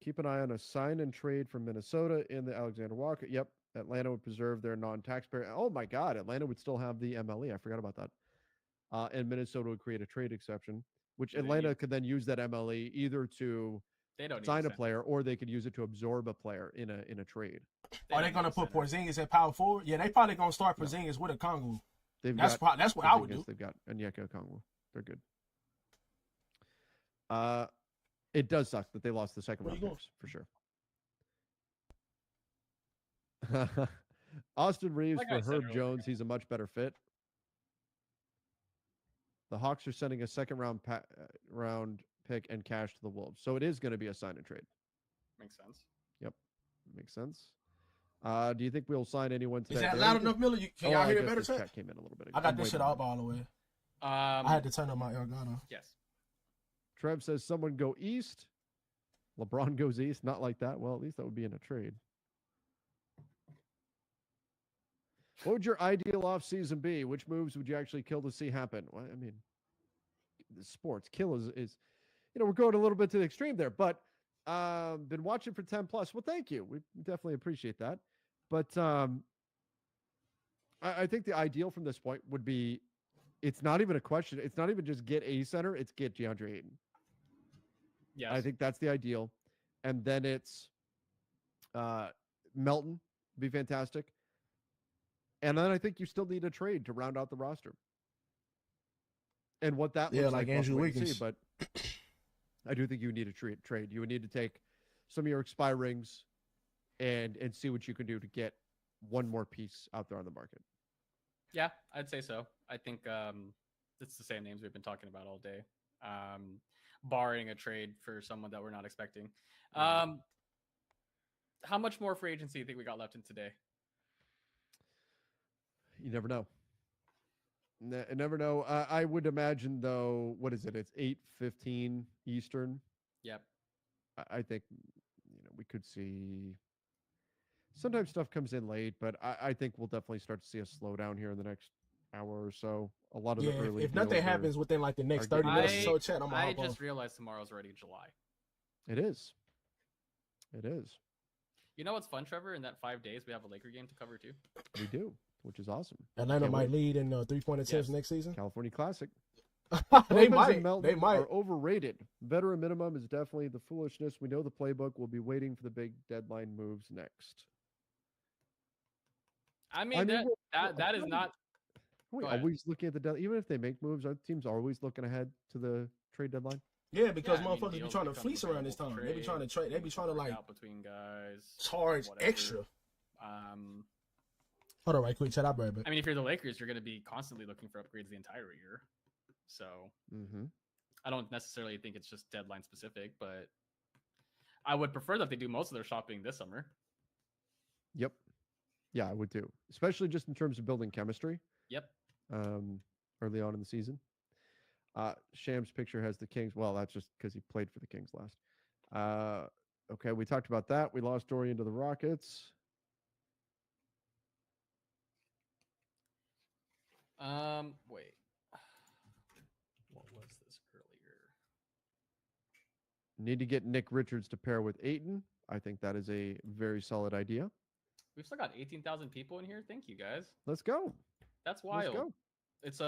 Keep an eye on a sign and trade from Minnesota in the Alexander Walker. Yep. Atlanta would preserve their non-taxpayer. Oh my God. Atlanta would still have the MLE. I forgot about that. And Minnesota would create a trade exception, which Atlanta could then use that MLE either to sign a player, or they could use it to absorb a player in a trade. Are they gonna put Porzingis at power forward? Yeah, they probably gonna start Porzingis with a Kongu. That's what I would do. They've got Onyeka Okongwu. They're good. It does suck that they lost the second round picks, for sure. Austin Reeves for Herb Jones. He's a much better fit. The Hawks are sending a second round pick and cash to the Wolves. So it is going to be a sign and trade. Makes sense. Yep. Makes sense. Do you think we'll sign anyone today? Is that loud enough, Miller? Can y'all hear it better? Chat came in a little bit ago. I got this shit up all the way. I had to turn on my Elgato. Yes. Trev says someone go east. LeBron goes east. Not like that. Well, at least that would be in a trade. What would your ideal offseason be? Which moves would you actually kill to see happen? Well, I mean, sports kill is we're going a little bit to the extreme there, but been watching for 10 plus. Well, thank you. We definitely appreciate that. But I think the ideal from this point would be, it's not even a question. It's not even just get a center. It's get DeAndre Ayton. Yes. I think that's the ideal. And then it's Melton be fantastic. And then I think you still need a trade to round out the roster. And what that looks like Andrew Wiggins. But I do think you need a trade. You would need to take some of your expirings and see what you can do to get one more piece out there on the market. Yeah, I'd say so. I think it's the same names we've been talking about all day, barring a trade for someone that we're not expecting. How much more free agency do you think we got left in today? You never know. Never know. I would imagine, though, what is it? It's 8:15 Eastern. Yep. I think we could see. Sometimes stuff comes in late, but I think we'll definitely start to see a slowdown here in the next hour or so. A lot of the early. If nothing happens within like the next 30 minutes, so chat. I just realized tomorrow's already July. It is. It is. You know what's fun, Trevor? In that 5 days, we have a Laker game to cover too. We do, which is awesome. Atlanta might lead in 3-point attempts next season. California Classic. They might. They might. Are overrated. Veteran minimum is definitely the foolishness. We know the playbook. We'll be waiting for the big deadline moves next. I mean that is not. We're always looking at the deadline. Even if they make moves, our teams are always looking ahead to the trade deadline. Yeah, because motherfuckers be trying to fleece around this time. They be trying to trade. They be trying to like between guys, charge extra. Hold on, right quick, chat. I'll be right back. I mean, if you're the Lakers, you're going to be constantly looking for upgrades the entire year. So I don't necessarily think it's just deadline specific, but I would prefer that they do most of their shopping this summer. Yep. Yeah, I would too. Especially just in terms of building chemistry. Yep. Early on in the season. Sham's picture has the Kings. Well, that's just because he played for the Kings last. Okay, we talked about that. We lost Dorian to the Rockets. Wait. What was this earlier? Need to get Nick Richards to pair with Ayton. I think that is a very solid idea. We've still got 18,000 people in here. Thank you, guys. Let's go. That's wild. Let's go. It's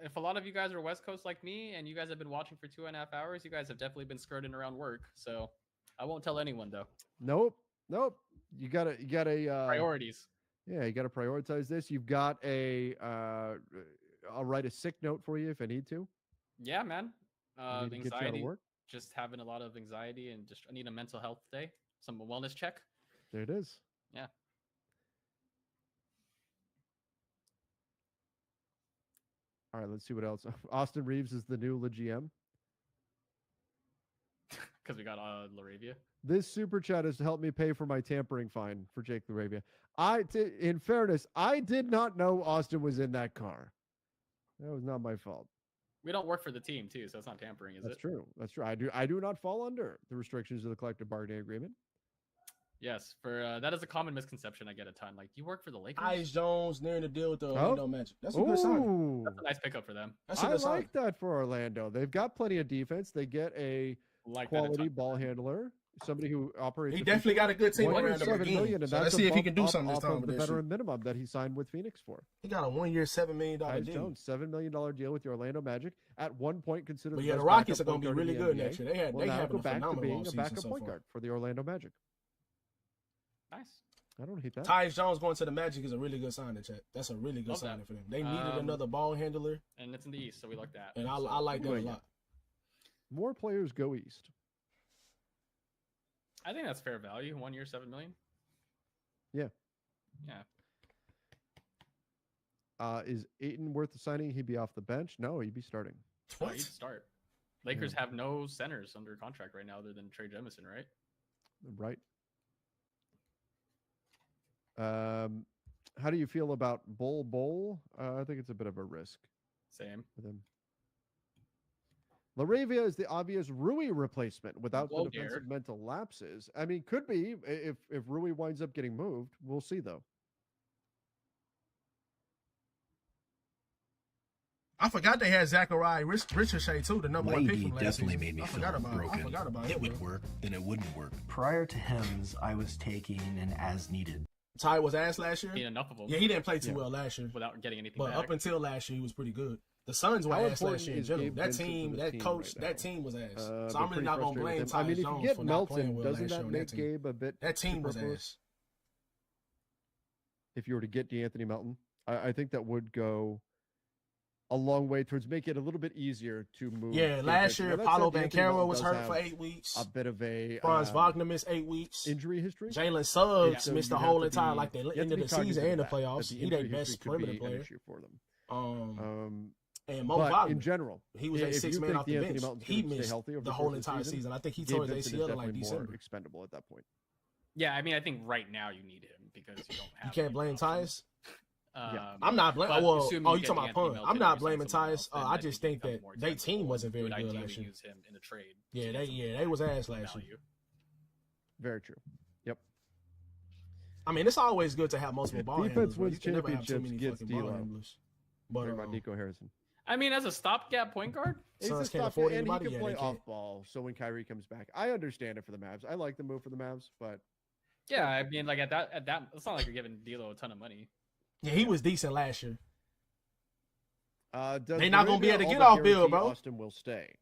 if a lot of you guys are West Coast like me and you guys have been watching for 2.5 hours, you guys have definitely been skirting around work. So I won't tell anyone though. Nope. You gotta priorities. Yeah, you gotta prioritize this. You've got I'll write a sick note for you if I need to. Yeah, man. Get you out of Anxiety. work. Just having a lot of anxiety and just I need a mental health day. Some wellness check. There it is. Yeah. All right, let's see what else. Austin Reeves is the new GM. Because we got Laravia. This super chat is to help me pay for my tampering fine for Jake Laravia. In fairness, I did not know Austin was in that car. That was not my fault. We don't work for the team too, so it's not tampering, is it? That's true. That's true. I do not fall under the restrictions of the collective bargaining agreement. Yes, for that is a common misconception I get a ton. Like, you work for the Lakers? Tyus Jones nearing the deal with the Orlando Magic. That's a good sign. That's a nice pickup for them. That's a I good sign. like that for Orlando. They've got plenty of defense. They get a quality ball handler, somebody who operates. He definitely got a good team around him $7 again. million, and So that's let's a see if he bump can do up something this off time of with the that shit. veteran minimum that he signed with Phoenix for. He got a 1 year, $7 million Tyus deal. Jones, $7 million deal with the Orlando Magic. At one point, considered. But the yeah, the best Rockets backup are going to be point guard really in the good NBA. next year. Will They now having go a back to phenomenal being a offseason backup so point far. guard for the Orlando Magic. Nice. I don't hate that. Tyus Jones going to the Magic is a really good signing, chat. That's a really good Love signing that. for them. They needed another ball handler, And it's in the East, so we like that. and I like that a lot. More players go east. I think that's fair value. 1 year, $7 million. Yeah. Yeah. Is Ayton worth the signing? He'd be off the bench. No, he'd be starting. No, he'd start. Lakers have no centers under contract right now other than Trey Jemison, right? Right. How do you feel about Bol? I think it's a bit of a risk. Same. With him. Laravia is the obvious Rui replacement without the defensive mental lapses. I mean, could be if Rui winds up getting moved. We'll see though. I forgot they had Zachariah Richardson too, the number one pick from last definitely season. made me feel broken. I forgot about it him. would work, then it wouldn't work. Prior to Hems, I was taking an as needed. Ty was ass last year. He had enough of them. Yeah, he didn't play too well last year without getting anything But back. up until last year, he was pretty good. The Suns were How ass important last year in is general. Gabe That Vincent team, to that this coach, team right that team was ass. So They're I'm really pretty not going to blame frustrated with him. I Tyus mean, if Jones you get for not playing Melton, well doesn't last year that on make that team. Gabe a bit? That team was superfluous? ass. If you were to get D'Anthony Melton, I think that would go a long way towards making it a little bit easier to move. Yeah, last year, Paulo Banchero was hurt for 8 weeks. A bit of a Franz Wagner missed 8 weeks. Injury history. Jalen Suggs So missed you the have whole to entire, be- like the you have end to of be the season cognizant and the of that playoffs. the He their injury best history could perimeter be an player. issue for them. And Mo But Wagner, in general, he was a if 6 you man think off the D'Anthony bench. Melton's He gonna stay missed healthy over the course whole of the entire season. I think he Gabe tore his Vincent is ACL in like definitely December. more expendable at that point. Yeah, I mean, I think right now you need him because you don't You have. can't blame Tyus. Yeah. I'm not blaming. but Well, assuming oh, you you get talking about D'Anthony Pun? Melton I'm and not you sign blaming someone Tyus. else, then I that just could think become that more their team expendable. wasn't very You would good ideally last year. use him in a trade. Yeah, to get some they was ass last year. value. Very true. Yep. I mean, it's always good to have multiple ball Defense handlers. bro. wins You can never have too championships, many gets fucking ball D-Lo. handlers. But Talking about Nico Harrison. I mean, as a stopgap point guard, He's Suns a can't stop, afford and he anybody? can Yeah, play they can't. off ball. So when Kyrie comes back, I understand it for the Mavs. I like the move for the Mavs, but yeah, I mean, like at that, it's not like you're giving D'Lo a ton of money. Yeah, he was decent last year. does They not gonna be Laravia able to all get but off Bill, guarantee bro. Austin will stay.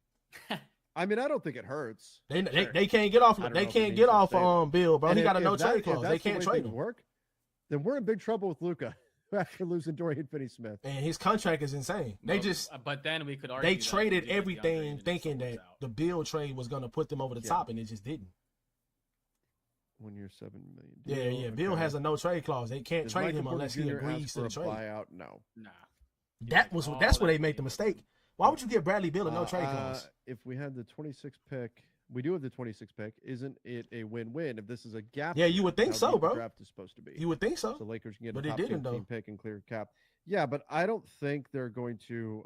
I mean, I don't think it hurts. They can't get off. I don't They know if can't it get needs to off stay. Bill, bro. And He got a if no that- trade if clause. that's They the can't way trade things him. work, then we're in big trouble with Luka after losing Dorian Finney-Smith. And his contract is insane. They just But then we could argue they that traded maybe DeAndre everything Ayton thinking still that works out. the Bill trade was gonna put them over the Yeah. top, and it just didn't. 1 year, $7 million. Yeah, deal. yeah. Bill Okay. has a no trade clause. They can't Does trade Michael him Porter unless he Jr. agrees ask to the for a trade. buyout? No. Nah. That's all where they that made the mistake. Why would you give Bradley Bill a no trade clause? If we had the 26th pick, we do have the 26th pick. Isn't it a win-win if this is a gap? Yeah, you would think how so, deep the bro. draft is supposed to be. You would think so. So Lakers can get But a it top didn't, 15 though. pick and clear cap. Yeah, but I don't think they're going to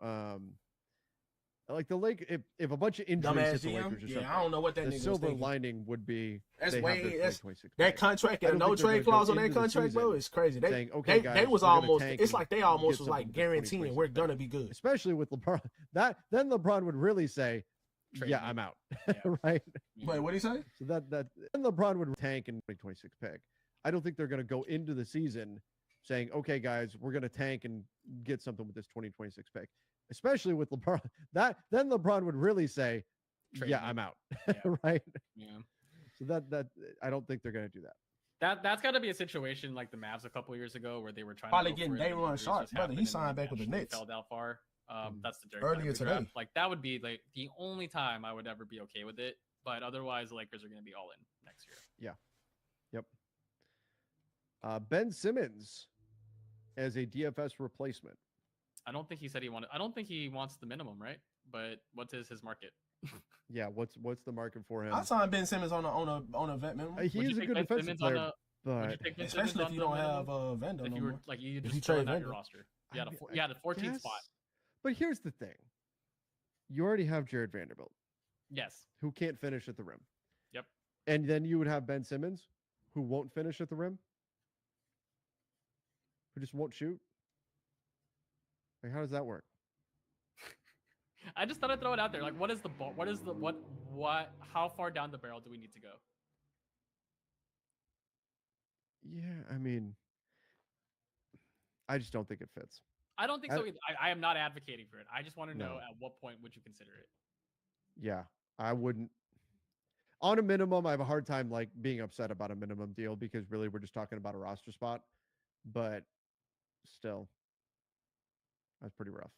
like the if a bunch of injuries Dumbass hit the GM? Lakers or Yeah, something. I don't know what that the nigga was silver thinking. lining would be That's they way have their that's, 2026 that pick. contract I and a don't no think they're trade gonna go clause on that into the contract, bro. season It's crazy. They saying, okay, they guys, was we're gonna almost. tank It's and like they get almost was something like with this guaranteeing 2026 we're pick. gonna be good. Especially with LeBron. Then LeBron would really say, Trade "Yeah, me. I'm out." Yeah. Right? Wait, what do you say? So then LeBron would tank in 2026 pick. I don't think they're going to go into the season saying, "Okay, guys, we're going to tank and get something with this 2026 pick." Especially with LeBron. Then LeBron would really say, Trade "Yeah, me. I'm out." Yeah. Right? Yeah. So that I don't think they're going to do that. That's got to be a situation like the Mavs a couple years ago where they were trying Probably to go getting for it, and Day'Ron injuries Sharp, just brother. He happened, and signed then back with the eventually Knicks. fell that far. That's the Derrick Earlier Henry draft. today. Like that would be like the only time I would ever be okay with it. But otherwise, the Lakers are going to be all in next year. Yeah. Yep. Ben Simmons as a DFS replacement. I don't think he said he wanted. I don't think he wants the minimum, right? But what is his market? Yeah, what's the market for him? I signed Ben Simmons on a vet minimum. He Would is you a take good Ben defensive Simmons on player, would you but take Ben Especially Simmons if you on don't the have minimum? Vando If no you were more. like you If just you throw trade him out your Vando. roster, you had I you had a 14th guess. spot. But here's the thing. You already have Jared Vanderbilt, Yes. who can't finish at the rim. Yep. And then you would have Ben Simmons, who won't finish at the rim, who just won't shoot. Like, how does that work? I just thought I'd throw it out there. Like, what is the ball? What is the what? How far down the barrel do we need to go? Yeah, I mean, I just don't think it fits. I don't think I- so either. I am not advocating for it. I just want to know No. at what point would you consider it? Yeah, I wouldn't. On a minimum, I have a hard time like being upset about a minimum deal because really we're just talking about a roster spot. But still, that's pretty rough.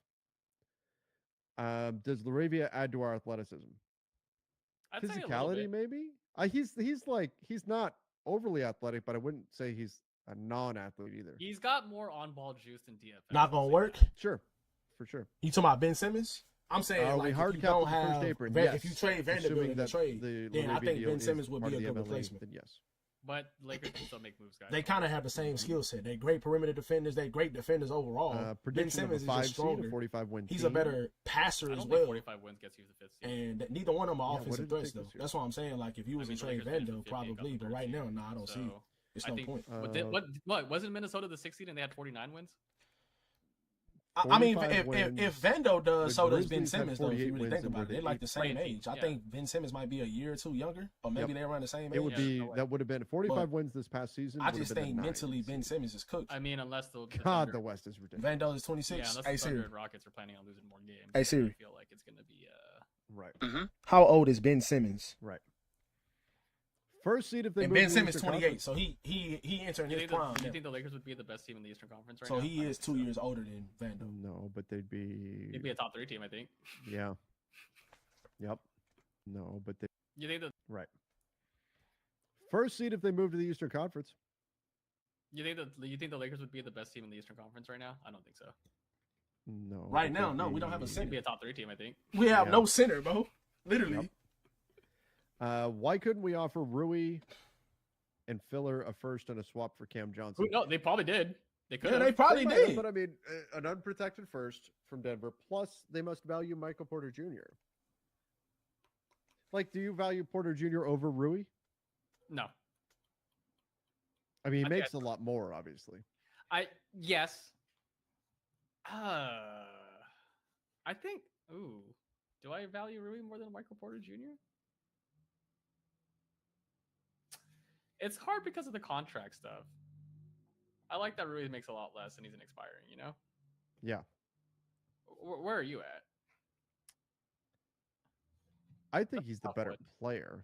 Does Laravia add to our athleticism? I'd say a little Physicality, bit. maybe. He's not overly athletic, but I wouldn't say he's a non-athlete either. He's got more on-ball juice than DFS. Not gonna work. Sure, for sure. You talking about Ben Simmons? I'm saying Are we like hard if you capped don't the first have apron? if you Yes. trade Vanderbilt Assuming in the that trade, the then I Laravia think deal Ben is Simmons would part be of a the good MLE, replacement. Then yes. But Lakers can still make moves, guys. They kind of have the same skill set. They're great perimeter defenders. They're great defenders overall. Ben Prediction of Simmons a is 5 just seed, a stronger. 45 win He's team. a better passer I as don't well. think 45 wins gets you the 5th seed. And neither one of them are Yeah, what offensive did it threats, take though. this year? That's what I'm saying. Like, if you was I to mean, the trade Lakers finished Vando, with 50 and got probably. the But third right seed. now, no, I don't see it. So, It's I no think, point. what wasn't Minnesota the 6th seed and they had 49 wins? I mean, 45 if Vando does, The so does Ben Grizzlies had Simmons, though, if 48 you really wins think and about were it. the They're like the eighth same seed. age. I Yeah. think Ben Simmons might be a year or two younger, or maybe they're around the same age. It would be no way. that would have been 45 But wins this past season. I would have just been think the 9th mentally Ben seed. Simmons is cooked. I mean, unless the God, Thunder, the West is ridiculous. Vando is yeah, 26. unless Hey, the Thunder Siri. and Rockets are planning on losing more games. Hey, I Siri. feel like it's gonna be Right. How old is Ben Simmons? Right. First seed if they And move Ben to the Simmons Eastern 28, Conference. so he entering You his think, prime. you now. think the Lakers would be the best team in the Eastern Conference right So now? he I is don't 2 think so. years older than Vando. No, but they'd be. They'd be a top 3 team, I think. Yeah. Yep. No, but they. You think the Right. First seed if they move to the Eastern Conference. you think the Lakers would be the best team in the Eastern Conference right now? I don't think so. No. Right but now, they'd no, we don't have a be- They'd be center. a top 3 team, I think. We have Yeah. no center, bro. Literally. Yep. Why couldn't we offer Rui and Filler a first and a swap for Cam Johnson? No, they probably did. They could. Yeah, they probably might have, did. But I mean, an unprotected first from Denver. Plus, they must value Michael Porter Jr. Like, do you value Porter Jr. over Rui? No. I mean, he I think makes a lot more, obviously. Yes. I think. Ooh, do I value Rui more than Michael Porter Jr.? It's hard because of the contract stuff. I like that Rui makes a lot less and he's an expiring. You know. Yeah. Where are you at? I think he's the tough better one. player.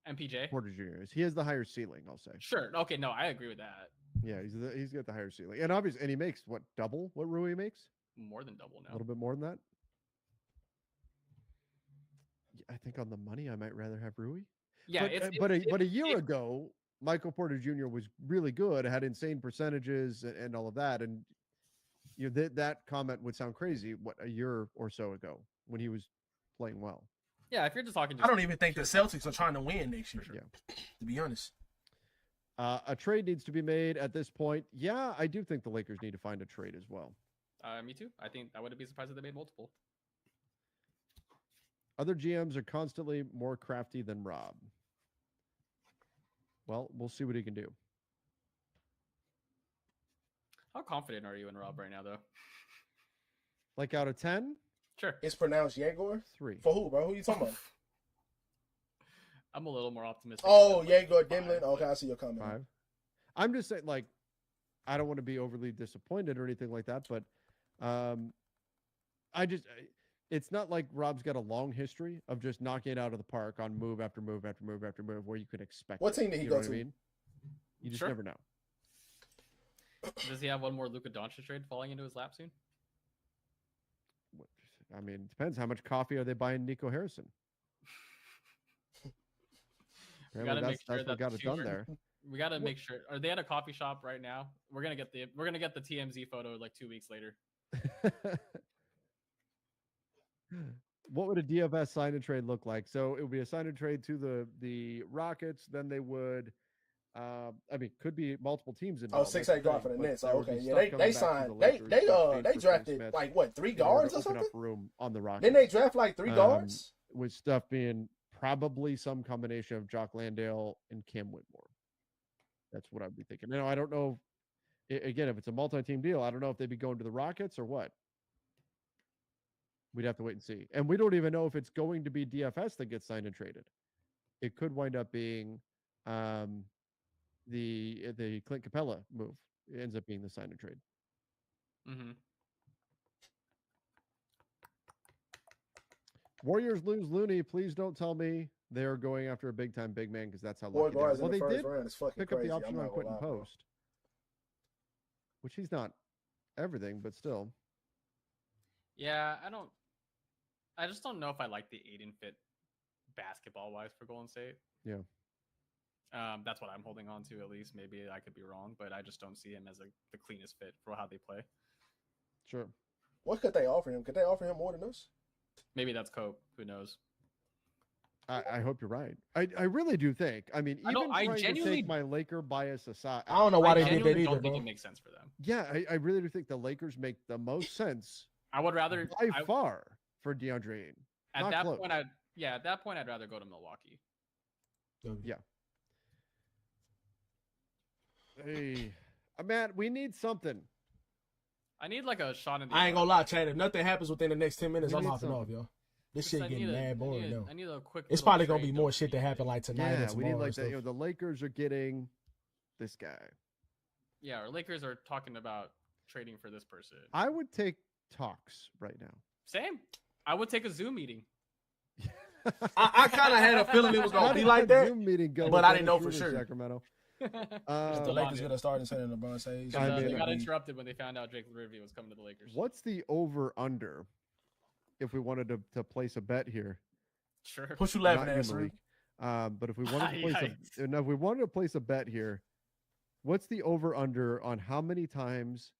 MPJ. Porter Jr. is. He has the higher ceiling, I'll say. Sure. Okay. No, I agree with that. Yeah, he's got the higher ceiling, and obviously, and he makes what, double what Rui makes? More than double A now. little bit more than that. I think on the money, I might rather have Rui. Yeah. But a year ago, Michael Porter Jr. was really good, had insane percentages, and all of that, and that comment would sound crazy. What, a year or so ago when he was playing well? Yeah, if you're just talking, I don't even think the Celtics are trying to win next year. Yeah. To be honest. A trade needs to be made at this point. Yeah, I do think the Lakers need to find a trade as well. Me too. I think I wouldn't be surprised if they made multiple. Other GMs are constantly more crafty than Rob. Well, we'll see what he can do. How confident are you in Rob right now, though? Like out of 10? Sure. It's pronounced Yegor? 3. For who, bro? Who you talking about? I'm a little more optimistic. Oh, Yegor Dimlin? Okay, I see your comment. 5. I'm just saying, like, I don't want to be overly disappointed or anything like that, but it's not like Rob's got a long history of just knocking it out of the park on move after move after move after move where you could expect What team did he you go know what to? I mean? You just Sure. never know. Does he have one more Luka Doncic trade falling into his lap soon? I mean, it depends. How much coffee are they buying Nico Harrison? Apparently that's what got it done there. We got to make sure. Are they at a coffee shop right now? We're gonna get the TMZ photo like 2 weeks later. What would a DFS sign and trade look like? So it would be a sign and trade to the Rockets. Then they would, I mean, could be multiple teams Oh, involved. 6 That's 8 the guard for thing, the but Nets. there Oh, would be okay. Yeah, stuff they coming back to signed. the They Lakers for trade they for drafted Smith like what, 3 in order guards to or open something? up room on the Rockets. Didn't they draft like 3 guards? With stuff being probably some combination of Jock Landale and Cam Whitmore. That's what I'd be thinking. Now, I don't know. Again, if it's a multi-team deal, I don't know if they'd be going to the Rockets or what. We'd have to wait and see. And we don't even know if it's going to be DFS that gets signed and traded. It could wind up being the Clint Capella move. It ends up being the sign and trade. Mm-hmm. Warriors lose Looney. Please don't tell me they're going after a big-time big man because that's how Boy, lucky they are. guards in Well, the they first did round is fucking pick up crazy. the option I'm on not gonna Quentin lie, bro. Post, which he's not everything, but still. Yeah, I just don't know if I like the Aiden fit basketball wise for Golden State. Yeah. That's what I'm holding on to, at least. Maybe I could be wrong, but I just don't see him as the cleanest fit for how they play. Sure. What could they offer him? Could they offer him more than us? Maybe that's Cope. Who knows? I hope you're right. I really do think. I mean, even trying to take my Laker bias aside, I don't know why they did that I either, don't think bro. it makes sense for them. Yeah, I really do think the Lakers make the most sense. I would rather by far for DeAndre Ayton. At Not that close. point, I'd rather go to Milwaukee. Yeah. Hey, Matt, we need something. I need like a shot in the. I ain't gonna lie, Chad. If nothing happens within the next 10 minutes, We I'm need hopping something. off, yo. This Because shit getting mad boring now. I need a quick. It's little probably gonna trade, be more shit that happen like tonight Yeah, and tomorrow. we need like and that. stuff. The Lakers are getting this guy. Yeah, our Lakers are talking about trading for this person. I would take talks right now. Same. I would take a Zoom meeting. I kind of had a feeling it was How gonna be did like that that, Zoom meeting go but with I didn't know Dennis for Schroeder in sure. Sacramento. The Lakers gonna start and sending LeBron says. They got interrupted when they found out Jake Rivia was coming to the Lakers. What's the over/under if we wanted to place a bet here? Sure. What you Not laughing you, at, Sir? Malik. But if we wanted to place Yikes. if we wanted to place a bet here, what's the over/under on how many times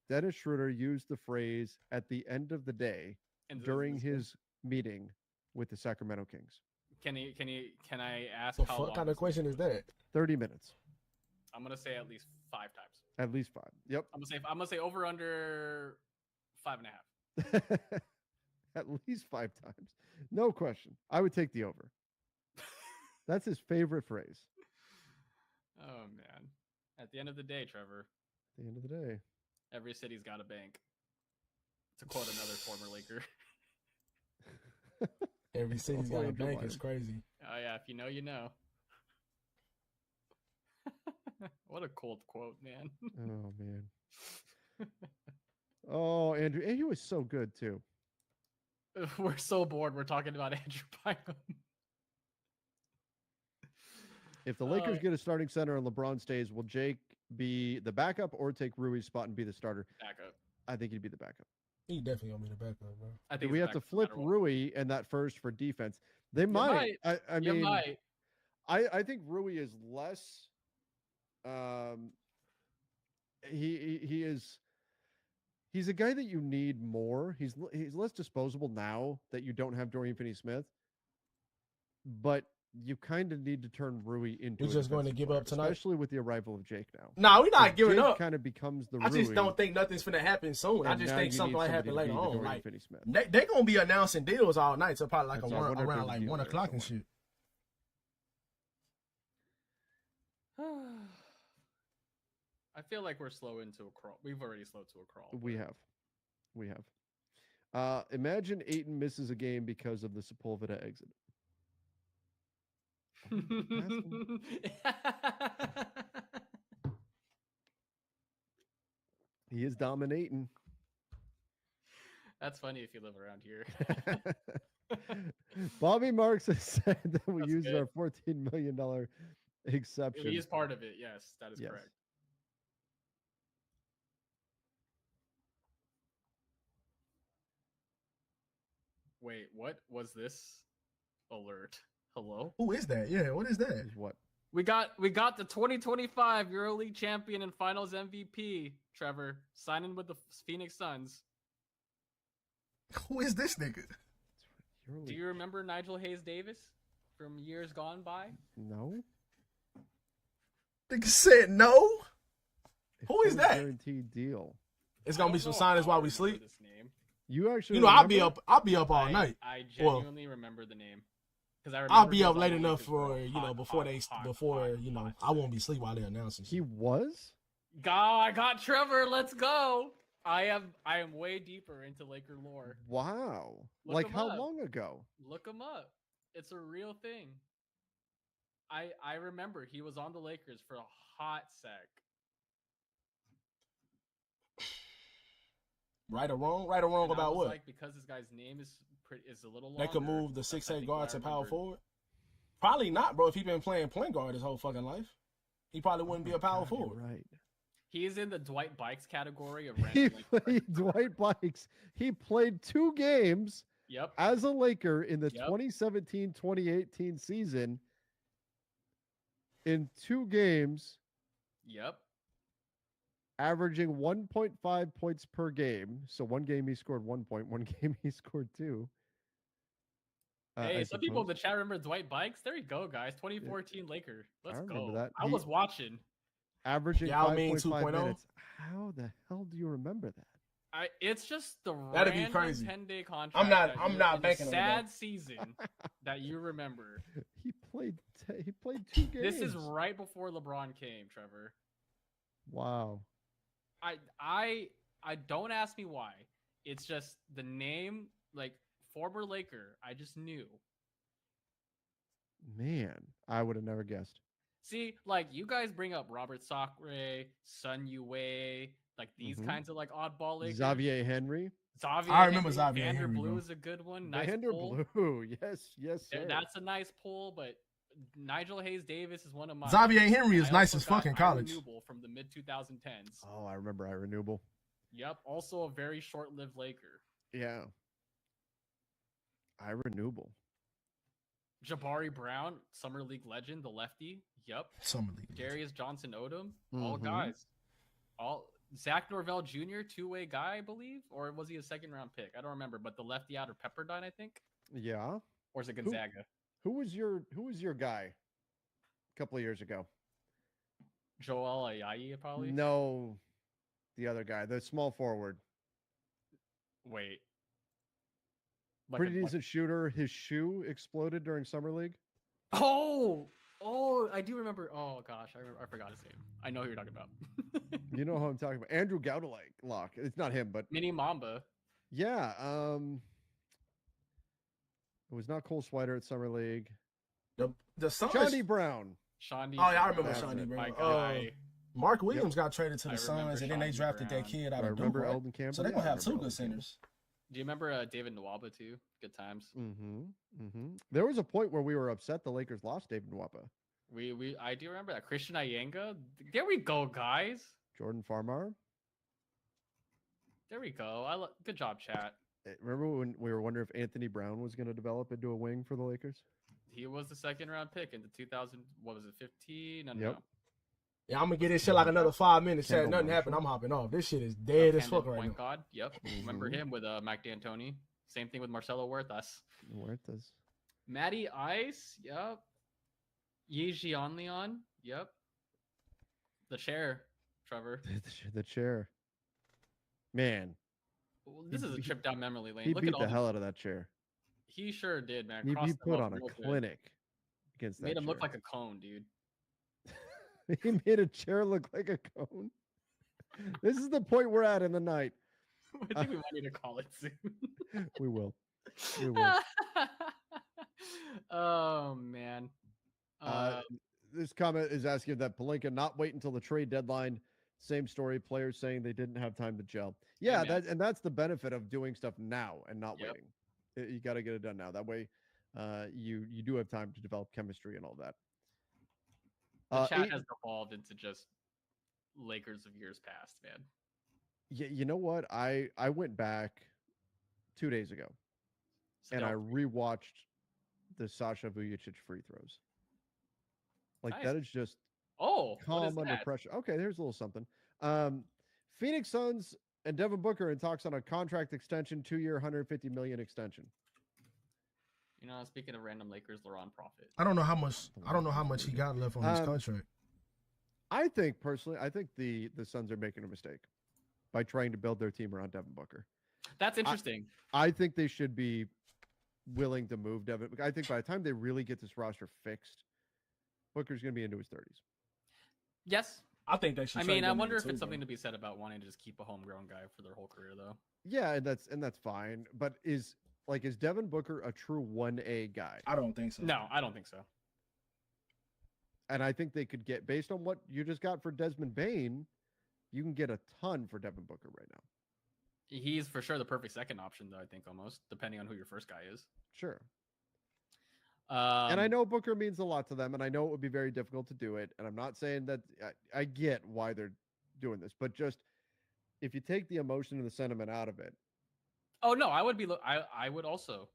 Dennis Schroeder used the phrase "at the end of the day" during his meeting with the Sacramento Kings? Can I ask What how fuck long? kind of question is that? 30 minutes. I'm gonna say at least 5 times. At least 5. Yep. I'm gonna say over under 5.5. At least 5 times. No question. I would take the over. That's his favorite phrase. Oh man. At the end of the day, Trevor, At the end of the day. every city's got a bank. To quote another former Laker. Every city's got a bank. It's crazy. Oh yeah, if you know, you know. What a cold quote, man. Oh man. Oh, Andrew. And he was so good too. We're so bored. We're talking about Andrew Bynum. If the Lakers get a starting center and LeBron stays, will Jake be the backup or take Rui's spot and be the starter? Backup. I think he'd be the backup. He definitely gonna be the backup, bro. I think We it's have to backup no flip matter what. Rui in that first for defense. They might. might. I You mean, might. I think Rui is less. He is. He's a guy that you need more. He's less disposable now that you don't have Dorian Finney-Smith. but you kind of need to turn Rui into. We're a just going to defensive give player, up tonight, especially with the arrival of Jake now. No, we're not giving Jake up. Kind of becomes the. I just Rui, don't think nothing's gonna happen soon. I and just now think you something need might somebody happen to later be the on. Dorian Like Finney-Smith. they gonna be announcing deals all night, so probably like That's why I wonder if around there's a like deal 1 there o'clock and somewhere. shit. I feel like we're slow into a crawl. We've already slowed to a crawl. We have. Imagine Aiton misses a game because of the Sepulveda exit. He is dominating. That's funny if you live around here. Bobby Marks has said that we That's used good. our $14 million exception. He is part of it. Yes, that is correct. Wait, what was this alert? Hello? Who is that? Yeah, what is that? What? We got the 2025 EuroLeague champion and Finals MVP, Trevor, signing with the Phoenix Suns. Who is this nigga? Do you remember Nigel Hayes Davis from years gone by? No. Nigga said no. Who is that? Guaranteed deal. It's gonna be some signings while we sleep. You actually, I'll be up all night. I genuinely remember the name because I'll be up late enough for before I won't be asleep while they're announcing. He was. I got Trevor. Let's go. I am way deeper into Laker lore. Wow. Look Like him how up. long ago? Look him up. It's a real thing. I remember he was on the Lakers for a hot sec. Right or wrong And I about was what? Like, because this guy's name is a little longer. They could move the 6'8" guard I to power remembered. forward. Probably not, bro. If he been playing point guard his whole fucking life, he probably wouldn't be a power forward. Right. He is in the Dwight Bikes category of He random. played Dwight Bikes. He played 2 games Yep. as a Laker in the Yep. 2017-2018 season. In 2 games, Yep. averaging 1.5 points per game. So 1 game he scored 1 point, 1 game he scored 2. Hey, I some people in suppose. the chat remember Dwight Bikes. There you go, guys. 2014 Laker. Let's remember go. that. I was watching. Averaging Yao Ming 5.5 2.0? minutes. How the hell do you remember that? It's just the That'd be random crazy. 10-day contract. I'm not in banking a on sad that. season that you remember. He played 2 games. This is right before LeBron came, Trevor. Wow. I don't ask me why. It's just the name, like former Laker. I just knew. Man, I would have never guessed. See, like you guys bring up Robert Sacre, Sun Yue, like these kinds of like oddball Lakers. Xavier Henry. I remember Xavier Vander Henry, Blue bro. is a good one. Nice Vander pull. Blue. Yes, sir. That's a nice pull, but Nigel Hayes Davis is one of my. Xavier Henry is I nice also as fuck got in college. Renewable from the mid 2010s. Oh, I remember I renewable. Yep. Also a very short-lived Laker. Yeah. I renewable. Jabari Brown, Summer League legend, the lefty. Yep. Summer League. Darius Johnson Odom, all Mhm. guys. All Zach Norvell Jr., 2-way guy, I believe, or was he a second-round pick? I don't remember, but the lefty out of Pepperdine, I think, Yeah. or is it Gonzaga? Who was your guy a couple of years ago? Joel Ayayi, probably. No, the other guy, the small forward. Wait. Pretty decent shooter. His shoe exploded during summer league. Oh, I do remember. Oh gosh, I forgot his name. I know who you're talking about. You know who I'm talking about? Andrew Gaudelak. It's not him, but Mini Mamba. yeah. It was not Cole Swider at summer league. The Suns. Shawnee Brown. Shawnee. Oh yeah, I remember That's Shawnee it. Brown. My guy. Mark Williams got traded to I the remember Suns, and then they Shawnee drafted Brown. that kid out I of Duke. remember right? Eldon Campbell. So they're Yeah, gonna I have 2 remember good Eldon Campbell. centers. Do you remember David Nwaba too? Good times. There was a point where we were upset the Lakers lost David Nwapa. I do remember that. Christian Iyenga. There we go, guys. Jordan Farmar. There we go. Good job, chat. Remember when we were wondering if Anthony Brown was going to develop into a wing for the Lakers? He was the second-round pick in the 2000. What was it? 15? No, Yep. no. Yeah, I'm gonna get this shit like another 5 minutes. Chat, Kendall nothing Marshall. happened. I'm hopping off. This shit is dead as fuck Camden right point now. guard. Yep. Remember him with Mac D'Antoni. Same thing with Marcelo Huertas. Huertas. Matty Ice. Yep. Yi on Leon. Yep. The chair, Trevor. The chair. Man. This is a trip down memory lane. He Look beat at all the these. hell out of that chair. He sure did, man. He Crossed them put up on a real good. clinic against that Made him chair. look like a cone, dude. He made a chair look like a cone. This is the point we're at in the night. I think we might need to call it soon. We will. We will. Oh man. This comment is asking that Pelinka not wait until the trade deadline. Same story. Players saying they didn't have time to gel. Yeah, that's the benefit of doing stuff now and not waiting. You got to get it done now. That way, you do have time to develop chemistry and all that. The chat has evolved into just Lakers of years past, man. Yeah, you know what? I went back 2 days ago, and I rewatched the Sasha Vujacic free throws. Like Nice. that is just calm under pressure. Okay, there's a little something. Phoenix Suns and Devin Booker in talks on a contract extension, 2-year, $150 million extension. You know, speaking of random Lakers, LeBron Profit. I don't know how much he got left on his contract. I think personally, the Suns are making a mistake by trying to build their team around Devin Booker. That's interesting. I think they should be willing to move Devin. I think by the time they really get this roster fixed, Booker's going to be into his 30s. Yes. I think they should. I mean, I wonder if it's something to be said about wanting to just keep a homegrown guy for their whole career, though. Yeah, and that's fine. But is Devin Booker a true 1A guy? I don't think so. No, I don't think so. And I think they could get, based on what you just got for Desmond Bane, you can get a ton for Devin Booker right now. He's for sure the perfect second option, though, I think, almost, depending on who your first guy is. Sure. And I know Booker means a lot to them, and I know it would be very difficult to do it. And I'm not saying that I get why they're doing this, but just if you take the emotion and the sentiment out of it. Oh no, I would also.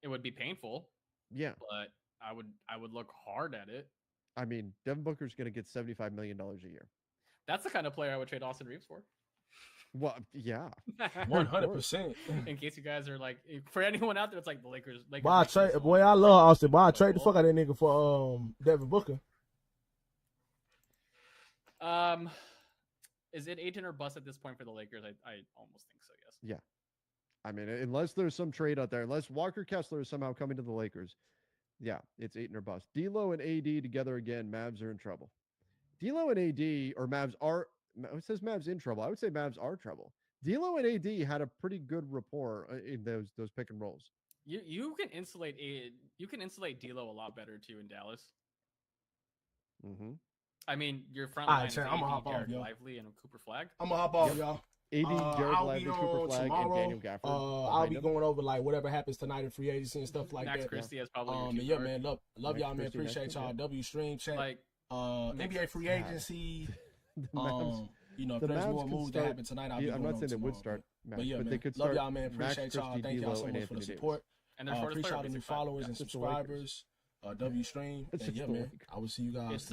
It would be painful. Yeah, but I would look hard at it. I mean, Devin Booker's going to get $75 million a year. That's the kind of player I would trade Austin Reeves for. Well, yeah, 100%. In case you guys are like, for anyone out there, it's like the Lakers. Boy, I love Austin. Boy, I trade the fuck out of that nigga for Devin Booker. Is it agent or bust at this point for the Lakers? I almost think so. Yes. Yeah, I mean, unless there's some trade out there, unless Walker Kessler is somehow coming to the Lakers, yeah, it's agent or bust. D'Lo and AD together again. Mavs are in trouble. D'Lo and AD or Mavs are. It says Mavs in trouble. I would say Mavs are trouble. D'Lo and AD had a pretty good rapport in those pick and rolls. You can insulate D'Lo a lot better too in Dallas. Mm-hmm. I mean, your front line is AD, I'm gonna hop off, Jared yo. Lively, and Cooper Flag. I'm gonna hop off, y'all. AD, Jared Lively, Cooper Flag, tomorrow, and Daniel Gafford. I'll be going over like whatever happens tonight in free agency and stuff like Max that. Christie has probably your and two yeah, guard. man, love y'all, man. Christie, Appreciate y'all. W stream chat. Like NBA free agency. Mavs, You know, if the there's Mavs more could moves start, that happen tonight, I'll be I'm going not saying they on would tomorrow, start, but yeah, but man. they could Love start. y'all, man. Max Appreciate y'all. Christie, Thank y'all so D'Lo, much and for the Anthony support. And their shortest Appreciate player all the new basically. followers and It's the subscribers. W stream. It's And yeah, the man. Lakers. I will see you guys. It's